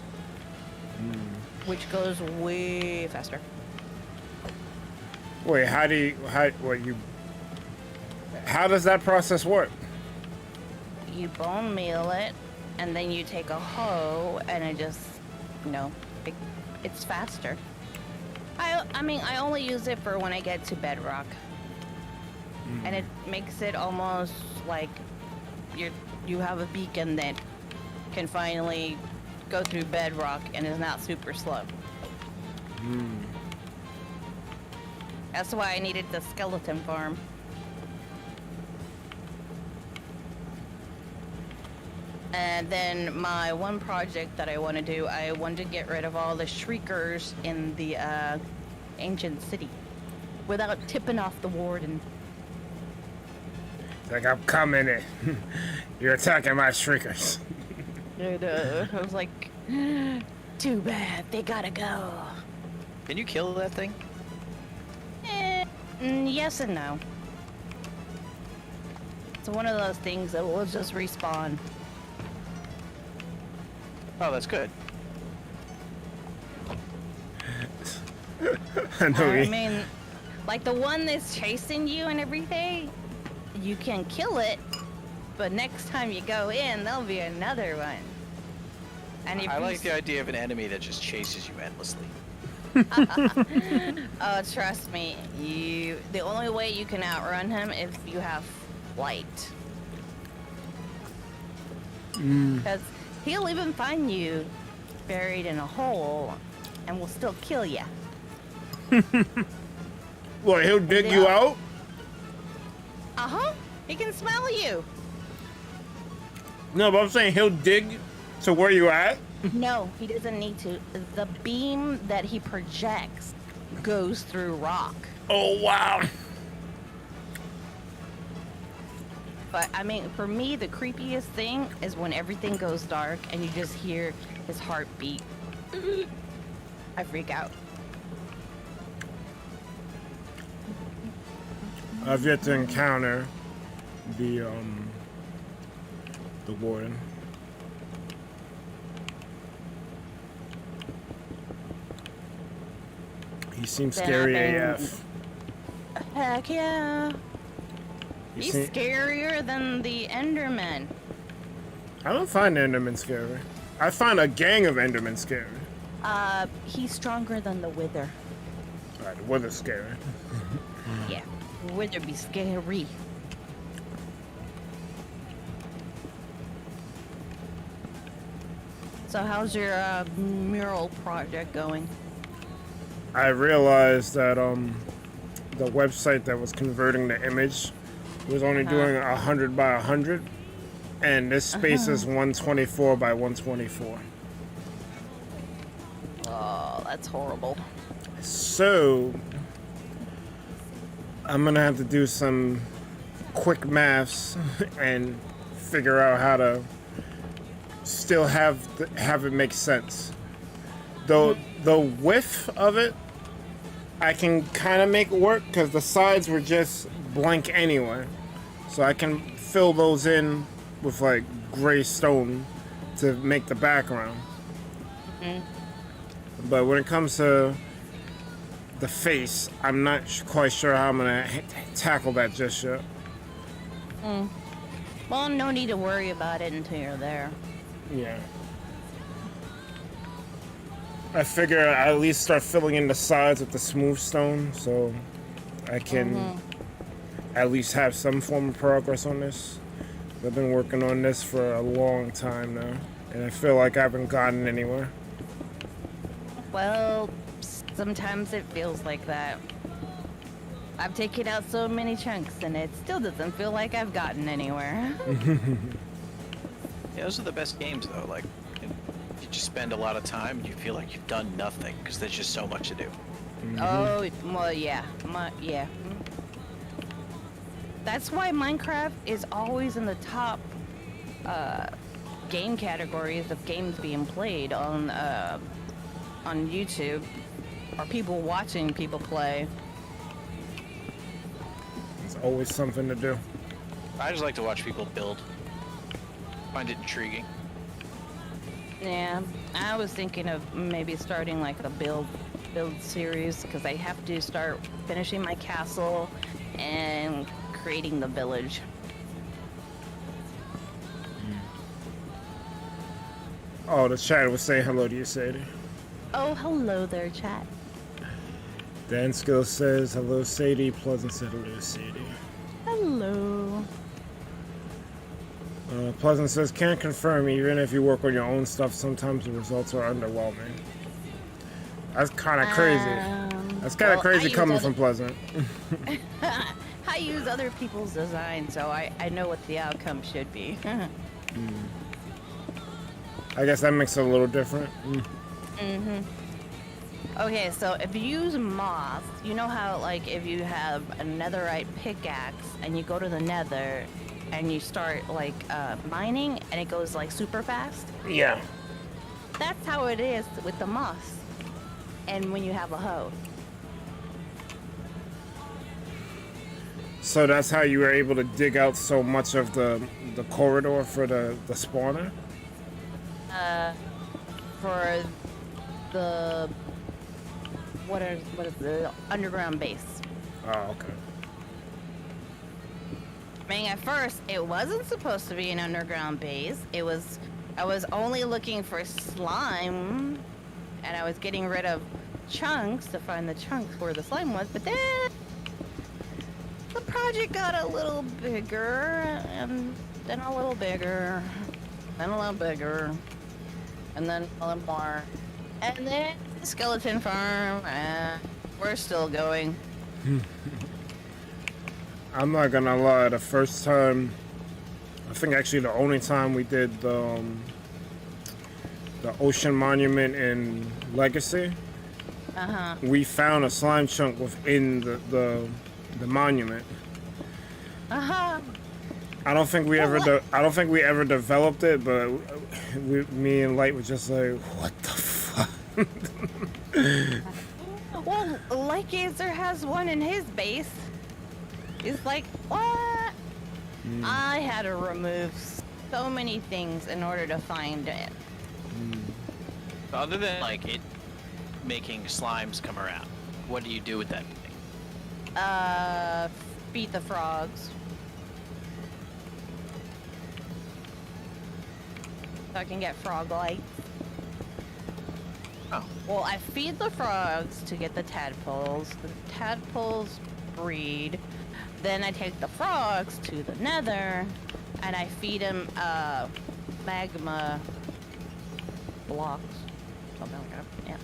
which goes way faster. Wait, how does that process work? You bone meal it, and then you take a hoe, and it just, it's faster. I mean, I only use it for when I get to Bedrock. And it makes it almost like you have a beacon that can finally go through Bedrock and is not super slow. That's why I needed the skeleton farm. And then my one project that I want to do, I want to get rid of all the shriekers in the ancient city without tipping off the warden. It's like, I'm coming in. You're attacking my shriekers. And, I was like, too bad, they gotta go. Can you kill that thing? Yes and no. It's one of those things that will just respawn. Oh, that's good. I mean, like the one that's chasing you and everything, you can kill it, but next time you go in, there'll be another one. And if I like the idea of an enemy that just chases you endlessly. Oh, trust me, the only way you can outrun him is if you have flight. Because he'll even find you buried in a hole and will still kill you. What, he'll dig you out? Uh-huh. He can smell you. No, but I'm saying he'll dig to where you at? No, he doesn't need to. The beam that he projects goes through rock. Oh, wow. But, I mean, for me, the creepiest thing is when everything goes dark and you just hear his heartbeat. I freak out. I've yet to encounter the warden. He seems scary AF. Heck yeah. He He's seem- scarier than the Enderman. I don't find Enderman scary. I find a gang of Endermen scary. He's stronger than the Wither. Alright, the weather's scary. Yeah, Wither be scary. So how's your mural project going? I realized that the website that was converting the image was only doing 100 by 100, and this space is 124 by 124. Oh, that's horrible. So I'm gonna have to do some quick maths and figure out how to still have it make sense. Though the width of it, I can kind of make work because the sides were just blank anyway, so I can fill those in with like gray stone to make the background. But when it comes to the face, I'm not quite sure how I'm gonna tackle that just yet. Well, no need to worry about it until you're there. Yeah. I figure I at least start filling in the sides with the smooth stone so I can at least have some form of progress on this. I've been working on this for a long time now, and I feel like I haven't gotten anywhere. Well, sometimes it feels like that. I've taken out so many chunks and it still doesn't feel like I've gotten anywhere. Yeah, those are the best games though. Like, you just spend a lot of time and you feel like you've done nothing because there's just so much to do. Oh, well, yeah. Yeah. That's why Minecraft is always in the top game categories of games being played on YouTube, or people watching people play. There's always something to do. I just like to watch people build. Find it intriguing. Yeah, I was thinking of maybe starting like a build series because I have to start finishing my castle and creating the village. Oh, the chat was saying hello to you, Sadie. Oh, hello there, chat. Dan Skill says hello, Sadie. Pleasant said hello, Sadie. Hello. Pleasant says, can't confirm, even if you work on your own stuff, sometimes the results are underwhelming. That's kind of crazy. That's kind of crazy coming from Pleasant. I use other people's design, so I know what the outcome should be. I guess that makes it a little different. Okay, so if you use moss, you know how, like, if you have a netherite pickaxe and you go to the nether and you start, like, mining and it goes, like, super fast? Yeah. That's how it is with the moss. And when you have a hoe. So that's how you were able to dig out so much of the corridor for the spawner? For the... What is the underground base? Oh, okay. I mean, at first, it wasn't supposed to be an underground base. I was only looking for slime, and I was getting rid of chunks to find the chunks where the slime was, but then the project got a little bigger, and then a little bigger, then a little bigger, and then a little more, and then the skeleton farm, and we're still going. I'm not gonna lie, the first time, I think actually the only time we did the ocean monument in Legacy, we found a slime chunk within the monument. I don't think we ever developed it, but me and Light were just like, what the fuck? Well, Like Gazer has one in his base. It's like, what? I had to remove so many things in order to find it. Other than like it making slimes come around, what do you do with that thing? Feed the frogs. So I can get frog lights. Oh. Well, I feed the frogs to get the tadpoles. The tadpoles breed. Then I take the frogs to the nether, and I feed them magma blocks. Something like that, yeah.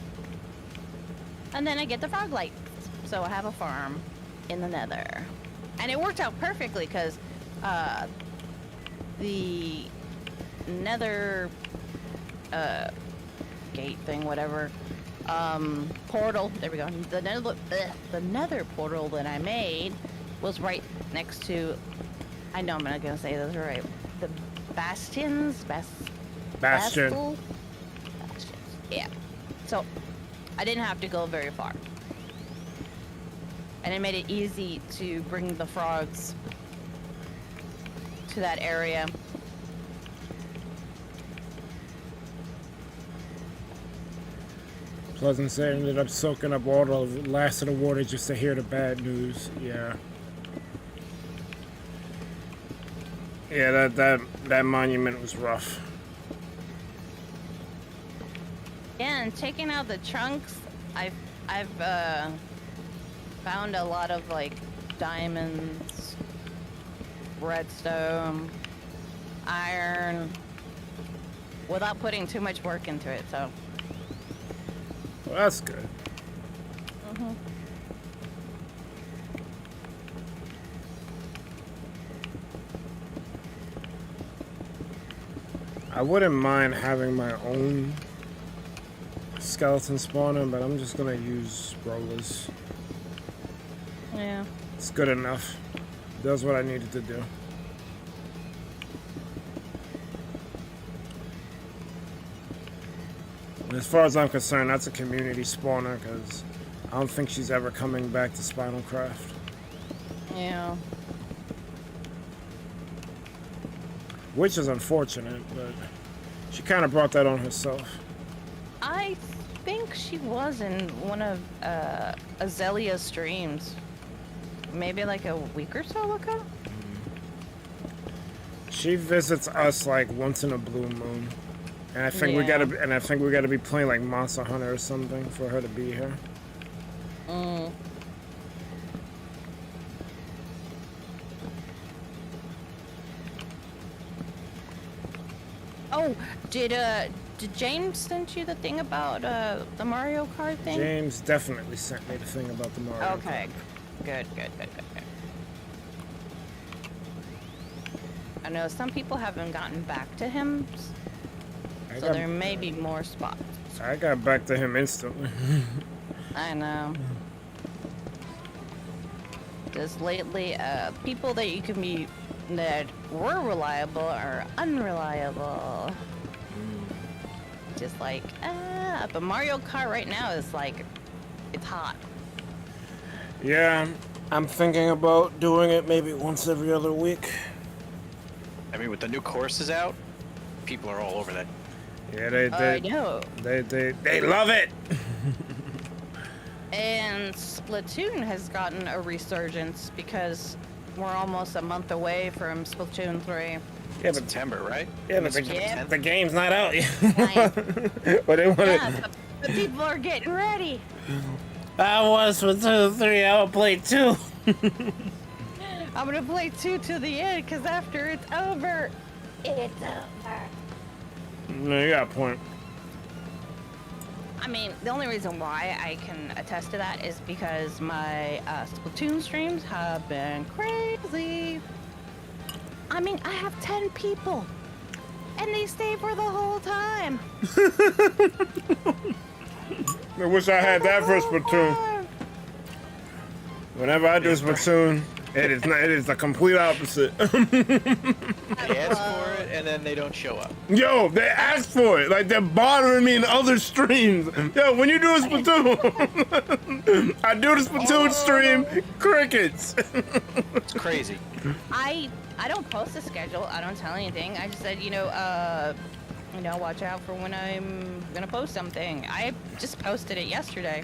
And then I get the frog lights. So I have a farm in the nether. And it worked out perfectly because the nether gate thing, whatever, portal, there we go. The nether portal that I made was right next to, I know I'm not gonna say this right, the bastions, Bastion. Yeah. So I didn't have to go very far. And it made it easy to bring the frogs to that area. Pleasant Say ended up soaking up all the last of the water just to hear the bad news. Yeah. Yeah, that monument was rough. Yeah, and taking out the chunks, I've found a lot of like diamonds, redstone, iron, without putting too much work into it. So. Well, that's good. Mhm. I wouldn't mind having my own skeleton spawner, but I'm just gonna use rollers. Yeah. It's good enough. Does what I needed to do. And as far as I'm concerned, that's a community spawner because I don't think she's ever coming back to Spinalcraft. Yeah. Which is unfortunate, but she kind of brought that on herself. I think she was in one of Azalea's streams. Maybe like a week or so ago? She visits us like once in a blue moon. And I think we gotta be playing like Monster Hunter or something for her to be here. Mm. Oh, did James send you the thing about the Mario Kart thing? James definitely sent me the thing about the Mario. Okay, good. I know some people haven't gotten back to him, so there may be more spots. I got back to him instantly. I know. Just lately, people that you can be that were reliable are unreliable. Just like, but Mario Kart right now is like, it's hot. Yeah, I'm thinking about doing it maybe once every other week. I mean, with the new courses out, people are all over that. Yeah, I know. They love it. And Splatoon has gotten a resurgence because we're almost a month away from Splatoon 3. Yeah, but September, right? Yeah, but the game's not out yet. But they want the people are getting ready. I was for 2, 3. I will play 2. I'm gonna play 2 to the end because after it's over, it's over. No, you got a point. I mean, the only reason why I can attest to that is because my Splatoon streams have been crazy. I mean, I have 10 people, and they stay for the whole time. I wish I had that for Splatoon. Whenever I do Splatoon, it is the complete opposite. They ask for it, it, and then they don't show up. Yo, they ask for it. Like, they're bothering me in other streams. Yo, when you do a Splatoon, I do the Splatoon stream, crickets. It's crazy. I don't post a schedule. I don't tell anything. I just said, watch out for when I'm gonna post something. I just posted it yesterday.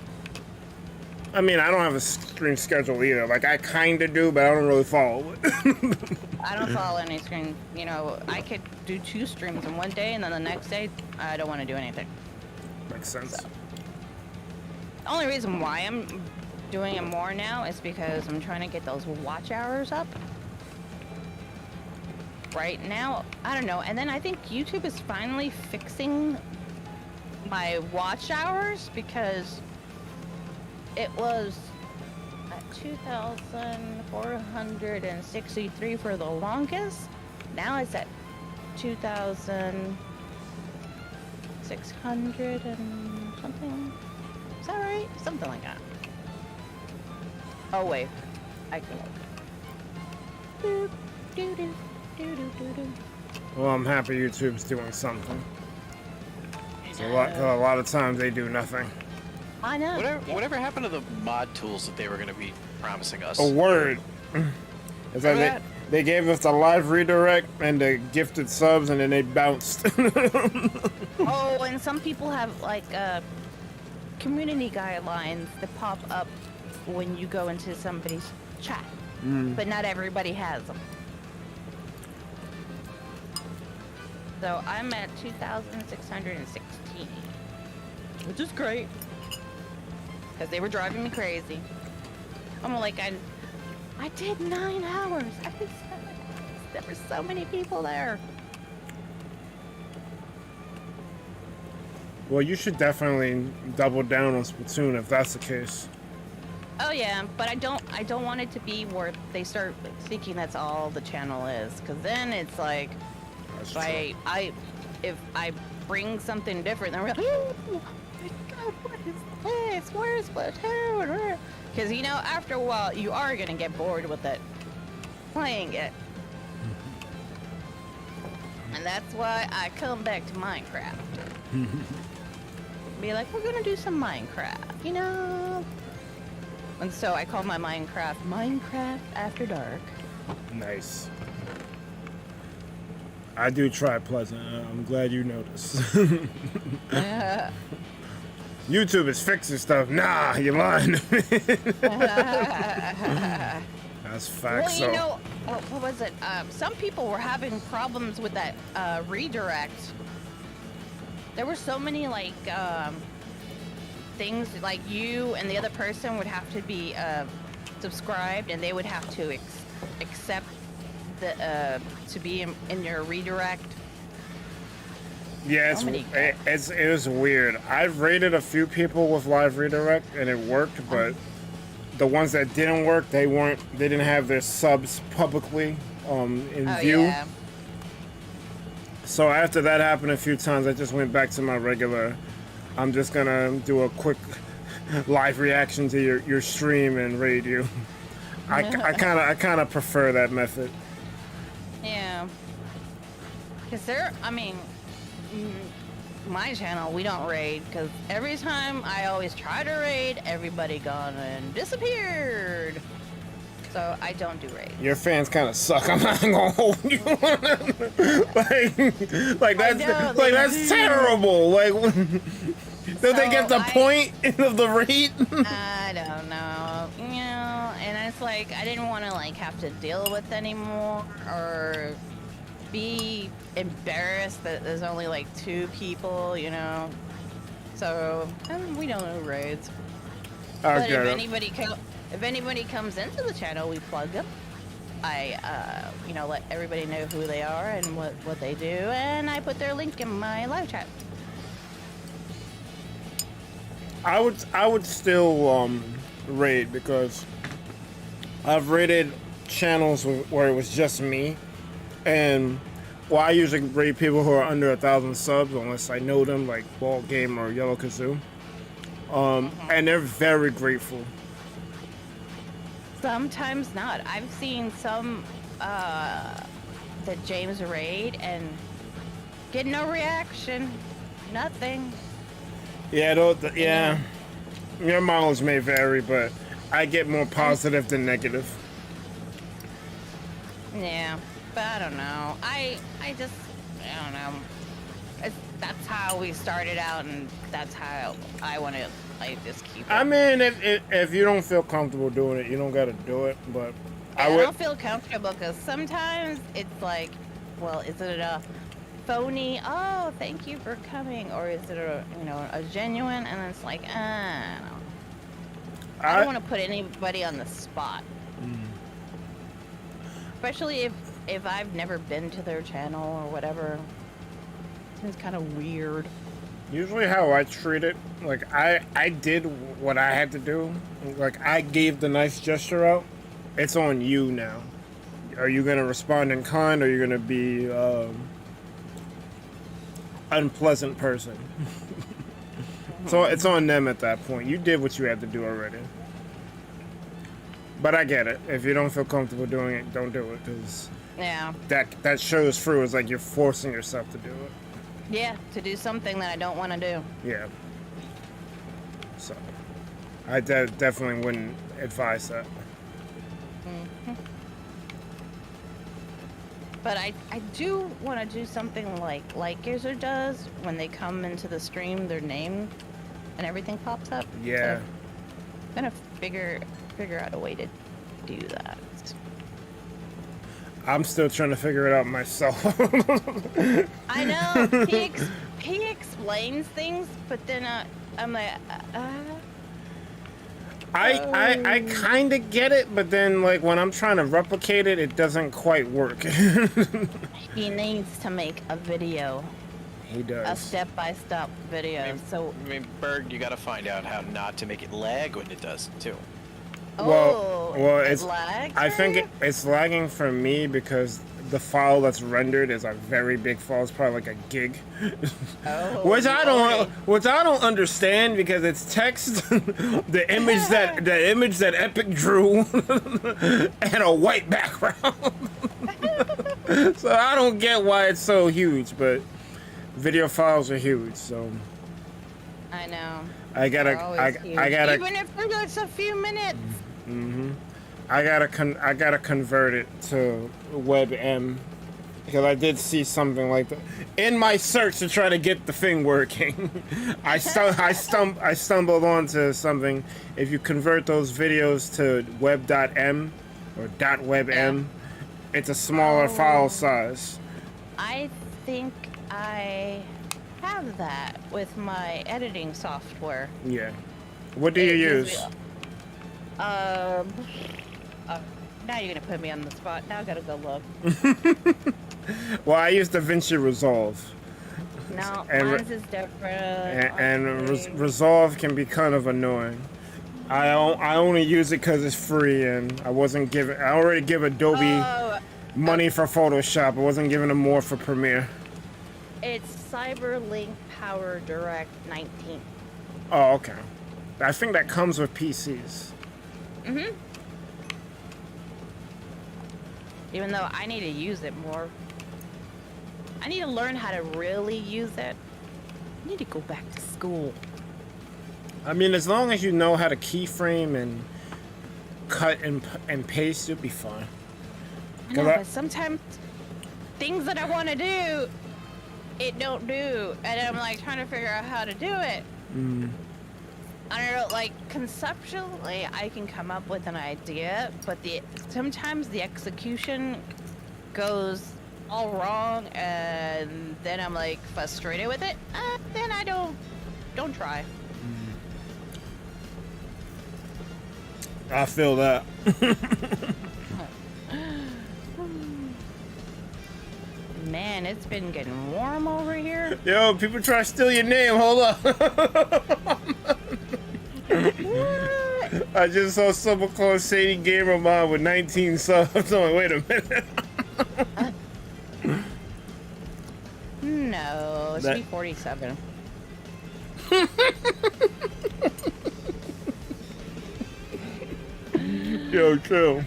I mean, I don't have a stream schedule either. Like, I kind of do, but I don't really follow it. I don't follow any stream. I could do 2 streams in one day, and then the next day, I don't want to do anything. Makes sense. So. The only reason why I'm doing it more now is because I'm trying to get those watch hours up. Right now, I don't know. And then I think YouTube is finally fixing my watch hours because it was at 2,463 for the longest. Now it's at 2,600 and something. Is that right? Something like that. Oh wait, I can look. Doop, doo doo. Well, I'm happy YouTube's doing something. It's a lot of times they do nothing. I know. Whatever happened to the mod tools that they were going to be promising us? A word. It's like they gave us the live redirect and the gifted subs, and then they bounced. Oh, and some people have like community guidelines that pop up when you go into somebody's chat, but not everybody has them. So I'm at 2,616, which is great, because they were driving me crazy. I'm like, I did 9 hours. There were so many people there. Well, you should definitely double down on Splatoon if that's the case. Oh yeah, but I don't want it to be where they start thinking that's all the channel is, because then it's like, if I bring something different, then we're like, oh my god, what is this? Where's Splatoon? Because after a while, you are gonna get bored with it, playing it, and that's why I come back to Minecraft. Be like, we're gonna do some Minecraft, And so I call my Minecraft After Dark. Nice. I do try Pleasant. I'm glad you noticed. YouTube is fixing stuff. Nah, you're lying to me. That's facts. Well, what was it? Some people were having problems with that redirect. There were so many things like you and the other person would have to be subscribed, and they would have to accept to be in your redirect. Yeah, it was weird. I've rated a few people with live redirect and it worked, but the ones that didn't work, they didn't have their subs publicly in view. Yeah. So after that happened a few times, I just went back to my regular. I'm just gonna do a quick live reaction to your stream and raid you. I kind of prefer that method. Yeah, because my channel, we don't raid, because every time I always try to raid, everybody gone and disappeared. So I don't do raids. Your fans kind of suck. I'm not gonna hold you. that's terrible. Like, don't they get the point of the raid? I don't know. And it's like I didn't want to have to deal with anymore or be embarrassed that there's only 2 people, So we don't do raids. But if anybody comes into the channel, we plug them. I let everybody know who they are and what they do, and I put their link in my live chat. I would still raid, because I've raided channels where it was just me, and I usually raid people who are under 1,000 subs unless I know them, like Ball Game or Yellow Kazoo, and they're very grateful. Sometimes not. I've seen some the James raid and get no reaction, nothing. Yeah, yeah. Your mileage may vary, but I get more positive than negative. Yeah, but I don't know. I don't know. That's how we started out, and that's how I want to like just keep it. I mean, if you don't feel comfortable doing it, you don't got to do it. But I don't feel comfortable because sometimes it's like, well, is it a phony? Oh, thank you for coming, or is it a a genuine? And it's like, I don't want to put anybody on the spot. Especially if I've never been to their channel or whatever. It's kind of weird. Usually how I treat it, like I did what I had to do. Like I gave the nice gesture out. It's on you now. Are you gonna respond in kind, or are you gonna be unpleasant person? So it's on them at that point. You did what you had to do already. But I get it. If you don't feel comfortable doing it, don't do it, because Yeah. that shows through. It's like you're forcing yourself to do it. Yeah, to do something that I don't want to do. Yeah. So, I definitely wouldn't advise that. But I do want to do something like Gizzard does when they come into the stream, their name and everything pops up. Yeah. So I'm gonna figure out a way to do that. I'm still trying to figure it out myself. I know he explains things, but then I'm like, I kind of get it, but then like when I'm trying to replicate it, it doesn't quite work. He needs to make a video. He does. A step-by-step video. I mean, Berg, you gotta find out how not to make it lag when it does, too. Well, it lags. I think it's lagging for me because the file that's rendered is a very big file. It's probably like a gig, which I don't understand because it's text, the image that Epic drew, and a white background. So I don't get why it's so huge, but video files are huge, so I know. I gotta even if it's a few minutes. I gotta convert it to WebM because I did see something like that in my search to try to get the thing working. I stumbled onto something. If you convert those videos to web.m or .webm, it's a smaller file size. I think I have that with my editing software. Yeah. What do you use? Now you're gonna put me on the spot. Now I gotta go look. Well, I use DaVinci Resolve. No, And mine's is different. Resolve can be kind of annoying. I only use it because it's free, and I already give Adobe money for Photoshop. I wasn't giving them more for Premiere. It's CyberLink Power Direct 19. Oh, okay. I think that comes with PCs. Even though I need to use it more. I need to learn how to really use it. I need to go back to school. I mean, as long as you know how to keyframe and cut and paste, you'll be fine. I know, but sometimes things that I want to do, it don't do. And I'm like trying to figure out how to do it. I don't know, like conceptually, I can come up with an idea, but sometimes the execution goes all wrong, and then I'm like frustrated with it. Then I don't try. I feel that. Man, it's been getting warm over here. Yo, people try to steal your name. Hold up. I just saw someone called Sadie Gamer Mom with 19 subs. I'm like, wait a minute. No, it should be 47. Yo, chill.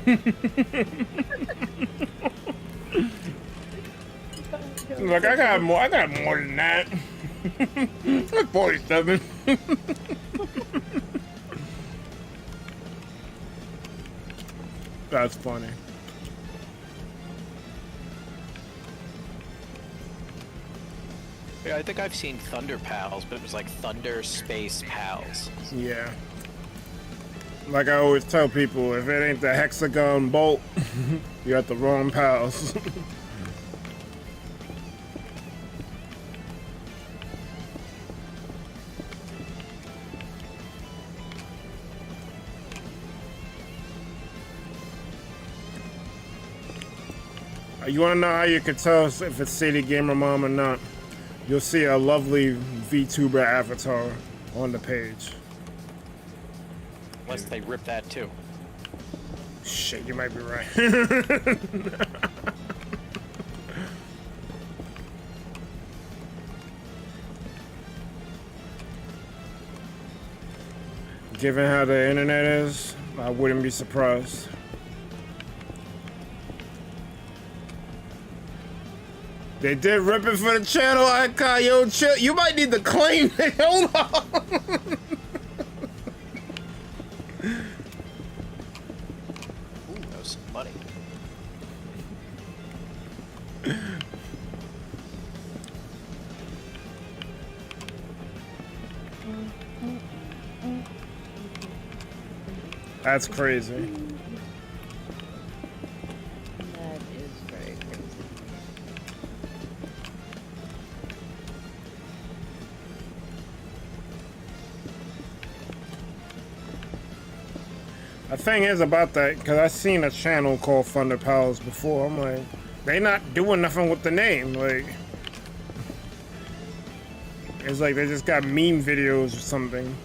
Look, I got more than that. 47. That's funny. Yeah, I think I've seen ThunderPals, but it was like Thunder Space Pals. Yeah. Like I always tell people, if it ain't the hexagon bolt, you're at the wrong pals. You want to know how you can tell if it's Sadie Gamer Mom or not? You'll see a lovely VTuber avatar on the page. Unless they rip that too. Shit, you might be right. Given how the internet is, I wouldn't be surprised. They did rip it for the channel icon. Yo, chill. You might need to claim it. Hold on. Ooh, that was some money. That's crazy. That is very crazy. The thing is about that, because I seen a channel called ThunderPals before. I'm like, they not doing nothing with the name. Like, it's like they just got meme videos or something,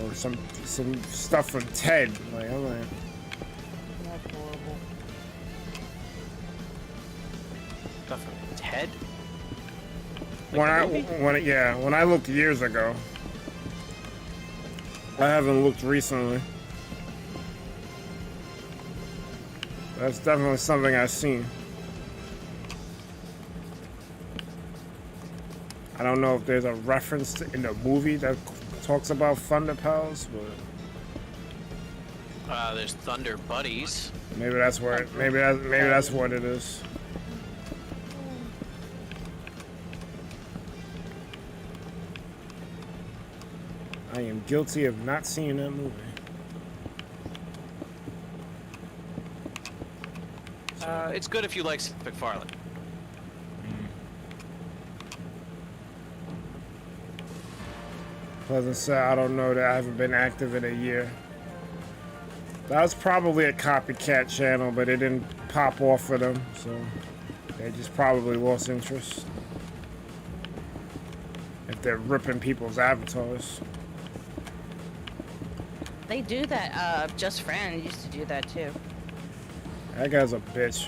or some stuff from Ted. Like, I'm like, That's horrible. Stuff from Ted? when I looked years ago. I haven't looked recently. That's definitely something I've seen. I don't know if there's a reference in the movie that talks about ThunderPals, but There's Thunder Buddies. maybe that's where maybe that's what it is. I am guilty of not seeing that movie. It's good if you like McFarlane. Pleasant say I don't know that I haven't been active in a year. That was probably a copycat channel, but it didn't pop off for them, so they just probably lost interest. If they're ripping people's avatars. They do that. Just Friend used to do that too. That guy's a bitch.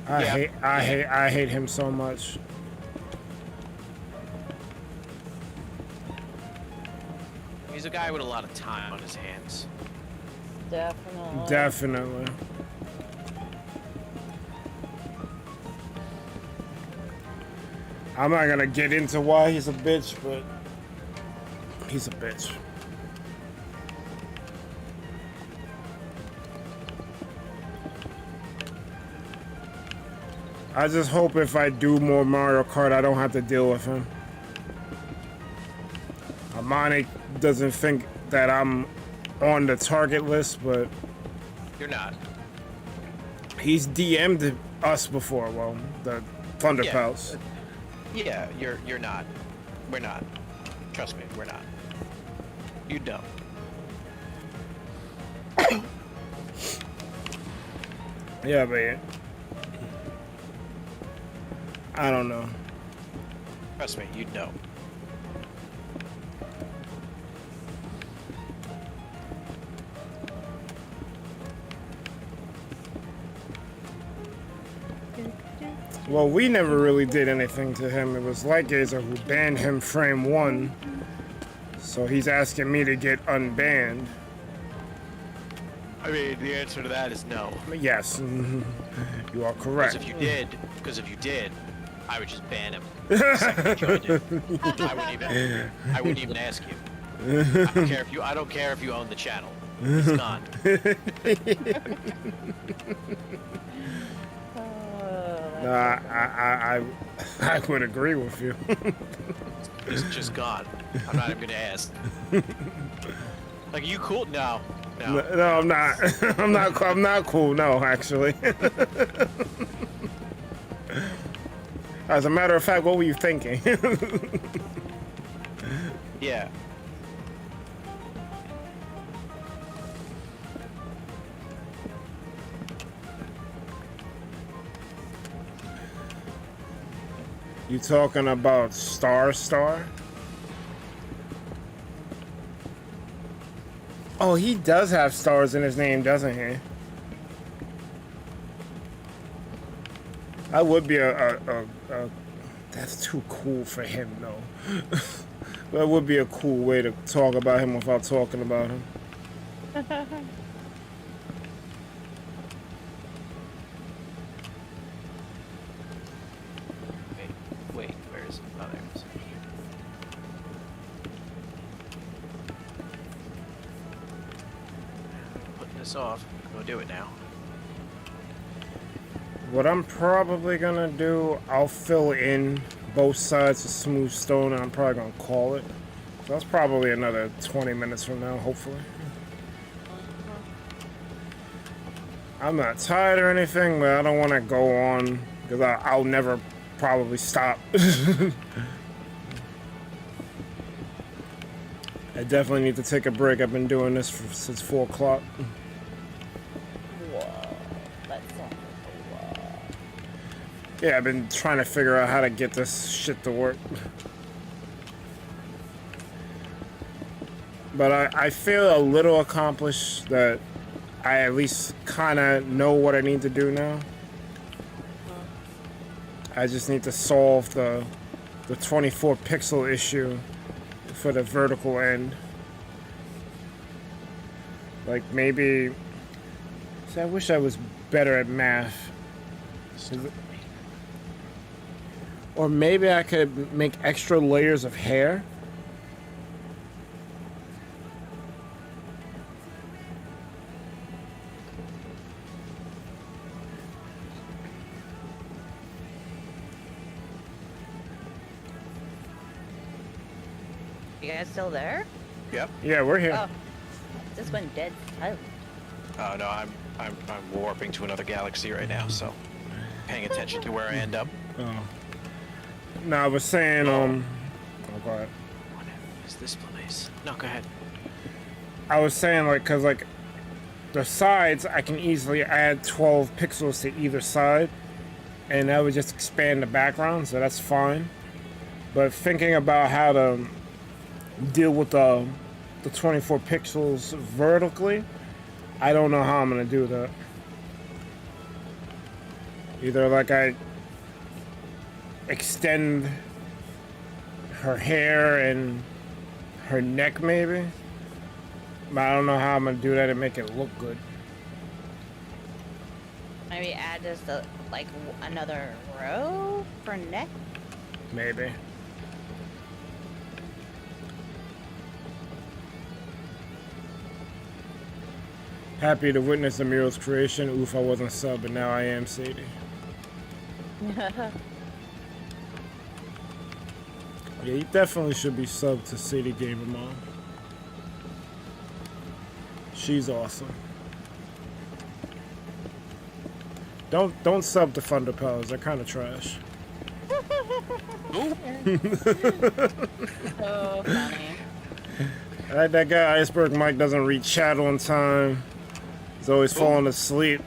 I hate him so much. He's a guy with a lot of time on his hands. Definitely. Definitely. I'm not gonna get into why he's a bitch, but he's a bitch. I just hope if I do more Mario Kart, I don't have to deal with him. Amane doesn't think that I'm on the target list, but You're not. he's DM'd us before. Well, the ThunderPals. Yeah, you're not. We're not. Trust me, we're not. You don't. Yeah, but I don't know. Trust me, you don't. Well, we never really did anything to him. It was Lightgazer who banned him frame 1. So he's asking me to get unbanned. I mean, the answer to that is no. Yes, you are correct. Because if you did, I would just ban him. The second you joined it. I wouldn't even ask you. I don't care if you own the channel. He's gone. No, I would agree with you. He's just gone. I'm not even gonna ask. Like, you cool? No. No, I'm not. I'm not cool. No, actually. As a matter of fact, what were you thinking? Yeah. You talking about Star? Oh, he does have stars in his name, doesn't he? That would be that's too cool for him, though. That would be a cool way to talk about him without talking about him. Wait, where is it? Oh, there it is. Putting this off. Go do it now. What I'm probably gonna do, I'll fill in both sides of smooth stone and I'm probably gonna call it. So that's probably another 20 minutes from now, hopefully. I'm not tired or anything, but I don't want to go on because I'll never probably stop. I definitely need to take a break. I've been doing this since 4 o'clock. Yeah, I've been trying to figure out how to get this shit to work. But I feel a little accomplished that I at least kind of know what I need to do now. I just need to solve the 24 pixel issue for the vertical end. Like maybe... See, I wish I was better at math. Or maybe I could make extra layers of hair. You guys still there? Yep. Yeah, we're here. Oh, this went dead silent. Oh no, I'm warping to another galaxy right now, so paying attention to where I end up. Oh. No, I was saying, oh, go ahead. What is this place? No, go ahead. I was saying, like, cause like the sides, I can easily add 12 pixels to either side, and that would just expand the background, so that's fine. But thinking about how to deal with the 24 pixels vertically, I don't know how I'm gonna do that. Either like I extend her hair and her neck maybe, but I don't know how I'm gonna do that and make it look good. Maybe add just like another row for neck. Maybe. Happy to witness the mural's creation. Oof, I wasn't sub, but now I am, Sadie. Yeah, you definitely should be subbed to Sadie Gamer Mom. She's awesome. Don't sub to ThunderPals. They're kind of trash. So funny. That guy Iceberg Mike doesn't read chat on time. He's always falling asleep.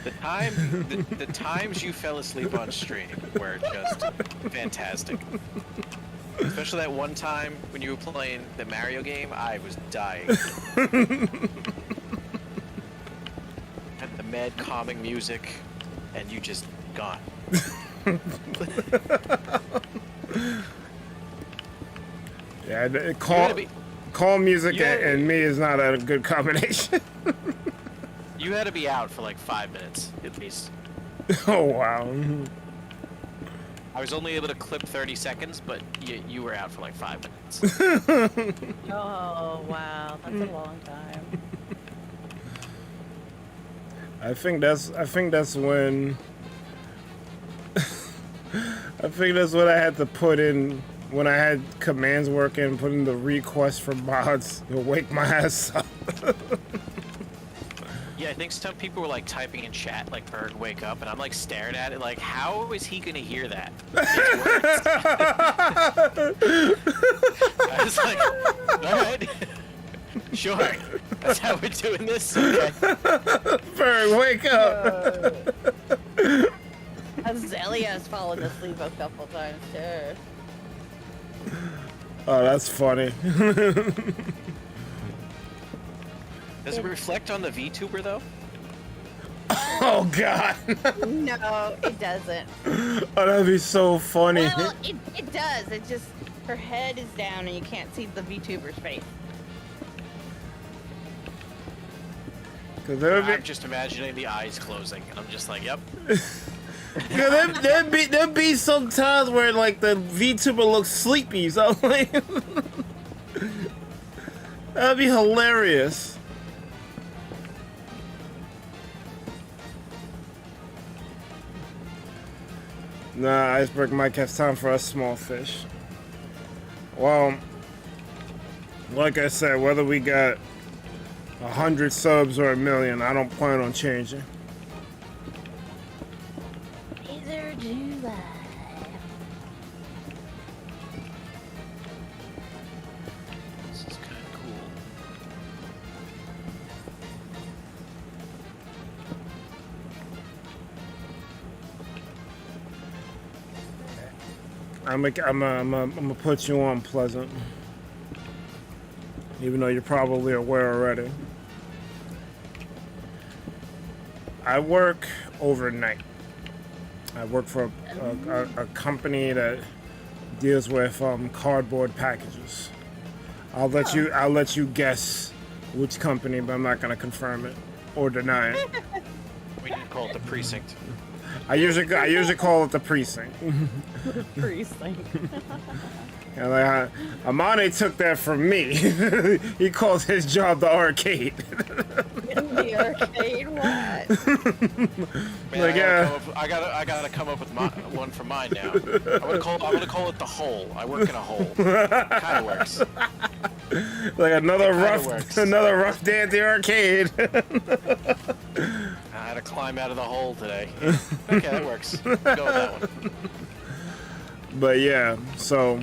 The times you fell asleep on stream were just fantastic. Especially that one time when you were playing the Mario game, I was dying. Had the mad calming music, and you just gone. Yeah, calm music Yeah. and me is not a good combination. You had to be out for like 5 minutes at least. Oh wow. I was only able to clip 30 seconds, but you were out for like 5 minutes. Oh, wow. That's a long time. I think that's when I think that's what I had to put in when I had commands working, put in the request for mods to wake my ass up. Yeah, I think some people were like typing in chat, like Berg, wake up, and I'm like staring at it, like, how is he gonna hear that? I was like, all right, sure, that's how we're doing this. Okay. Berg, wake up! Azalea's fallen asleep a couple times too. Oh, that's funny. Does it reflect on the VTuber though? Oh god. No, it doesn't. Oh, that'd be so funny. Well, it does. It just, her head is down and you can't see the VTuber's face. Cause I'm just imagining the eyes closing, and I'm just like, yep. Yeah, there'd be some times where like the VTuber looks sleepy, so I'm like, that'd be hilarious. Nah, Iceberg Mike has time for a small fish. Well, like I said, whether we got 100 subs or 1,000,000, I don't plan on changing. Neither do I. This is kind of cool. I'm gonna put you on pleasant, even though you're probably aware already. I work overnight. I work for a company that deals with cardboard packages. I'll let you guess which company, but I'm not gonna confirm it or deny it. We didn't call it the precinct. I usually call it the precinct. Precinct. And like, Amane took that from me. He calls his job the arcade. In the arcade, what? Man, Like, I gotta come up with one for mine now. I'm gonna call it the hole. I work in a hole. Kind of works. Like another works. rough day at the arcade. I had to climb out of the hole today. Okay, that works. Go with that one. But yeah, so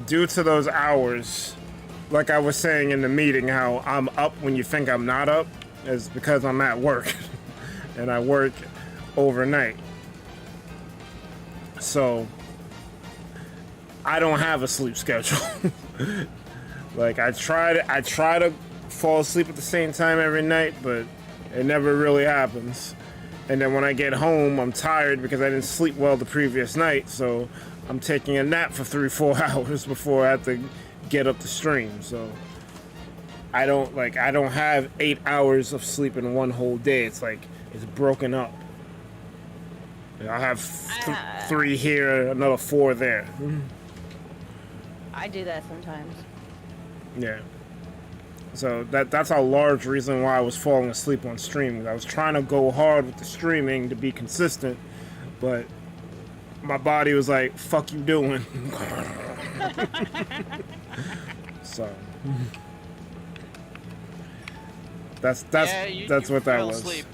due to those hours, like I was saying in the meeting, how I'm up when you think I'm not up is because I'm at work. And I work overnight. So I don't have a sleep schedule. Like I try to fall asleep at the same time every night, but it never really happens. And then when I get home, I'm tired because I didn't sleep well the previous night, so I'm taking a nap for 3-4 hours before I have to get up the stream. So I don't have 8 hours of sleep in one whole day. It's like it's broken up. I have 3 here, another 4 there. I do that sometimes. Yeah. So that's a large reason why I was falling asleep on stream. I was trying to go hard with the streaming to be consistent, but my body was like, "Fuck you doing?" So that's what that fell was. asleep.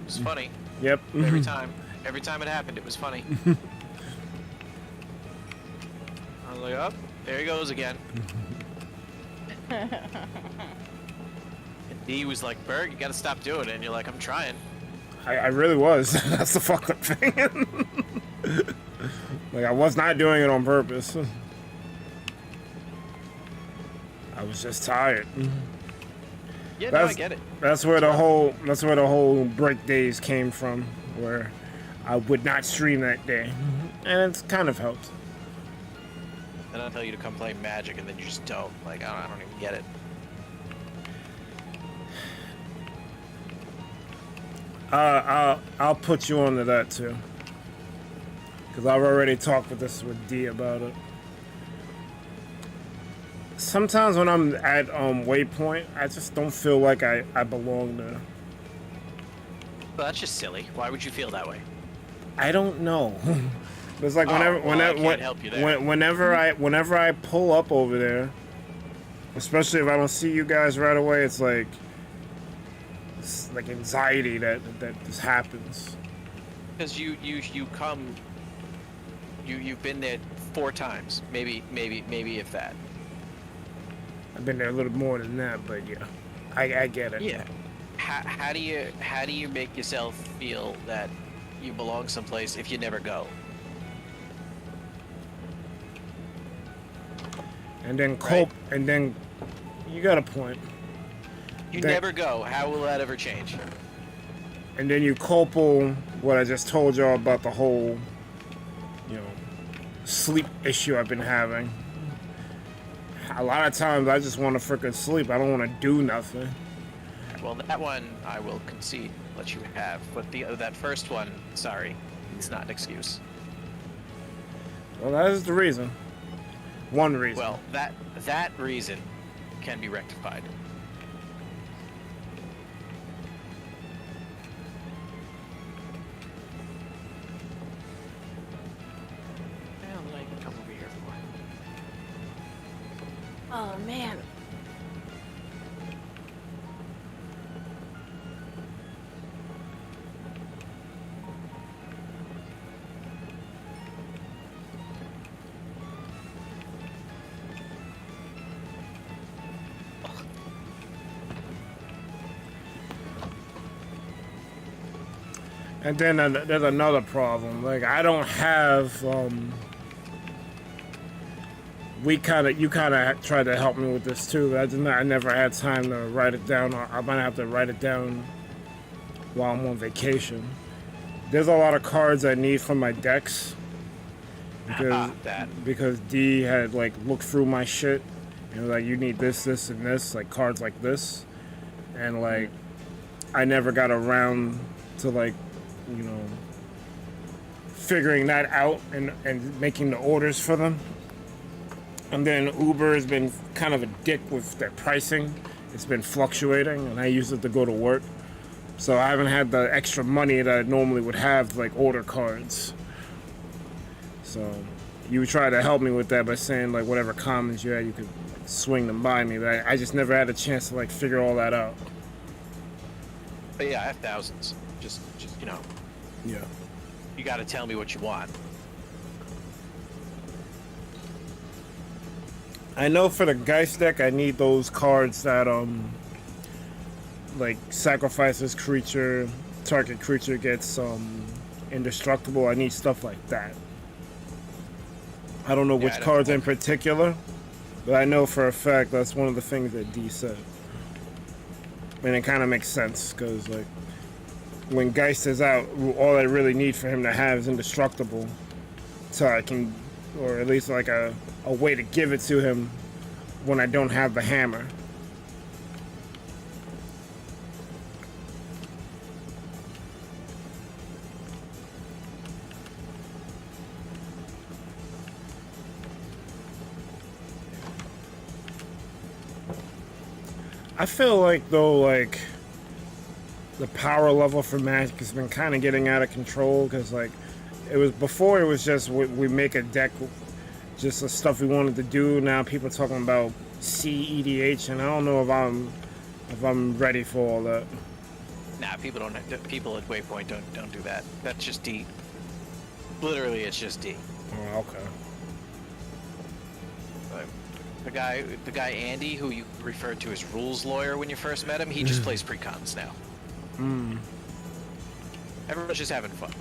It was funny. Yep. Every time it happened, it was funny. I was like, "Oh, there he goes again." And D was like, "Berg, you gotta stop doing it." And you're like, "I'm trying." I really was. That's the fucking thing. Like I was not doing it on purpose. I was just tired. Yeah, no, I get it. That's where the whole break days came from, where I would not stream that day, and it's kind of helped. Then I'll tell you to come play Magic, and then you just don't. Like, I don't even get it. I'll put you onto that too. Because I've already talked with D about it. Sometimes when I'm at Waypoint, I just don't feel like I belong there. Well, that's just silly. Why would you feel that way? I don't know. It's like I can't help you there. whenever I pull up over there, especially if I don't see you guys right away, it's like anxiety that this happens. Because you come, you've been there 4 times, maybe if that. I've been there a little more than that, but yeah, I get it. Yeah. How do you make yourself feel that you belong someplace if you never go? And then cope, and then you got a point. You never go. How will that ever change? And then you couple what I just told y'all about the whole, sleep issue I've been having. A lot of times I just want to freaking sleep. I don't want to do nothing. Well, that one I will concede, let you have. But that first one, sorry, it's not an excuse. Well, that is the reason. One reason. Well, that reason can be rectified. Well, then I can come over here for. Oh man. And then there's another problem. Like, I don't have, you kind of tried to help me with this too, but I never had time to write it down. I might have to write it down while I'm on vacation. There's a lot of cards I need for my decks. Because D had, looked through my shit. And was like, you need this, this, and this, cards like this. And, I never got around to, figuring that out and making the orders for them. And then Uber has been kind of a dick with their pricing. It's been fluctuating, and I use it to go to work. So I haven't had the extra money that I normally would have to order cards. So you try to help me with that by saying whatever commons you had, you could swing them by me. But I just never had a chance to figure all that out. But yeah, I have thousands. Just Yeah. You got to tell me what you want. I know for the Geist deck, I need those cards that sacrifices creature, target creature gets indestructible. I need stuff like that. I don't know which cards in particular, but I know for a fact that's one of the things that D said. And it kind of makes sense because when Geist is out, all I really need for him to have is indestructible, so I can, or at least a way to give it to him when I don't have the hammer. I feel though, the power level for Magic has been kind of getting out of control because it was before, it was just we make a deck just the stuff we wanted to do. Now people are talking about CEDH, and I don't know if I'm ready for all that. Nah, people at Waypoint don't do that. That's just D. Literally, it's just D. Oh, okay. The guy Andy, who you referred to as rules lawyer when you first met him, he just plays precons now. Everyone's just having fun.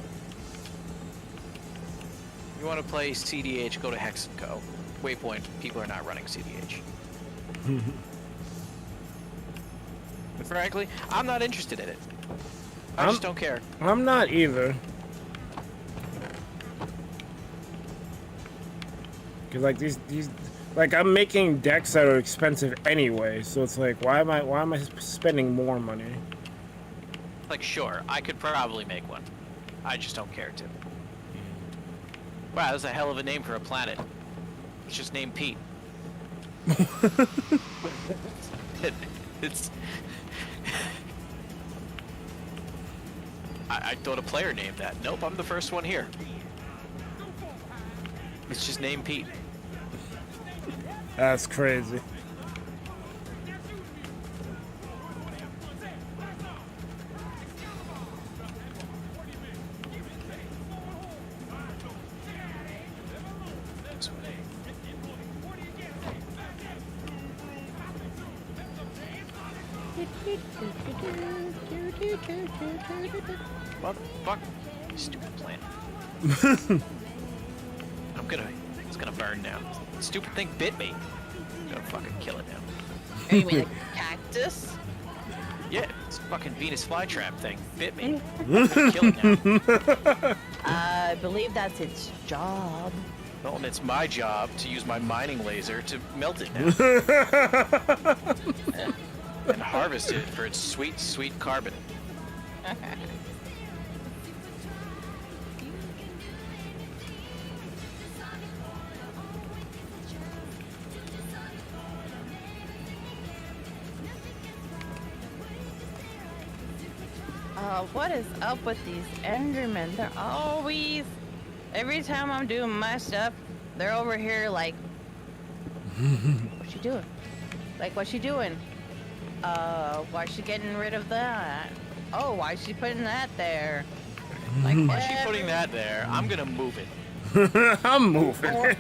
You want to play CDH, go to Hex & Co. Waypoint, people are not running CDH. But frankly, I'm not interested in it. I just don't care. I'm not either. Cause like these like I'm making decks that are expensive anyway, so it's like why am I spending more money? Like, sure, I could probably make one. I just don't care to. Wow, that's a hell of a name for a planet. It's just named Pete. It's. I thought a player named that. Nope, I'm the first one here. It's just named Pete. That's crazy. Motherfucker. Stupid plant. It's gonna burn now. Stupid thing bit me. I'm gonna fucking kill it now. Oh, you mean like a cactus? Yeah, it's fucking Venus flytrap thing. Bit me. I'm gonna kill it now. I believe that's its job. Well, and it's my job to use my mining laser to melt it now. And harvest it for its sweet, sweet carbon. What is up with these Endermen? They're always... Every time I'm doing my stuff, they're over here like... What's she doing? Like, what's she doing? Why is she getting rid of that? Oh, why is she putting that there? Like, Why is she putting that there? I'm gonna move it. I'm moving. Or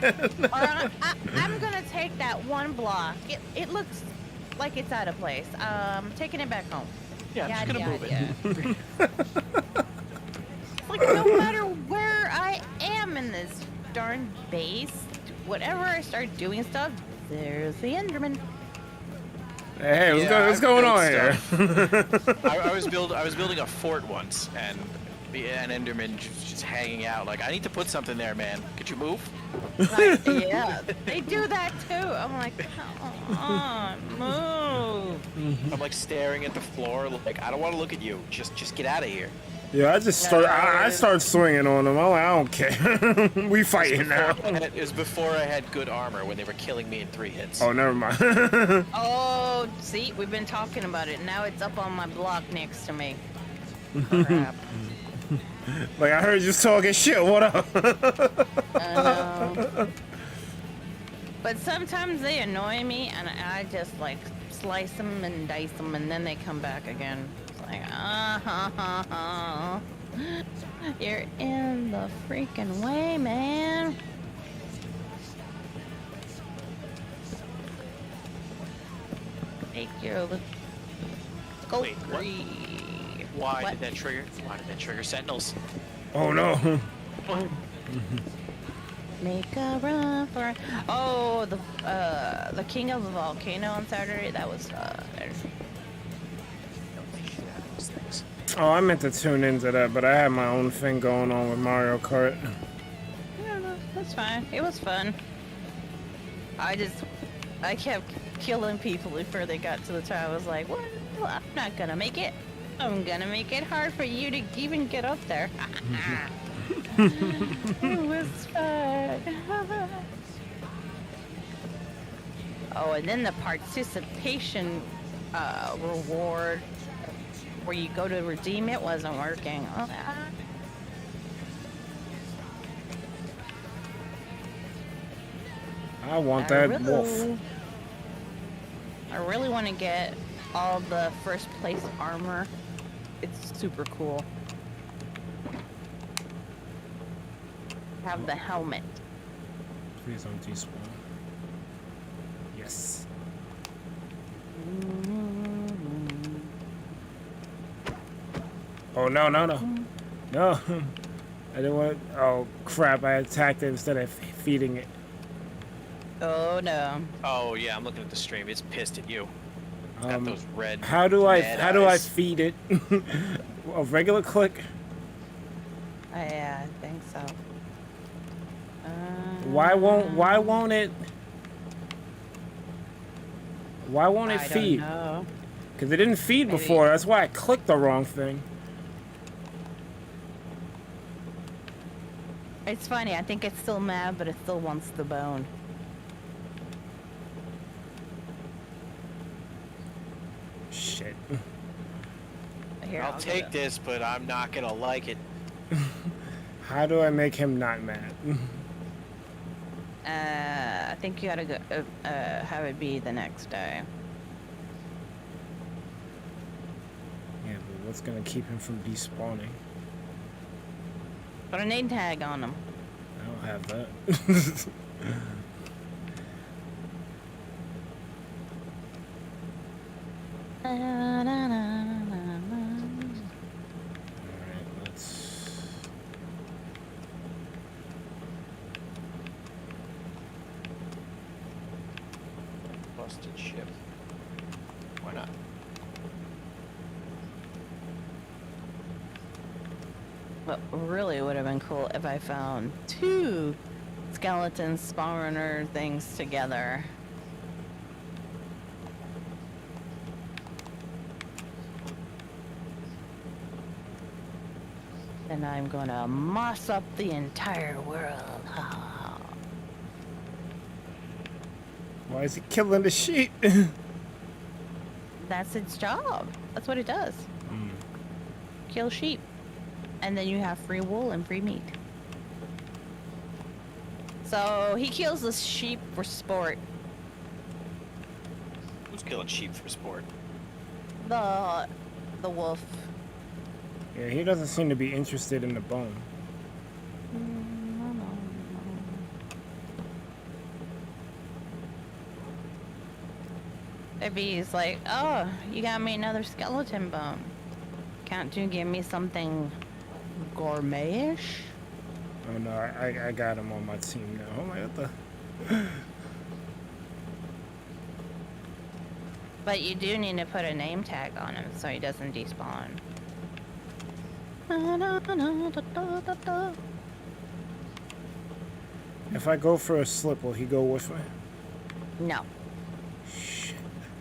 I'm gonna take that one block. It looks like it's out of place. Taking it back home. Yeah, I'm just gonna move it. Like, no matter where I am in this darn base, whenever I start doing stuff, there's the Enderman. Hey, what's going on here? I was building a fort once, and an Enderman just hanging out. Like, I need to put something there, man. Could you move? Like, yeah, they do that too. I'm like, come on, move. I'm like staring at the floor, like, I don't want to look at you. Just get out of here. Yeah, I start swinging on them. I'm like, I don't care. We fighting now. It was before I had good armor when they were killing me in 3 hits. Oh, never mind. Oh, see, we've been talking about it. Now it's up on my block next to me. Crap. Like, I heard you talking shit. What up? I know. But sometimes they annoy me, and I just like slice them and dice them, and then they come back again. It's like, you're in the freaking way, man. Take your go Wait, what? Why did that trigger sentinels? Oh, no. Make a run for... Oh, the king of the volcano on Saturday. That was Oh, I meant to tune into that, but I had my own thing going on with Mario Kart. Yeah, no, that's fine. It was fun. I kept killing people before they got to the top. I was like, well, I'm not gonna make it. I'm gonna make it hard for you to even get up there. It was fun. Oh, and then the participation reward where you go to redeem it wasn't working. Oh, I want that wolf. I really want to get all the first place armor. It's super cool. Have the helmet. Please don't despawn. Yes. Oh, no. No. I didn't want... Oh, crap. I attacked it instead of feeding it. Oh, no. Oh yeah, I'm looking at the stream. It's pissed at you. It's got those red. How do I eyes. feed it? A regular click? Yeah, I think so. Why won't it feed? I don't know. Because it didn't feed Maybe. before. That's why I clicked the wrong thing. It's funny. I think it's still mad, but it still wants the bone. Shit. Here, I'll get take it. this, but I'm not gonna like it. How do I make him not mad? I think you gotta go. Have it be the next day. Yeah, but what's gonna keep him from despawning? Put a name tag on him. I don't have that. Alright, let's... Busted ship. Why not? What really would have been cool if I found 2 skeleton spawner things together. And I'm gonna moss up the entire world. Why is he killing the sheep? That's its job. That's what it does. Kill sheep. And then you have free wool and free meat. So he kills the sheep for sport. Who's killing sheep for sport? The wolf. Yeah, he doesn't seem to be interested in the bone. Maybe he's like, oh, you got me another skeleton bone. Can't you give me something gourmet-ish? Oh no, I got him on my team now. I'm like, what the? But you do need to put a name tag on him so he doesn't despawn. If I go for a slip, will he go with me? No. Shit.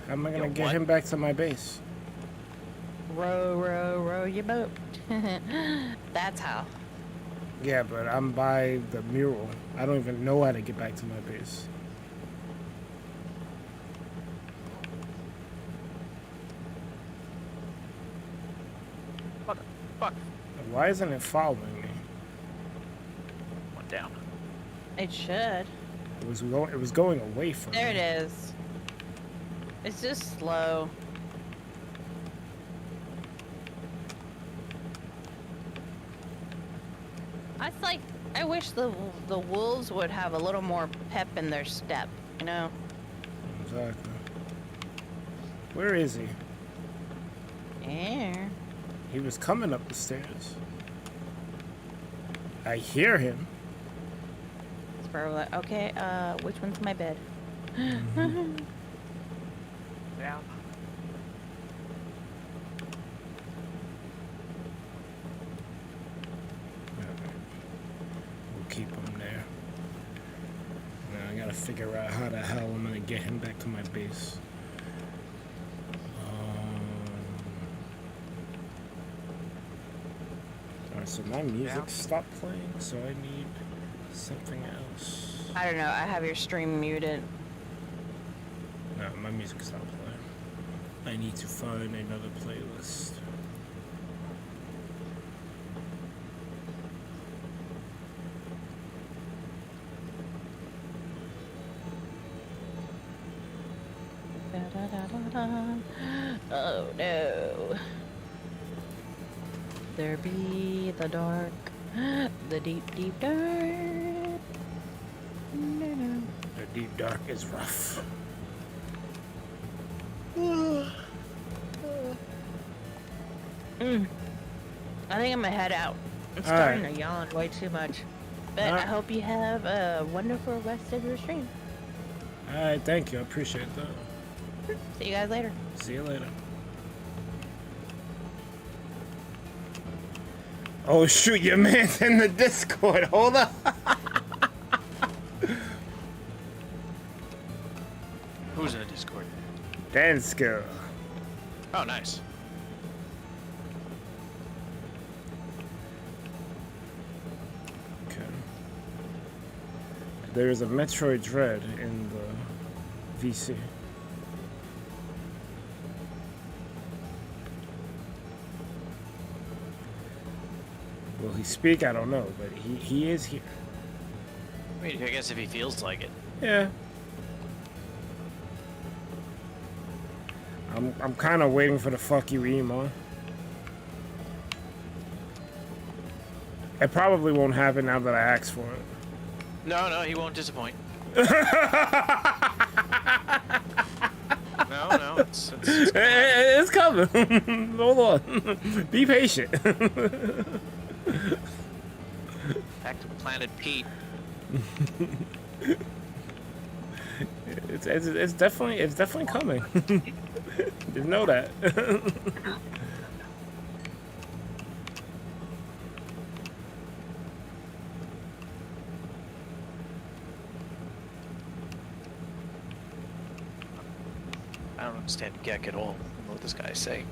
How am I gonna Yo, get what? him back to my base? Row, row, row your boat. That's how. Yeah, but I'm by the mural. I don't even know how to get back to my base. What the fuck? Why isn't it following me? One down. It should. It was going away from There me. it is. It's just slow. I wish the wolves would have a little more pep in their step, you know? Exactly. Where is he? Yeah. He was coming up the stairs. I hear him. It's probably like, okay, which one's my bed? Down. We'll keep him there. Now I gotta figure out how the hell I'm gonna get him back to my base. Alright, so my music stopped playing, so I need something else. I don't know, I have your stream muted. No, my music stopped playing. I need to find another playlist. Oh no. There be the dark, the deep, deep dark. No, no. The deep dark is rough. I think I'm gonna head out. I'm starting to yawn way too much. But I hope you have a wonderful rest of your stream. Alright, thank you. I appreciate that. See you guys later. See you later. Oh shoot, your man's in the Discord. Hold up. Dance skill. Oh, nice. Okay. There's a Metroid Dread in the VC. Will he speak? I don't know, but he is here. I mean, I guess if he feels like it. Yeah. I'm kind of waiting for the fuck you emo. It probably won't happen now that I ask for it. No, he won't disappoint. No, it's coming. Hold on. Be patient. Back to Planet Pete. It's definitely coming. Just know that. I don't understand Gek at all. I don't know what this guy's saying.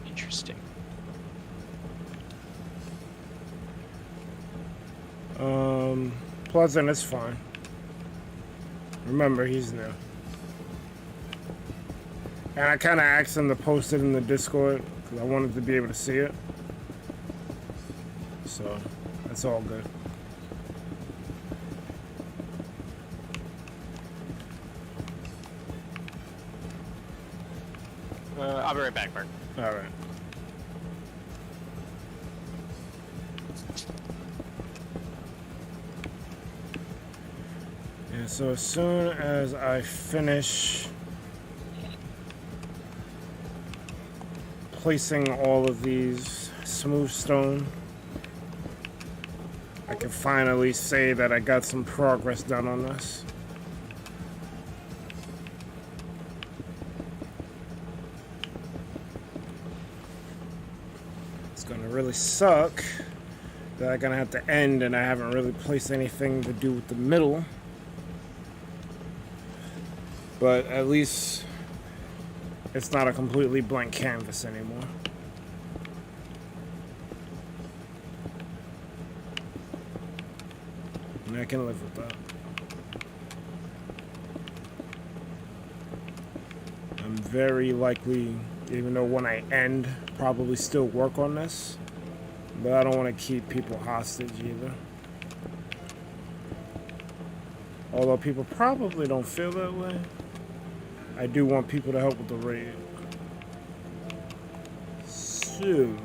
Interesting. Pleasant is fine. Remember, he's new. And I kind of asked him to post it in the Discord because I wanted to be able to see it. So, that's all good. I'll be right back, Mark. All right. Yeah, so as soon as I finish placing all of these smooth stone, I can finally say that I got some progress done on this. It's gonna really suck that I'm gonna have to end and I haven't really placed anything to do with the middle. But at least it's not a completely blank canvas anymore. And I can live with that. I'm very likely, even though when I end, probably still work on this. But I don't want to keep people hostage either. Although people probably don't feel that way. I do want people to help with the raid. So...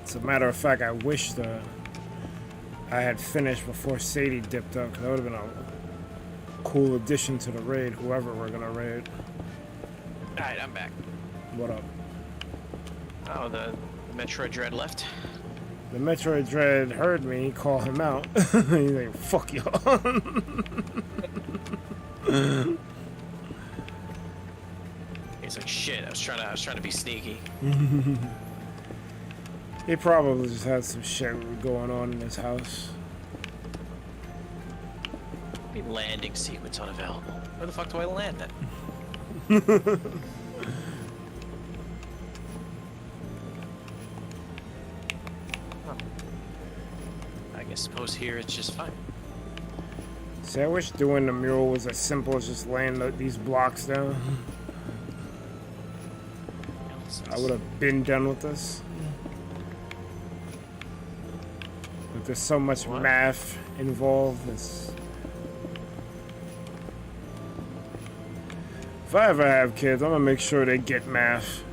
as a matter of fact, I wish that I had finished before Sadie dipped up, because that would have been a cool addition to the raid, whoever we're gonna raid. Alright, I'm back. What up? Oh, the Metroid Dread left. The Metroid Dread heard me call him out. He's like, fuck y'all. He's like, shit, I was trying to be sneaky. He probably just had some shit going on in his house. Be landing sequence unavailable. Where the fuck do I land then? I suppose here it's just fine. See, I wish doing the mural was as simple as just laying these blocks down. I would have been done with this. But there's so much math involved. If I ever have kids, I'm gonna make sure they get math.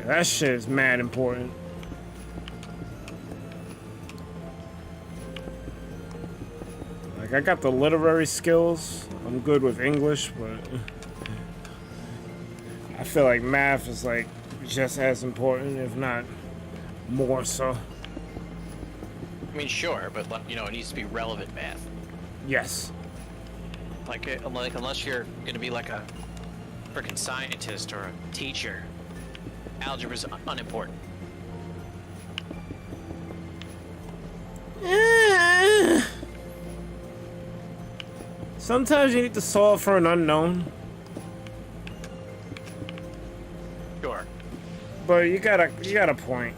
That shit is mad important. Like, I got the literary skills. I'm good with English, but I feel like math is like just as important, if not more so. I mean, sure, but you know, it needs to be relevant math. Yes. Like unless you're gonna be like a freaking scientist or a teacher, algebra's unimportant. Sometimes you need to solve for an unknown. Sure. But you got a point.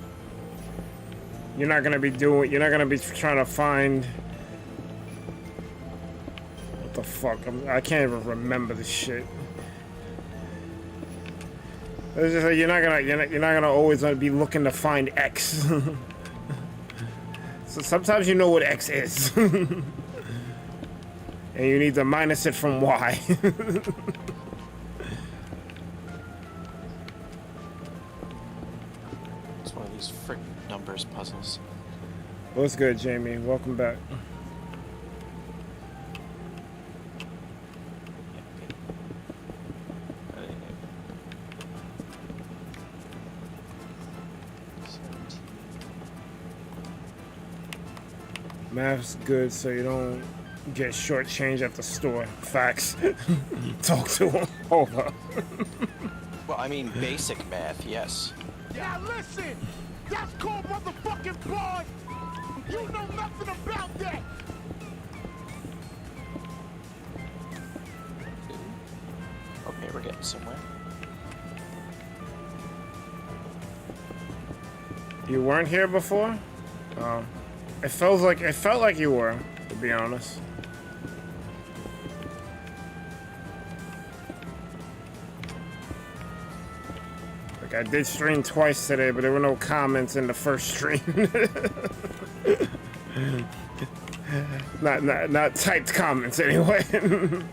You're not gonna be trying to find what the fuck. I can't even remember the shit. It's just like you're not gonna always be looking to find X. So sometimes you know what X is. And you need to minus it from Y. It's one of these frick numbers puzzles. What's good, Jamie? Welcome back. Math's good so you don't get shortchanged at the store. Facts. Talk to him. Hold up. Well, I mean, basic math, yes. Yeah, listen! That's called motherfucking blood! You know nothing about that! Okay, we're getting somewhere. You weren't here before? It felt like you were, to be honest. Like, I did stream twice today, but there were no comments in the first stream. not typed comments anyway. Doesn't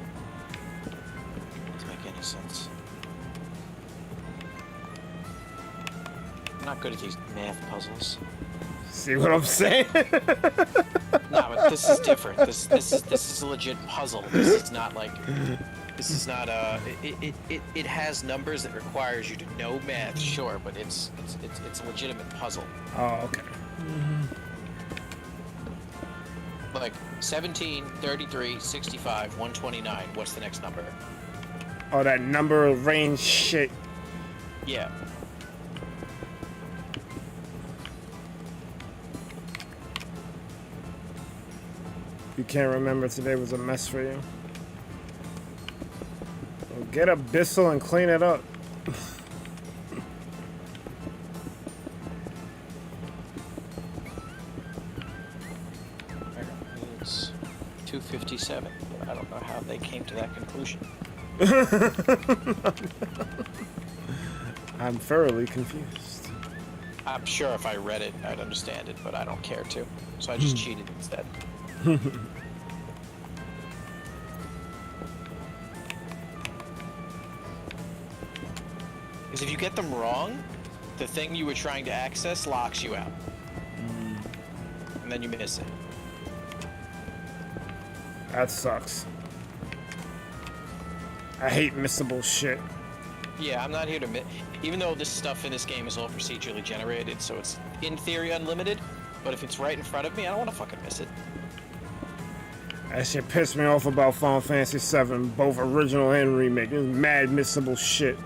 make any sense. I'm not good at these math puzzles. See what I'm saying? No, but this is different. This is a legit puzzle. This is not like. This is not it has numbers that requires you to know math, sure, but it's a legitimate puzzle. Oh, okay. Like 17, 33, 65, 129. What's the next number? Oh, that number of range shit. Yeah. You can't remember today was a mess for you. Well, get a Bissell and clean it up. It's 257. I don't know how they came to that conclusion. I'm thoroughly confused. I'm sure if I read it, I'd understand it, but I don't care to. So I just cheated instead. Because if you get them wrong, the thing you were trying to access locks you out. And then you miss it. That sucks. I hate missable shit. Yeah, I'm not here to even though this stuff in this game is all procedurally generated, so it's in theory unlimited, but if it's right in front of me, I don't want to fucking miss it. That shit pissed me off about Final Fantasy VII, both original and remake. It was mad missable shit.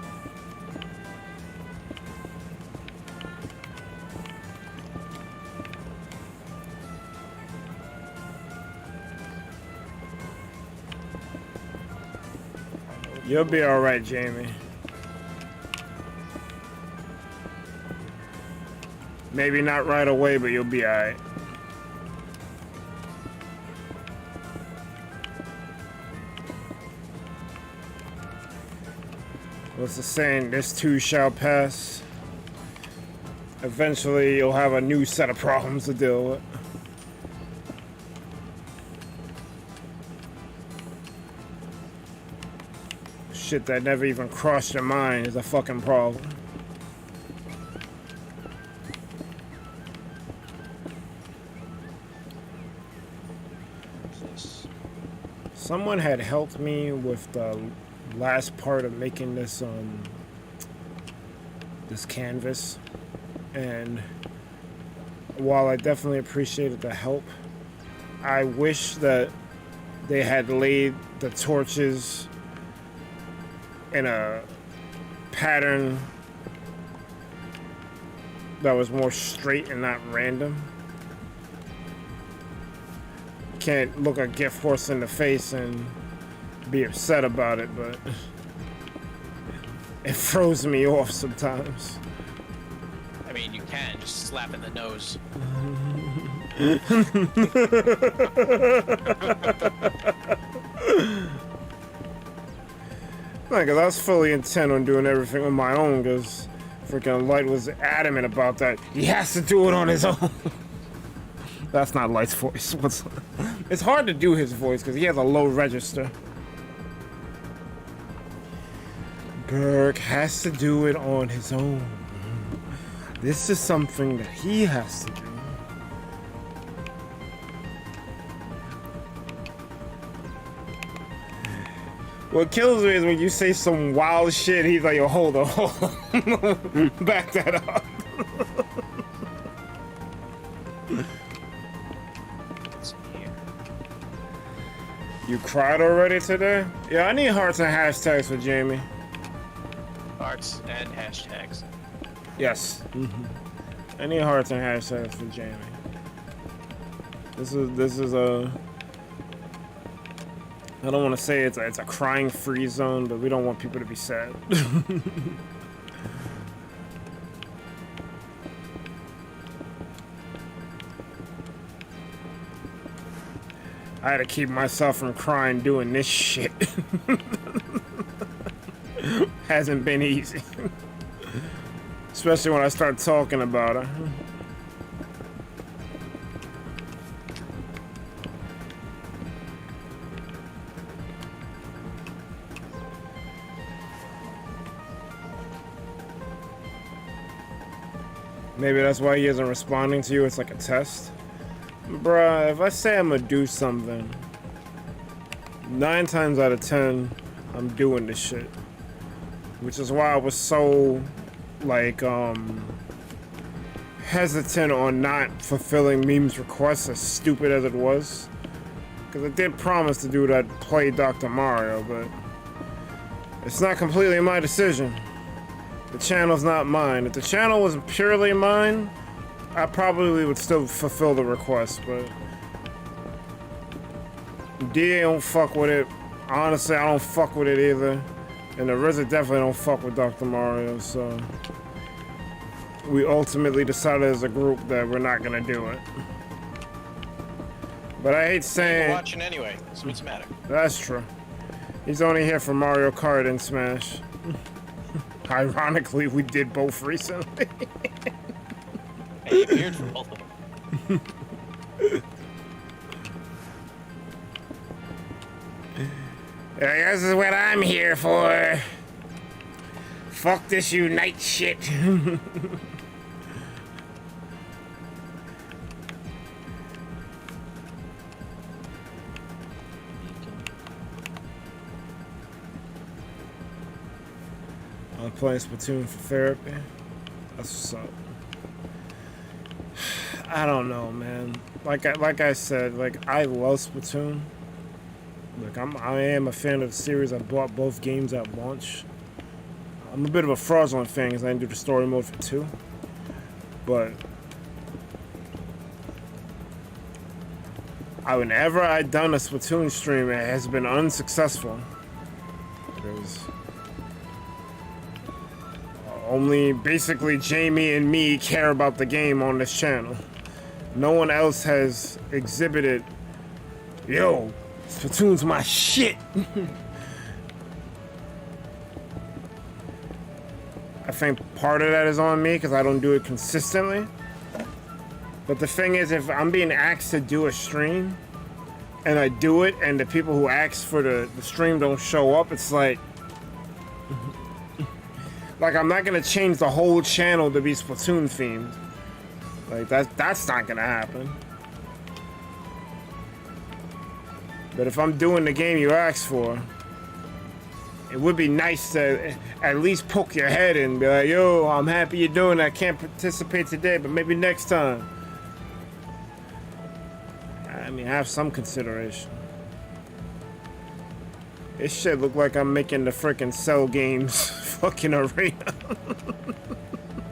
You'll be alright, Jamie. Maybe not right away, but you'll be alright. What's the saying? This too shall pass. Eventually, you'll have a new set of problems to deal with. Shit that never even crossed your mind is a fucking problem. Someone had helped me with the last part of making this this canvas, and while I definitely appreciated the help, I wish that they had laid the torches in a pattern that was more straight and not random. Can't look a gift horse in the face and be upset about it, but it throws me off sometimes. I mean, you can just slap in the nose. Like, cause I was fully intent on doing everything on my own, cause freaking Light was adamant about that. He has to do it on his own. That's not Light's voice. It's hard to do his voice because he has a low register. Berg has to do it on his own. This is something that he has to do. What kills me is when you say some wild shit, he's like, yo, hold on. Back that up. You cried already today? Yeah, I need hearts and hashtags for Jamie. Hearts and hashtags. Yes. I need hearts and hashtags for Jamie. This is a... I don't want to say it's a crying free zone, but we don't want people to be sad. I had to keep myself from crying doing this shit. Hasn't been easy. Especially when I start talking about her. Maybe that's why he isn't responding to you. It's like a test. Bruh, if I say I'm gonna do something, 9 times out of 10, I'm doing this shit. Which is why I was so, like, hesitant on not fulfilling Meme's request, as stupid as it was. Because I did promise to do that, play Dr. Mario, but it's not completely my decision. The channel's not mine. If the channel was purely mine, I probably would still fulfill the request, but DA don't fuck with it. Honestly, I don't fuck with it either. And the RZA definitely don't fuck with Dr. Mario, so we ultimately decided as a group that we're not gonna do it. But I hate saying... You're watching anyway, so what's the matter? That's true. He's only here for Mario Kart and Smash. Ironically, we did both recently. Hey, you appeared for both of them. This is what I'm here for. Fuck this Unite shit. I'm playing Splatoon for therapy. That's what's up. I don't know, man. Like I said, like I love Splatoon. Like I am a fan of the series. I bought both games at launch. I'm a bit of a fraudulent fan because I didn't do the story mode for 2. But whenever I've done a Splatoon stream, it has been unsuccessful. Because Only basically Jamie and me care about the game on this channel. No one else has exhibited, yo, Splatoon's my shit. I think part of that is on me because I don't do it consistently. But the thing is, if I'm being asked to do a stream and I do it and the people who ask for the stream don't show up, it's like I'm not gonna change the whole channel to be Splatoon themed. Like that's not gonna happen. But if I'm doing the game you asked for, it would be nice to at least poke your head and be like, yo, I'm happy you're doing it. I can't participate today, but maybe next time. I mean, have some consideration. This shit look like I'm making the frickin' Cell Games fucking arena.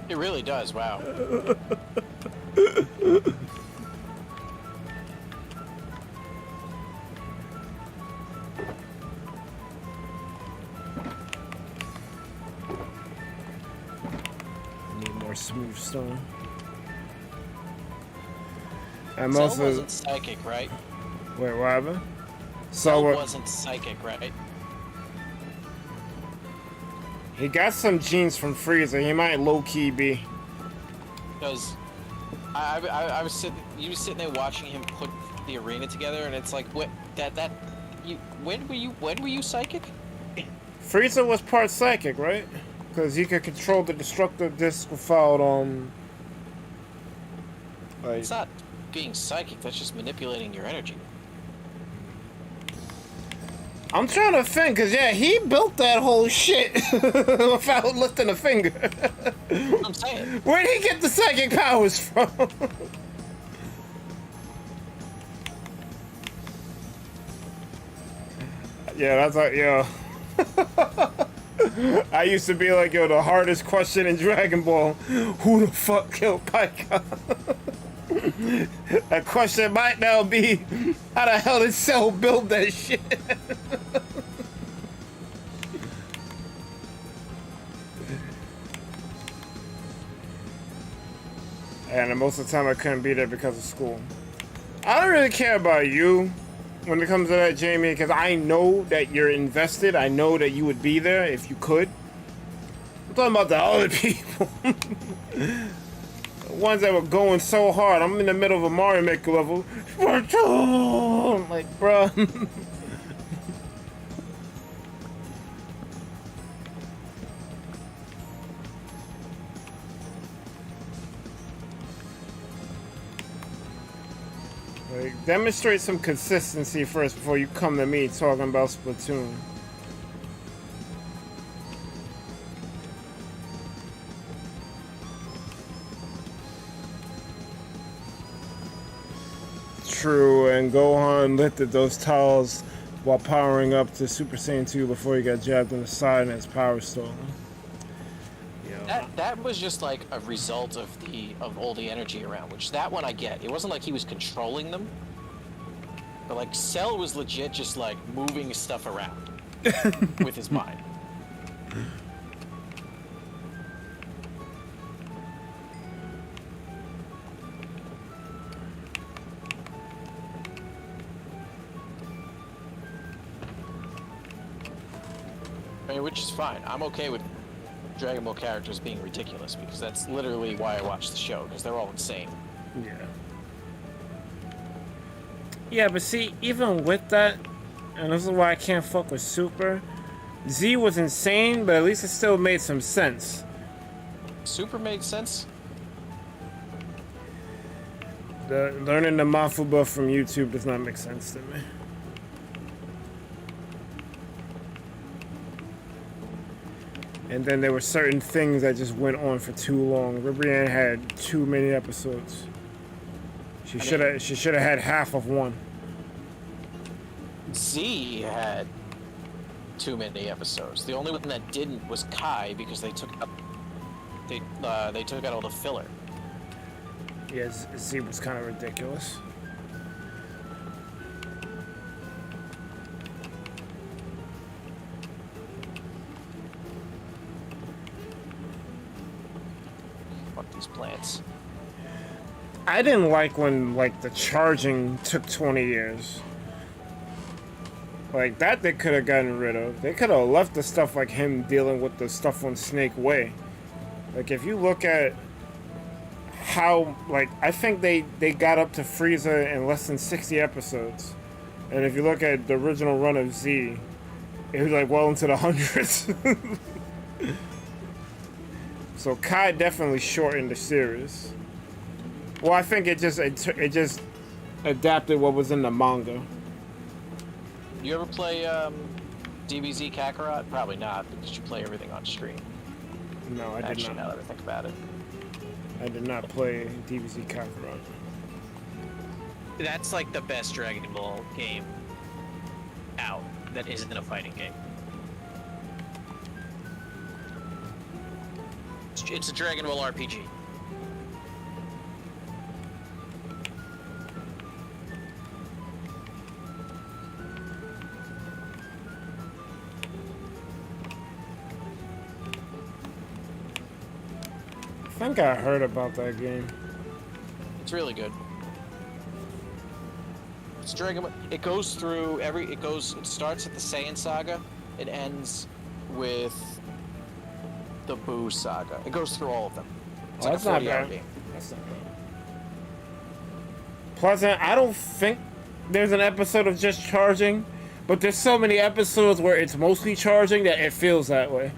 It really does, wow. Need more smooth stone. I'm Cell also... wasn't psychic, right? Wait, what happened? Cell So wasn't psychic, right? he got some genes from Frieza. He might low-key be. Because I was sitting, you were sitting there watching him put the arena together, and it's like, what? When were you psychic? Frieza was part psychic, right? Because he could control the destructive disc without like... It's not being psychic. That's just manipulating your energy. I'm trying to think, because, yeah, he built that whole shit without lifting a finger. I'm saying. Where'd he get the psychic powers from? Yeah, that's like, yo. I used to be like, yo, the hardest question in Dragon Ball, who the fuck killed Pica? That question might now be, how the hell did Cell build that shit? And most of the time I couldn't be there because of school. I don't really care about you when it comes to that, Jamie, because I know that you're invested. I know that you would be there if you could. I'm talking about the other people. The ones that were going so hard. I'm in the middle of a Mario Maker level. I'm like, bruh. Like, demonstrate some consistency first before you come to me talking about Splatoon. True, and Gohan lifted those tiles while powering up to Super Saiyan 2 before he got jabbed in the side and his power stolen. That was just like a result of all the energy around, which that one I get. It wasn't like he was controlling them, but like Cell was legit just like moving stuff around with his mind. I mean, which is fine. I'm okay with Dragon Ball characters being ridiculous because that's literally why I watch the show, because they're all insane. Yeah. Yeah, but see, even with that, and this is why I can't fuck with Super, Z was insane, but at least it still made some sense. Super made sense? Learning the Mafuba from YouTube does not make sense to me. And then there were certain things that just went on for too long. Ribrianne had too many episodes. She should have had half of one. Z had too many episodes. The only one that didn't was Kai because they took out all the filler. Yeah, Z was kind of ridiculous. these plants. I didn't like when like the charging took 20 years. Like that they could have gotten rid of. They could have left the stuff like him dealing with the stuff on Snake Way. Like if you look at how like I think they got up to Frieza in less than 60 episodes. And if you look at the original run of Z, it was like well into the hundreds. So Kai definitely shortened the series. Well, I think it just adapted what was in the manga. You ever play DBZ Kakarot? Probably not, but did you play everything on stream? No, I did Actually, now not. that I think about it. I did not play DBZ Kakarot. That's like the best Dragon Ball game out that isn't a fighting game. It's a Dragon Ball RPG. I think I heard about that game. It's really good. It's Dragon Ball. It goes through it starts at the Saiyan Saga. It ends with the Buu Saga. It goes through all of them. It's like That's a not 40-hour bad. game. That's not bad. Pleasant, I don't think there's an episode of just charging, but there's so many episodes where it's mostly charging that it feels that way.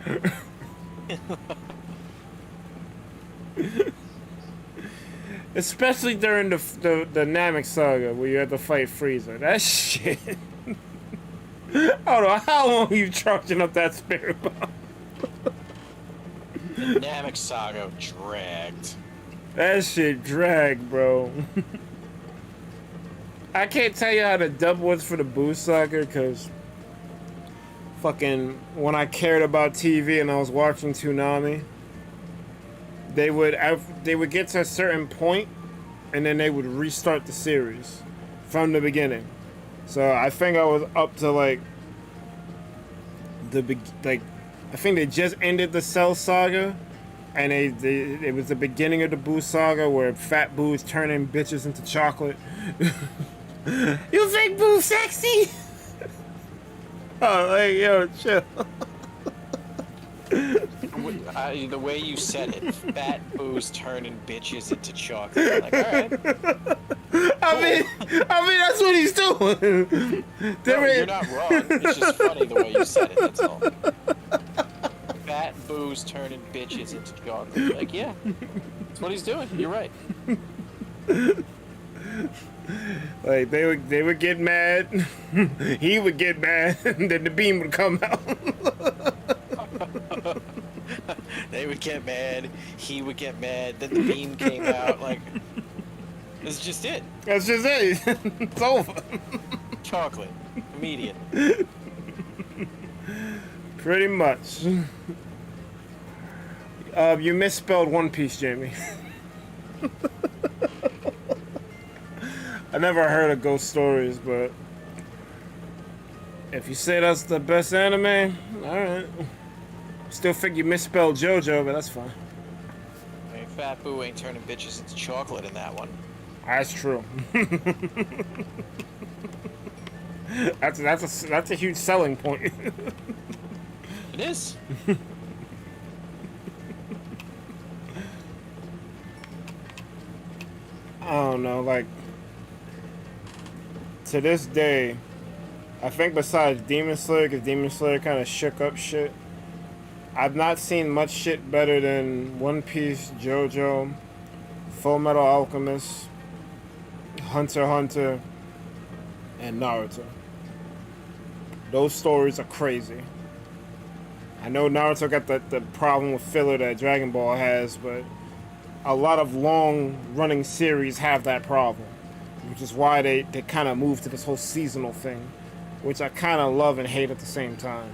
Especially during the Namek Saga where you had to fight Frieza. That shit. I don't know how long you charging up that spirit bomb. The Namek Saga dragged. That shit dragged, bro. I can't tell you how the dub was for the Buu Saga because fucking when I cared about TV and I was watching Toonami, they would get to a certain point and then they would restart the series from the beginning. So I think I was up to like I think they just ended the Cell Saga and it was the beginning of the Buu Saga where Fat Buu is turning bitches into chocolate. You think Boo's sexy? Oh, like, yo, chill. The way you said it, Fat Boo's turning bitches into chocolate. Like, all right. I mean, that's what he's doing. No, you're not wrong. It's just funny the way you said it, that's all. Fat Boo's turning bitches into chocolate. Like, yeah, that's what he's doing. You're right. Like they would get mad, he would get mad, and then the beam would come out. They would get mad, he would get mad, then the beam came out. Like, that's just it. That's just it. It's over. Chocolate, immediate. Pretty much. You misspelled One Piece, Jamie. I never heard of Ghost Stories, but if you say that's the best anime, alright. Still think you misspelled JoJo, but that's fine. I mean, Fat Boo ain't turning bitches into chocolate in that one. That's true. That's a huge selling point. It is. I don't know, like to this day, I think besides Demon Slayer, because Demon Slayer kind of shook up shit, I've not seen much shit better than One Piece, JoJo, Full Metal Alchemist, Hunter x Hunter, and Naruto. Those stories are crazy. I know Naruto got the problem with filler that Dragon Ball has, but a lot of long-running series have that problem, which is why they kind of moved to this whole seasonal thing, which I kind of love and hate at the same time.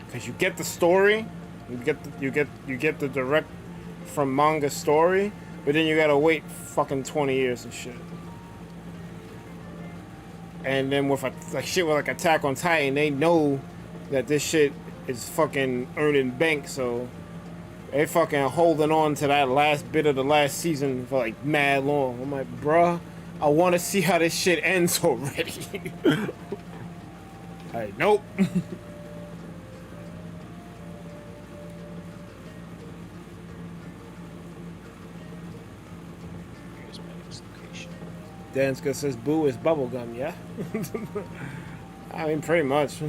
Because you get the story, you get the direct from manga story, but then you gotta wait fucking 20 years and shit. And then with shit with like Attack on Titan, they know that this shit is fucking earning bank, so They fucking holding on to that last bit of the last season for like mad long. I'm like, bruh, I want to see how this shit ends already. Like, nope. Here's my next location. Danska says boo is bubblegum, yeah? I mean, pretty much.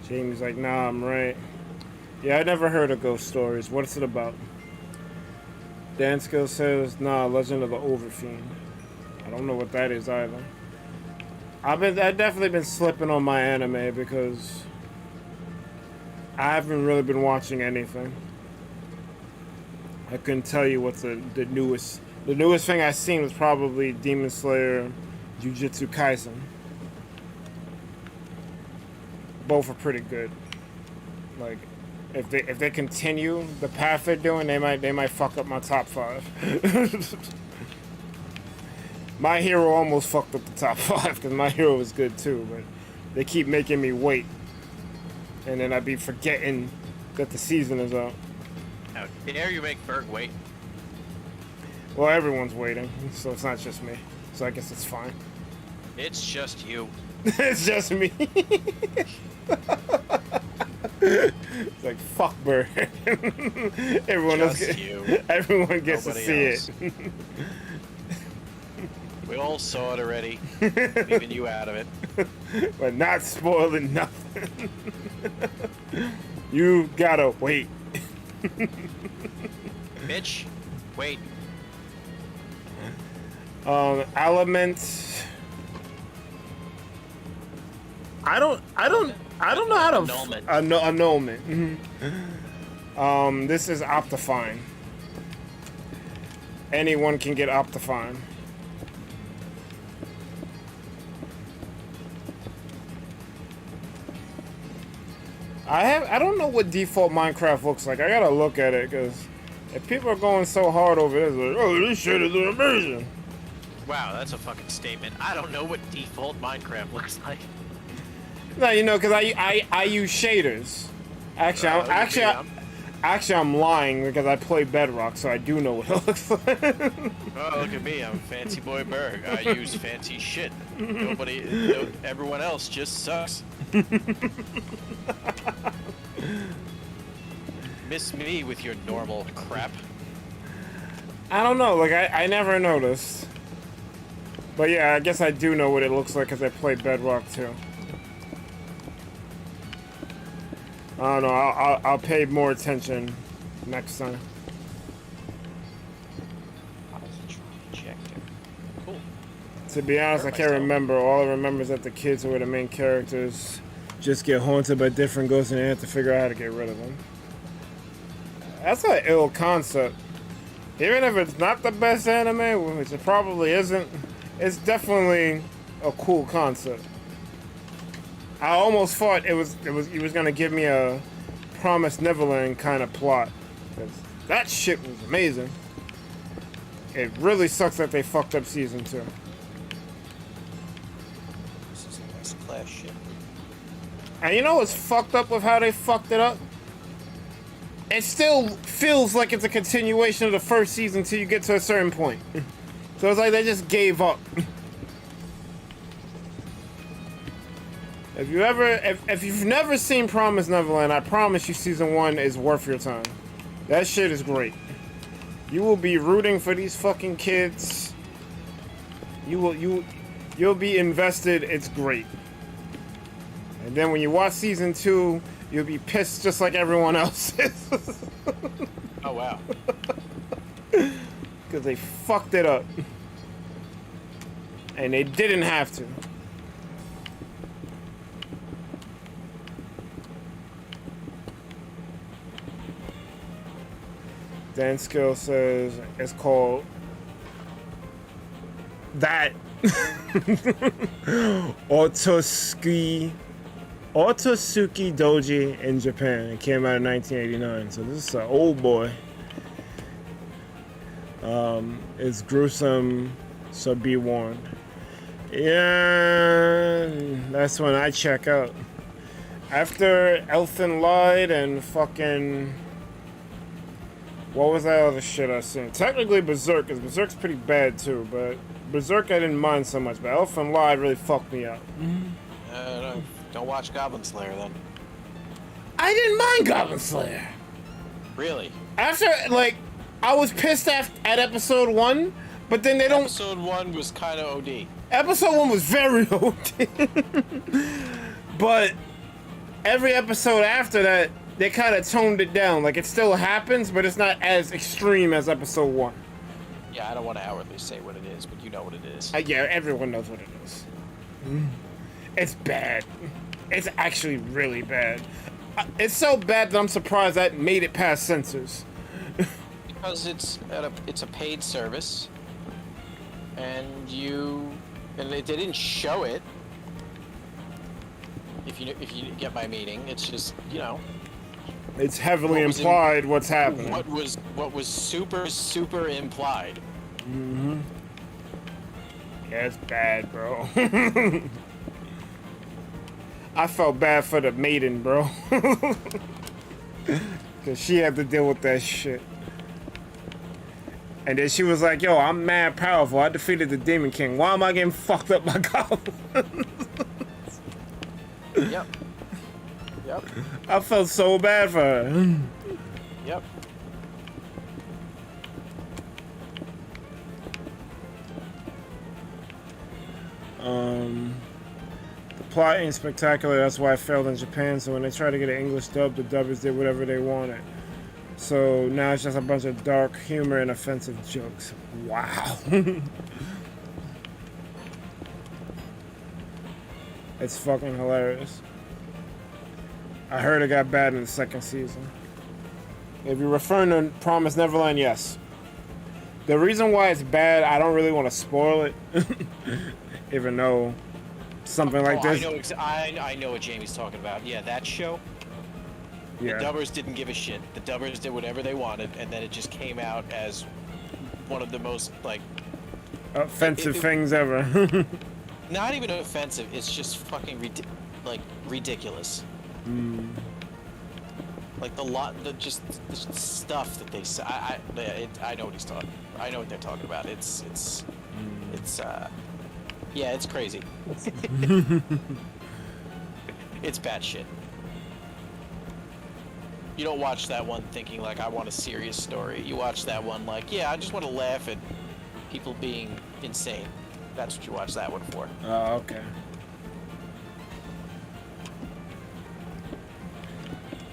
Jamie's like, nah, I'm right. Yeah, I never heard of ghost stories. What's it about? Danska says, nah, Legend of the Overfiend. I don't know what that is either. I've definitely been slipping on my anime because I haven't really been watching anything. I couldn't tell you what's the newest. The newest thing I seen was probably Demon Slayer, Jujutsu Kaisen. Both are pretty good. Like, if they continue the path they're doing, they might fuck up my top 5. My Hero almost fucked up the top 5 because My Hero was good too, but they keep making me wait, and then I'd be forgetting that the season is out. How dare you make Berg wait? Well, everyone's waiting, so it's not just me. So I guess it's fine. It's just you. It's just me. It's like, fuck Bird. Everyone else everyone gets Nobody to see else. it. We all saw it already, leaving you out of it. But not spoiling nothing. You gotta wait. Bitch, wait. Element. I don't know how to annulment. This is Optifine. Anyone can get Optifine. I don't know what default Minecraft looks like. I gotta look at it because if people are going so hard over this, like, oh, this shit is amazing. Wow, that's a fucking statement. I don't know what default Minecraft looks like. No, you know, because I use shaders. Actually, I'm lying because I play Bedrock, so I do know what it looks like. Oh, look at me. I'm Fancy Boy Berg. I use fancy shit. Everyone else just sucks. Miss me with your normal crap. I don't know, like, I never noticed. But yeah, I guess I do know what it looks like because I play Bedrock too. I don't know, I'll pay more attention next time. Cool. To be honest, I can't remember. All I remember is that the kids who are the main characters just get haunted by different ghosts and they have to figure out how to get rid of them. That's an ill concept. Even if it's not the best anime, which it probably isn't, it's definitely a cool concept. I almost thought he was gonna give me a Promised Neverland kind of plot. 'Cause that shit was amazing. It really sucks that they fucked up season 2. This is nice class shit. And you know what's fucked up with how they fucked it up? It still feels like it's a continuation of the first season till you get to a certain point. So it's like they just gave up. If you've never seen Promised Neverland, I promise you season 1 is worth your time. That shit is great. You will be rooting for these fucking kids. You'll be invested. It's great. And then when you watch season 2, you'll be pissed just like everyone else is. Oh wow. Because they fucked it up. And they didn't have to. Dan Skill says it's called that. Otosuki Doji in Japan. It came out in 1989, so this is an old boy. It's gruesome, so be warned. Yeah, that's when I check out. After Elfin Lied and fucking... What was that other shit I seen? Technically Berserk, because Berserk's pretty bad too, but Berserk I didn't mind so much, but Elfin Lied really fucked me up. Don't watch Goblin Slayer then. I didn't mind Goblin Slayer. Really? After, like, I was pissed at episode 1, but then they don't... Episode 1 was kind of OD. Episode 1 was very OD. But every episode after that, they kind of toned it down. Like, it still happens, but it's not as extreme as episode 1. Yeah, I don't want to outwardly say what it is, but you know what it is. Yeah, everyone knows what it is. It's bad. It's actually really bad. It's so bad that I'm surprised that made it past censors. Because it's a paid service, and they didn't show it. If you get my meaning, it's just, you know. It's heavily implied what's happening. What was super implied. Mm-hmm. Yeah, it's bad, bro. I felt bad for the maiden, bro. Cause she had to deal with that shit. And then she was like, yo, I'm mad powerful. I defeated the Demon King. Why am I getting fucked up by goblins? Yep. I felt so bad for her. Yep. The plot ain't spectacular. That's why it failed in Japan. So when they tried to get an English dub, the dubbers did whatever they wanted. So now it's just a bunch of dark humor and offensive jokes. Wow. It's fucking hilarious. I heard it got bad in the second season. If you're referring to Promised Neverland, yes. The reason why it's bad, I don't really want to spoil it. Even though something like this... I know what Jamie's talking about. Yeah, that show. Yeah. The dubbers didn't give a shit. The dubbers did whatever they wanted, and then it just came out as one of the most, like... offensive things ever. Not even offensive, it's just fucking ridiculous. Like the stuff that they say. I know what he's talking. I know what they're talking about. It's yeah, it's crazy. It's bad shit. You don't watch that one thinking like I want a serious story. You watch that one like, yeah, I just want to laugh at people being insane. That's what you watch that one for. Oh, okay.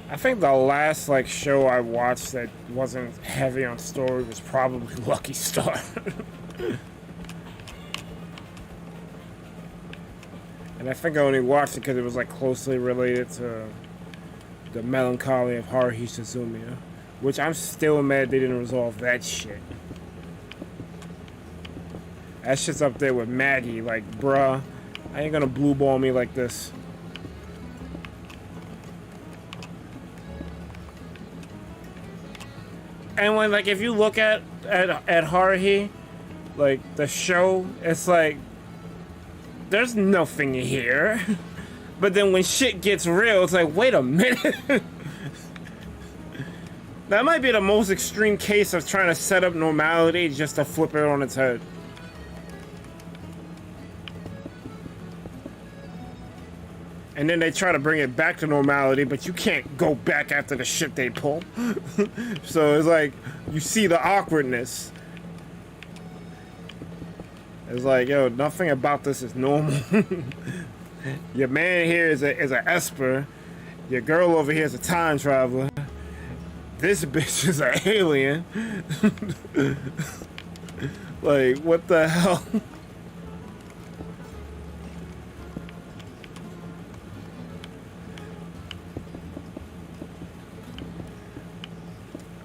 I think the last show I watched that wasn't heavy on story was probably Lucky Star. And I think I only watched it because it was closely related to the melancholy of Haruhi Suzumiya, which I'm still mad they didn't resolve that shit. That shit's up there with Maggie, bruh, I ain't gonna blue ball me like this. And when, if you look at Haruhi, the show, it's there's nothing here. But then when shit gets real, it's wait a minute. That might be the most extreme case of trying to set up normality just to flip it on its head. And then they try to bring it back to normality, but you can't go back after the shit they pull. So it's you see the awkwardness. It's yo, nothing about this is normal. Your man here is a Esper. Your girl over here is a time traveler. This bitch is an alien. What the hell?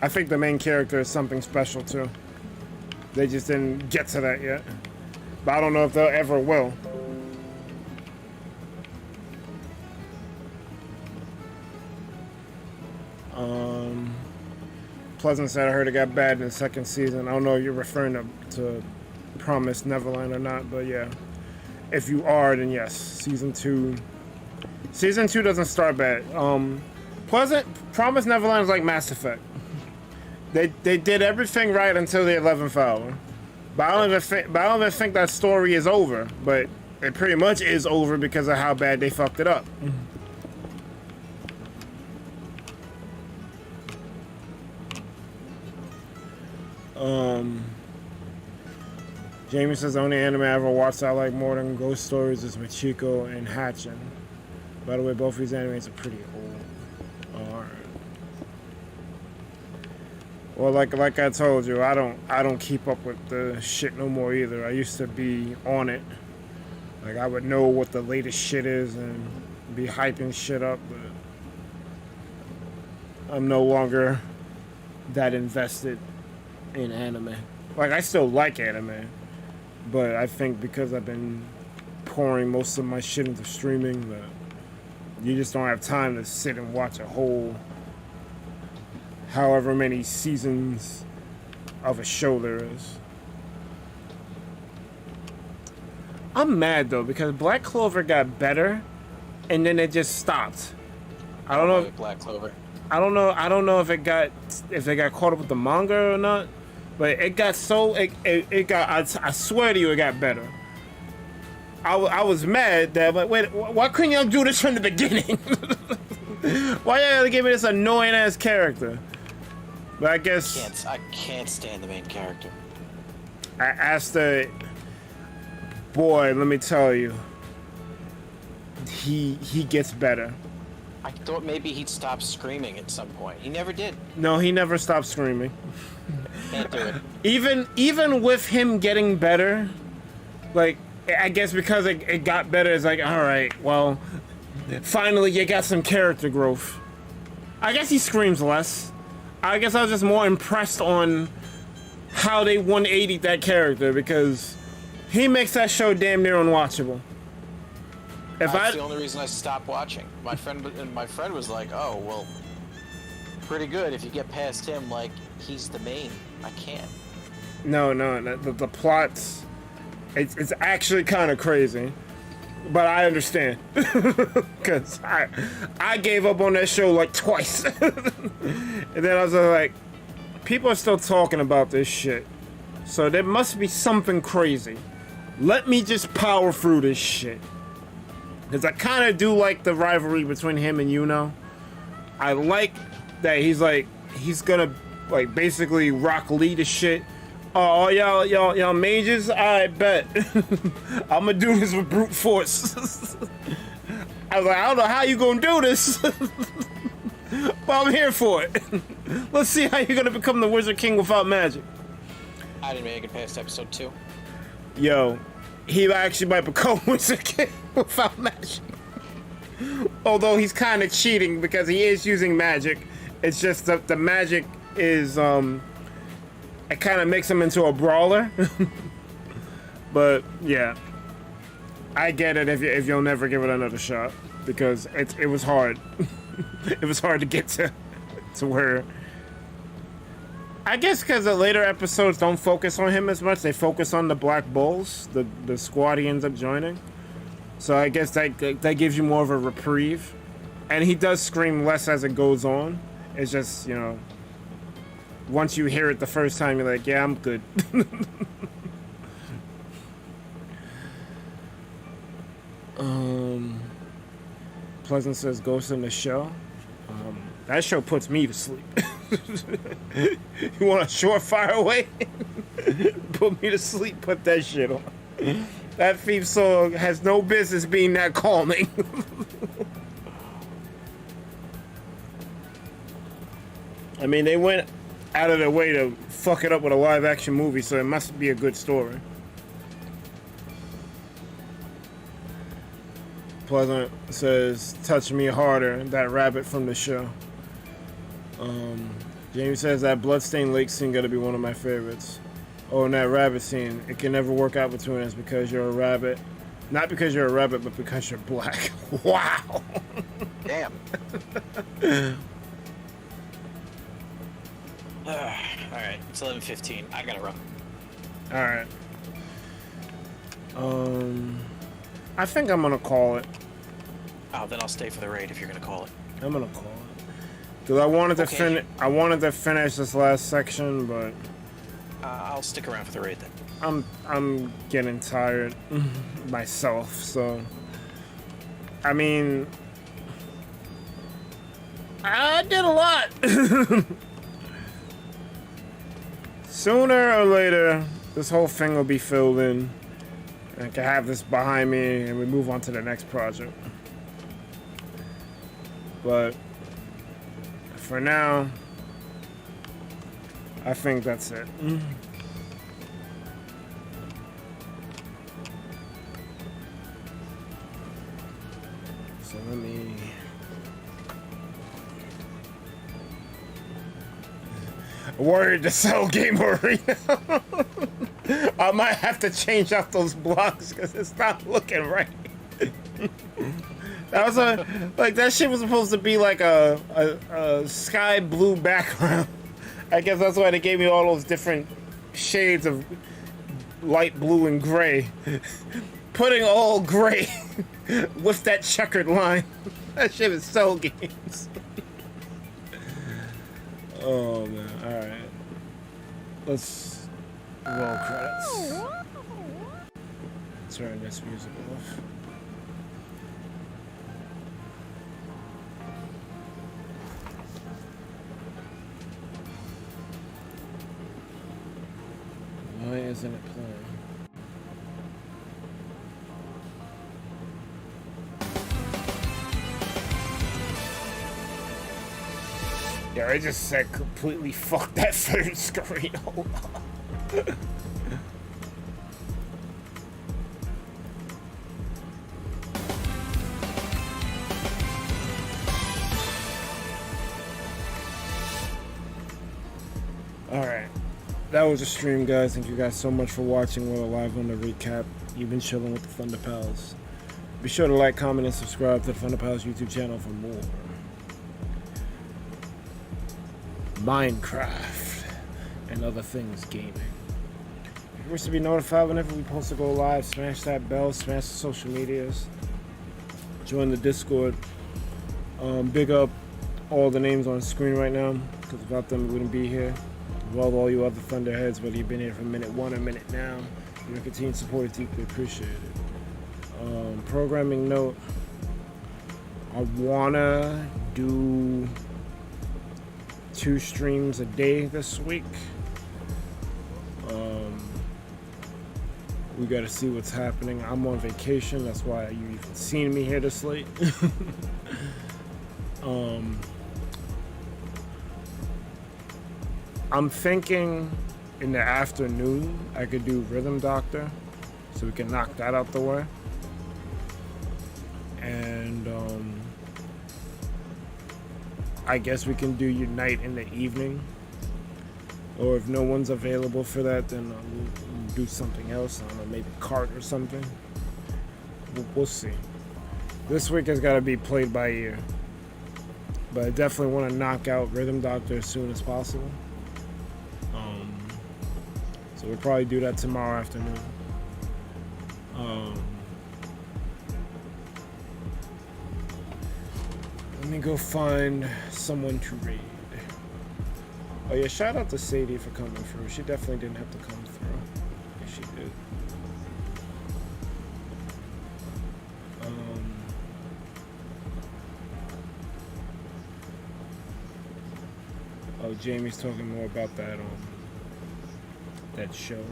I think the main character is something special too. They just didn't get to that yet. But I don't know if they'll ever will. Pleasant said I heard it got bad in the second season. I don't know if you're referring to Promised Neverland or not, but yeah. If you are, then yes. Season 2 Season 2 doesn't start bad. Promise Neverland is like Mass Effect. They did everything right until the 11th hour. But I don't even think that story is over. But it pretty much is over because of how bad they fucked it up. Jamie says the only anime I ever watched I like more than Ghost Stories is Machiko and Hatchin. By the way, both of these animes are pretty old. Alright. Well, like I told you, I don't keep up with the shit no more either. I used to be on it. Like I would know what the latest shit is and be hyping shit up, but I'm no longer that invested in anime. Like I still like anime, but I think because I've been pouring most of my shit into streaming, that you just don't have time to sit and watch a whole however many seasons of a show there is. I'm mad though because Black Clover got better and then it just stopped. I don't know if Black Clover. I don't know if they got caught up with the manga or not, but it got so it got I swear to you it got better. I was mad that like, wait, why couldn't y'all do this from the beginning? Why y'all gotta give me this annoying ass character? But I guess I can't stand the main character. I asked her, boy, let me tell you, he gets better. I thought maybe he'd stop screaming at some point. He never did. No, he never stopped screaming. Can't do it. Even with him getting better, like I guess because it got better, it's like, all right, well, finally you got some character growth. I guess he screams less. I guess I was just more impressed on how they 180'd that character because he makes that show damn near unwatchable. That's the only reason I stopped watching. My friend was like, "Oh, well, pretty good if you get past him. Like he's the main. I can't." No, the plot's it's actually kind of crazy, but I understand because I gave up on that show like twice, and then I was like, people are still talking about this shit, so there must be something crazy. Let me just power through this shit. Because I kind of do like the rivalry between him and Yuno. I like that he's gonna like basically Rock Lee the shit. Oh, y'all mages? I bet. I'm gonna do this with brute force. I was like, I don't know how you gonna do this, but I'm here for it. Let's see how you're gonna become the Wizard King without magic. I didn't make it past episode 2. Yo, he actually might become Wizard King without magic. Although he's kind of cheating because he is using magic. It's just that the magic is, it kind of makes him into a brawler. But, yeah. I get it if you'll never give it another shot. Because it was hard. It was hard to get to where... I guess because the later episodes don't focus on him as much. They focus on the Black Bulls, the squad he ends up joining. So I guess that gives you more of a reprieve. And he does scream less as it goes on. It's just, you know, once you hear it the first time, you're like, yeah, I'm good. Pleasant says Ghost in the Shell. That show puts me to sleep. You want a surefire way? Put me to sleep, put that shit on. That theme song has no business being that calming. I mean, they went out of their way to fuck it up with a live action movie, so it must be a good story. Pleasant says, touch me harder, that rabbit from the show. James says that Bloodstained Lake scene gotta be one of my favorites. Oh, and that rabbit scene, it can never work out between us because you're a rabbit. Not because you're a rabbit, but because you're black. Wow! Damn. Alright, it's 11:15. I gotta run. Alright. I think I'm gonna call it. Oh, then I'll stay for the raid if you're gonna call it. I'm gonna call it. Cause I wanted to finish this last section, but I'll stick around for the raid then. I'm getting tired myself, so I mean I did a lot. Sooner or later, this whole thing will be filled in. I can have this behind me and we move on to the next project. But for now, I think that's it. So let me... Worried to sell Game Arena. I might have to change out those blocks because it's not looking right. That was that shit was supposed to be like a sky blue background. I guess that's why they gave me all those different shades of light blue and gray. Putting all gray with that checkered line. That shit is so games. Oh man, alright. Let's roll credits. Turn this music off. Why isn't it playing? Yeah, I just said completely fuck that third screen. Hold on. Alright. That was a stream, guys. Thank you guys so much for watching. We're live on the recap. You've been chilling with the ThunderPals. Be sure to like, comment, and subscribe to the ThunderPals YouTube channel for more Minecraft and other things gaming. If you wish to be notified whenever we post to go live, smash that bell, smash the social medias, join the Discord. Big up all the names on screen right now, because without them we wouldn't be here. Well, all you other Thunderheads, whether you've been here for minute 1 or minute now, your continued support is deeply appreciated. Programming note, I wanna do 2 streams a day this week. We gotta see what's happening. I'm on vacation, that's why you even seen me here this late. I'm thinking in the afternoon I could do Rhythm Doctor, so we can knock that out the way. And I guess we can do Unite in the evening. Or if no one's available for that, then we'll do something else. I don't know, maybe Cart or something. We'll see. This week has got to be played by ear. But I definitely want to knock out Rhythm Doctor as soon as possible. So we'll probably do that tomorrow afternoon. Let me go find someone to raid. Oh yeah, shout out to Sadie for coming through. She definitely didn't have to come through. Yeah, she did. Oh, Jamie's talking more about that show.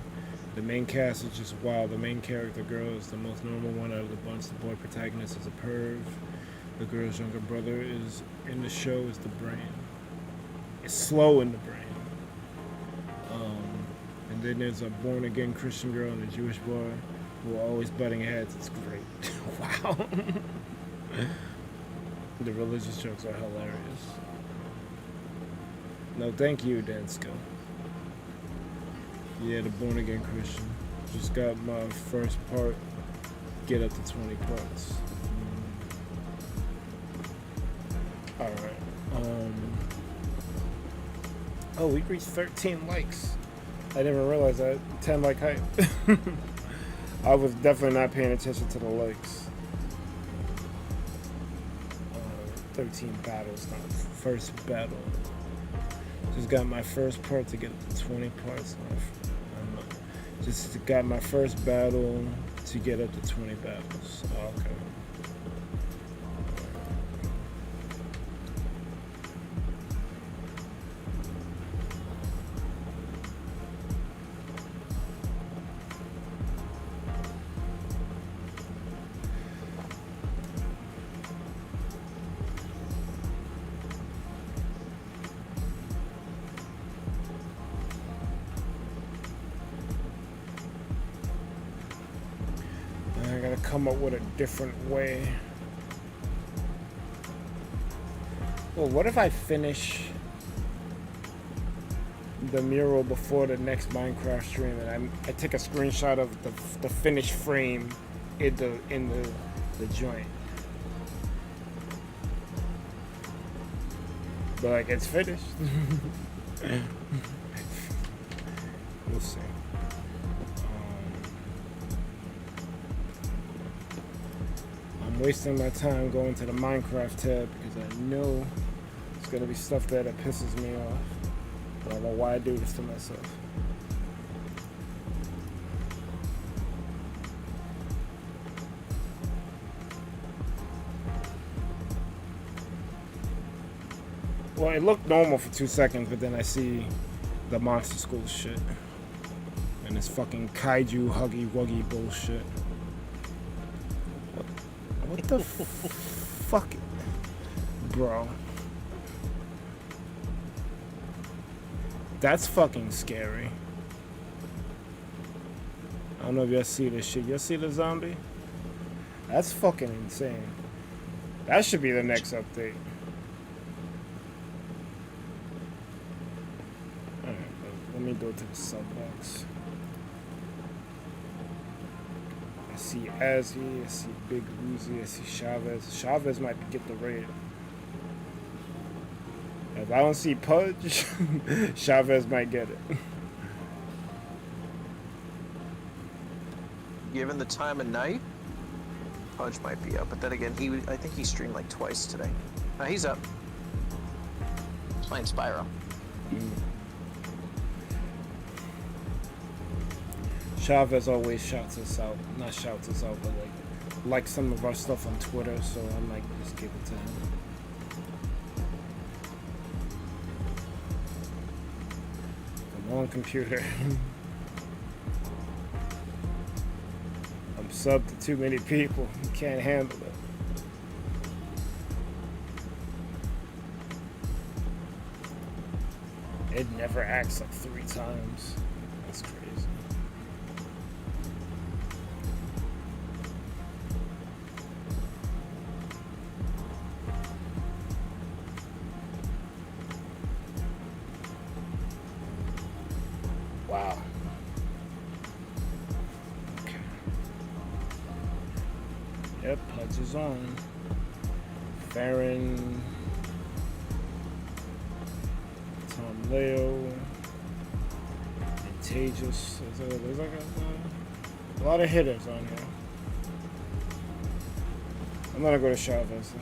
The main cast is just wild. The main character, girl, is the most normal one out of the bunch. The boy protagonist is a perv. The girl's younger brother is in the show is the brain. It's slow in the brain. And then there's a born-again Christian girl and a Jewish boy who are always butting heads. It's great. Wow. The religious jokes are hilarious. No, thank you, Dansko. Yeah, the born-again Christian. Just got my first part. Get up to 20 parts. Alright. Oh, we reached 13 likes. I didn't realize that. 10 like hype. I was definitely not paying attention to the likes. 13 battles, not first battle. Just got my first part to get up to 20 parts. Just got my first battle to get up to 20 battles. Oh, okay. Come up with a different way. Well, what if I finish the mural before the next Minecraft stream and I take a screenshot of the finished frame in the joint? But like, it's finished. We'll see. Wasting my time going to the Minecraft tab because I know it's gonna be stuff there that pisses me off. I don't know why I do this to myself. Well, it looked normal for 2 seconds, but then I see the monster school shit and this fucking kaiju huggy wuggy bullshit. What the fuck? Bro. That's fucking scary. I don't know if y'all see this shit. Y'all see the zombie? That's fucking insane. That should be the next update. Alright, let me go to the sub box. I see Azzy, I see Big Uzi, I see Chavez. Chavez might get the raid. If I don't see Pudge, Chavez might get it. Given the time of night, Pudge might be up. But then again, I think he streamed like twice today. He's up. He's playing Spyro. Chavez always shouts us out. Not shouts us out, but like some of our stuff on Twitter, so I might just give it to him. Come on, computer. I'm subbed to too many people. You can't handle it. It never acts like 3 times. That's crazy. Wow. Okay. Yep, Pudge is on. Farron. Tom Leo. Contagious. There's like a lot of hitters on here. I'm gonna go to Chavez.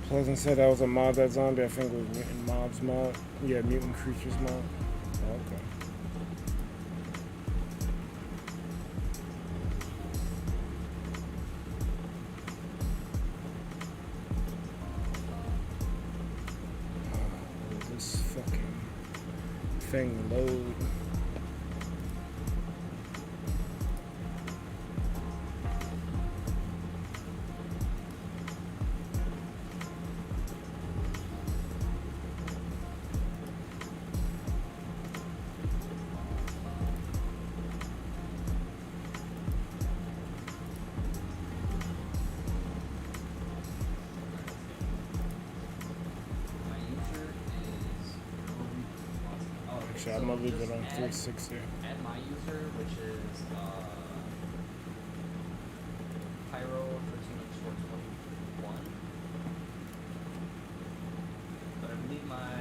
Pleasant said that was a mod, that zombie. I think it was Mutant Mob's mod. Yeah, Mutant Creatures mod. Oh, okay. Oh, this fucking thing load. I'm gonna leave it on 360. Add my user, which is Pyro 13_21. But I believe my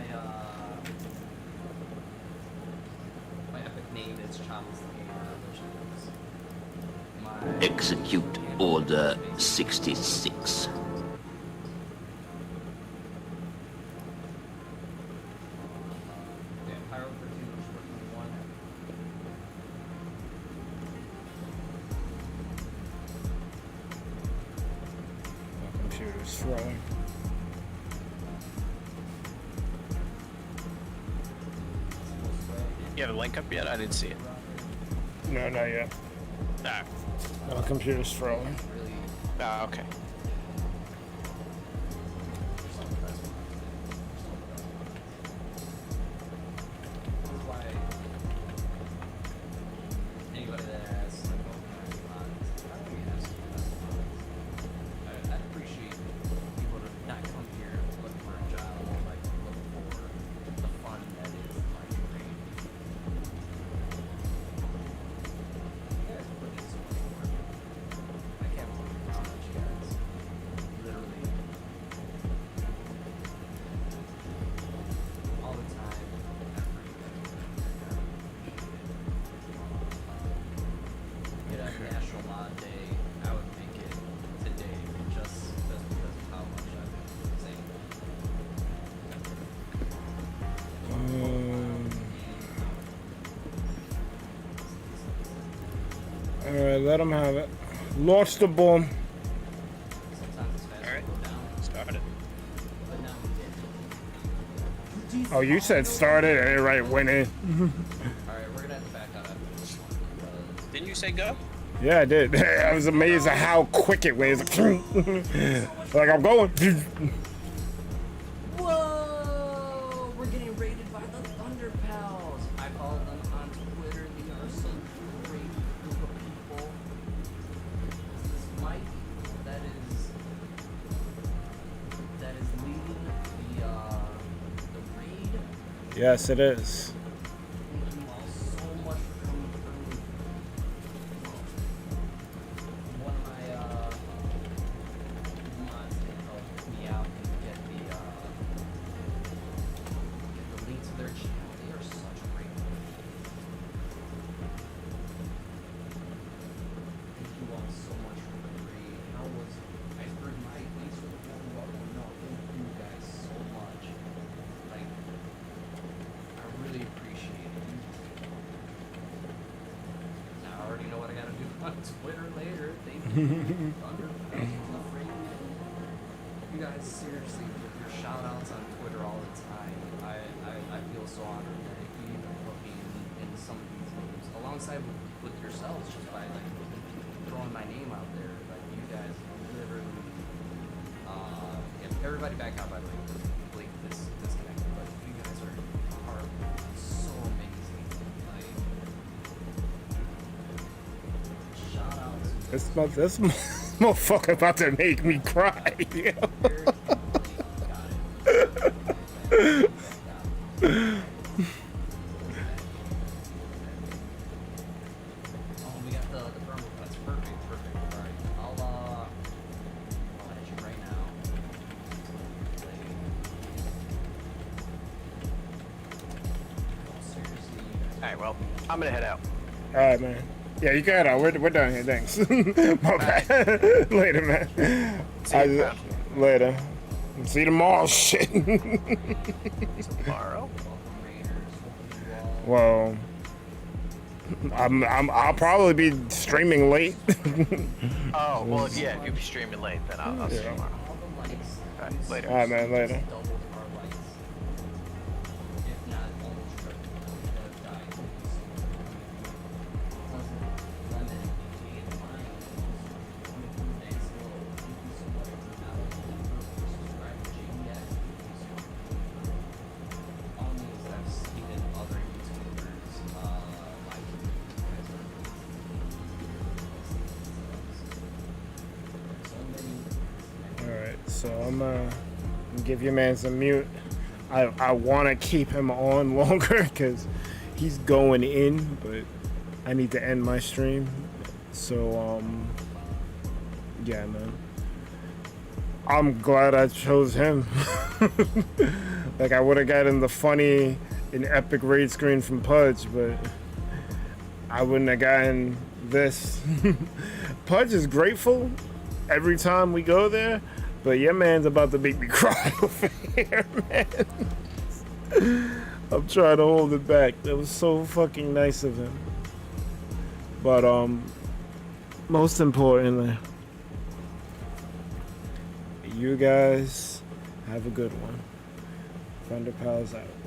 epic nickname is Chops the Gamer, which is my Execute Order 66. yeah, Pyro 13 was working one. My computer's throwing. You have a link up yet? I didn't see it. No, not yet. Ah, My computer's throwing. Really, okay. this is why anybody that asks, like, oh, can I be honest? How do we ask you that? I'd appreciate people to not come here looking for a job or like look for the fun that is my trade. You guys put in so much work. I can't believe how much you guys literally all the time, effort you guys put in there. I appreciate it. Get a National Mod Day, I would make it today just because of how much I've been saying. All right, let him have it. Launch the bomb. Sometimes it's faster Alright. to go down, Start it. but now we did. Oh, you said started, and it right went in. Alright, we're gonna have to back out after this one because Didn't you say go? Yeah, I did. I was amazed at how quick it was. Like I'm going. whoa, we're getting raided by the ThunderPals. I follow them on Twitter. They are some great group of people. Is this Mike? That is leading the raid. Yes, it is. Thank you all so much for coming through. One of my mods can help me out and get the link to their channel. They are such great people. Thank you all so much for the raid. How was Iceberg Mike? Thanks for the warm welcome. No, thank you guys so much. Like, I really appreciate it. I already know what I gotta do on Twitter later. Thank you. You guys, seriously, with your shout outs on Twitter all the time, I feel so honored that if you even put me in some of these names alongside with yourselves just by like throwing my name out there. Like you guys literally everybody back out by the way, Blake disconnected, but you guys are so amazing. Like shout outs. This motherfucker about to make me cry. Oh, we got the thermal cuts. Perfect. Alright, I'll add you right now. Seriously, you guys. Alright, well, I'm gonna head out. All right, man. Yeah, you got it. We're done here. Thanks. My bad. Later, man. See you around. Later. See you tomorrow. Shit. Tomorrow? Well, I'll probably be streaming late. Oh, well, yeah, if you'll be streaming late, then I'll see you Yeah. tomorrow. Alright, later. All right, man. Later. Doubled our lights. If not, almost tripled. We could have died. Pleasant, lemon, and mine. 24 days ago. Thank you so much for not only subscribing to JDS. All means that I've seen in other YouTubers. Like you guys are so many. All right. So I'm give your man some mute. I want to keep him on longer because he's going in, but I need to end my stream. So yeah, man. I'm glad I chose him. Like I would have gotten the funny and epic raid screen from Pudge, but I wouldn't have gotten this. Pudge is grateful every time we go there, but your man's about to make me cry over here, man. I'm trying to hold it back. That was so fucking nice of him. But most importantly, you guys have a good one. ThunderPals out.